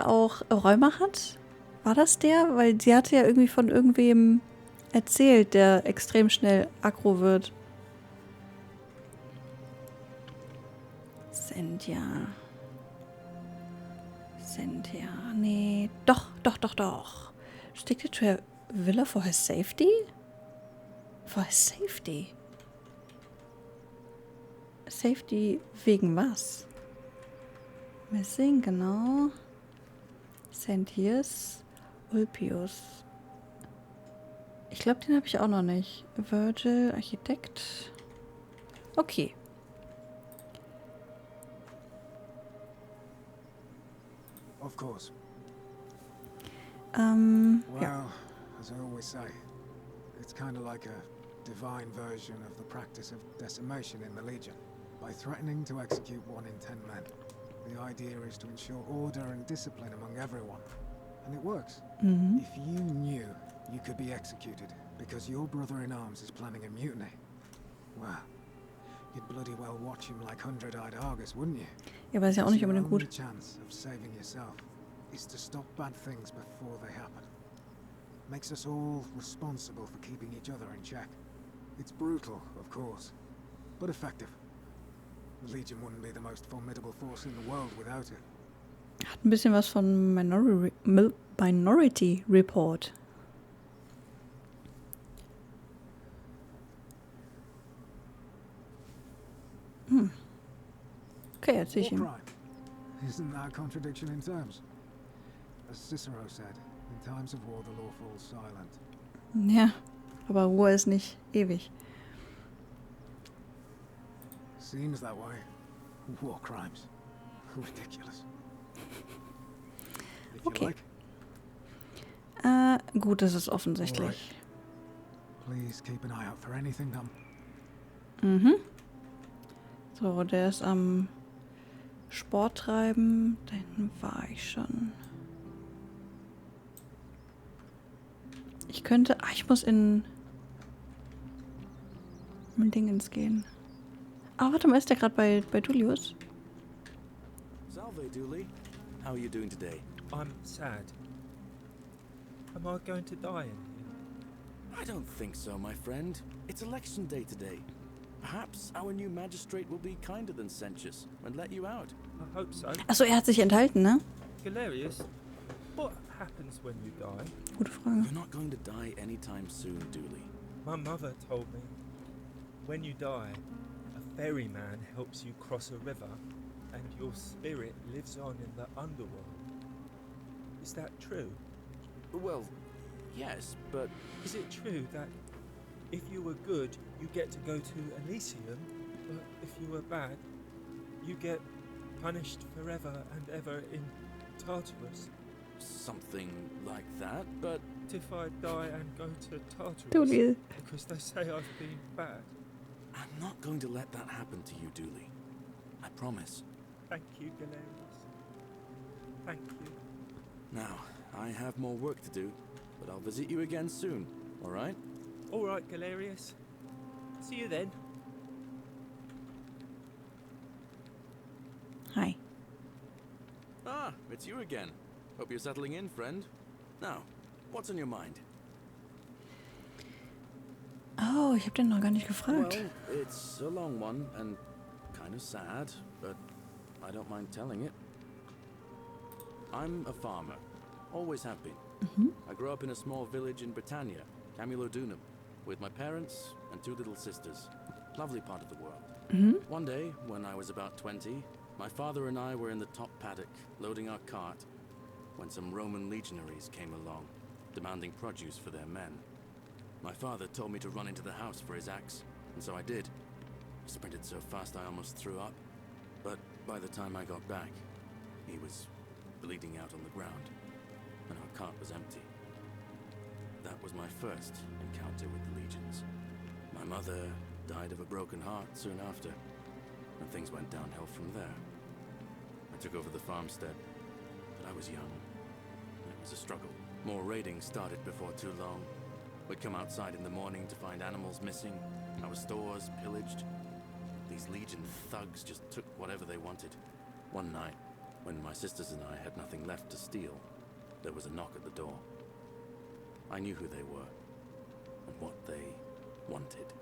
S1: auch Rheuma hat? War das der? Weil sie hatte ja irgendwie von irgendwem erzählt, der extrem schnell aggro wird. Sendia. Cynthia. Nee, doch. Stick it to her villa for her safety? For her safety? Safety wegen was? Missing, genau. Cynthia's Ulpius. Ich glaube, den habe ich auch noch nicht. Virgil, Architekt. Okay.
S7: Of course.
S1: Ja.
S7: Well, as I always say, it's kind of like a divine version of the practice of decimation in the Legion. By threatening to execute 1 in 10 men, the idea is to ensure order and discipline among everyone. And it works.
S1: Mhm.
S7: If you knew you could be executed because your brother-in-arms is planning a mutiny, well, you'd bloody well watch him like 100-eyed Argus, wouldn't you?
S1: Ja, aber ist ja auch nicht
S7: Your
S1: unbedingt
S7: only
S1: gut.
S7: chance of saving yourself is to stop bad things before they happen. Makes us all responsible for keeping each other in check. It's brutal, of course, but effective. The Legion wouldn't be the most formidable force in the world without it.
S1: Hat ein bisschen was von Minority Report. Okay, jetzt sehe ich ihn.
S7: War crime. Isn't that a contradiction in terms? As Cicero said, in times of war the law falls silent.
S1: Ja, aber Ruhe ist nicht ewig.
S7: Seems that way. War crimes. Ridiculous. If you
S1: Okay.
S7: like.
S1: Gut, das ist offensichtlich.
S7: Please keep an eye out for anything that...
S1: Mhm. So, der ist am Sport treiben. Da hinten war ich schon. Ich könnte... ich muss in Dingens gehen. Ah, warte mal, ist der gerade bei Julius?
S4: Salve, Dooley. How are you doing today?
S21: I'm sad. Am I going to die in here?
S4: I don't think so, my friend. It's election day today. Perhaps our new magistrate will be kinder than Sentius and let you out.
S21: I hope so.
S1: Achso, er hat sich enthalten, ne?
S21: Galerius, what happens when you die?
S1: Gute Frage.
S4: You're not going to die anytime soon, Dooley.
S21: My mother told me, when you die, a ferryman helps you cross a river, and your spirit lives on in the underworld. Is that true?
S4: Well, yes, but...
S21: Is it true that if you were good, you get to go to Elysium, but if you were bad, you get punished forever and ever in Tartarus?
S4: Something like that, but...
S21: If I die and go to Tartarus,
S1: Dooley.
S21: because they say I've been bad.
S4: I'm not going to let that happen to you, Dooley. I promise.
S21: Thank you, Galerius. Thank you.
S4: Now, I have more work to do, but I'll visit you again soon, all right?
S21: All right, Galerius. See you then.
S1: Hi.
S4: Ah, it's you again. Hope you're settling in, friend. Now, what's on your mind?
S1: Oh, ich habe den noch gar nicht gefragt.
S4: Well, it's a long one and kind of sad, but I don't mind telling it. I'm a farmer. Always have been. I grew up in a small village in Britannia, Camulodunum, with my parents and 2 little sisters. Lovely part of the world. One day, when I was about 20, my father and I were in the top paddock, loading our cart, when some Roman legionaries came along, demanding produce for their men. My father told me to run into the house for his axe, and so I did. He sprinted so fast I almost threw up, but by the time I got back, he was bleeding out on the ground, and our cart was empty. That was my first encounter with the legions. My mother died of a broken heart soon after, and things went downhill from there. I took over the farmstead, but I was young, and it was a struggle. More raiding started before too long. We'd come outside in the morning to find animals missing, our stores pillaged. These legion thugs just took whatever they wanted. One night, when my sisters and I had nothing left to steal, there was a knock at the door. I knew who they were, and what they wanted.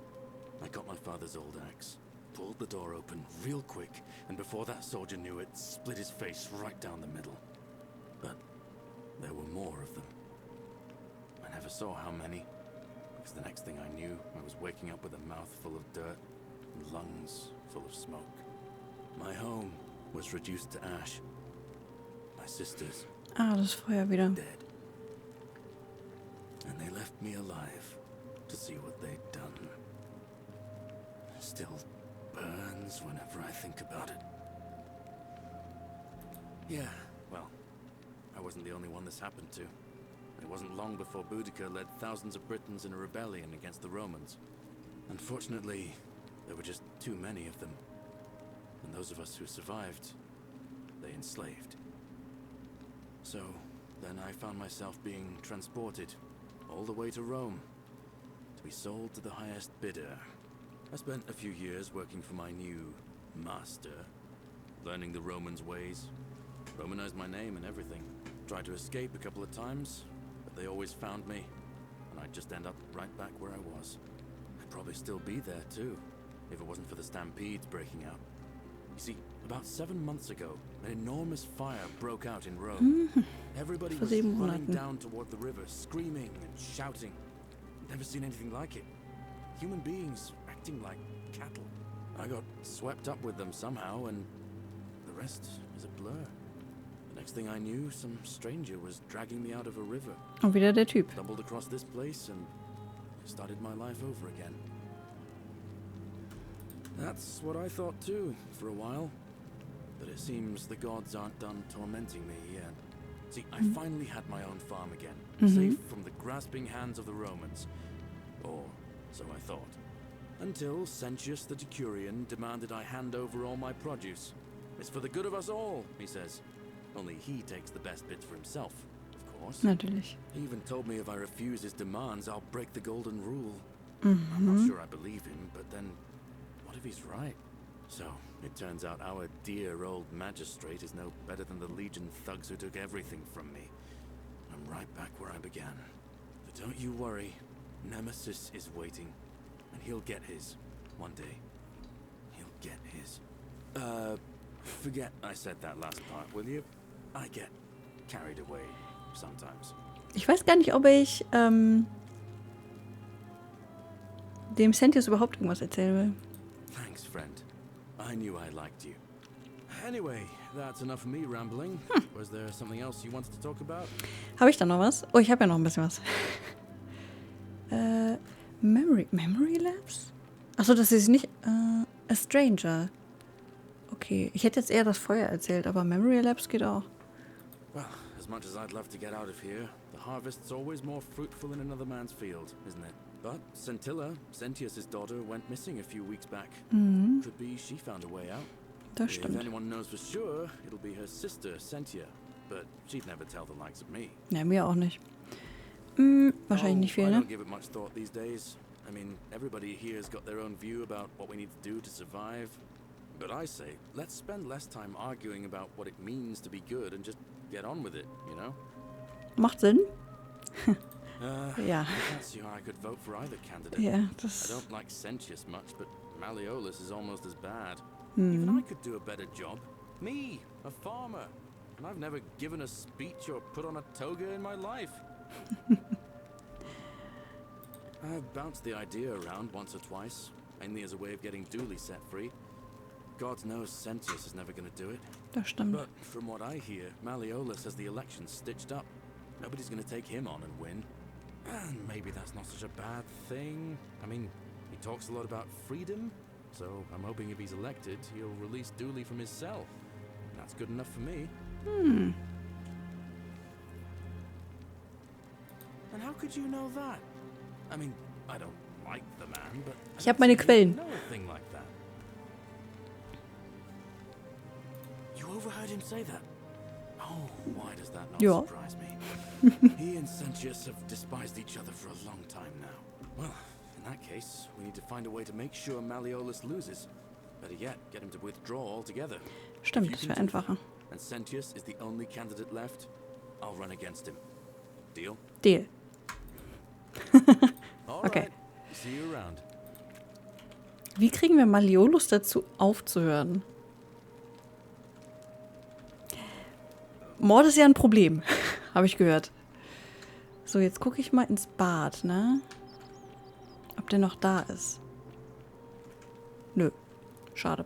S4: I got my father's old axe, pulled the door open real quick, and before that soldier knew it, split his face right down the middle. more of them. I never saw how many, because the next thing I knew, I was waking up with a mouth full of dirt and lungs full of smoke. My home was reduced to ash. My sisters
S1: das Feuer wieder.
S4: dead. And they left me alive to see what they'd done. It still burns whenever I think about it. Yeah, well, I wasn't the only one this happened to. It wasn't long before Boudica led thousands of Britons in a rebellion against the Romans. Unfortunately, there were just too many of them. And those of us who survived, they enslaved. So, then I found myself being transported all the way to Rome to be sold to the highest bidder. I spent a few years working for my new master, learning the Romans' ways, Romanized my name and everything. Tried to escape a couple of times, but they always found me, and I'd just end up right back where I was. I'd probably still be there too, if it wasn't for the stampedes breaking out. You see, about 7 months ago, an enormous fire broke out in Rome. Everybody was running down toward the river, screaming and shouting. Never seen anything like it. Human beings acting like cattle. I got swept up with them somehow, and the rest is a blur. The next thing I knew, some stranger was dragging me out of a river.
S1: Und wieder der Typ.
S4: Stumbled across this place and started my life over again. That's what I thought too, for a while. But it seems the gods aren't done tormenting me yet. See, I finally had my own farm again, safe from the grasping hands of the Romans. Or so I thought. Until Sentius the Decurion demanded I hand over all my produce. It's for the good of us all, he says. Only he takes the best bits for himself, of course.
S1: Natürlich.
S4: He even told me if I refuse his demands, I'll break the golden rule. I'm not sure I believe him, but then, what if he's right? So, it turns out our dear old magistrate is no better than the Legion thugs who took everything from me. I'm right back where I began. But don't you worry, Nemesis is waiting, and he'll get his, one day. He'll get his. Forget I said that last part, will you? I get carried away sometimes.
S1: Ich weiß gar nicht, ob ich dem Sentius überhaupt irgendwas erzählen will.
S4: Thanks, friend. I knew I liked you. Anyway, that's enough of me rambling. Was there something else you wanted to talk about?
S1: Habe ich da noch was? Oh, ich habe ja noch ein bisschen was. Memory Lapse? Achso, das ist nicht A Stranger. Okay, ich hätte jetzt eher das Feuer erzählt, aber Memory Lapse geht auch.
S4: Well, as much as I'd love to get out of here, the harvest's always more fruitful in another man's field, isn't it? But Centilla, Sentius' daughter, went missing a few weeks back. Could be she found a way out.
S1: Das
S4: If
S1: stimmt.
S4: anyone knows for sure, it'll be her sister, Sentia. But she'd never tell the likes of me.
S1: Ja, mir auch nicht. Wahrscheinlich nicht viel,
S4: I
S1: ne?
S4: don't give it much thought these days. I mean, everybody here's got their own view about what we need to do to survive. But I say, let's spend less time arguing about what it means to be good and just get on with it, you know?
S1: Macht Sinn. Ja.
S4: I can't see how I could vote for either candidate.
S1: Ja, das...
S4: I don't like Sentius much, but Malleolus is almost as bad. Even I could do a better job. Me, a farmer. And I've never given a speech or put on a toga in my life. I've bounced the idea around once or twice, mainly as a way of getting Dooley set free. God knows Sentius is never going to do it.
S1: Das stimmt.
S4: But from what I hear, Malleolus has the election stitched up. Nobody's going to take him on and win. And maybe that's not such a bad thing. I mean, he talks a lot about freedom, so I'm hoping if he's elected, he'll release Dooley from his cell. That's good enough for me. And how could you know that? I mean, I don't like the man, but
S1: Ich habe meine Quellen.
S4: know a thing like that. You overheard him say that? Oh, why does that not
S1: Ja.
S4: surprise me? He and Sentius have despised each other for a long time now. Well, in that case, we need to find a way to make sure Malleolus loses. Better yet, get him to withdraw altogether.
S1: Stimmt,
S4: If you
S1: das
S4: can
S1: wäre
S4: do
S1: einfacher.
S4: that, and Sentius is the only candidate left, I'll run against him. Deal?
S1: Deal.
S4: All
S1: Okay.
S4: right. See you around.
S1: Wie kriegen wir Malleolus dazu aufzuhören? Mord ist ja ein Problem, habe ich gehört. So, jetzt gucke ich mal ins Bad, ne? Ob der noch da ist. Nö. Schade.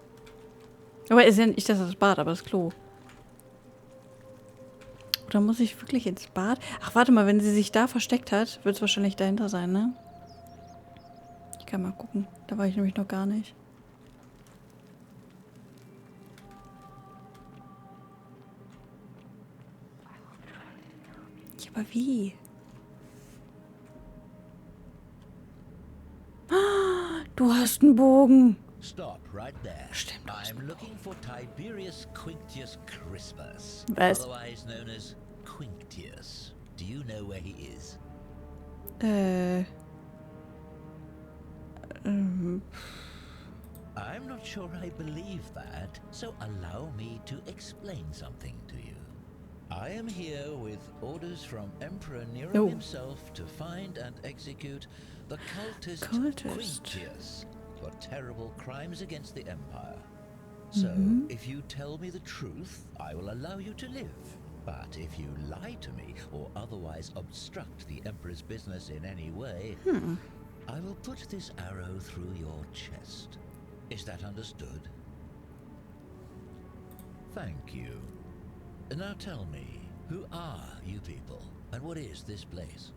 S1: Aber ist ja nicht das Bad, aber das Klo. Oder muss ich wirklich ins Bad? Ach, warte mal, wenn sie sich da versteckt hat, wird es wahrscheinlich dahinter sein, ne? Ich kann mal gucken. Da war ich nämlich noch gar nicht. Ja, aber wie? Du hast einen Bogen.
S2: Stop right there.
S1: Stimmt.
S2: I'm looking for Tiberius Quinctius Crispus,
S1: Was?
S2: otherwise known as Quinctius. Do you know where he is? I'm not sure I believe that, so allow me to explain something to you. I am here with orders from Emperor Nero himself to find and execute the cultist Quinctius for terrible crimes against the Empire. So, if you tell me the truth, I will allow you to live. But if you lie to me or otherwise obstruct the Emperor's business in any way, I will put this arrow through your chest. Is that understood? Thank you. Now tell me, who are you people, and what is this place?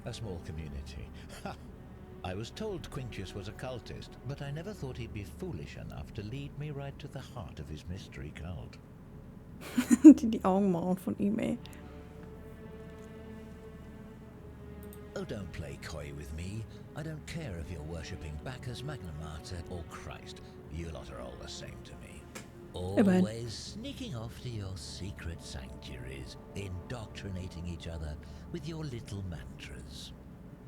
S2: A small community. Ha! I was told Quinctius was a cultist, but I never thought he'd be foolish enough to lead me right to the heart of his mystery cult.
S1: Die Augenbrauen von ihm, ey.
S2: Oh, don't play coy with me. I don't care if you're worshipping Bacchus, Magna Mater, or Christ. You lot are all the same to me. Always sneaking off to your secret sanctuaries, indoctrinating each other with your little mantras.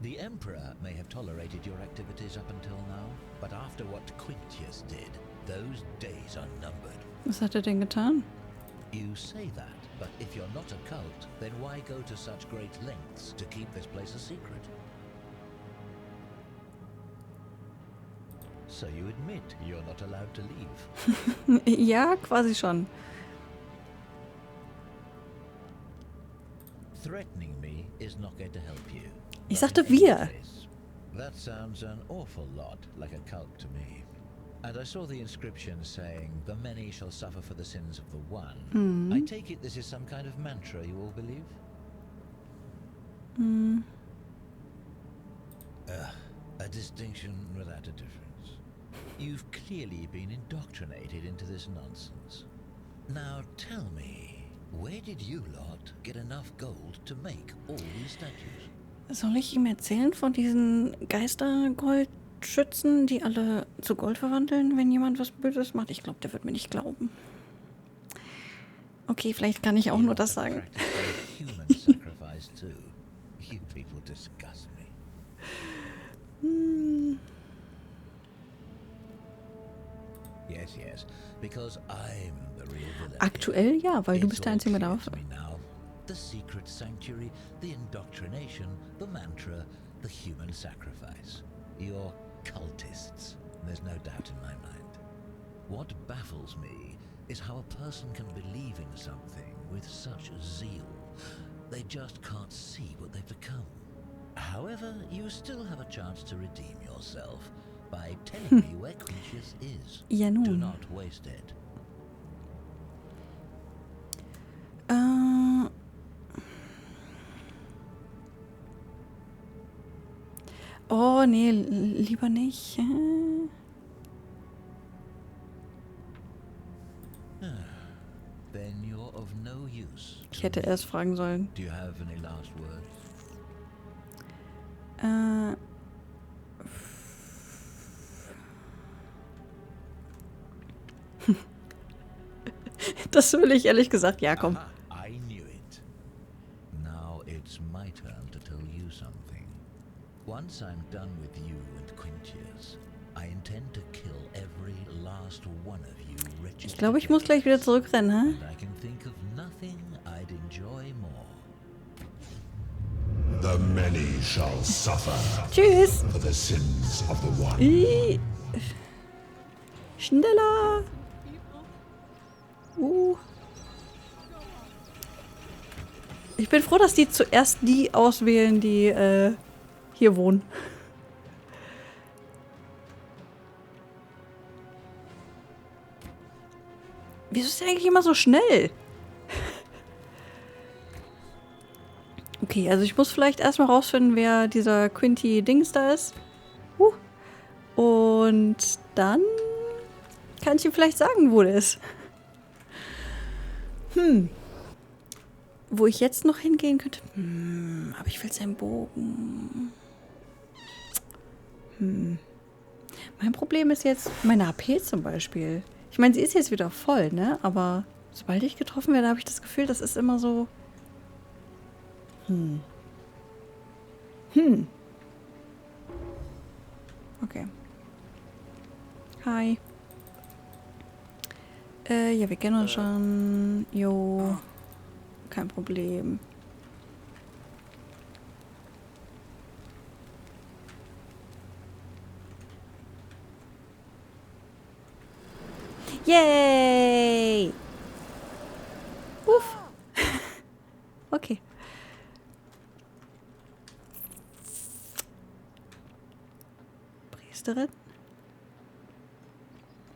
S2: The Emperor may have tolerated your activities up until now, but after what Quinctius did, those days are numbered.
S1: Was hat er denn getan?
S2: You say that, but if you're not a cult, then why go to such great lengths to keep this place a secret? So you admit you're not allowed to leave?
S1: Ja, quasi schon.
S2: Threatening me is not going to help you.
S1: Ich sagte wir.
S2: That sounds an awful lot like a cult to me. And I saw the inscription saying, "The many shall suffer for the sins of the one." I take it this is some kind of mantra you all believe? A distinction without a difference. You've clearly been indoctrinated into this nonsense. Now tell me, where did you lot get enough gold to make all these statues?
S1: Soll ich ihm erzählen von diesen Geistergoldschützen, die alle zu Gold verwandeln, wenn jemand was Böses macht? Ich glaube, der wird mir nicht glauben. Okay, vielleicht kann ich auch nur das sagen. Aktuell ja, weil du bist der Einzige mit der Waffe.
S2: The secret sanctuary, the indoctrination, the mantra, the human sacrifice. You're cultists. There's no doubt in my mind. What baffles me is how a person can believe in something with such zeal. They just can't see what they've become. However, you still have a chance to redeem yourself by telling me where Quinctius is.
S1: Ja, nun.
S2: Do not waste it.
S1: Oh, nee, lieber nicht.
S2: Then you're of no use.
S1: Ich hätte erst fragen sollen.
S2: Do you have any last words?
S1: Das will ich ehrlich gesagt. Ja, komm.
S2: I knew it. Now it's my turn to tell you something. Once I'm done with you and Quinctius, I intend to kill every last one of you wretched.
S1: Ich glaube, ich muss gleich wieder zurückrennen, hä?
S2: I can think of nothing I'd enjoy more.
S22: The many shall suffer.
S1: Tschüss.
S22: For the sins of the one.
S1: Schneller! Ich bin froh, dass die zuerst die auswählen, die hier wohnen. Wieso ist der eigentlich immer so schnell? Okay, also ich muss vielleicht erstmal rausfinden, wer dieser Quinty Dings da ist. Und dann kann ich ihm vielleicht sagen, wo der ist. Wo ich jetzt noch hingehen könnte. Aber ich will seinen Bogen. Mein Problem ist jetzt meine AP zum Beispiel. Ich meine, sie ist jetzt wieder voll, ne? Aber sobald ich getroffen werde, habe ich das Gefühl, das ist immer so... Okay. Hi. Ja, wir kennen uns schon. Jo. Kein Problem. Yay! Uff. Okay. Priesterin?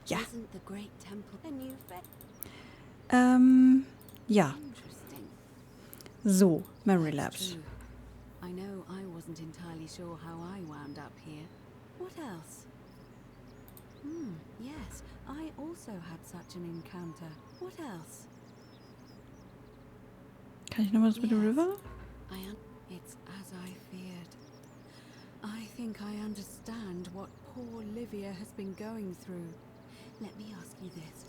S1: Ja. Ja. So, Memory Labs.
S11: I know I wasn't entirely sure how I wound up here. What else? Yes, I also had such an encounter. What else?
S1: Kann ich noch was mit dem River?
S11: It's as I feared. I think I understand what poor Livia has been going through. Let me ask you this.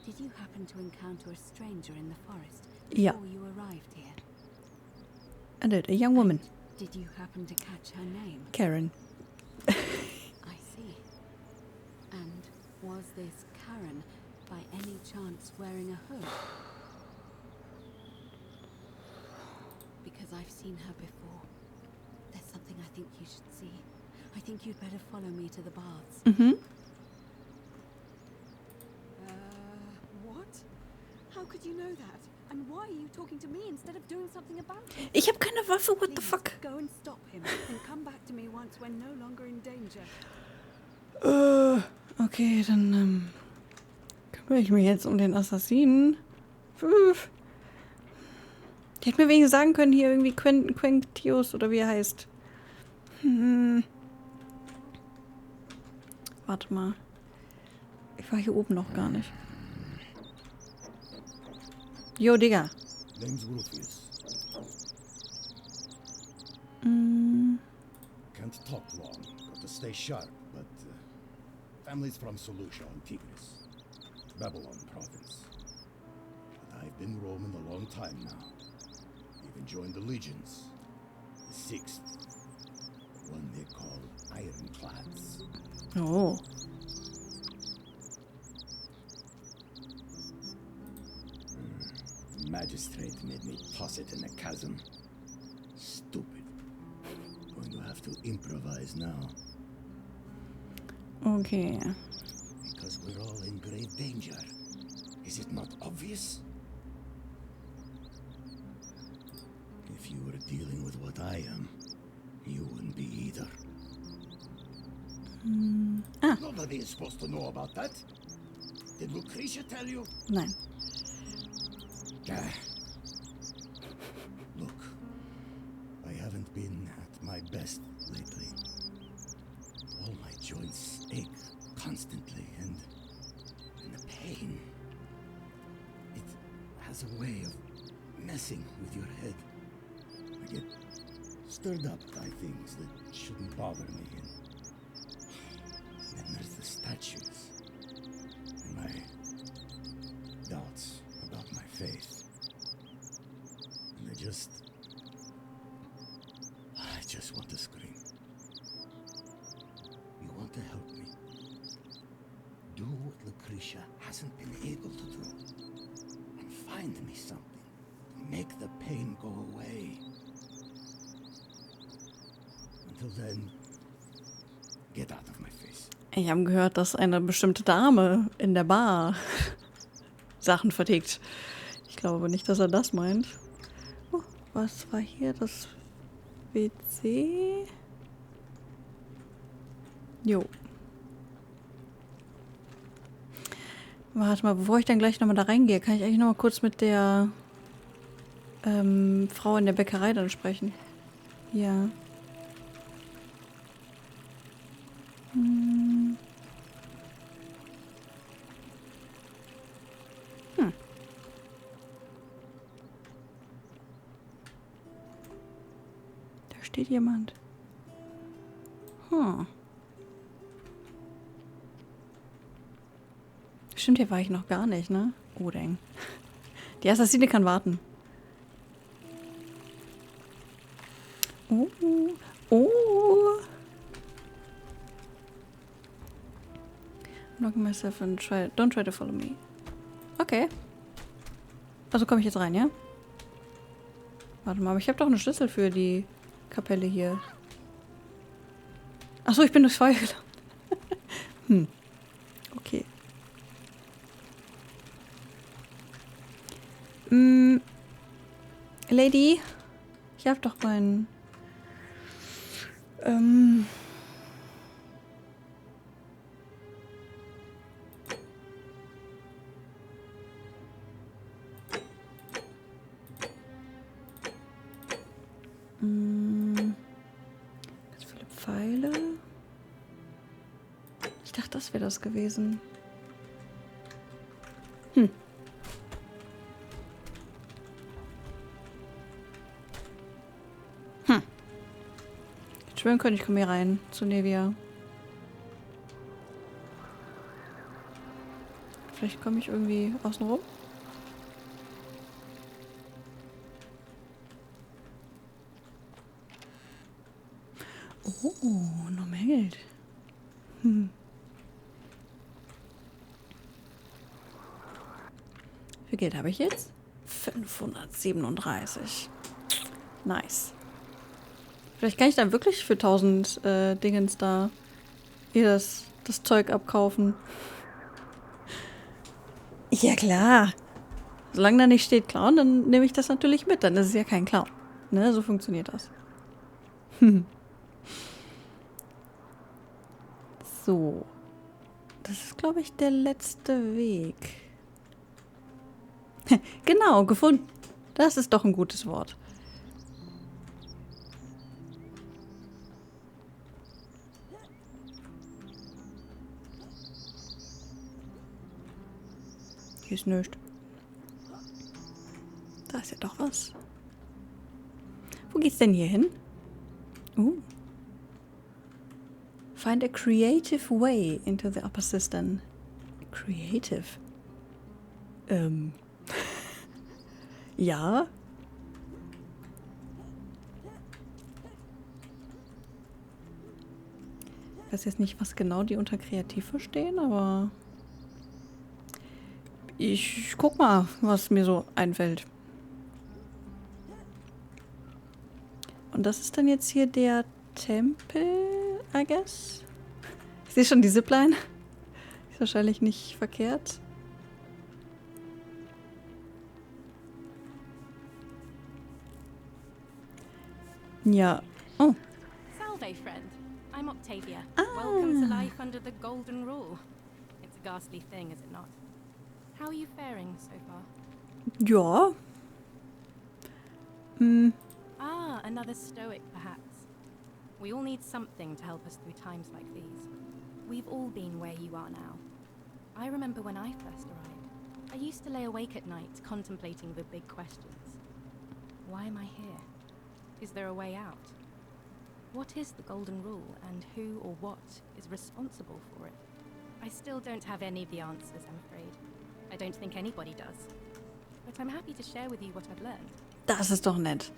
S11: Did you happen to encounter a stranger in the forest before you arrived here?
S1: I did, a young woman.
S11: Did you happen to catch her name?
S1: Karen.
S11: I see. And was this Karen by any chance wearing a hood? Because I've seen her before. There's something I think you should see. I think you'd better follow me to the baths.
S9: What? How could you know that? And why are you talking to me instead of doing something about it?
S1: Ich habe keine Waffe, what the fuck?
S11: Go and stop him and come back to me once we're no longer in danger.
S1: Okay, dann kümmere ich mich jetzt um den Assassinen. Die hätte mir wenigstens sagen können, hier irgendwie Quentius oder wie er heißt. Warte mal. Ich war hier oben noch gar nicht. Jo, Digga.
S19: Name's Rufius. Can't talk long. Got to stay sharp, but family's from Seleucia and Tigris, Babylon province. But I've been roaming a long time now. Even joined the legions, the 6th, the one they call Ironclads.
S1: Oh.
S19: The magistrate made me toss it in the chasm. Stupid. Going to have to improvise now.
S1: Okay.
S19: Because we're all in grave danger. Is it not obvious? If you were dealing with what I am, you wouldn't be either. Nobody is supposed to know about that. Did Lucretia tell you?
S1: Nein.
S19: Look, I haven't been at my best lately. All my joints ache constantly, and the pain, it has a way of messing with your head. I get stirred up by things that shouldn't bother me, and then there's the statues, and my doubts about my faith. And I just want to scream. You want to help me? Do what Lucretia hasn't been able to do. And find me something to make the pain go away. Until then, get out of my face.
S1: Ich habe gehört, dass eine bestimmte Dame in der Bar Sachen vertickt. Ich glaube aber nicht, dass er das meint. Oh, was war hier das WC? Jo. Warte mal, bevor ich dann gleich nochmal da reingehe, kann ich eigentlich nochmal kurz mit der Frau in der Bäckerei dann sprechen. Ja. Hm. Da steht jemand. Stimmt, hier war ich noch gar nicht, ne? Oh, dang. Die Assassine kann warten. Oh. Oh. I'm locking myself and don't try to follow me. Okay. Also komme ich jetzt rein, ja? Warte mal, aber ich habe doch einen Schlüssel für die Kapelle hier. Achso, ich bin durchs Feuer gelaufen. Okay. Lady, ich habe doch meinen... Ganz viele Pfeile. Ich dachte, das wäre das gewesen. Ich schwören können, ich komme hier rein zu Nevia. Vielleicht komme ich irgendwie außen rum. Oh, noch mehr Geld. Wie viel Geld habe ich jetzt? 537. Nice. Vielleicht kann ich dann wirklich für 1000 Dingens da hier das Zeug abkaufen. Ja, klar. Solange da nicht steht Clown, dann nehme ich das natürlich mit. Dann ist es ja kein Clown. Ne, so funktioniert das. So. Das ist, glaube ich, der letzte Weg. Genau, gefunden. Das ist doch ein gutes Wort. Hier ist nichts. Da ist ja doch was. Wo geht's denn hier hin? Find a creative way into the upper cistern. Creative? Ja. Ich weiß jetzt nicht, was genau die unter kreativ verstehen, aber ich guck mal, was mir so einfällt. Und das ist dann jetzt hier der Tempel, I guess. Ich sehe schon die Zipline. Ist wahrscheinlich nicht verkehrt. Ja. Oh.
S3: Salve, friend. I'm Octavia. Welcome to life under the golden rule. It's a ghastly thing, is it not? How are you faring so far?
S1: Ja.
S3: Ah, another stoic, perhaps. We all need something to help us through times like these. We've all been where you are now. I remember when I first arrived. I used to lay awake at night contemplating the big questions. Why am I here? Is there a way out? What is the golden rule, and who or what is responsible for it? I still don't have any of the answers, I'm afraid. I don't think anybody does. But I'm happy to share with you what I've learned.
S1: Das ist doch nett.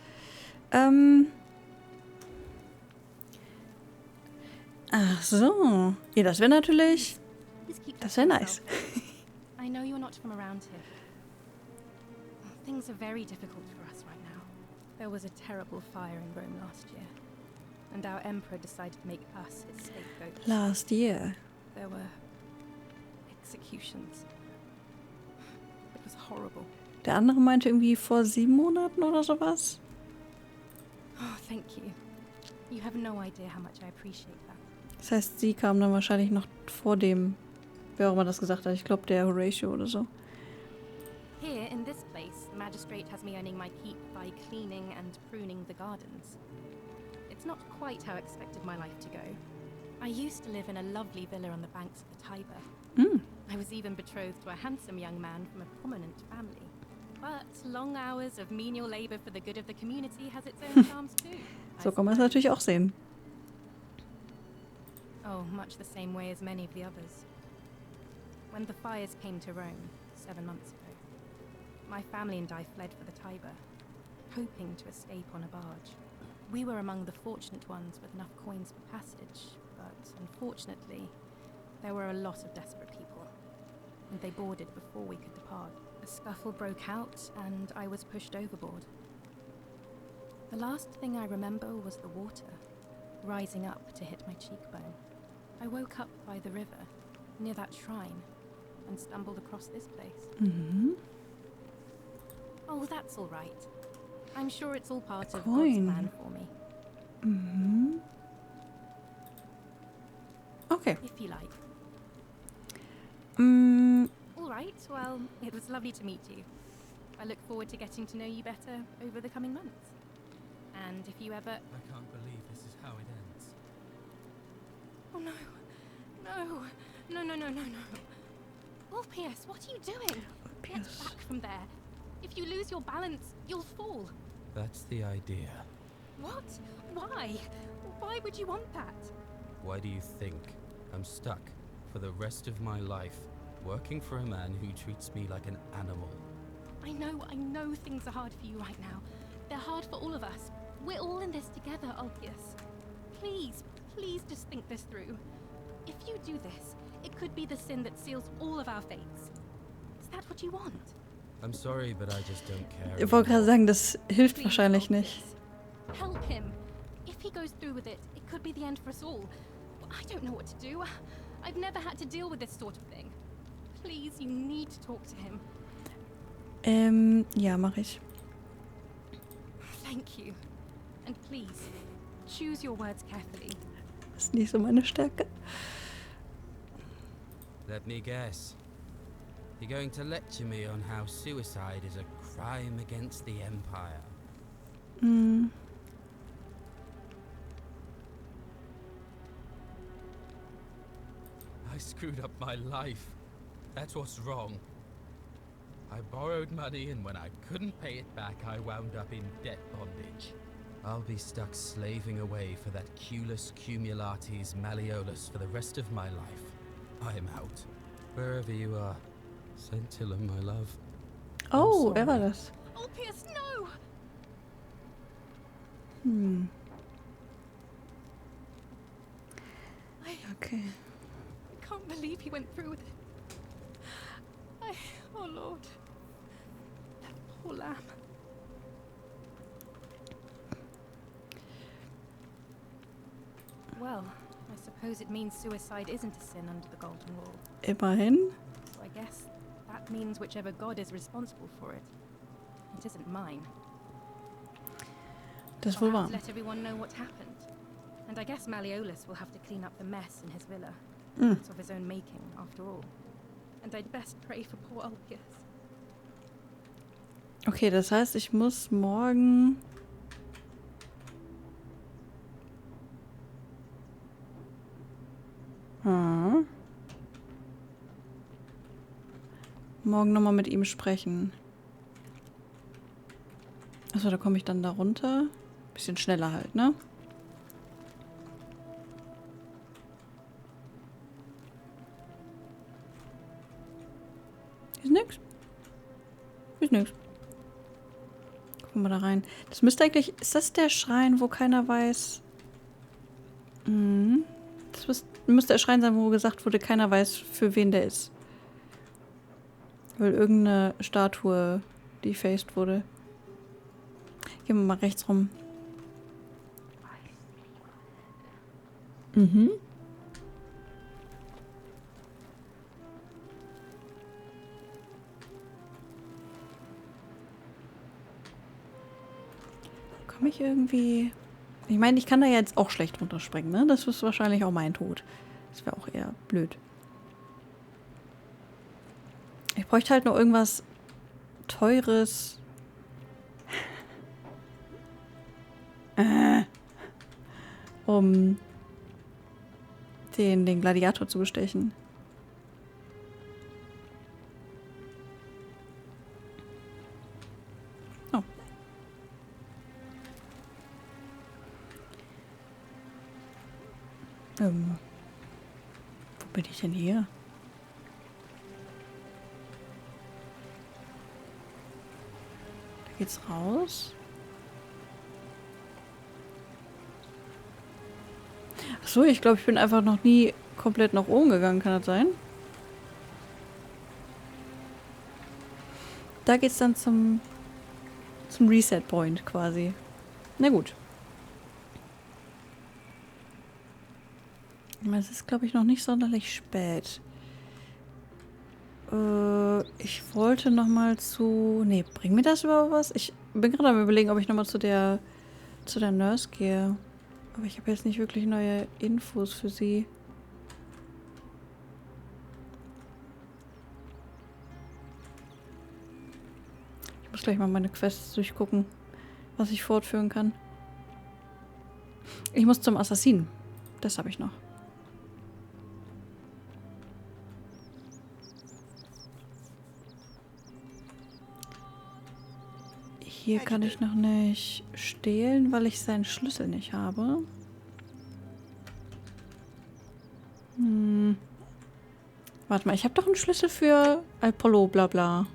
S1: Ach so. Ja, das wäre natürlich... Das wäre nice.
S3: I know you're not from around here. Things are very difficult for us right now. There was a terrible fire in Rome last year. And our emperor decided to make us his scapegoat.
S1: Last year.
S3: there were executions. It was horrible.
S1: Der andere meinte irgendwie vor 7 Monaten oder sowas.
S3: Oh, thank you. You have no idea how much I appreciate that.
S1: Das heißt, sie kam dann wahrscheinlich noch vor dem, wer auch immer das gesagt hat. Ich glaube, der Horatio oder so.
S3: Here, in this place, the magistrate has me earning my keep by cleaning and pruning the gardens. It's not quite how I expected my life to go. I used to live in a lovely villa on the banks of the Tiber. I was even betrothed to a handsome young man from a prominent family. But long hours of menial labor for the good of the community has its own charms too.
S1: So kann man es natürlich auch sehen.
S3: Oh, much the same way as many of the others. When the fires came to Rome 7 months ago, my family and I fled for the Tiber, hoping to escape on a barge. We were among the fortunate ones with enough coins for passage, but unfortunately, there were a lot of desperate people, and they boarded before we could depart. A scuffle broke out, and I was pushed overboard. The last thing I remember was the water, rising up to hit my cheekbone. I woke up by the river, near that shrine, and stumbled across this place. Oh, that's all right. I'm sure it's all part of God's plan for me.
S1: Okay.
S3: If you like. All right, well, it was lovely to meet you. I look forward to getting to know you better over the coming months. And if you ever...
S14: I can't believe this is how it ends.
S3: Oh no. No. Ulpius, what are you doing? Get back from there. If you lose your balance, you'll fall.
S14: That's the idea.
S3: What? Why? Why would you want that?
S14: Why do you think I'm stuck for the rest of my life working for a man who treats me like an animal?
S3: I know things are hard for you right now. They're hard for all of us. We're all in this together, Ulpius. Please just think this through. If you do this, it could be the sin that seals all of our fates. Is that what you want?
S14: I'm sorry, but I just don't care.
S1: Ich wollte gerade sagen, das hilft wahrscheinlich nicht.
S3: Help him. If he goes through with it, it could be the end for us all. I don't know what to do. I've never had to deal with this sort of thing. Please, you need to talk to him.
S1: Ja, mache ich.
S3: Thank you. And please, choose your words carefully.
S1: Das ist nicht so meine Stärke.
S14: Let me guess. You're going to lecture me on how suicide is a crime against the Empire. I screwed up my life. That's what's wrong. I borrowed money, and when I couldn't pay it back, I wound up in debt bondage. I'll be stuck slaving away for that Culus Cumulatis Malleolus for the rest of my life. I'm out. Wherever you are, Scintillum, my love.
S1: Oh, wer war das?
S3: Ulpius, no!
S1: Okay.
S3: I can't believe he went through with it. Oh Lord. That poor lamb. Well, I suppose it means suicide isn't a sin under the Golden Rule.
S1: Immerhin.
S3: So I guess that means whichever god is responsible for it. It isn't mine.
S1: Das
S3: I'll
S1: wohl
S3: have
S1: wahr.
S3: to let everyone know what happened. And I guess Malleolus will have to clean up the mess in his villa. It's of his own making, after all. And I'd best pray for poor Ulpius.
S1: Okay, das heißt, ich muss morgen... Morgen nochmal mit ihm sprechen. Achso, da komme ich dann da runter. Bisschen schneller halt, ne? Ist nix. Ist nix. Gucken wir da rein. Das müsste eigentlich... Ist das der Schrein, wo keiner weiß... Das müsste der Schrein sein, wo gesagt wurde, keiner weiß, für wen der ist. Weil irgendeine Statue defaced wurde. Gehen wir mal rechts rum. Komm ich irgendwie... Ich meine, ich kann da jetzt auch schlecht runterspringen, ne? Das ist wahrscheinlich auch mein Tod. Das wäre auch eher blöd. Ich bräuchte halt nur irgendwas Teures. Um den Gladiator zu bestechen. Oh. Wo bin ich denn hier? Da geht's raus. Achso, ich glaube, ich bin einfach noch nie komplett nach oben gegangen, kann das sein? Da geht's dann zum Reset Point quasi. Na gut. Es ist, glaube ich, noch nicht sonderlich spät. Ich wollte noch mal zu... Nee, bringt mir das überhaupt was? Ich bin gerade am Überlegen, ob ich noch mal zu der Nurse gehe. Aber ich habe jetzt nicht wirklich neue Infos für sie. Ich muss gleich mal meine Quests durchgucken, was ich fortführen kann. Ich muss zum Assassinen. Das habe ich noch. Hier kann ich noch nicht stehlen, weil ich seinen Schlüssel nicht habe. Warte mal, ich habe doch einen Schlüssel für Apollo, bla bla.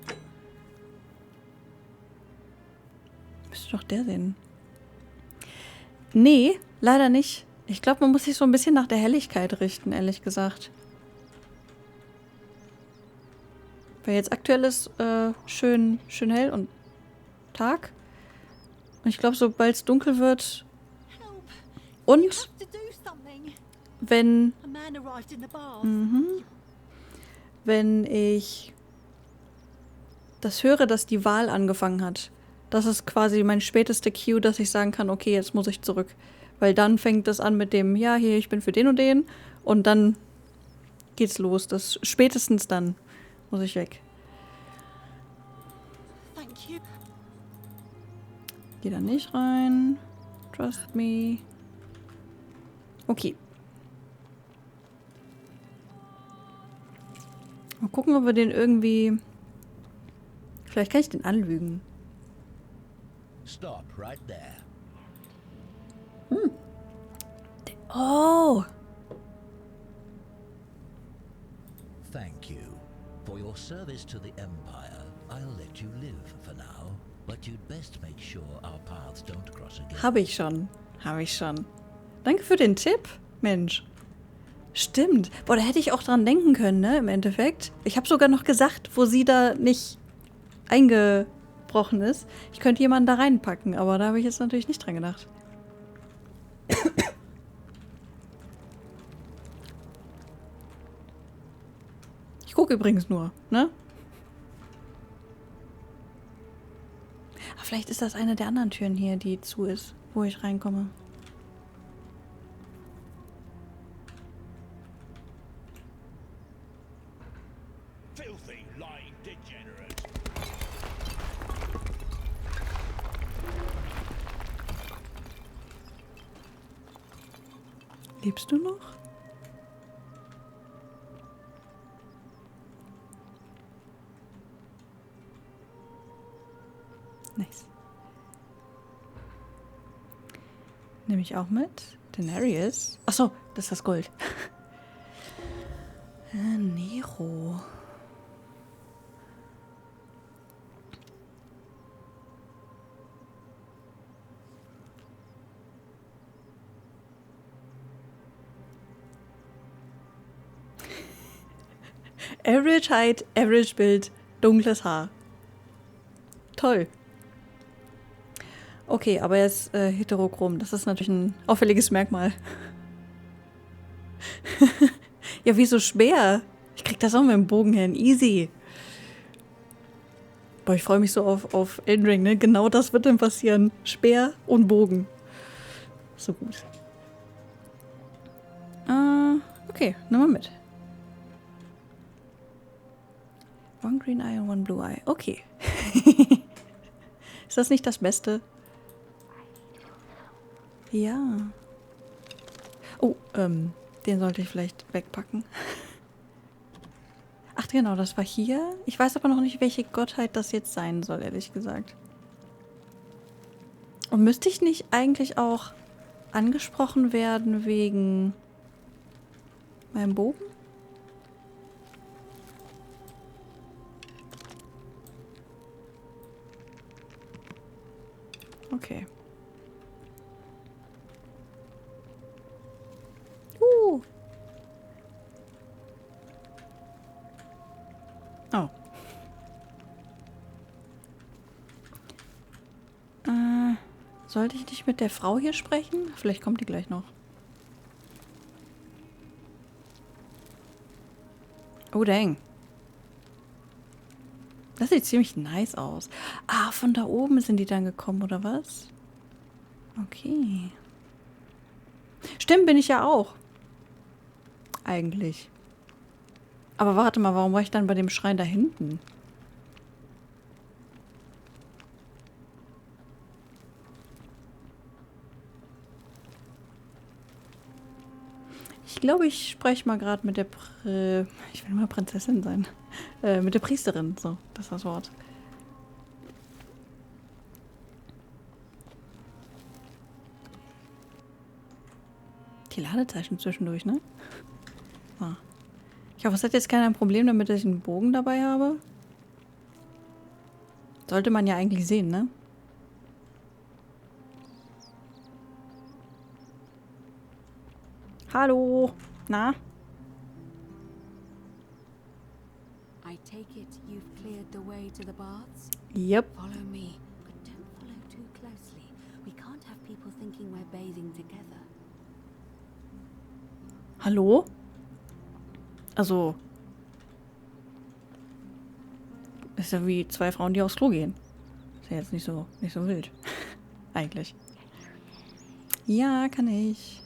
S1: Müsste doch der sehen. Nee, leider nicht. Ich glaube, man muss sich so ein bisschen nach der Helligkeit richten, ehrlich gesagt. Weil jetzt aktuell ist schön hell und Tag. Und ich glaube, sobald es dunkel wird und wenn wenn ich das höre, dass die Wahl angefangen hat, das ist quasi mein späteste Cue, dass ich sagen kann, okay, jetzt muss ich zurück. Weil dann fängt das an mit dem, ja, hier, ich bin für den und dann geht's los. Das spätestens dann muss ich weg. Geh da nicht rein. Trust me. Okay. Mal gucken, ob wir den irgendwie... Vielleicht kann ich den anlügen.
S2: Stop right there.
S1: Oh!
S2: Thank you. For your service to the Empire, I'll let you live for now. But you'd best make sure our paths don't cross again.
S1: Habe ich schon. Danke für den Tipp, Mensch. Stimmt. Boah, da hätte ich auch dran denken können, ne, im Endeffekt. Ich habe sogar noch gesagt, wo sie da nicht eingebrochen ist. Ich könnte jemanden da reinpacken, aber da habe ich jetzt natürlich nicht dran gedacht. Ich gucke übrigens nur, ne? Vielleicht ist das eine der anderen Türen hier, die zu ist, wo ich reinkomme.
S10: Filthy, lying degenerate.
S1: Lebst du noch? Nice. Nehme ich auch mit. Denarius. Achso, das ist das Gold. Nero. Average Height, Average Bild, dunkles Haar. Toll. Okay, aber er ist heterochrom. Das ist natürlich ein auffälliges Merkmal. Ja, wieso schwer? Ich krieg das auch mit dem Bogen hin. Easy. Boah, ich freue mich so auf Elden Ring, ne? Genau das wird dann passieren. Speer und Bogen. So gut. Okay, nimm mal mit. One green eye and one blue eye. Okay. Ist das nicht das Beste? Ja. Oh, den sollte ich vielleicht wegpacken. Ach genau, das war hier. Ich weiß aber noch nicht, welche Gottheit das jetzt sein soll, ehrlich gesagt. Und müsste ich nicht eigentlich auch angesprochen werden wegen meinem Bogen? Okay. Oh. Sollte ich nicht mit der Frau hier sprechen? Vielleicht kommt die gleich noch. Oh, dang. Das sieht ziemlich nice aus. Ah, von da oben sind die dann gekommen, oder was? Okay. Stimmt, bin ich ja auch. Eigentlich. Aber warte mal, warum war ich dann bei dem Schrein da hinten? Ich glaube, ich spreche mal gerade mit der ich will mal Prinzessin sein. Mit der Priesterin, so, das ist das Wort. Die Ladezeichen zwischendurch, ne? So. Ich hoffe, es hat jetzt keiner ein Problem damit, dass ich einen Bogen dabei habe. Sollte man ja eigentlich sehen, ne? Hallo. Na?
S11: I take it you've cleared the way to the baths?
S1: Yep.
S11: Follow me, but don't follow too closely. We can't have people thinking we're bathing together.
S1: Hallo? Also. Ist ja wie zwei Frauen, die aufs Klo gehen. Ist ja jetzt nicht so wild. Eigentlich. Ja, kann ich.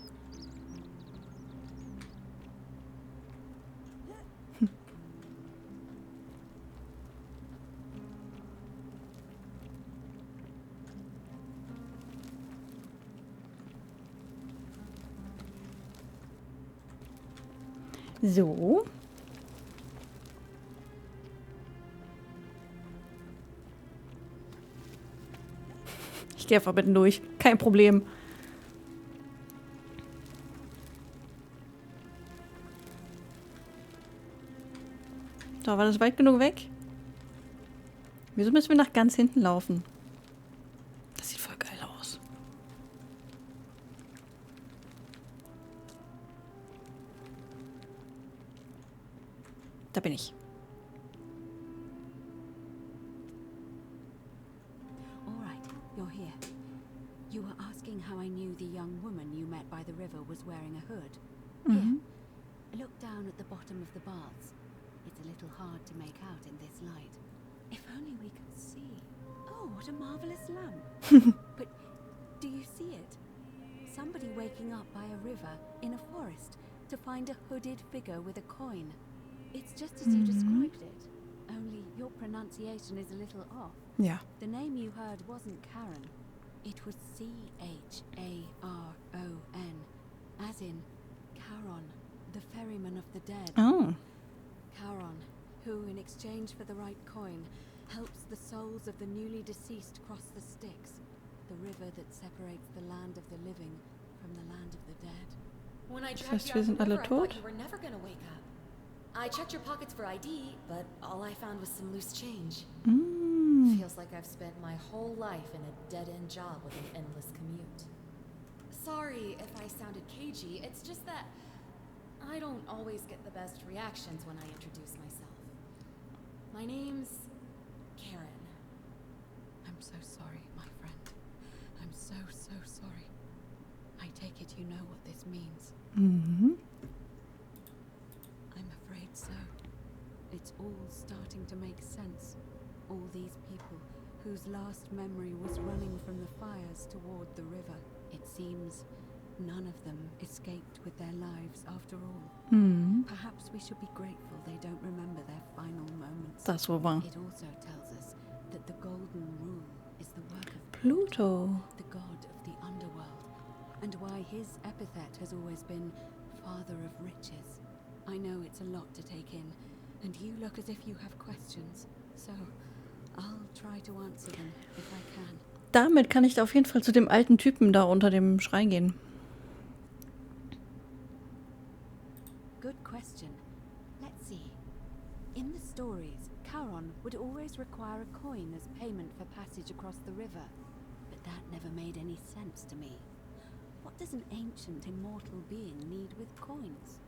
S1: So. Ich gehe einfach mitten durch. Kein Problem. So, war das weit genug weg? Wieso müssen wir nach ganz hinten laufen? Das sieht voll geil aus. Da bin ich.
S11: All right, you're here. You were asking how I knew the young woman you met by the river was wearing a hood. Here, look down at the bottom of the baths. It's a little hard to make out in this light. If only we could see. Oh, what a marvelous lamp. But do you see it? Somebody waking up by a river in a forest to find a hooded figure with a coin. It's just as you described it, only your pronunciation is a little off.
S1: Yeah.
S11: The name you heard wasn't Karen. It was Charon, as in Charon, the ferryman of the dead.
S1: Oh.
S11: Charon, who in exchange for the right coin, helps the souls of the newly deceased cross the Styx, the river that separates the land of the living from the land of the dead.
S16: When I dragged you out of the river, I thought you were never gonna wake up. I checked your pockets for ID, but all I found was some loose change. Feels like I've spent my whole life in a dead-end job with an endless commute. Sorry if I sounded cagey, it's just that I don't always get the best reactions when I introduce myself. My name's Karen.
S11: I'm so sorry, my friend. I'm so sorry. I take it you know what this means. I'm afraid so. It's all starting to make sense. All these people whose last memory was running from the fires toward the river. It seems none of them escaped with their lives after all. Perhaps we should be grateful they don't remember their final moments.
S1: Das wohl wahr.
S11: It also tells us that the Golden Rule is the work of
S1: Pluto,
S11: the god of the underworld, and why his epithet has always been Father of Riches. I know it's a lot to take in, and you look as if you have questions, so I'll try to answer them if I can.
S1: Damit kann ich auf jeden Fall zu dem alten Typen da unter dem Schrein gehen.
S11: Good question. Let's see. In the stories, Charon would always require a coin as payment for passage across the river, but that never made any sense to me. What does an ancient immortal being need with coins?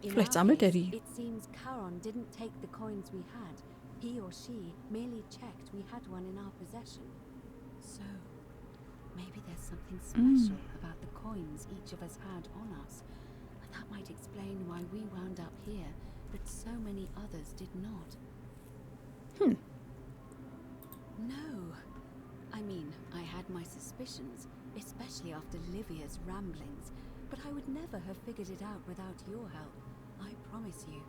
S11: In
S1: Vielleicht
S11: our
S1: sammelt
S11: case,
S1: die.
S11: It seems Charon didn't take the coins we had. He or she merely checked we had one in our possession. So, maybe there's something special about the coins each of us had on us. And that might explain why we wound up here, but so many others did not. No. I mean, I had my suspicions, especially after Livia's ramblings, but I would never have figured it out without your help. I promise you.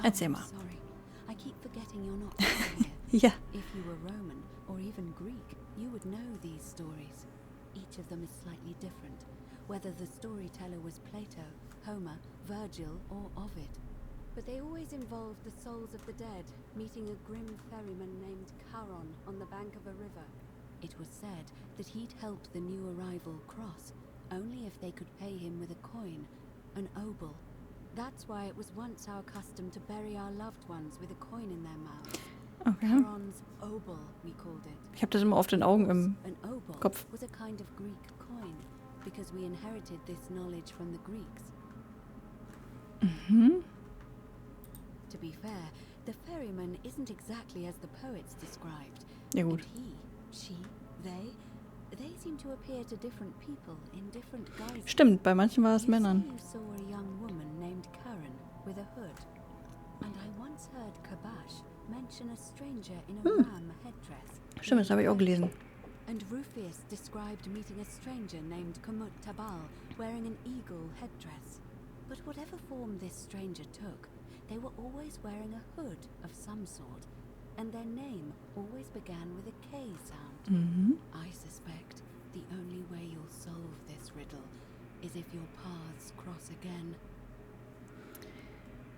S1: Erzähl mal.
S11: Sorry. I keep forgetting you're not from here.
S1: Ja.
S11: If you were Roman, or even Greek, you would know these stories. Each of them is slightly different, whether the storyteller was Plato, Homer, Virgil, or Ovid. But they always involved the souls of the dead meeting a grim ferryman named Charon on the bank of a river. It was said that he'd help the new arrival cross, only if they could pay him with a coin, an obol. That's why it was once our custom to bury our loved ones with a coin in their mouth.
S1: Okay.
S11: Charon's obol, we called it.
S1: Ich habe das immer auf den Augen im
S11: An obol
S1: Kopf.
S11: was a kind of Greek coin, because we inherited this knowledge from the Greeks. To be fair, the ferryman isn't exactly as the poets described.
S1: Ja gut.
S11: And he, she, they seem to appear to different people in different guises.
S1: Stimmt, bei manchen war es Männern.
S11: You saw a young woman named Karen with a hood. And I once heard Kabash mention a stranger in a ram headdress.
S1: Stimmt, das habe ich auch gelesen.
S11: And Rufius described meeting a stranger named Kumut Tabal wearing an eagle headdress. But whatever form this stranger took, they were always wearing a hood of some sort, and their name always began with a K sound. I suspect the only way you'll solve this riddle is if your paths cross again.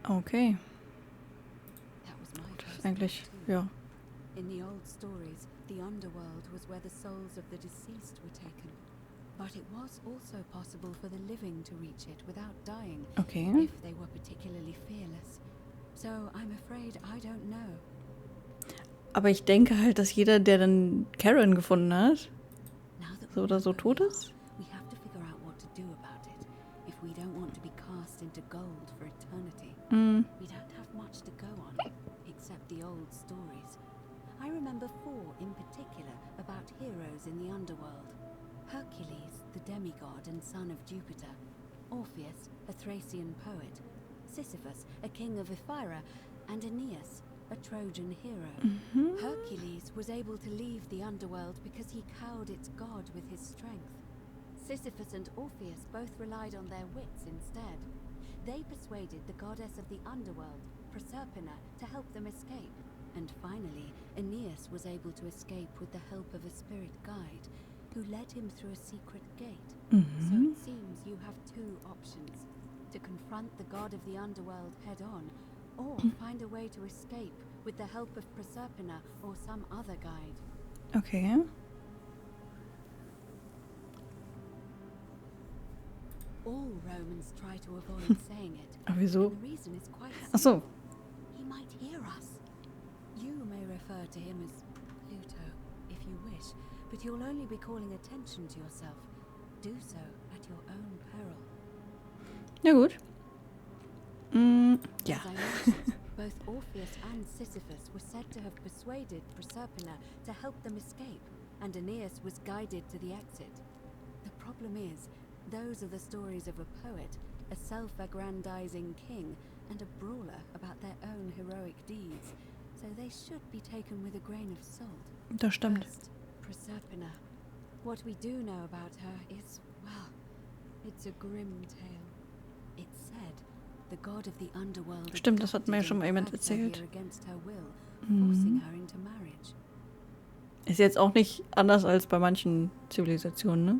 S1: Okay.
S11: That was my
S1: Das
S11: first
S1: ist eigentlich,
S11: thought too.
S1: ja.
S11: In the old stories, the underworld was where the souls of the deceased were taken. But it was also possible for the living to reach it without dying,
S1: Okay.
S11: if they were particularly fearless. So I'm afraid I don't know.
S1: Aber ich denke halt, dass jeder, der dann Karen gefunden hat, so oder so tot ist.
S11: We have to figure out what to do about it if we don't want to be cast into gold for eternity. We don't have much to go on, except the old stories. I remember 4 in particular about heroes in the underworld. Hercules, the demigod and son of Jupiter. Orpheus, a Thracian poet. Sisyphus, a king of Ephyra. And Aeneas, a Trojan hero. Hercules was able to leave the underworld because he cowed its god with his strength. Sisyphus and Orpheus both relied on their wits instead. They persuaded the goddess of the underworld, Proserpina, to help them escape. And finally, Aeneas was able to escape with the help of a spirit guide, who led him through a secret gate. So it seems you have 2 options. To confront the god of the underworld head-on, or find a way to escape with the help of Proserpina or some other guide.
S1: Okay.
S11: All Romans try to avoid saying it.
S1: Wieso?
S11: And the reason is quite simple.
S1: Ach so.
S11: He might hear us. You may refer to him as Pluto, if you wish, but you'll only be calling attention to yourself. Do so at your own peril.
S1: Na gut. Ja.
S11: As I mentioned, both Orpheus and Sisyphus were said to have persuaded Proserpina to help them escape, and Aeneas was guided to the exit. The problem is, those are the stories of a poet, a self-aggrandizing king, and a brawler about their own heroic deeds, so they should be taken with a grain of salt.
S1: Das stimmt.
S11: First, Proserpina. What we do know about her is, well, it's a grim tale. It's said the god of the underworld
S1: Stimmt, das hat mir ja schon mal jemand erzählt.
S11: against her will,
S1: Mhm.
S11: forcing her into marriage.
S1: Ist jetzt auch nicht anders als bei manchen Zivilisationen, ne?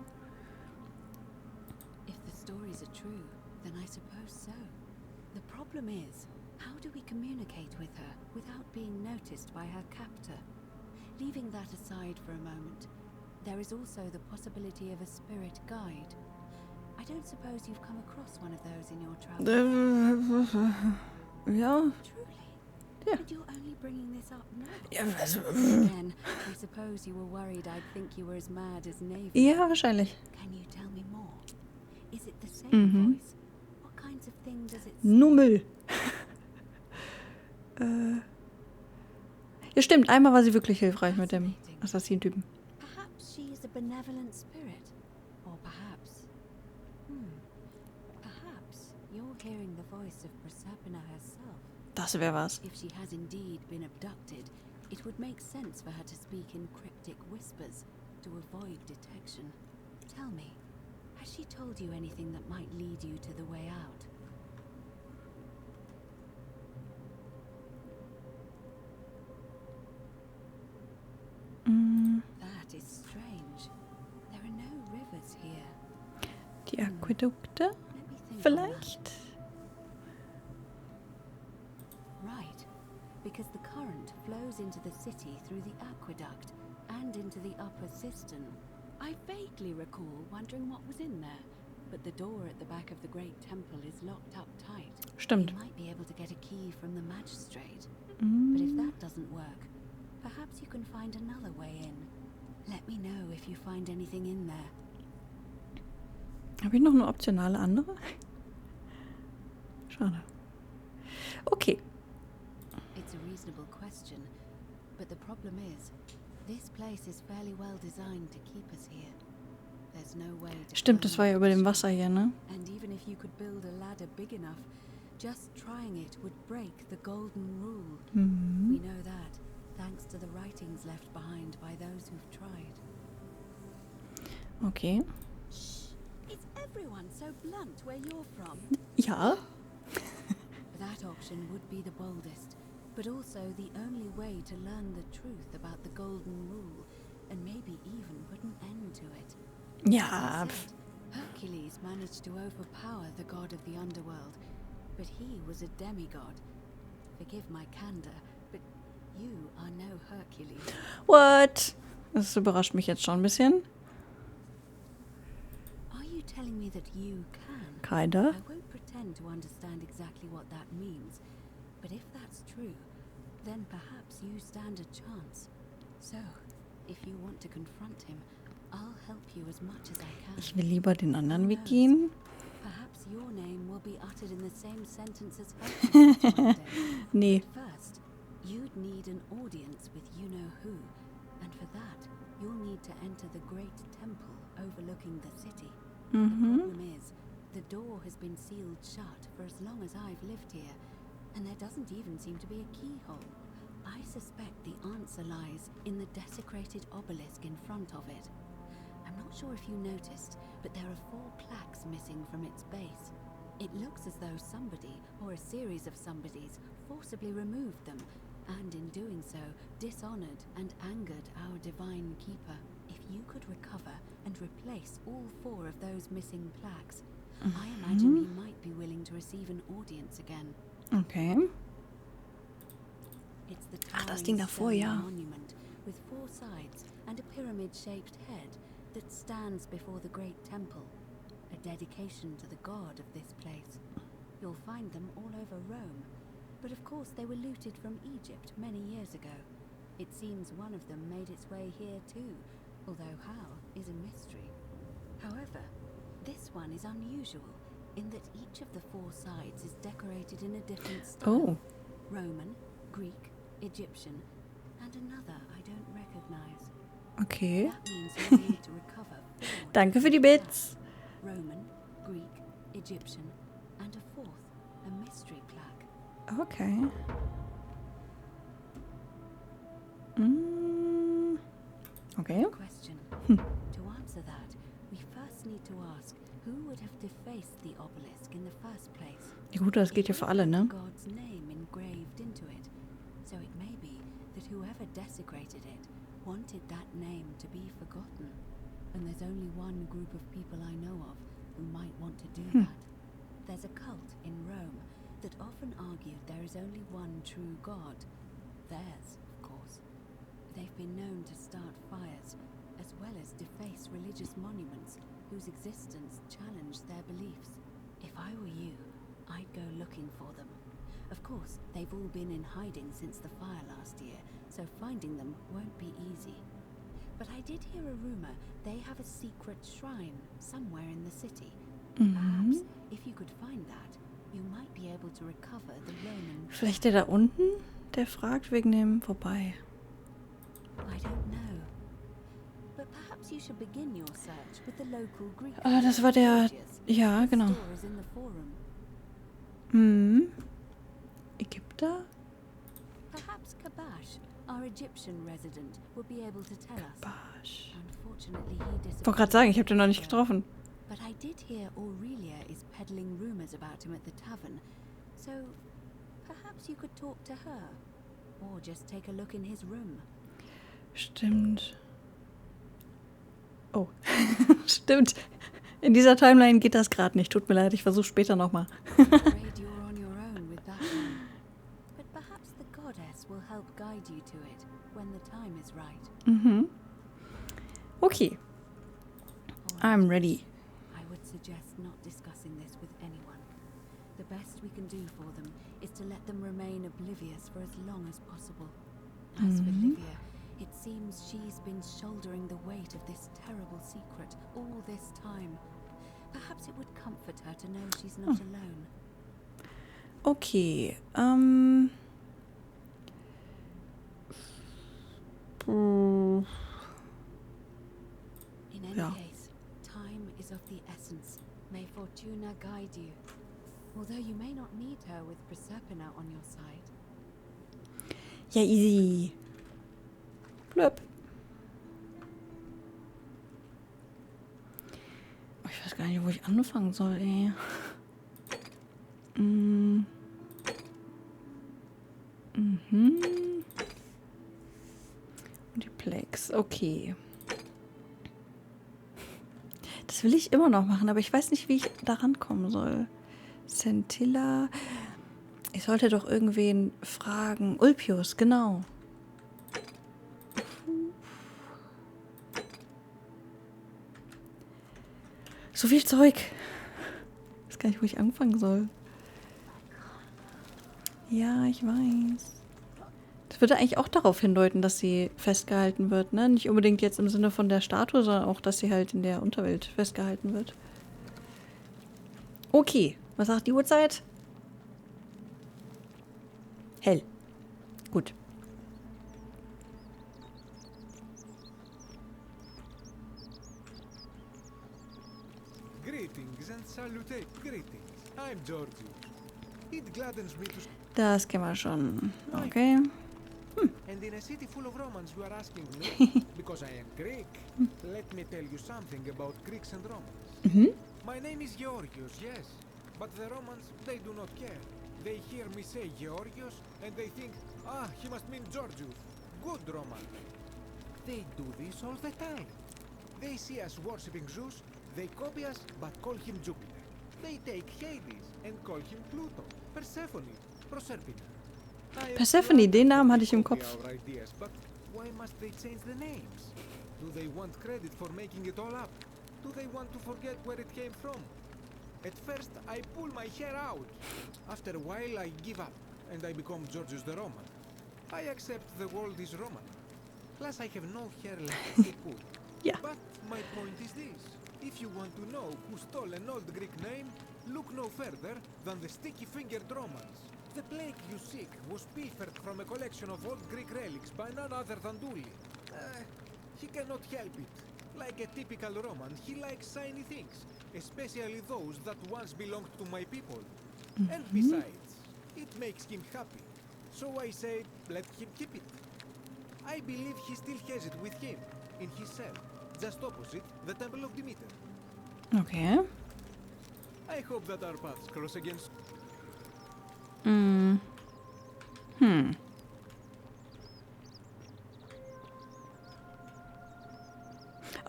S11: If the stories are true, then I suppose so. The problem is, how do we communicate with her without being noticed by her captor? Leaving that aside for a moment, there is also the possibility of a spirit guide. I don't suppose you've come across one of those in your travels.
S1: Ja.
S11: Truly?
S1: Yeah.
S11: But you're only bringing this up now.
S1: Ja, was-
S11: Again, I suppose you were worried I'd think you were as mad as Navy.
S1: Ja, wahrscheinlich.
S11: Can you tell me more? Is it the same
S1: Mhm.
S11: voice? What kinds of thing does it
S1: Nur Müll. Ja, stimmt. Einmal war sie wirklich hilfreich mit dem Assassinentypen.
S11: Perhaps she is a benevolent spirit. Or perhaps... Perhaps you're hearing the voice of Proserpina herself.
S1: Das wäre was.
S11: If she has indeed been abducted, it would make sense for her to speak in cryptic whispers to avoid detection. Tell me, has she told you anything that might lead you to the way out? That is strange. There are no rivers here.
S1: Die Aquädukte? Vielleicht?
S11: Right, because the current flows into the city through the aqueduct and into the upper cistern. I vaguely recall wondering what was in there, but the door at the back of the great temple is locked up tight.
S1: Stimmt.
S11: You might be able to get a key from the magistrate.
S1: Mm.
S11: But if that doesn't work, perhaps you can find another way in. Let me know if you find anything in there.
S1: Habe ich noch eine optionale andere? Schade. Okay.
S11: It's a reasonable question, but the problem is, this place is fairly well designed to keep us here. There's no way to
S1: Stimmt, das war ja über dem Wasser hier, ne?
S11: And even if you could build a ladder big enough, just trying it would break the golden rule.
S1: Mhm.
S11: We know that, thanks to the writings left behind by those who've tried.
S1: Okay.
S11: Is everyone so blunt where you're from?
S1: Ja.
S11: That option would be the boldest, but also the only way to learn the truth about the golden rule, and maybe even put an end to it.
S1: Ja.
S11: As I said, Hercules managed to overpower the god of the underworld, but he was a demigod. Forgive my candor, but you are no Hercules.
S1: What? Das überrascht mich jetzt schon ein bisschen.
S11: Are you telling me that you can?
S1: Kinda.
S11: I won't pretend to understand exactly what that means, but if that's true, then perhaps you stand a chance. So, if you want to confront him, I'll help you as much as I can.
S1: Ich will lieber den anderen Weg gehen.
S11: Perhaps your name will be uttered in the same sentence as Hercules one day.
S1: Nee.
S11: But first, you'd need an audience with you-know-who, and for that, you'll need to enter the great temple overlooking the city. The problem is, the door has been sealed shut for as long as I've lived here, and there doesn't even seem to be a keyhole. I suspect the answer lies in the desecrated obelisk in front of it. I'm not sure if you noticed, but there are 4 plaques missing from its base. It looks as though somebody, or a series of somebodies, forcibly removed them, and in doing so, dishonored and angered our divine keeper. If you could recover and replace all 4 of those missing plaques, I imagine he might be willing to receive an audience again.
S1: Okay.
S11: It's the
S1: Ach, das
S11: towering
S1: Ding davor,
S11: stone
S1: ja.
S11: monument with 4 sides and a pyramid-shaped head that stands before the great temple, a dedication to the god of this place. You'll find them all over Rome, but of course they were looted from Egypt many years ago. It seems one of them made its way here too, although how is a mystery. However, this one is unusual in that each of the 4 sides is decorated in a different style.
S1: Oh.
S11: Roman, Greek, Egyptian, and another I don't recognize.
S1: Okay.
S11: That means you need to recover 4
S1: Danke für die Bits.
S11: Roman, Greek, Egyptian, and a 4th, a mystery plaque.
S1: Okay. Okay.
S11: Question.
S1: Hm.
S11: To answer that, we first need to ask who would have defaced the obelisk in the first place.
S1: Ja gut, das geht ja für alle, ne?
S11: God's name engraved into it. So it may be that whoever desecrated it wanted that name to be forgotten. And there's only one group of people I know of who might want to do that. There's a cult in Rome that often argued there is only one true God. Theirs, of course. They've been known to start fires, as well as deface religious monuments whose existence challenged their beliefs. If I were you, I'd go looking for them. Of course, they've all been in hiding since the fire last year, so finding them won't be easy. But I did hear a rumor they have a secret shrine somewhere in the city. Perhaps, if you could find that, you might be able to recover the Roman...
S1: Vielleicht der da unten, der fragt wegen dem Vorbei.
S11: I don't know. But perhaps you should begin your search with the local Greek.
S1: Ah, das war der... Ja, genau. Ägypter?
S11: Perhaps Kabash, our Egyptian resident, will be able to tell us.
S1: Kabash.
S11: Unfortunately, he
S1: Ich wollte gerade sagen, ich habe den noch nicht getroffen.
S11: But I did hear Aurelia is peddling rumors about him at the tavern. So, perhaps you could talk to her. Or just take a look in his room.
S1: Stimmt. Oh, stimmt. In dieser Timeline geht das gerade nicht. Tut mir leid, ich versuche später nochmal. Okay. I'm ready.
S11: I would suggest not discussing this with anyone. The best we can do for them is to let them remain oblivious for as long as possible. As for Livia, it seems she's been shouldering the weight of this terrible secret all this time. Perhaps it would comfort her to know she's not alone.
S1: Okay,
S11: In any case, time is of the essence. May Fortuna guide you. Although you may not need her with Proserpina on your side.
S1: Ja, easy. Blöp. Ich weiß gar nicht, wo ich anfangen soll, ey. Und die Plex, okay. Das will ich immer noch machen, aber ich weiß nicht, wie ich da rankommen soll. Centilla. Ich sollte doch irgendwen fragen. Ulpius, genau. So viel Zeug. Ich weiß gar nicht, wo ich anfangen soll. Ja, ich weiß. Das würde eigentlich auch darauf hindeuten, dass sie festgehalten wird, ne? Nicht unbedingt jetzt im Sinne von der Statue, sondern auch, dass sie halt in der Unterwelt festgehalten wird. Okay, was sagt die Uhrzeit? Hell. Gut.
S13: Greetings and salutations. Greetings. I'm Georgius. It gladdens me to...
S1: Das kennen wir schon. Okay.
S13: And in a city full of Romans, you are asking me, because I am Greek, let me tell you something about Greeks and Romans. My name is Georgios, yes, but the Romans, they do not care. They hear me say Georgios, and they think, he must mean Georgius, good Roman. They do this all the time. They see us worshipping Zeus, they copy us, but call him Jupiter. They take Hades and call him Pluto, Persephone, Proserpina.
S1: Persephone, den Namen hatte ich im Kopf.
S13: But why must they change the names? Do they want credit for making it all up? Do they want to forget where it came from? At first, I pull my hair out. After a while, I give up, and I become Georgius the Roman. I accept the world is Roman. Plus, I have no hair left to pull.
S1: Yeah.
S13: But my point is this. If you want to know who stole an old Greek name, look no further than the sticky-fingered Romans. The plague you seek was pilfered from a collection of old Greek relics by none other than Duli. He cannot help it. Like a typical Roman, he likes shiny things, especially those that once belonged to my people. And besides, It makes him happy. So I say, let him keep it. I believe he still has it with him, in his cell, just opposite the Temple of Demeter.
S1: Okay.
S13: I hope that our paths cross again.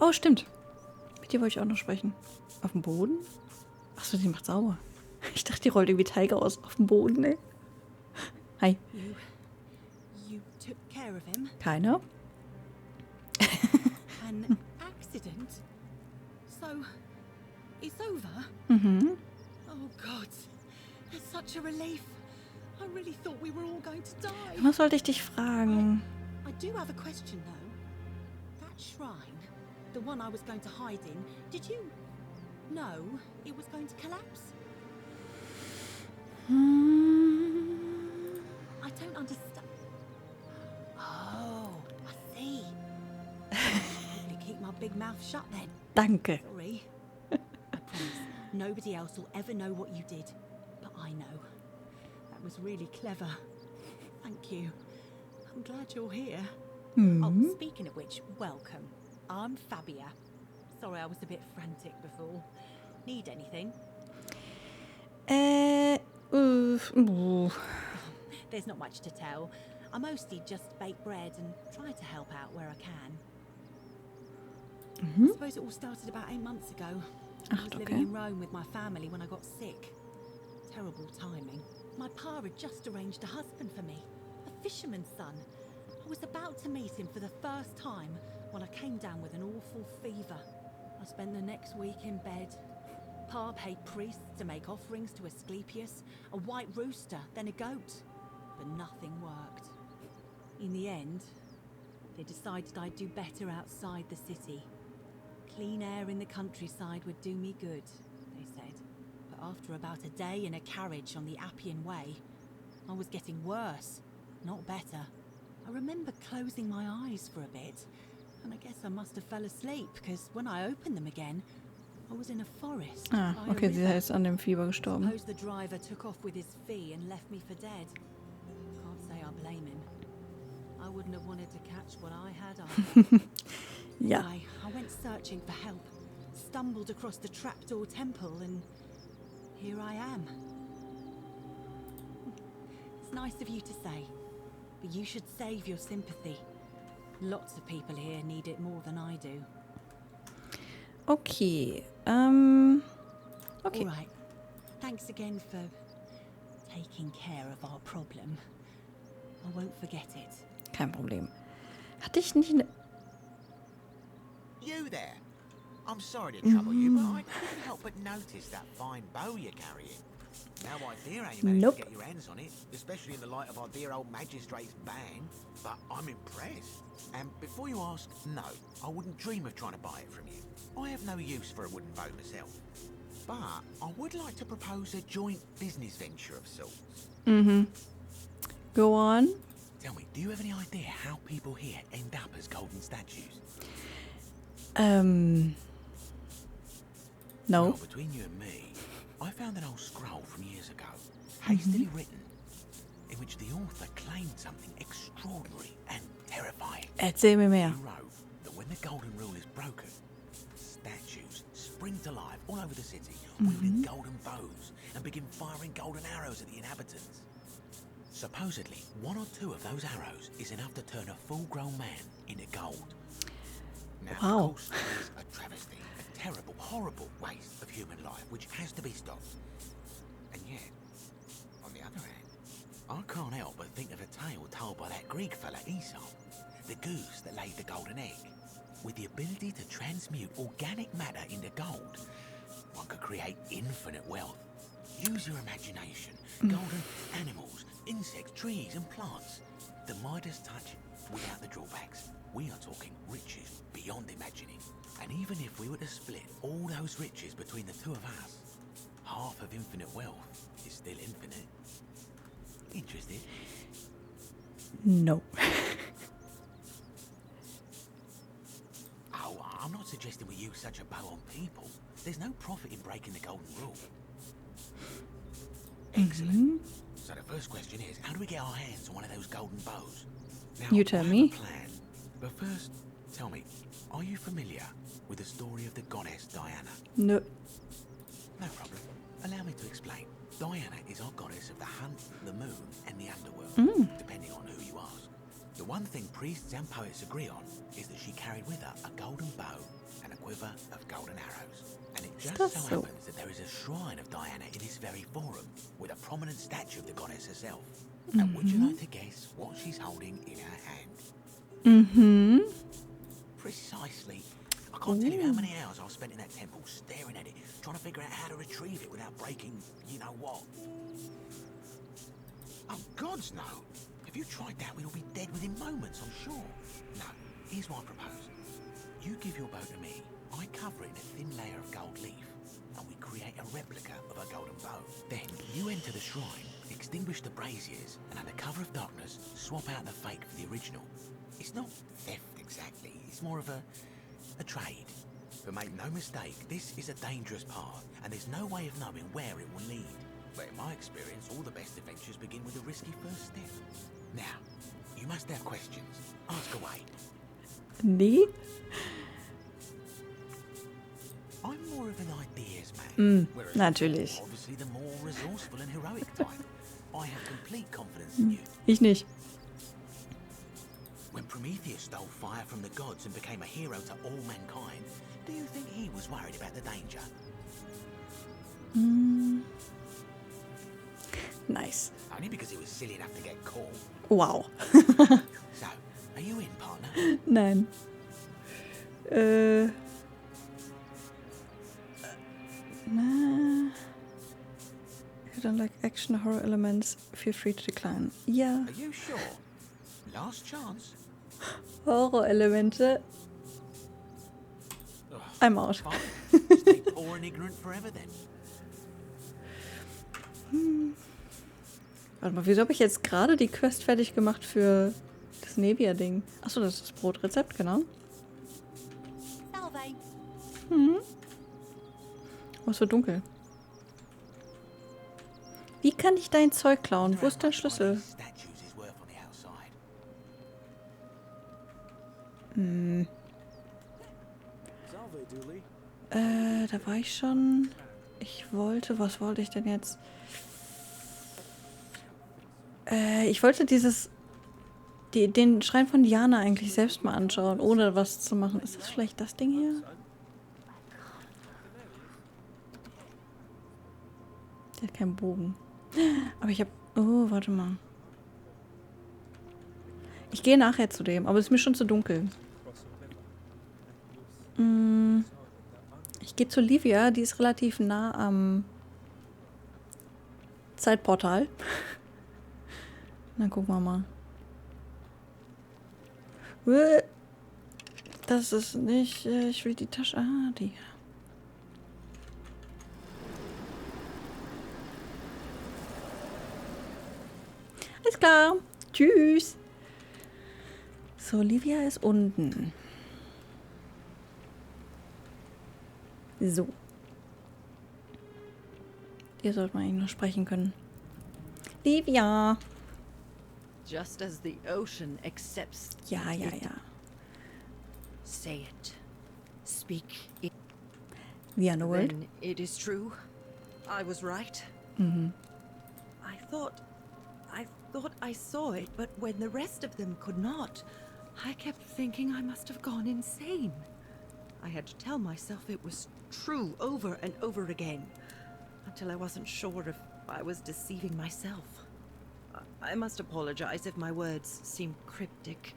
S1: Oh, stimmt. Mit dir wollte ich auch noch sprechen. Auf dem Boden? Achso, die macht sauber. Ich dachte, die rollt irgendwie Teige aus auf dem Boden, ey. Hi.
S6: You took care of him?
S1: Keiner?
S6: An accident? So, it's over?
S1: Mhm.
S6: Oh God, that's such a relief. I really thought we were all going to die.
S1: Was sollte ich dich fragen?
S6: I do have a question though. That shrine, the one I was going to hide in, did you know it was going to collapse? I don't understand. Oh, I see. I should probably keep my big mouth shut then.
S1: Danke.
S6: Sorry. I promise, nobody else will ever know what you did, but I know. That was really clever. Thank you. I'm glad you're here.
S16: Oh, speaking of which, welcome. I'm Fabia. Sorry I was a bit frantic before. Need anything? There's not much to tell. I mostly just bake bread and try to help out where I can. I suppose it all started about 8 months ago. I was living in Rome with my family when I got sick. Terrible timing. My pa had just arranged a husband for me, a fisherman's son. I was about to meet him for the first time when I came down with an awful fever. I spent the next week in bed. Pa paid priests to make offerings to Asclepius, a white rooster, then a goat. But nothing worked. In the end, they decided I'd do better outside the city. Clean air in the countryside would do me good, they said. But after about a day in a carriage on the Appian Way, I was getting worse, not better. I remember closing my eyes for a bit, and I guess I must have fell asleep, because when I opened them again, I was in a forest.
S1: Ah, okay, sie ist an dem Fieber gestorben.
S6: Suppose the driver took off with his fee and left me for dead. Can't say I blame him. I wouldn't have wanted to catch what I had either.
S1: Yeah.
S6: Anyway, I went searching for help, stumbled across the trapdoor temple, and here I am. It's nice of you to say, but you should save your sympathy. Lots of people here need it more than I do.
S1: Okay. Okay.
S6: All right. Thanks again for taking care of our problem. I won't forget it.
S1: Kein Problem. Hatte ich nicht eine...
S20: You there? I'm sorry to trouble you, but I couldn't help but notice that fine bow you're carrying. No idea how you managed to get your hands on it, especially in the light of our dear old magistrate's ban, but I'm impressed. And before you ask, no, I wouldn't dream of trying to buy it from you. I have no use for a wooden bow myself. But I would like to propose a joint business venture of sorts.
S1: Go on.
S20: Tell me, do you have any idea how people here end up as golden statues?
S1: No.
S20: Well, between you and me, I found an old scroll from years ago, hastily written, in which the author claimed something extraordinary and terrifying.
S1: Erzähl mir mehr.
S20: He wrote that when the golden rule is broken, statues spring to life all over the city, wielding golden bows and begin firing golden arrows at the inhabitants. Supposedly, 1 or 2 of those arrows is enough to turn a full-grown man into gold. Now, of course, it is a travesty, a terrible, horrible waste of human life, which has to be stopped. And yet, on the other hand, I can't help but think of a tale told by that Greek fella Aesop, the goose that laid the golden egg. With the ability to transmute organic matter into gold, one could create infinite wealth. Use your imagination. Golden animals, insects, trees and plants. The Midas touch without the drawbacks. We are talking riches beyond imagining. And even if we were to split all those riches between the two of us, half of infinite wealth is still infinite. Interested?
S1: No.
S20: Oh, I'm not suggesting we use such a bow on people. There's no profit in breaking the golden rule. Excellent. So the first question is, how do we get our hands on one of those golden bows? Now,
S1: You tell
S20: I have
S1: me.
S20: a plan, but first, tell me, are you familiar with the story of the goddess Diana?
S1: No.
S20: No problem. Allow me to explain. Diana is our goddess of the hunt, the moon, and the underworld, depending on who you ask. The one thing priests and poets agree on is that she carried with her a golden bow and a quiver of golden arrows. And it just so happens that there is a shrine of Diana in this very forum, with a prominent statue of the goddess herself. And would you like to guess what she's holding in her hand? Precisely. I can't tell you how many hours I've spent in that temple staring at it, trying to figure out how to retrieve it without breaking you know what. Oh, gods no. If you tried that, we'd all be dead within moments, I'm sure. No, here's what I propose. You give your bow to me, I cover it in a thin layer of gold leaf, and we create a replica of a golden bow. Then you enter the shrine, extinguish the braziers, and under cover of darkness, swap out the fake for the original. It's not theft exactly, it's more of a trade. But make no mistake, this is a dangerous path, and there's no way of knowing where it will lead. But in my experience, all the best adventures begin with a risky first step. Now, you must have questions. Ask away.
S1: Nee.
S20: I'm more of an ideas man. Whereas
S1: Natürlich.
S20: you're obviously the more resourceful and heroic type. I have complete confidence in you.
S1: Ich nicht.
S20: When Prometheus stole fire from the gods and became a hero to all mankind, do you think he was worried about the danger?
S1: Nice.
S20: Only because he was silly enough to get caught.
S1: Wow.
S20: So, are you in, partner?
S1: Nein. Na. If you don't like action horror elements, feel free to decline. Ja.
S20: Are you sure? Last chance.
S1: Horror-Elemente. I'm out.
S20: Fine. Stay poor and ignorant forever then.
S1: Warte mal, wieso habe ich jetzt gerade die Quest fertig gemacht für das Nebia-Ding? Achso, das ist das Brotrezept, genau. Oh, es wird dunkel. Wie kann ich dein Zeug klauen? Wo ist dein Schlüssel? Da war ich schon. Was wollte ich denn jetzt? Ich wollte den Schrein von Diana eigentlich selbst mal anschauen, ohne was zu machen. Ist das vielleicht das Ding hier? Der hat keinen Bogen. Aber ich habe... Oh, warte mal. Ich gehe nachher zu dem, aber es ist mir schon zu dunkel. Ich gehe zu Livia, die ist relativ nah am Zeitportal. Dann gucken wir mal. Das ist nicht... Ich will die Tasche... Ah, die... Alles klar. Tschüss. So, Livia ist unten. So. Ihr sollt mal eigentlich noch sprechen können. Livia.
S18: Just as the ocean accepts.
S1: Ja.
S18: Say it. Speak it.
S1: The underworld.
S18: Then it is true. I was right. I thought I saw it, but when the rest of them could not, I kept thinking I must have gone insane. I had to tell myself it was true over and over again, until I wasn't sure if I was deceiving myself. I must apologize if my words seem cryptic.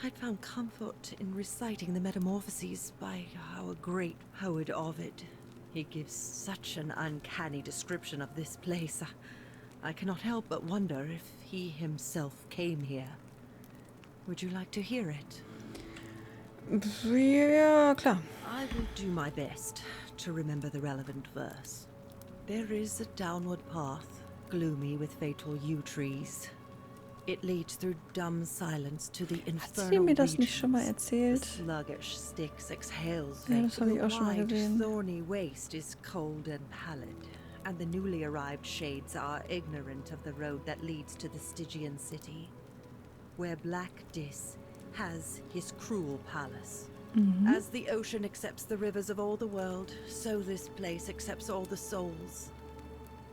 S18: I'd found comfort in reciting the Metamorphoses by our great poet Ovid. He gives such an uncanny description of this place. I cannot help but wonder if he himself came here. Would you like to hear it?
S1: Ja, klar.
S18: I will do my best to remember the relevant verse. There is a downward path, gloomy with fatal yew trees. It leads through dumb silence to the infernal
S1: Hat sie mir das nicht schon mal erzählt?
S18: Sluggish Styx exhales
S1: Ja, das habe ich auch schon mal
S18: wide,
S1: gesehen.
S18: thorny waste is cold and pallid. and the newly arrived shades are ignorant of the road that leads to the Stygian city, where Black Dis has his cruel palace. As the ocean accepts the rivers of all the world, so this place accepts all the souls,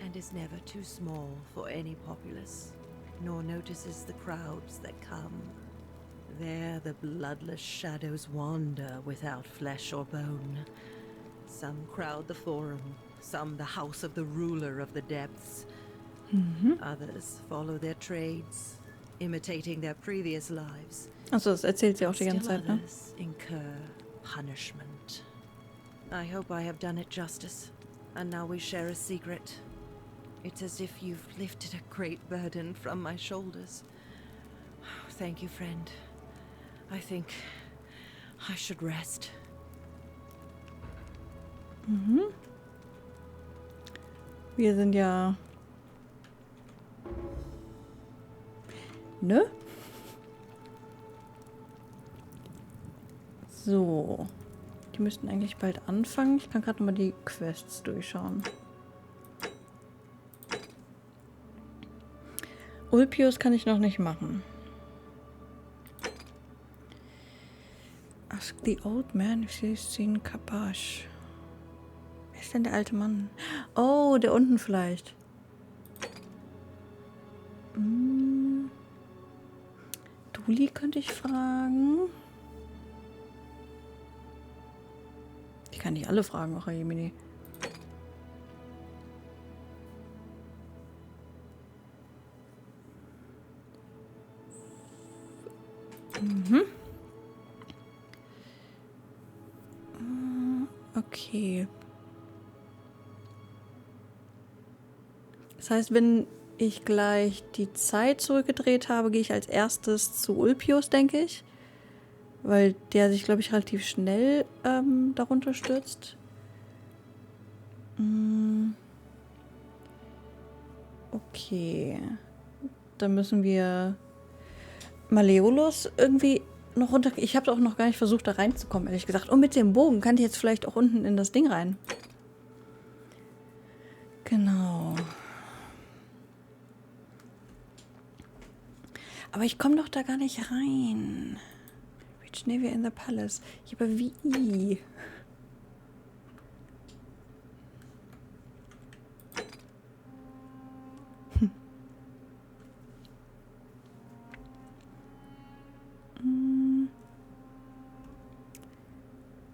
S18: and is never too small for any populace, nor notices the crowds that come. There the bloodless shadows wander without flesh or bone. Some crowd the forum, some the house of the ruler of the depths. Others follow their trades, imitating their previous lives.
S1: Also, das erzählt sie auch die ganze Zeit, ne?
S18: Others incur punishment. I hope I have done it justice, and now we share a secret. It's as if you've lifted a great burden from my shoulders. Thank you, friend. I think I should rest.
S1: Wir sind ja... Ne? So. Die müssten eigentlich bald anfangen. Ich kann gerade nochmal die Quests durchschauen. Ulpius kann ich noch nicht machen. Ask the old man if he's seen Kabash. Wer ist denn der alte Mann? Oh, der unten vielleicht. Duli könnte ich fragen. Ich kann nicht alle fragen, auch Jemini. Okay. Das heißt, wenn ich gleich die Zeit zurückgedreht habe, gehe ich als erstes zu Ulpius, denke ich. Weil der sich, glaube ich, relativ schnell darunter stürzt. Okay. Dann müssen wir Maleolus irgendwie noch runter... Ich habe auch noch gar nicht versucht, da reinzukommen, ehrlich gesagt. Und mit dem Bogen kann ich jetzt vielleicht auch unten in das Ding rein. Genau. Aber ich komme doch da gar nicht rein. Reach Navy in the Palace. Ja, aber wie?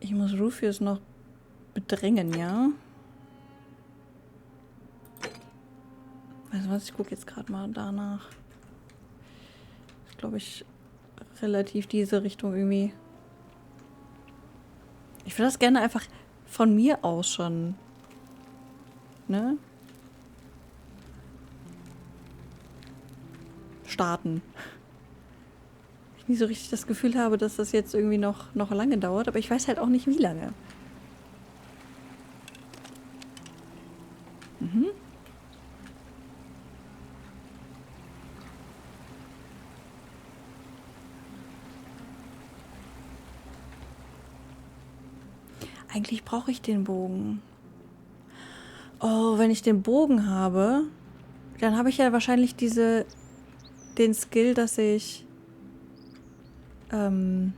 S1: Ich muss Rufius noch bedrängen, ja? Weißt du was? Ich gucke jetzt gerade mal danach. Glaube ich, relativ diese Richtung irgendwie. Ich würde das gerne einfach von mir aus schon, ne? Starten. Ich nicht so richtig das Gefühl habe, dass das jetzt irgendwie noch lange dauert, aber ich weiß halt auch nicht, wie lange. Eigentlich brauche ich den Bogen. Oh, wenn ich den Bogen habe, dann habe ich ja wahrscheinlich den Skill, dass ich in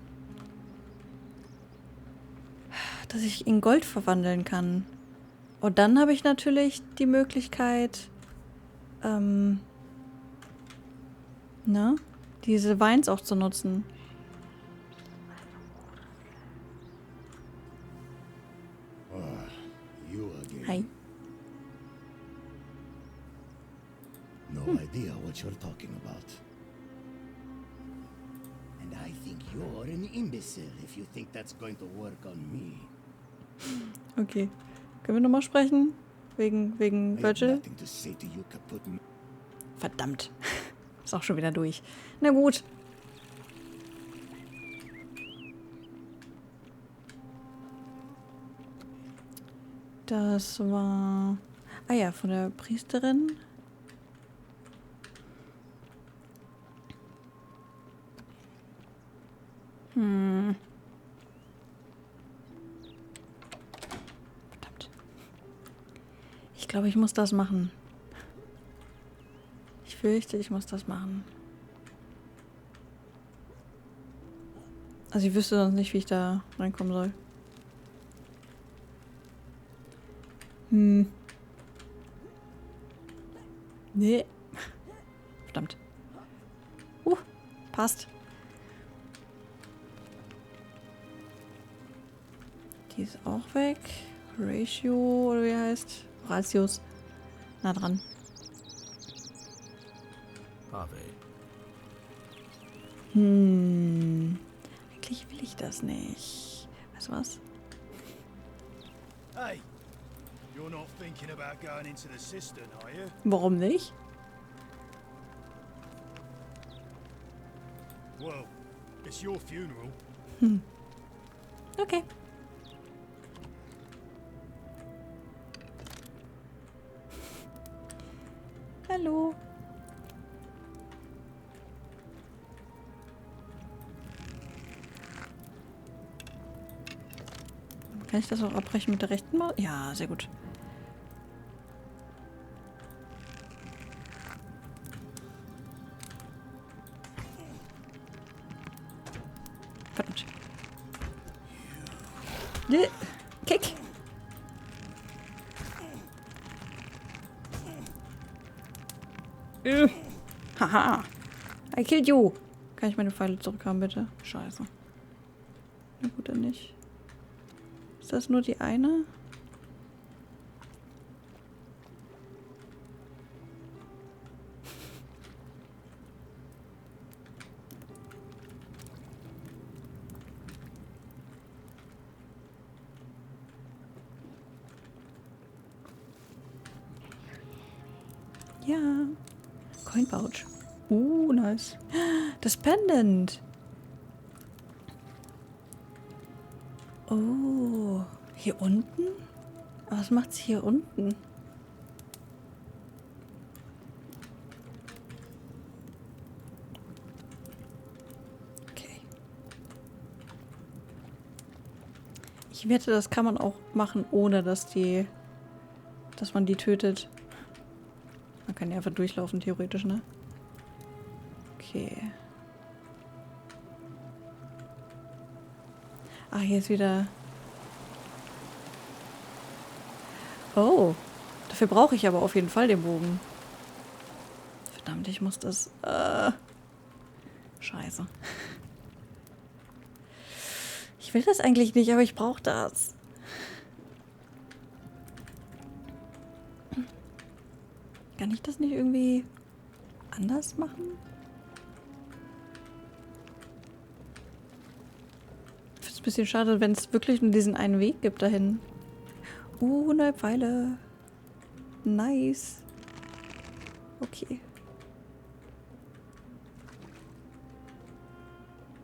S1: Gold verwandeln kann. Und dann habe ich natürlich die Möglichkeit, diese Vines auch zu nutzen. Hi.
S19: No idea what you're talking about. And I think you're an imbecile if you think that's going to work on me.
S1: Okay. Können wir nochmal sprechen? Wegen Virgil? Verdammt. Ist auch schon wieder durch. Na gut. Das war... Ah ja, von der Priesterin. Verdammt. Ich glaube, ich muss das machen. Ich fürchte, ich muss das machen. Also ich wüsste sonst nicht, wie ich da reinkommen soll. Nee. Verdammt. Passt. Die ist auch weg. Ratio, oder wie heißt? Ratios. Na dran. Eigentlich will ich das nicht. Weißt du was?
S10: Hey, you're not thinking about going into the cistern, are you?
S1: Warum nicht?
S10: Well, it's your funeral.
S1: Okay. Hallo. Kann ich das auch abbrechen mit der rechten Maus? Ja, sehr gut. Verdammt. Kick. Haha. I killed you. Kann ich meine Pfeile zurückhaben, bitte? Scheiße. Na gut, dann nicht. Ist das nur die eine? Ja. Coin Pouch. Nice. Das Pendant. Oh. Hier unten? Was macht's hier unten? Okay. Ich wette, das kann man auch machen, ohne dass man die tötet. Man kann ja einfach durchlaufen, theoretisch, ne? Okay. Ah, hier ist wieder... Oh. Dafür brauche ich aber auf jeden Fall den Bogen. Verdammt, ich muss das... Scheiße. Ich will das eigentlich nicht, aber ich brauche das. Kann ich das nicht irgendwie anders machen? Ich finde es ein bisschen schade, wenn es wirklich nur diesen einen Weg gibt dahin. Neue Pfeile. Nice. Okay.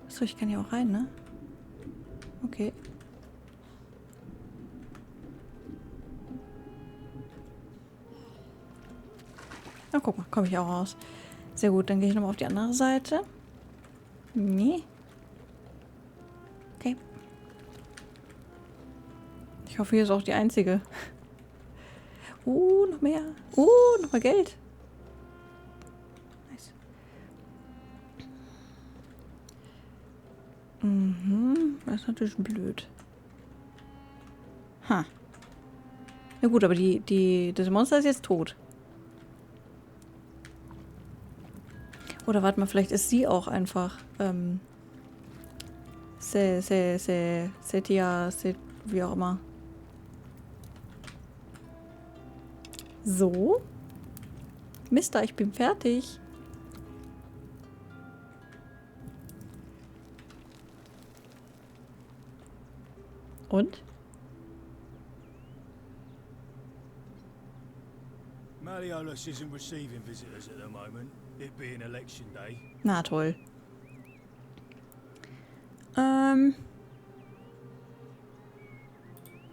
S1: Achso, ich kann hier auch rein, ne? Okay. Na, guck mal, komme ich auch raus. Sehr gut, dann gehe ich nochmal auf die andere Seite. Nee. Okay. Ich hoffe, hier ist auch die einzige. Noch mehr. Noch mal Geld. Nice. Das ist natürlich blöd. Ha. Na gut, aber das Monster ist jetzt tot. Oder warte mal, vielleicht ist sie auch einfach Setia, wie auch immer. So. Mister, ich bin fertig. Und?
S10: Malleolus isn't receiving visitors at the moment, it being election day.
S1: Na toll.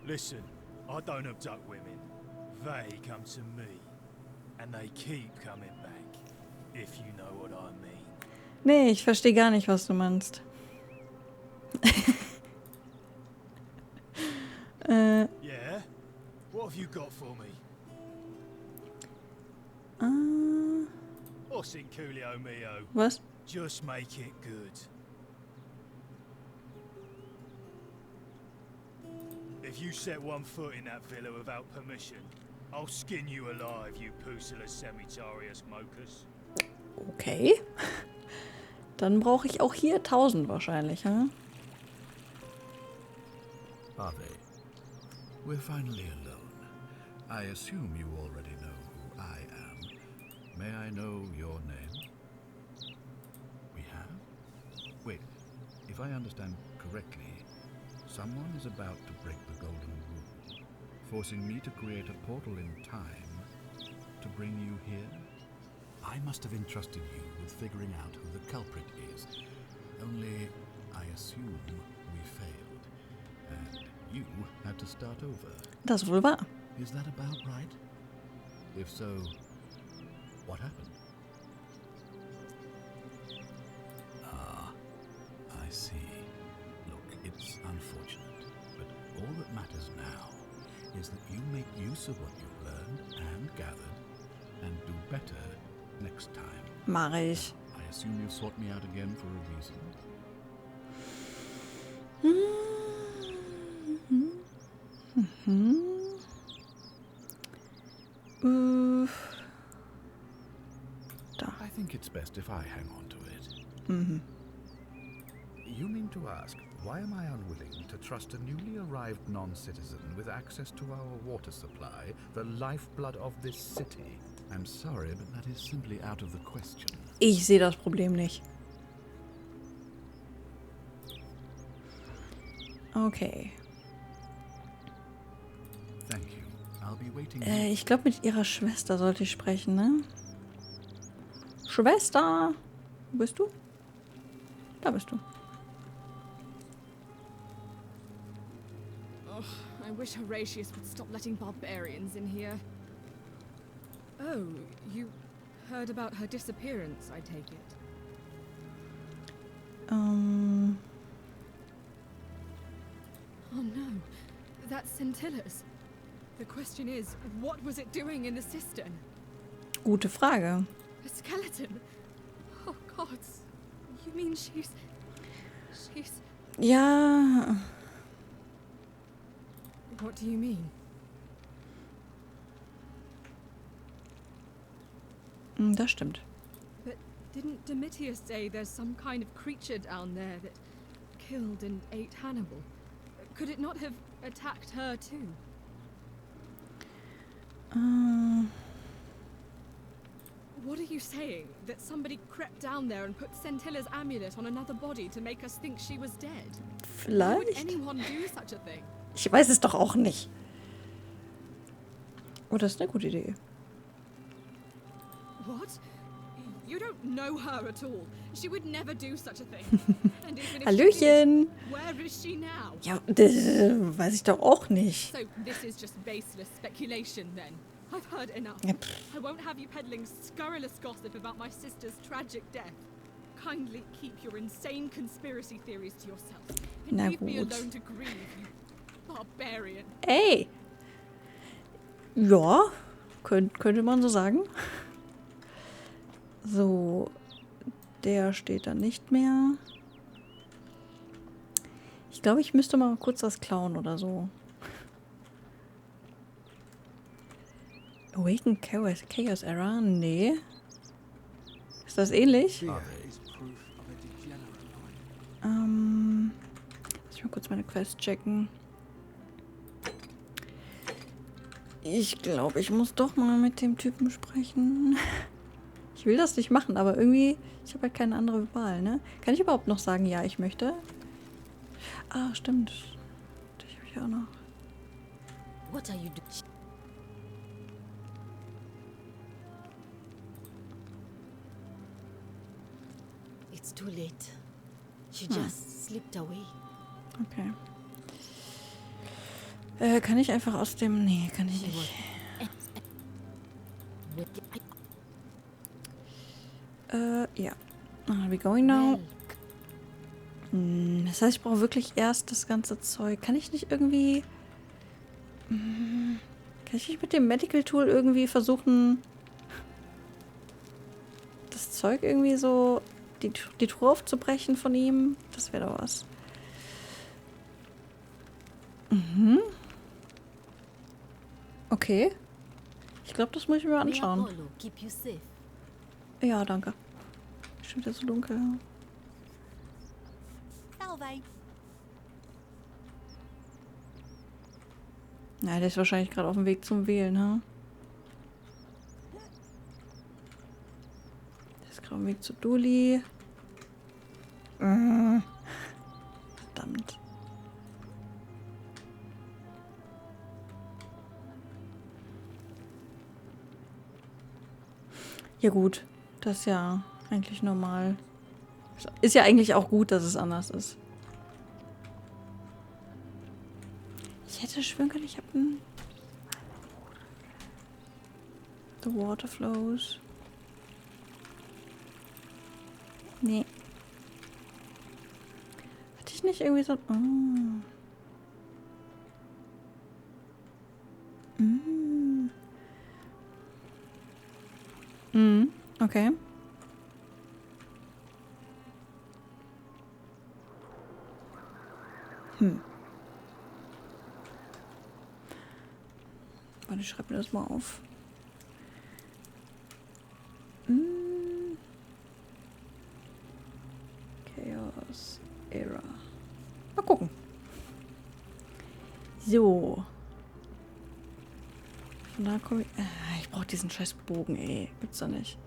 S10: Listen, I don't abduct women. They come to me. And they keep coming back. If you know what I mean.
S1: Nee, ich verstehe gar nicht, was du meinst.
S10: Yeah? What have you got for me? flossing, Coolio mio.
S1: Was?
S10: Just make it good. If you set one foot in that villa without permission, I'll skin you alive, you Pusilla Semitarius Mocus.
S1: Okay. Dann brauche ich auch hier 1000 wahrscheinlich, hm?
S8: Ave, we're finally alone. I assume you already know who I am. May I know your name? We have? Wait, if I understand correctly, someone is about to break the golden rule, forcing me to create a portal in time to bring you here? I must have entrusted you with figuring out who the culprit is. Only, I assume we failed. And you had to start over.
S1: Das wohl wahr.
S8: Is that about right? If so, what happened? Ah, I see. Look, it's unfortunate, but all that matters now is that you make use of what you've learned and gathered and do better next time.
S1: Mach ich.
S8: I assume you've sought me out again for a reason.
S1: Da.
S8: I think it's best if I hang on to it.
S1: Mhm.
S8: You mean to ask, why am I unwilling to trust a newly arrived non-citizen with access to our water supply, the lifeblood of this city? I'm sorry, but that is simply out of the question.
S1: Ich sehe das Problem nicht. Okay.
S8: Thank you. I'll be waiting.
S1: Ich glaube, mit ihrer Schwester sollte ich sprechen, ne? Schwester! Wo bist du? Da bist du.
S9: Oh, I wish Horatius would stop letting barbarians in here. Oh, you heard about her disappearance, I take it. Oh no, that's Scintillus. The question is, what was it doing in the cistern?
S1: Gute Frage.
S9: A skeleton? Oh gods, you mean she's...
S1: Ja.
S9: What do you mean?
S1: Das stimmt.
S9: But didn't Domitius say there's some kind of creature down there that killed and ate Hannibal? Could it not have attacked her too? What are you saying? That somebody crept down there and put Scentilla's amulet on another body to make us think she was dead? Why would
S1: Vielleicht?
S9: anyone do such a thing?
S1: Ich weiß es doch auch nicht. Oh, das ist eine gute Idee.
S9: What? You don't know her at all. She would never do such a thing. And even if
S1: Hallöchen.
S9: she did, where is she now?
S1: Ja, das weiß ich doch auch nicht.
S9: So this is just baseless speculation then. I've heard enough.
S1: Ja,
S9: I won't have you peddling scurrilous gossip about my sister's tragic death. Kindly keep your insane conspiracy theories to yourself. And
S1: Na
S9: leave me
S1: gut.
S9: alone to grieve, you barbarian.
S1: Ey. Ja, könnte man so sagen. So, der steht da nicht mehr. Ich glaube, ich müsste mal kurz was klauen oder so. Awaken Chaos Era? Nee. Ist das ähnlich? Lass mich mal kurz meine Quest checken. Ich glaube, ich muss doch mal mit dem Typen sprechen. Ich will das nicht machen, aber irgendwie, ich habe halt keine andere Wahl, ne? Kann ich überhaupt noch sagen, ja, ich möchte? Ah, stimmt. Ich habe ja auch noch.
S11: What are you doing? It's too late. She just slipped away.
S1: Okay. Kann ich einfach aus dem... Nee, kann ich nicht. Ja. Are we going now? Das heißt, ich brauche wirklich erst das ganze Zeug. Kann ich nicht irgendwie... Kann ich nicht mit dem Medical Tool irgendwie versuchen, das das Zeug irgendwie so, die Truhe aufzubrechen von ihm? Das wäre doch was. Mhm. Okay. Ich glaube, das muss ich mir anschauen. Ja, danke. Ist wieder so dunkel. Na, der ist wahrscheinlich gerade auf dem Weg zum Wählen, ha? Der ist gerade auf dem Weg zu Duli. Verdammt. Ja gut, das ist ja eigentlich normal. Ist ja eigentlich auch gut, dass es anders ist. Ich hätte schwören können, ich habe einen... The water flows. Nee. Hatte ich nicht irgendwie so... Oh. Okay. Warte, ich schreibe mir das mal auf. Chaos Era. Mal gucken. So. Von da komme ich... ich brauche diesen scheiß Bogen, ey. Gibt's doch nicht.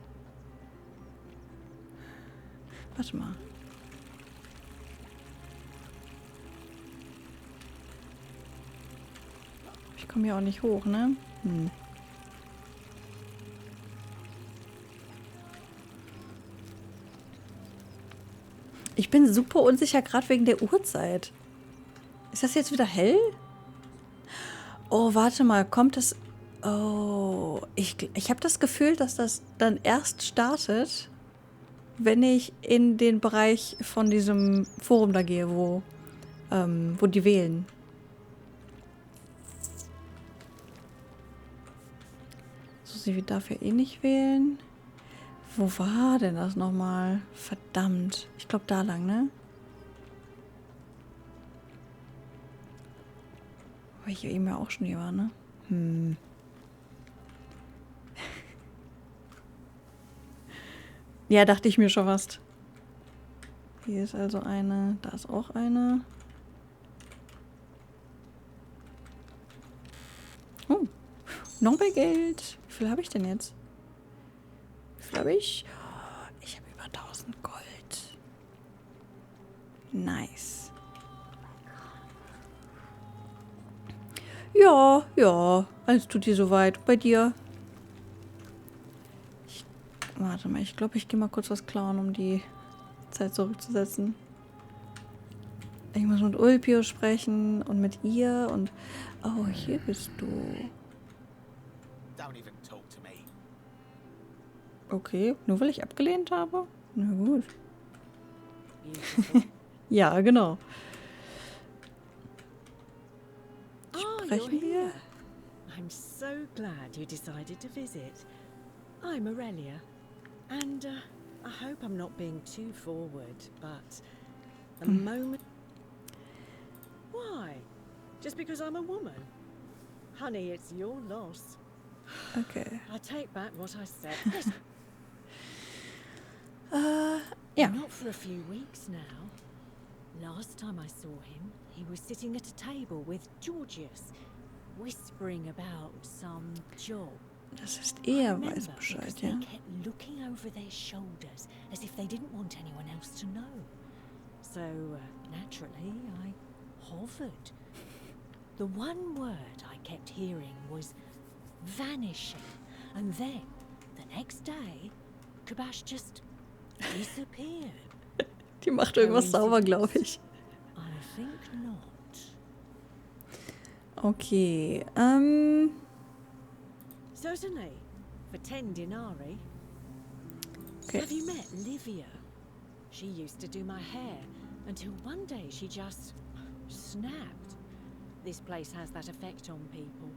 S1: Warte mal. Ich komme hier auch nicht hoch, ne? Ich bin super unsicher, gerade wegen der Uhrzeit. Ist das jetzt wieder hell? Oh, warte mal. Kommt das... Oh, ich habe das Gefühl, dass das dann erst startet, wenn ich in den Bereich von diesem Forum da gehe, wo die wählen. So, sie darf ja eh nicht wählen. Wo war denn das nochmal? Verdammt. Ich glaube da lang, ne? Weil ich eben ja auch schon hier war, ne? Ja, dachte ich mir schon fast. Hier ist also eine. Da ist auch eine. Oh. Noch mehr Geld. Wie viel habe ich denn jetzt? Wie viel habe ich? Oh, ich habe über 1000 Gold. Nice. Ja, ja. Alles tut dir soweit. Bei dir? Warte mal, ich glaube, ich gehe mal kurz was klauen, um die Zeit zurückzusetzen. Ich muss mit Ulpio sprechen und mit ihr und... Oh, hier bist du. Okay, nur weil ich abgelehnt habe? Na gut. Ja, genau. Sprechen wir?
S5: I'm so glad you decided to visit. I'm Aurelia. And I hope I'm not being too forward, but the moment... Why? Just because I'm a woman? Honey, it's your loss.
S1: Okay.
S5: I take back what I said.
S1: Yeah.
S5: Not for a few weeks now. Last time I saw him, he was sitting at a table with Georgius, whispering about some job.
S1: Das ist weiß Bescheid, ja.
S5: They kept looking over their shoulders as if they didn't want anyone else to know. So, naturally, I hovered. The one word I kept hearing was vanishing. And then, the next day, Kabash just disappeared.
S1: Die macht irgendwas sauber, glaube ich.
S5: I think not.
S1: Okay,
S5: Certainly, for 10 denarii.
S1: Okay.
S5: Have you met Livia? She used to do my hair until one day she just snapped. This place has that effect on people.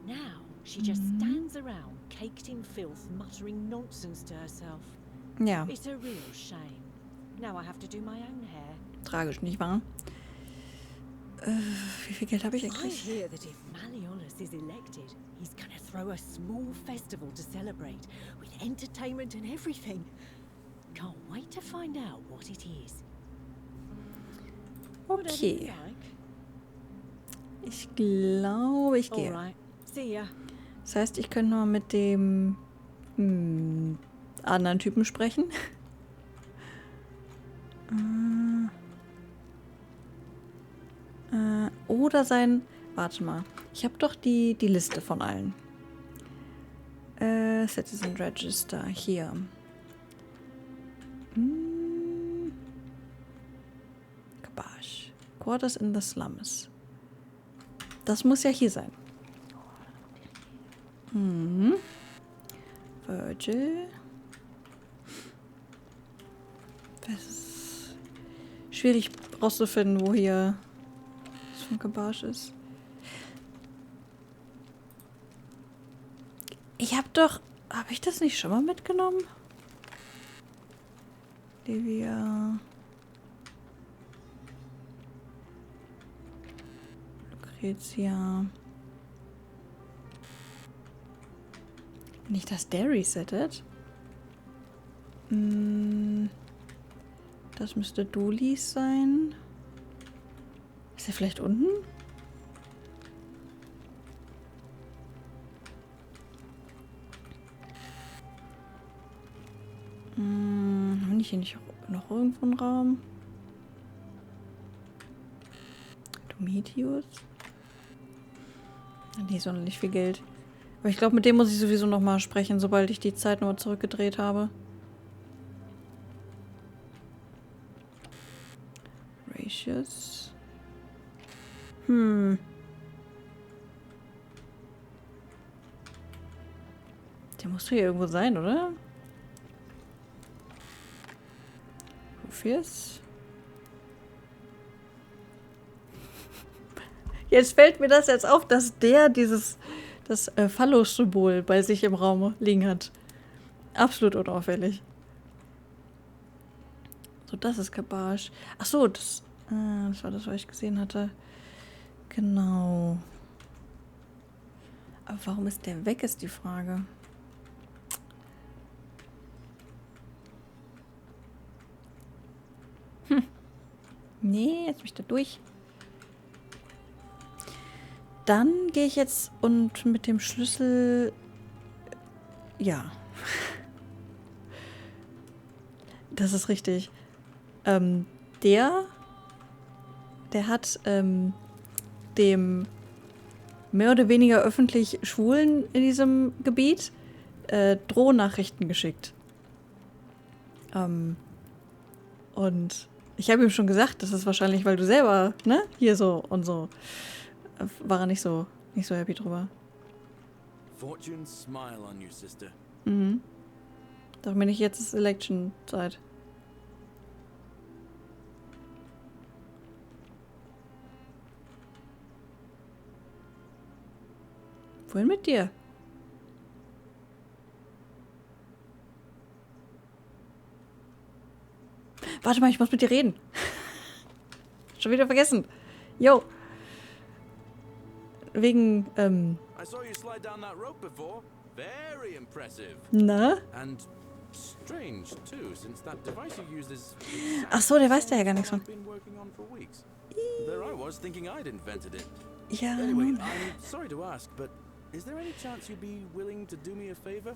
S5: Now she just stands around, caked in filth, muttering nonsense to herself.
S1: Ja.
S5: It's a real shame. Now I have to do my own hair.
S1: Tragisch, nicht wahr? Wie viel Geld habe ich
S5: I
S1: eigentlich?
S5: hear that if Malleolus is elected, he's gonna throw a small festival to celebrate, with entertainment and everything. Can't wait to find out what it is.
S1: Okay. Ich glaube, ich gehe.
S5: Alright. See ya.
S1: Das heißt, ich könnte noch mit dem anderen Typen sprechen. Oder sein... Warte mal. Ich habe doch die Liste von allen. Citizen Register. Hier. Kabash. Quarters in the Slums. Das muss ja hier sein. Virgil. Das ist schwierig rauszufinden, wo hier das von Kabash ist. Ich habe doch... Habe ich das nicht schon mal mitgenommen? Livia... Lucrezia... Nicht, dass der resettet. Das müsste Dolis sein. Ist er vielleicht unten? Haben die hier nicht noch irgendwo einen Raum? Domitius? Nicht sonderlich viel Geld. Aber ich glaube, mit dem muss ich sowieso noch mal sprechen, sobald ich die Zeit nur zurückgedreht habe. Gracious. Der muss hier irgendwo sein, oder? Rufius. Jetzt fällt mir das jetzt auf, dass der das Phallus-Symbol bei sich im Raum liegen hat. Absolut unauffällig. So, das ist Kabash. Ach so, das war das, was ich gesehen hatte. Genau. Aber warum ist der weg, ist die Frage. Nee, jetzt bin ich da durch. Dann gehe ich jetzt und mit dem Schlüssel... Ja. Das ist richtig. Der hat dem mehr oder weniger öffentlich Schwulen in diesem Gebiet Drohnachrichten geschickt. Und ich habe ihm schon gesagt, das ist wahrscheinlich, weil du selber, ne, hier so und so. War er nicht so happy drüber.
S4: Fortune smile on you, sister.
S1: Doch mir nicht, jetzt ist Election-Zeit. Wohin mit dir? Warte mal, ich muss mit dir reden. Schon wieder vergessen. Yo. Wegen,
S4: I saw you slide down that rope before. Very impressive.
S1: Na?
S4: And strange too, since that device you used is
S1: Ach so, der weiß da ja gar nichts von.
S4: been working on for weeks. There I was thinking I'd invented it.
S1: Ja.
S4: Anyway, I'm sorry to ask, but is there any chance you'd be willing to do me a favor?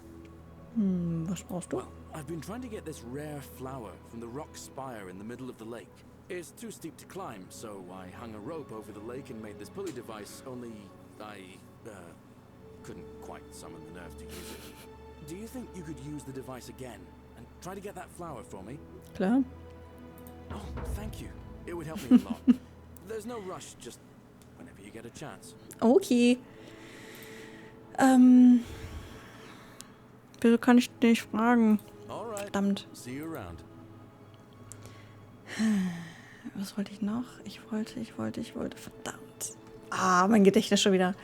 S1: Was brauchst du?
S4: Well, I've been trying to get this rare flower from the rock spire in the middle of the lake. It's too steep to climb, so I hung a rope over the lake and made this pulley device, only I couldn't quite summon the nerve to use it. Do you think you could use the device again and try to get that flower for me?
S1: Klar.
S4: Oh, thank you. It would help me a lot. There's no rush, just whenever you get a chance.
S1: Okay. Wieso kann ich nicht fragen? Verdammt.
S4: See you around.
S1: Was wollte ich noch? Ich wollte. Verdammt. Ah, mein Gedächtnis schon wieder.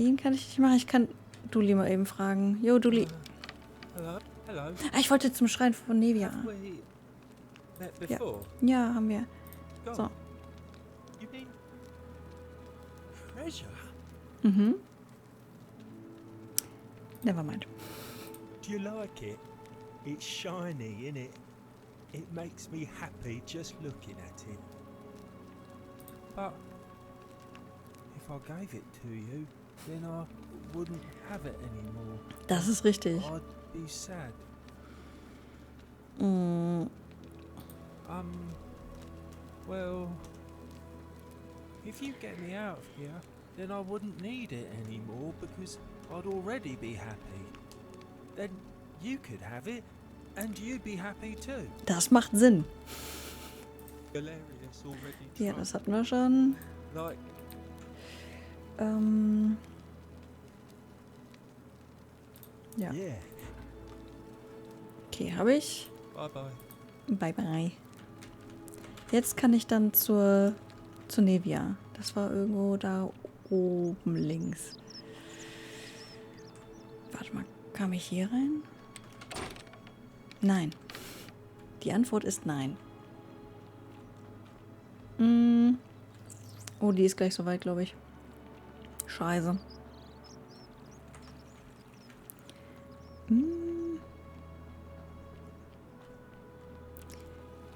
S1: Ihn kann ich nicht machen. Ich kann Duli mal eben fragen. Jo, Duli.
S21: Hello, hello.
S1: Ah, ich wollte zum Schrein von Nevia.
S21: Have we met
S1: Ja.
S21: before?
S1: Ja, haben wir.
S21: Go
S1: So.
S21: on. You mean treasure?
S1: Mhm. Nevermind.
S21: Do you like it? It's shiny, innit? It makes me happy just looking at it. But if I gave it to you, then I wouldn't have it anymore.
S1: Das ist richtig.
S21: I'd be sad.
S1: Mm.
S21: Well, if you get me out of here, then I wouldn't need it anymore because I'd already be happy. Then you could have it and you'd be happy too.
S1: Das macht Sinn.
S21: Galerius already
S1: Ja,
S21: tried.
S1: das hatten wir schon.
S21: Like,
S1: Ja.
S21: yeah.
S1: Okay, habe ich.
S21: Bye bye.
S1: Bye bye. Jetzt kann ich dann zur Nevia. Das war irgendwo da oben links. Warte mal, kam ich hier rein? Nein. Die Antwort ist nein. Oh, die ist gleich soweit, glaube ich. Scheiße.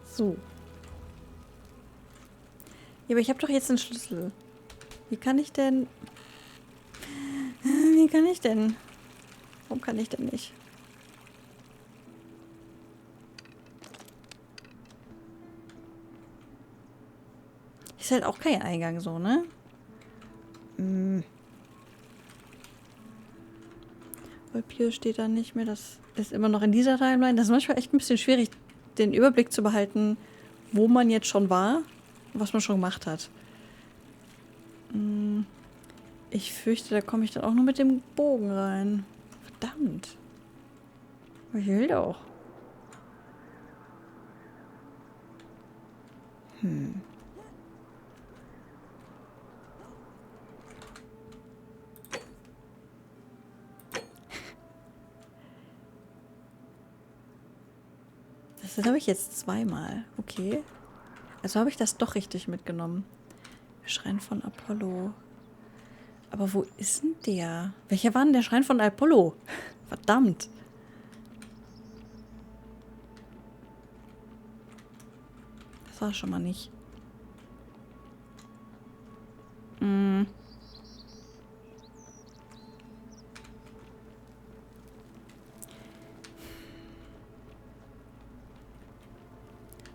S1: So. Ja, aber ich habe doch jetzt einen Schlüssel. Wie kann ich denn... Wie kann ich denn? Warum kann ich denn nicht? Ist halt auch kein Eingang so, ne? Pius steht da nicht mehr. Das ist immer noch in dieser Timeline. Das ist manchmal echt ein bisschen schwierig, den Überblick zu behalten, wo man jetzt schon war, was man schon gemacht hat. Ich fürchte, da komme ich dann auch nur mit dem Bogen rein. Verdammt. Aber ich will doch. Das habe ich jetzt zweimal. Okay. Also habe ich das doch richtig mitgenommen. Der Schrein von Apollo. Aber wo ist denn der? Welcher war denn der Schrein von Apollo? Verdammt. Das war schon mal nicht.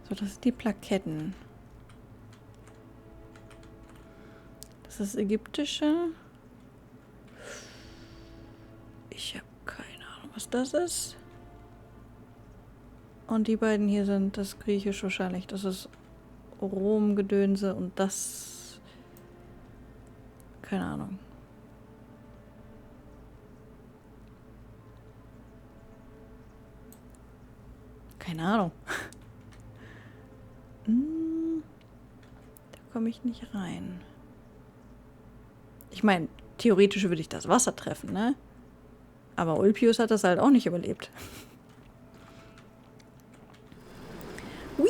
S1: So, das sind die Plaketten. Das ist ägyptische. Ich habe keine Ahnung, was das ist. Und die beiden hier sind das Griechisch wahrscheinlich. Das ist Rom-Gedönse und das... Keine Ahnung. Keine Ahnung. Da komme ich nicht rein. Ich meine, theoretisch würde ich das Wasser treffen, ne? Aber Ulpius hat das halt auch nicht überlebt. Whee!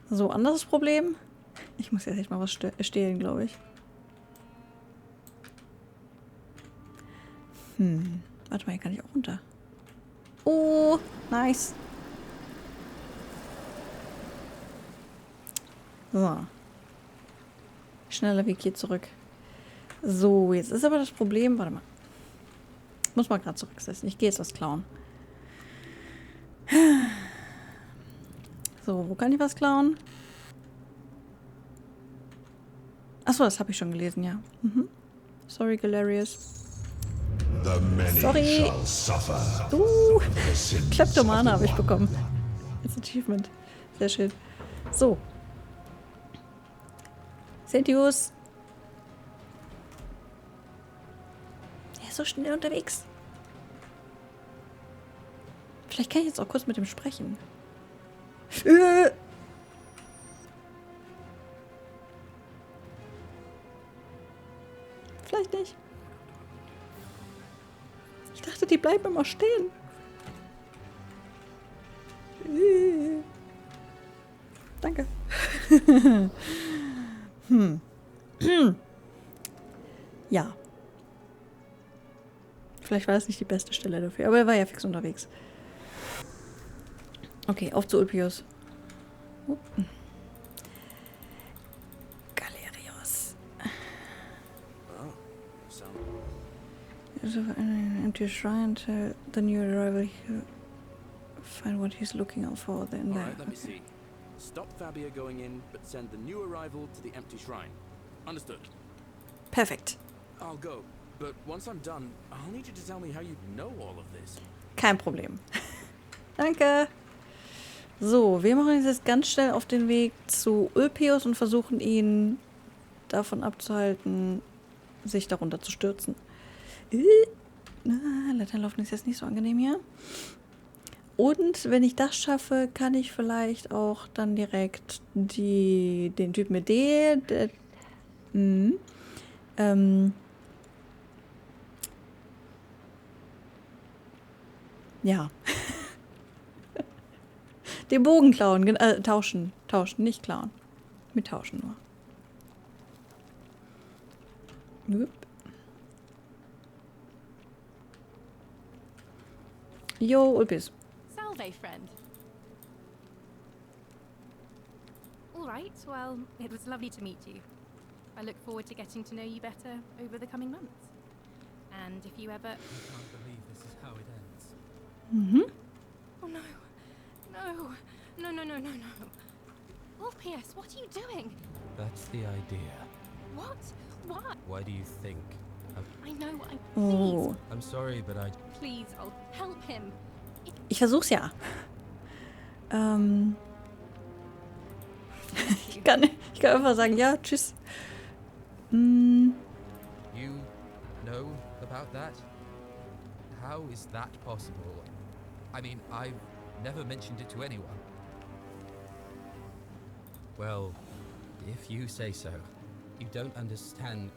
S1: So, anderes Problem. Ich muss jetzt echt mal was stehlen, glaube ich. Warte mal, hier kann ich auch runter. Oh, nice. So. Schneller Weg hier zurück. So, jetzt ist aber das Problem... Warte mal. Ich muss mal gerade zurücksetzen. Ich gehe jetzt was klauen. So, wo kann ich was klauen? Achso, das habe ich schon gelesen, ja. Sorry, Galerius. Sorry. Kleptomane habe ich bekommen. Als Achievement. Sehr schön. So. Sentius. Er ist so schnell unterwegs. Vielleicht kann ich jetzt auch kurz mit ihm sprechen. ich nicht. Ich dachte, die bleiben immer stehen. Danke. Ja. Vielleicht war das nicht die beste Stelle dafür, aber er war ja fix unterwegs. Okay, auf zu Ulpius. Galerios. Empty shrine to the new arrival here. Find what he's looking out for then.
S4: Alright, let me see. Stop Fabia going in, but send the new arrival to the empty shrine. Understood.
S1: Perfekt.
S4: I'll go, but once I'm done, I'll need you to tell me how you know all of this.
S1: Kein Problem. Danke. So, wir machen uns jetzt ganz schnell auf den Weg zu Ulpius und versuchen ihn davon abzuhalten, sich darunter zu stürzen. Laternenlaufen ist jetzt nicht so angenehm hier. Und wenn ich das schaffe, kann ich vielleicht auch dann direkt den Typ mit ja. Den Bogen klauen, tauschen, nicht klauen. Mit tauschen nur. Jo, Ulpis.
S3: Salve, friend. All right, well, it was lovely to meet you. I look forward to getting to know you better over the coming months. And if you ever...
S14: I can't believe this is how it ends.
S1: Mhm.
S3: Oh no. No. Ulpius, what are you doing?
S14: That's the idea.
S3: What? Why?
S14: Why do you think?
S3: I know,
S1: Oh.
S14: I'm sorry, but
S3: Please, I'll help him.
S1: Ich versuch's ja. Ich kann einfach sagen, ja, tschüss.
S14: You know about that? How is that possible? I mean, I've never mentioned it to anyone. Well, if you say so. You don't understand.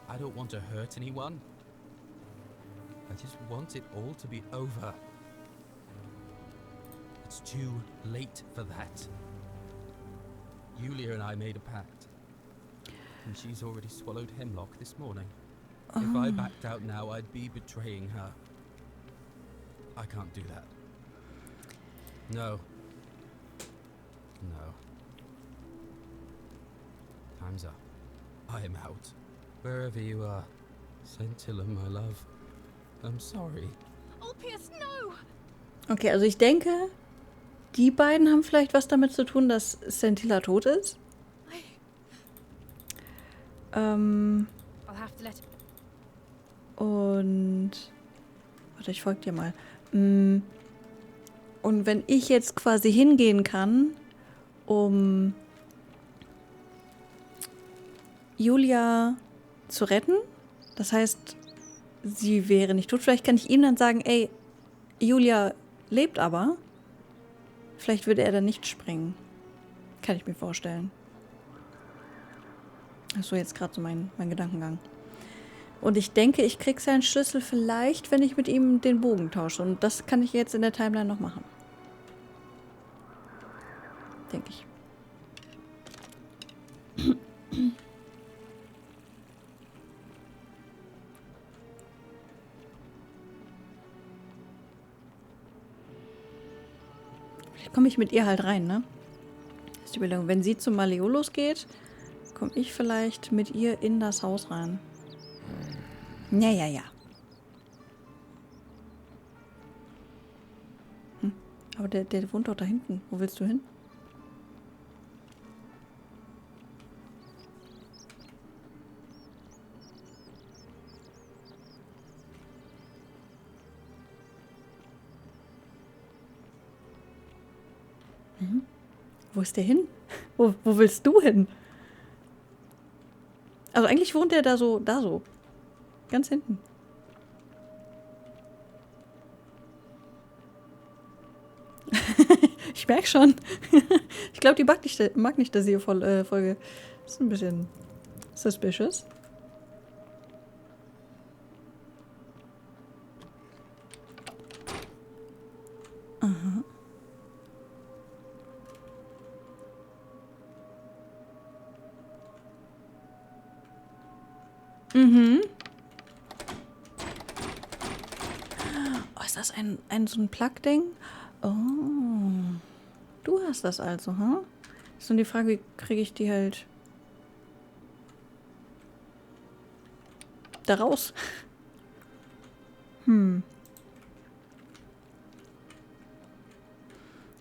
S14: I don't want to hurt anyone. I just want it all to be over. It's too late for that. Yulia and I made a pact. And she's already swallowed hemlock this morning. If I backed out now, I'd be betraying her. I can't do that. No. Time's up. I am out. Wherever you are. Scintilla, my love. I'm sorry.
S3: Ulpius, no!
S1: Okay, also ich denke, die beiden haben vielleicht was damit zu tun, dass Scintilla tot ist. Und warte, ich folge dir mal. Und wenn ich jetzt quasi hingehen kann, um Julia zu retten, das heißt, sie wäre nicht tot, vielleicht kann ich ihm dann sagen, ey, Julia lebt aber. Vielleicht würde er dann nicht springen. Kann ich mir vorstellen. Das ist so jetzt gerade so mein Gedankengang. Und ich denke, ich krieg seinen Schlüssel vielleicht, wenn ich mit ihm den Bogen tausche. Und das kann ich jetzt in der Timeline noch machen. Denke ich. Vielleicht komme ich mit ihr halt rein, ne? Das ist die Überlegung. Wenn sie zum Malleolus geht, komme ich vielleicht mit ihr in das Haus rein. Ja. Aber der wohnt doch da hinten. Wo willst du hin? Wo ist der hin? Wo willst du hin? Also eigentlich wohnt der da so. Ganz hinten. Ich merke schon. Ich glaube, die mag nicht, dass sie Folge. Das ist ein bisschen suspicious. Mhm. Oh, ist das so ein Plug-Ding? Oh. Du hast das also, ha? Ist nur die Frage, wie kriege ich die halt da raus?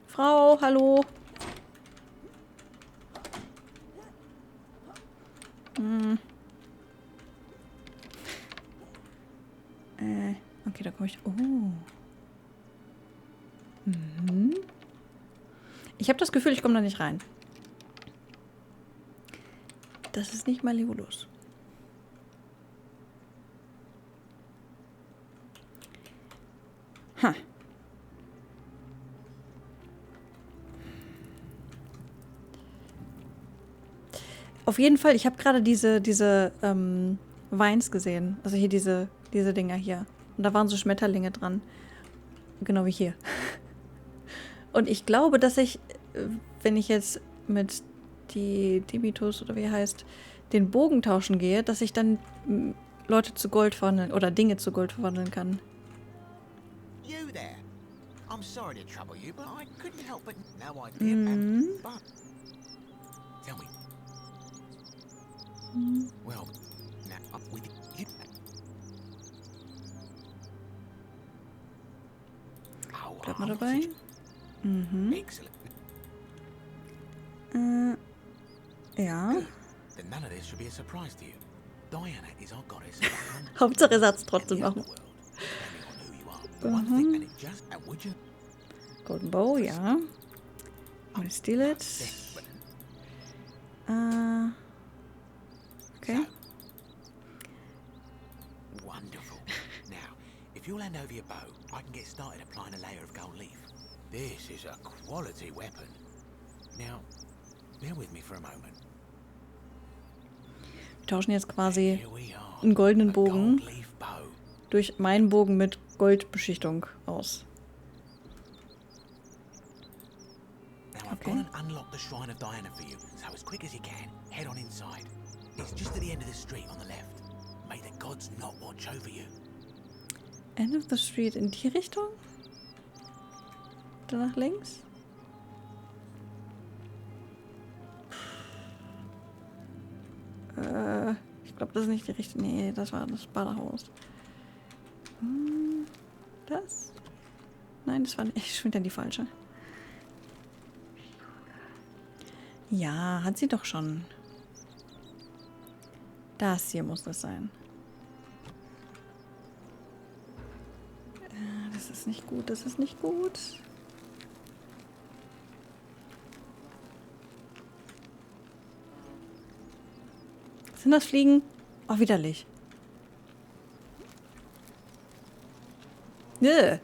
S1: Frau, hallo. Okay, da komme ich. Oh. Mhm. Ich habe das Gefühl, ich komme da nicht rein. Das ist nicht mal Leolos. Ha. Auf jeden Fall, ich habe gerade diese Vines gesehen. Also hier diese Dinger hier. Und da waren so Schmetterlinge dran. Genau wie hier. Und ich glaube, dass ich, wenn ich jetzt mit die Dimitos oder wie er heißt, den Bogen tauschen gehe, dass ich dann Leute zu Gold verwandeln oder Dinge zu Gold verwandeln kann.
S20: You there. I'm sorry to trouble you, but I couldn't help but no idea. But tell me. Well, now with you.
S1: Bleib mal dabei. Mhm. Ja.
S20: Then none of this should be a surprise to you. Diana is our goddess.
S1: Hauptsache Ersatz trotzdem machen. Golden Bow, ja. I'll steal it. Okay.
S20: Wonderful. Now, if you'll hand over your bow, I can get started applying a layer of gold leaf. This is a quality weapon. Now, bear with me for a moment.
S1: Wir tauschen jetzt quasi einen goldenen Bogen durch meinen Bogen mit Goldbeschichtung aus.
S20: Now I've gone and unlocked the shrine of Diana for you, so as quick as you can, head on inside. It's just at the end of the street on the left. May the gods not watch over you.
S1: End of the street in die Richtung? Dann nach links? Ich glaube, das ist nicht die richtige. Nee, das war das Badehaus. Das? Nein, das war nicht. Schon wieder die falsche. Ja, hat sie doch schon. Das hier muss das sein. Das ist nicht gut, das ist nicht gut. Sind das Fliegen? Oh, widerlich.
S15: The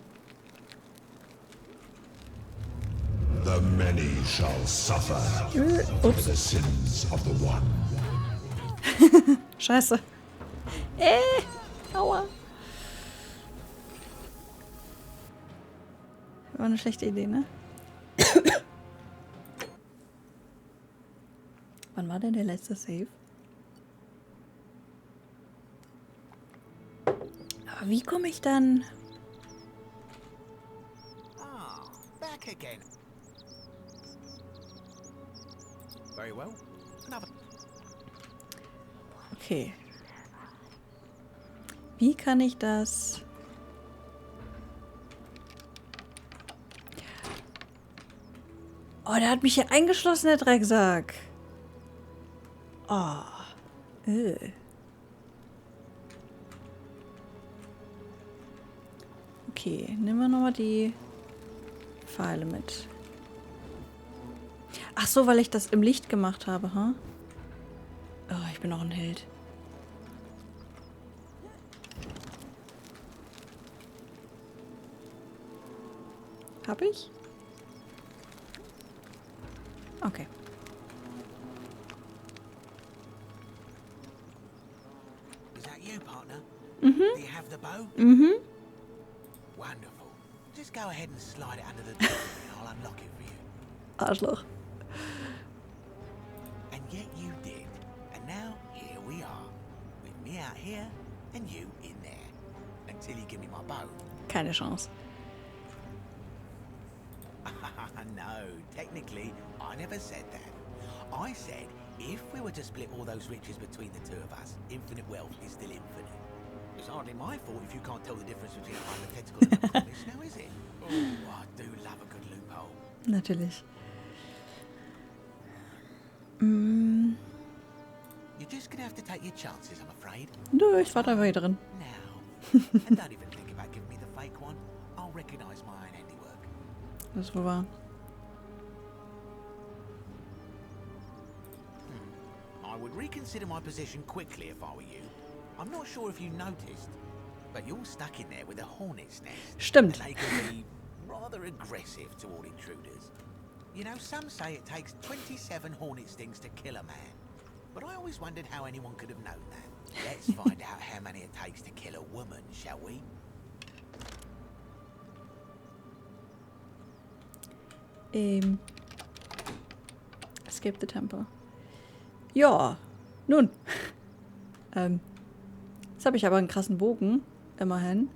S15: many shall suffer for the sins of the one.
S1: Scheiße. Aua. War eine schlechte Idee, ne? Wann war denn der letzte Save? Aber wie komme ich dann?
S20: Back again. Very well. Another.
S1: Okay. Wie kann ich das? Oh, der hat mich hier eingeschlossen, der Drecksack. Oh. Okay, nehmen wir nochmal die Pfeile mit. Ach so, weil ich das im Licht gemacht habe, ha? Oh, ich bin auch ein Held. Hab ich? Okay.
S20: Is that you, partner?
S1: Mhm.
S20: Do you have the bow?
S1: Mhm.
S20: Wonderful. Just go ahead and slide it under the door and I'll unlock it for you.
S1: Arschloch.
S20: And yet you did. And now here we are. With me out here and you in there. Until you give me my bow.
S1: Keine Chance.
S20: No, technically, I never said that. I said, if we were to split all those riches between the two of us, infinite wealth is still infinite. It's hardly my fault if you can't tell the difference between a hypothetical and a promise, now is it? Oh, I do love a good loophole.
S1: Natürlich.
S20: You're just gonna have to take your chances, I'm afraid.
S1: Nö, ich war da einfach hier drin.
S20: Now, and don't even think about giving me the fake one. I'll recognize my own handiwork.
S1: Das ist wohl wahr.
S20: I would reconsider my position quickly if I were you. I'm not sure if you noticed, but you're stuck in there with a hornet's nest.
S1: Stimmt.
S20: And they can be rather aggressive toward intruders. You know, some say it takes 27 hornet stings to kill a man. But I always wondered how anyone could have known that. Let's find out how many it takes to kill a woman, shall we?
S1: Escape the temple. Ja, nun. Jetzt habe ich aber einen krassen Bogen, immerhin.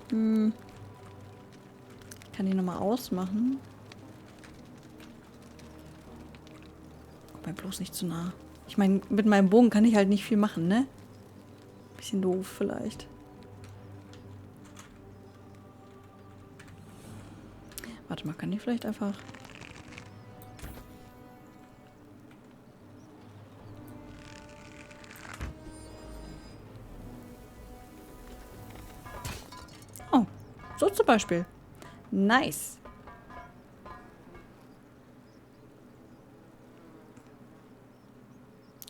S1: Ich kann die nochmal ausmachen. Komm mir bloß nicht zu nah. Ich meine, mit meinem Bogen kann ich halt nicht viel machen, ne? Bisschen doof vielleicht. Warte mal, kann die vielleicht einfach... Oh, so zum Beispiel. Nice.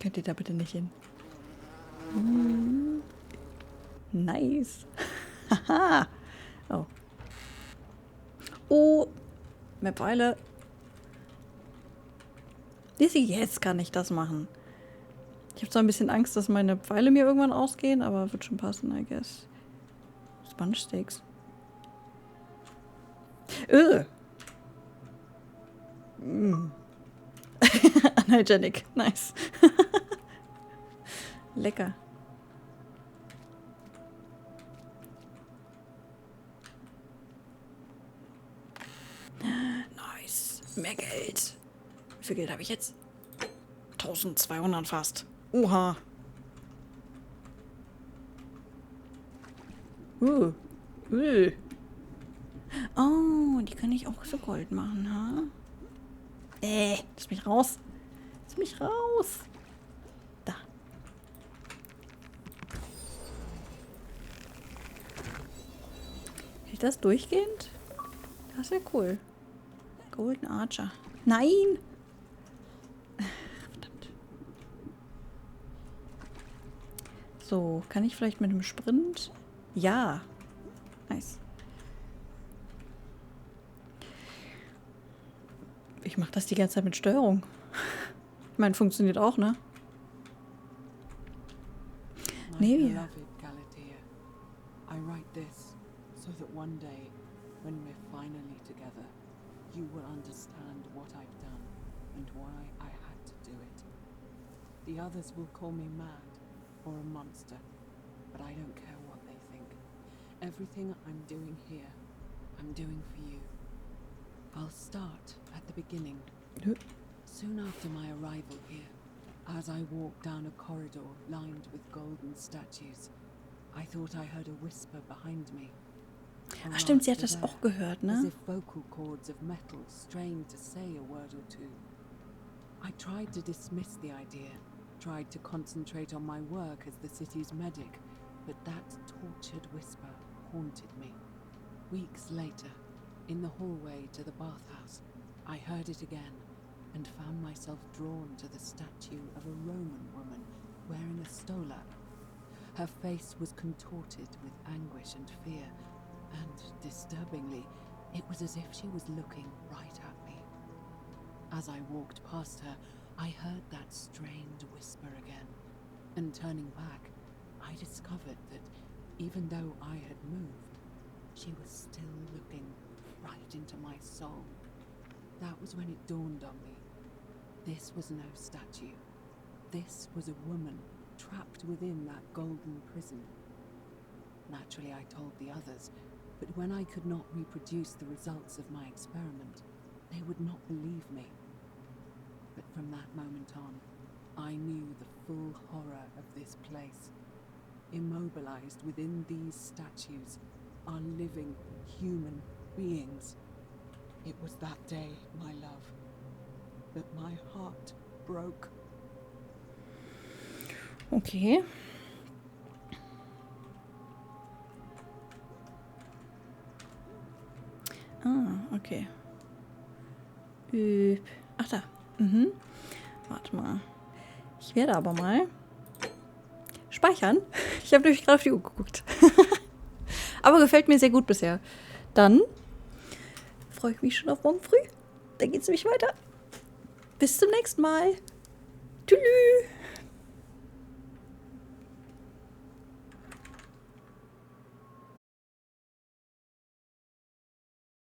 S1: Könnt ihr da bitte nicht hin? Nice. Haha. Oh. Oh. Mehr Pfeile. Jetzt kann ich das machen. Ich habe zwar ein bisschen Angst, dass meine Pfeile mir irgendwann ausgehen, aber wird schon passen, I guess. Sponge Steaks. Unhygienic. Nice. Lecker. Nice. Mehr Geld. Wie viel Geld habe ich jetzt? 1200 fast. Oha. Oh, die kann ich auch so Gold machen, ha? Lass mich raus. Lass mich raus. Da. Hält das durchgehend? Das wäre cool. Golden Archer. Nein! Verdammt. So, kann ich vielleicht mit dem Sprint? Ja. Nice. Ich mache das die ganze Zeit mit Steuerung. Ich meine, funktioniert auch, ne? Nee.
S12: I write this so that one day, when we're finally together, you will understand what I've done and why I had to do it. The others will call me mad or a monster, but I don't care what they think. Everything I'm doing here, I'm doing for you. I'll start at the beginning. Soon after my arrival here, as I walked down a corridor lined with golden statues, I thought I heard a whisper behind me.
S1: Ach stimmt, sie hat das auch gehört, ne?
S12: As if vocal cords of metal strained to say a word or two. I tried to dismiss the idea, tried to concentrate on my work as the city's medic, but that tortured whisper haunted me. Weeks later, in the hallway to the bathhouse, I heard it again and found myself drawn to the statue of a Roman woman wearing a stola. Her face was contorted with anguish and fear, and, disturbingly, it was as if she was looking right at me. As I walked past her, I heard that strained whisper again, and turning back, I discovered that, even though I had moved, she was still looking right into my soul. that was when it dawned on me. This was no statue. This was a woman trapped within that golden prison. Naturally, I told the others, but when I could not reproduce the results of my experiment, they would not believe me. But from that moment on, I knew the full horror of this place. Immobilized within these statues are living human beings. It was that day, my love, that my heart broke.
S1: Okay. Ah, okay. Ach da. Warte mal. Ich werde aber mal speichern. Ich habe nämlich gerade auf die Uhr geguckt. Aber gefällt mir sehr gut bisher. Dann freue ich mich schon auf morgen früh. Dann geht's nämlich weiter. Bis zum nächsten Mal. Tschüss.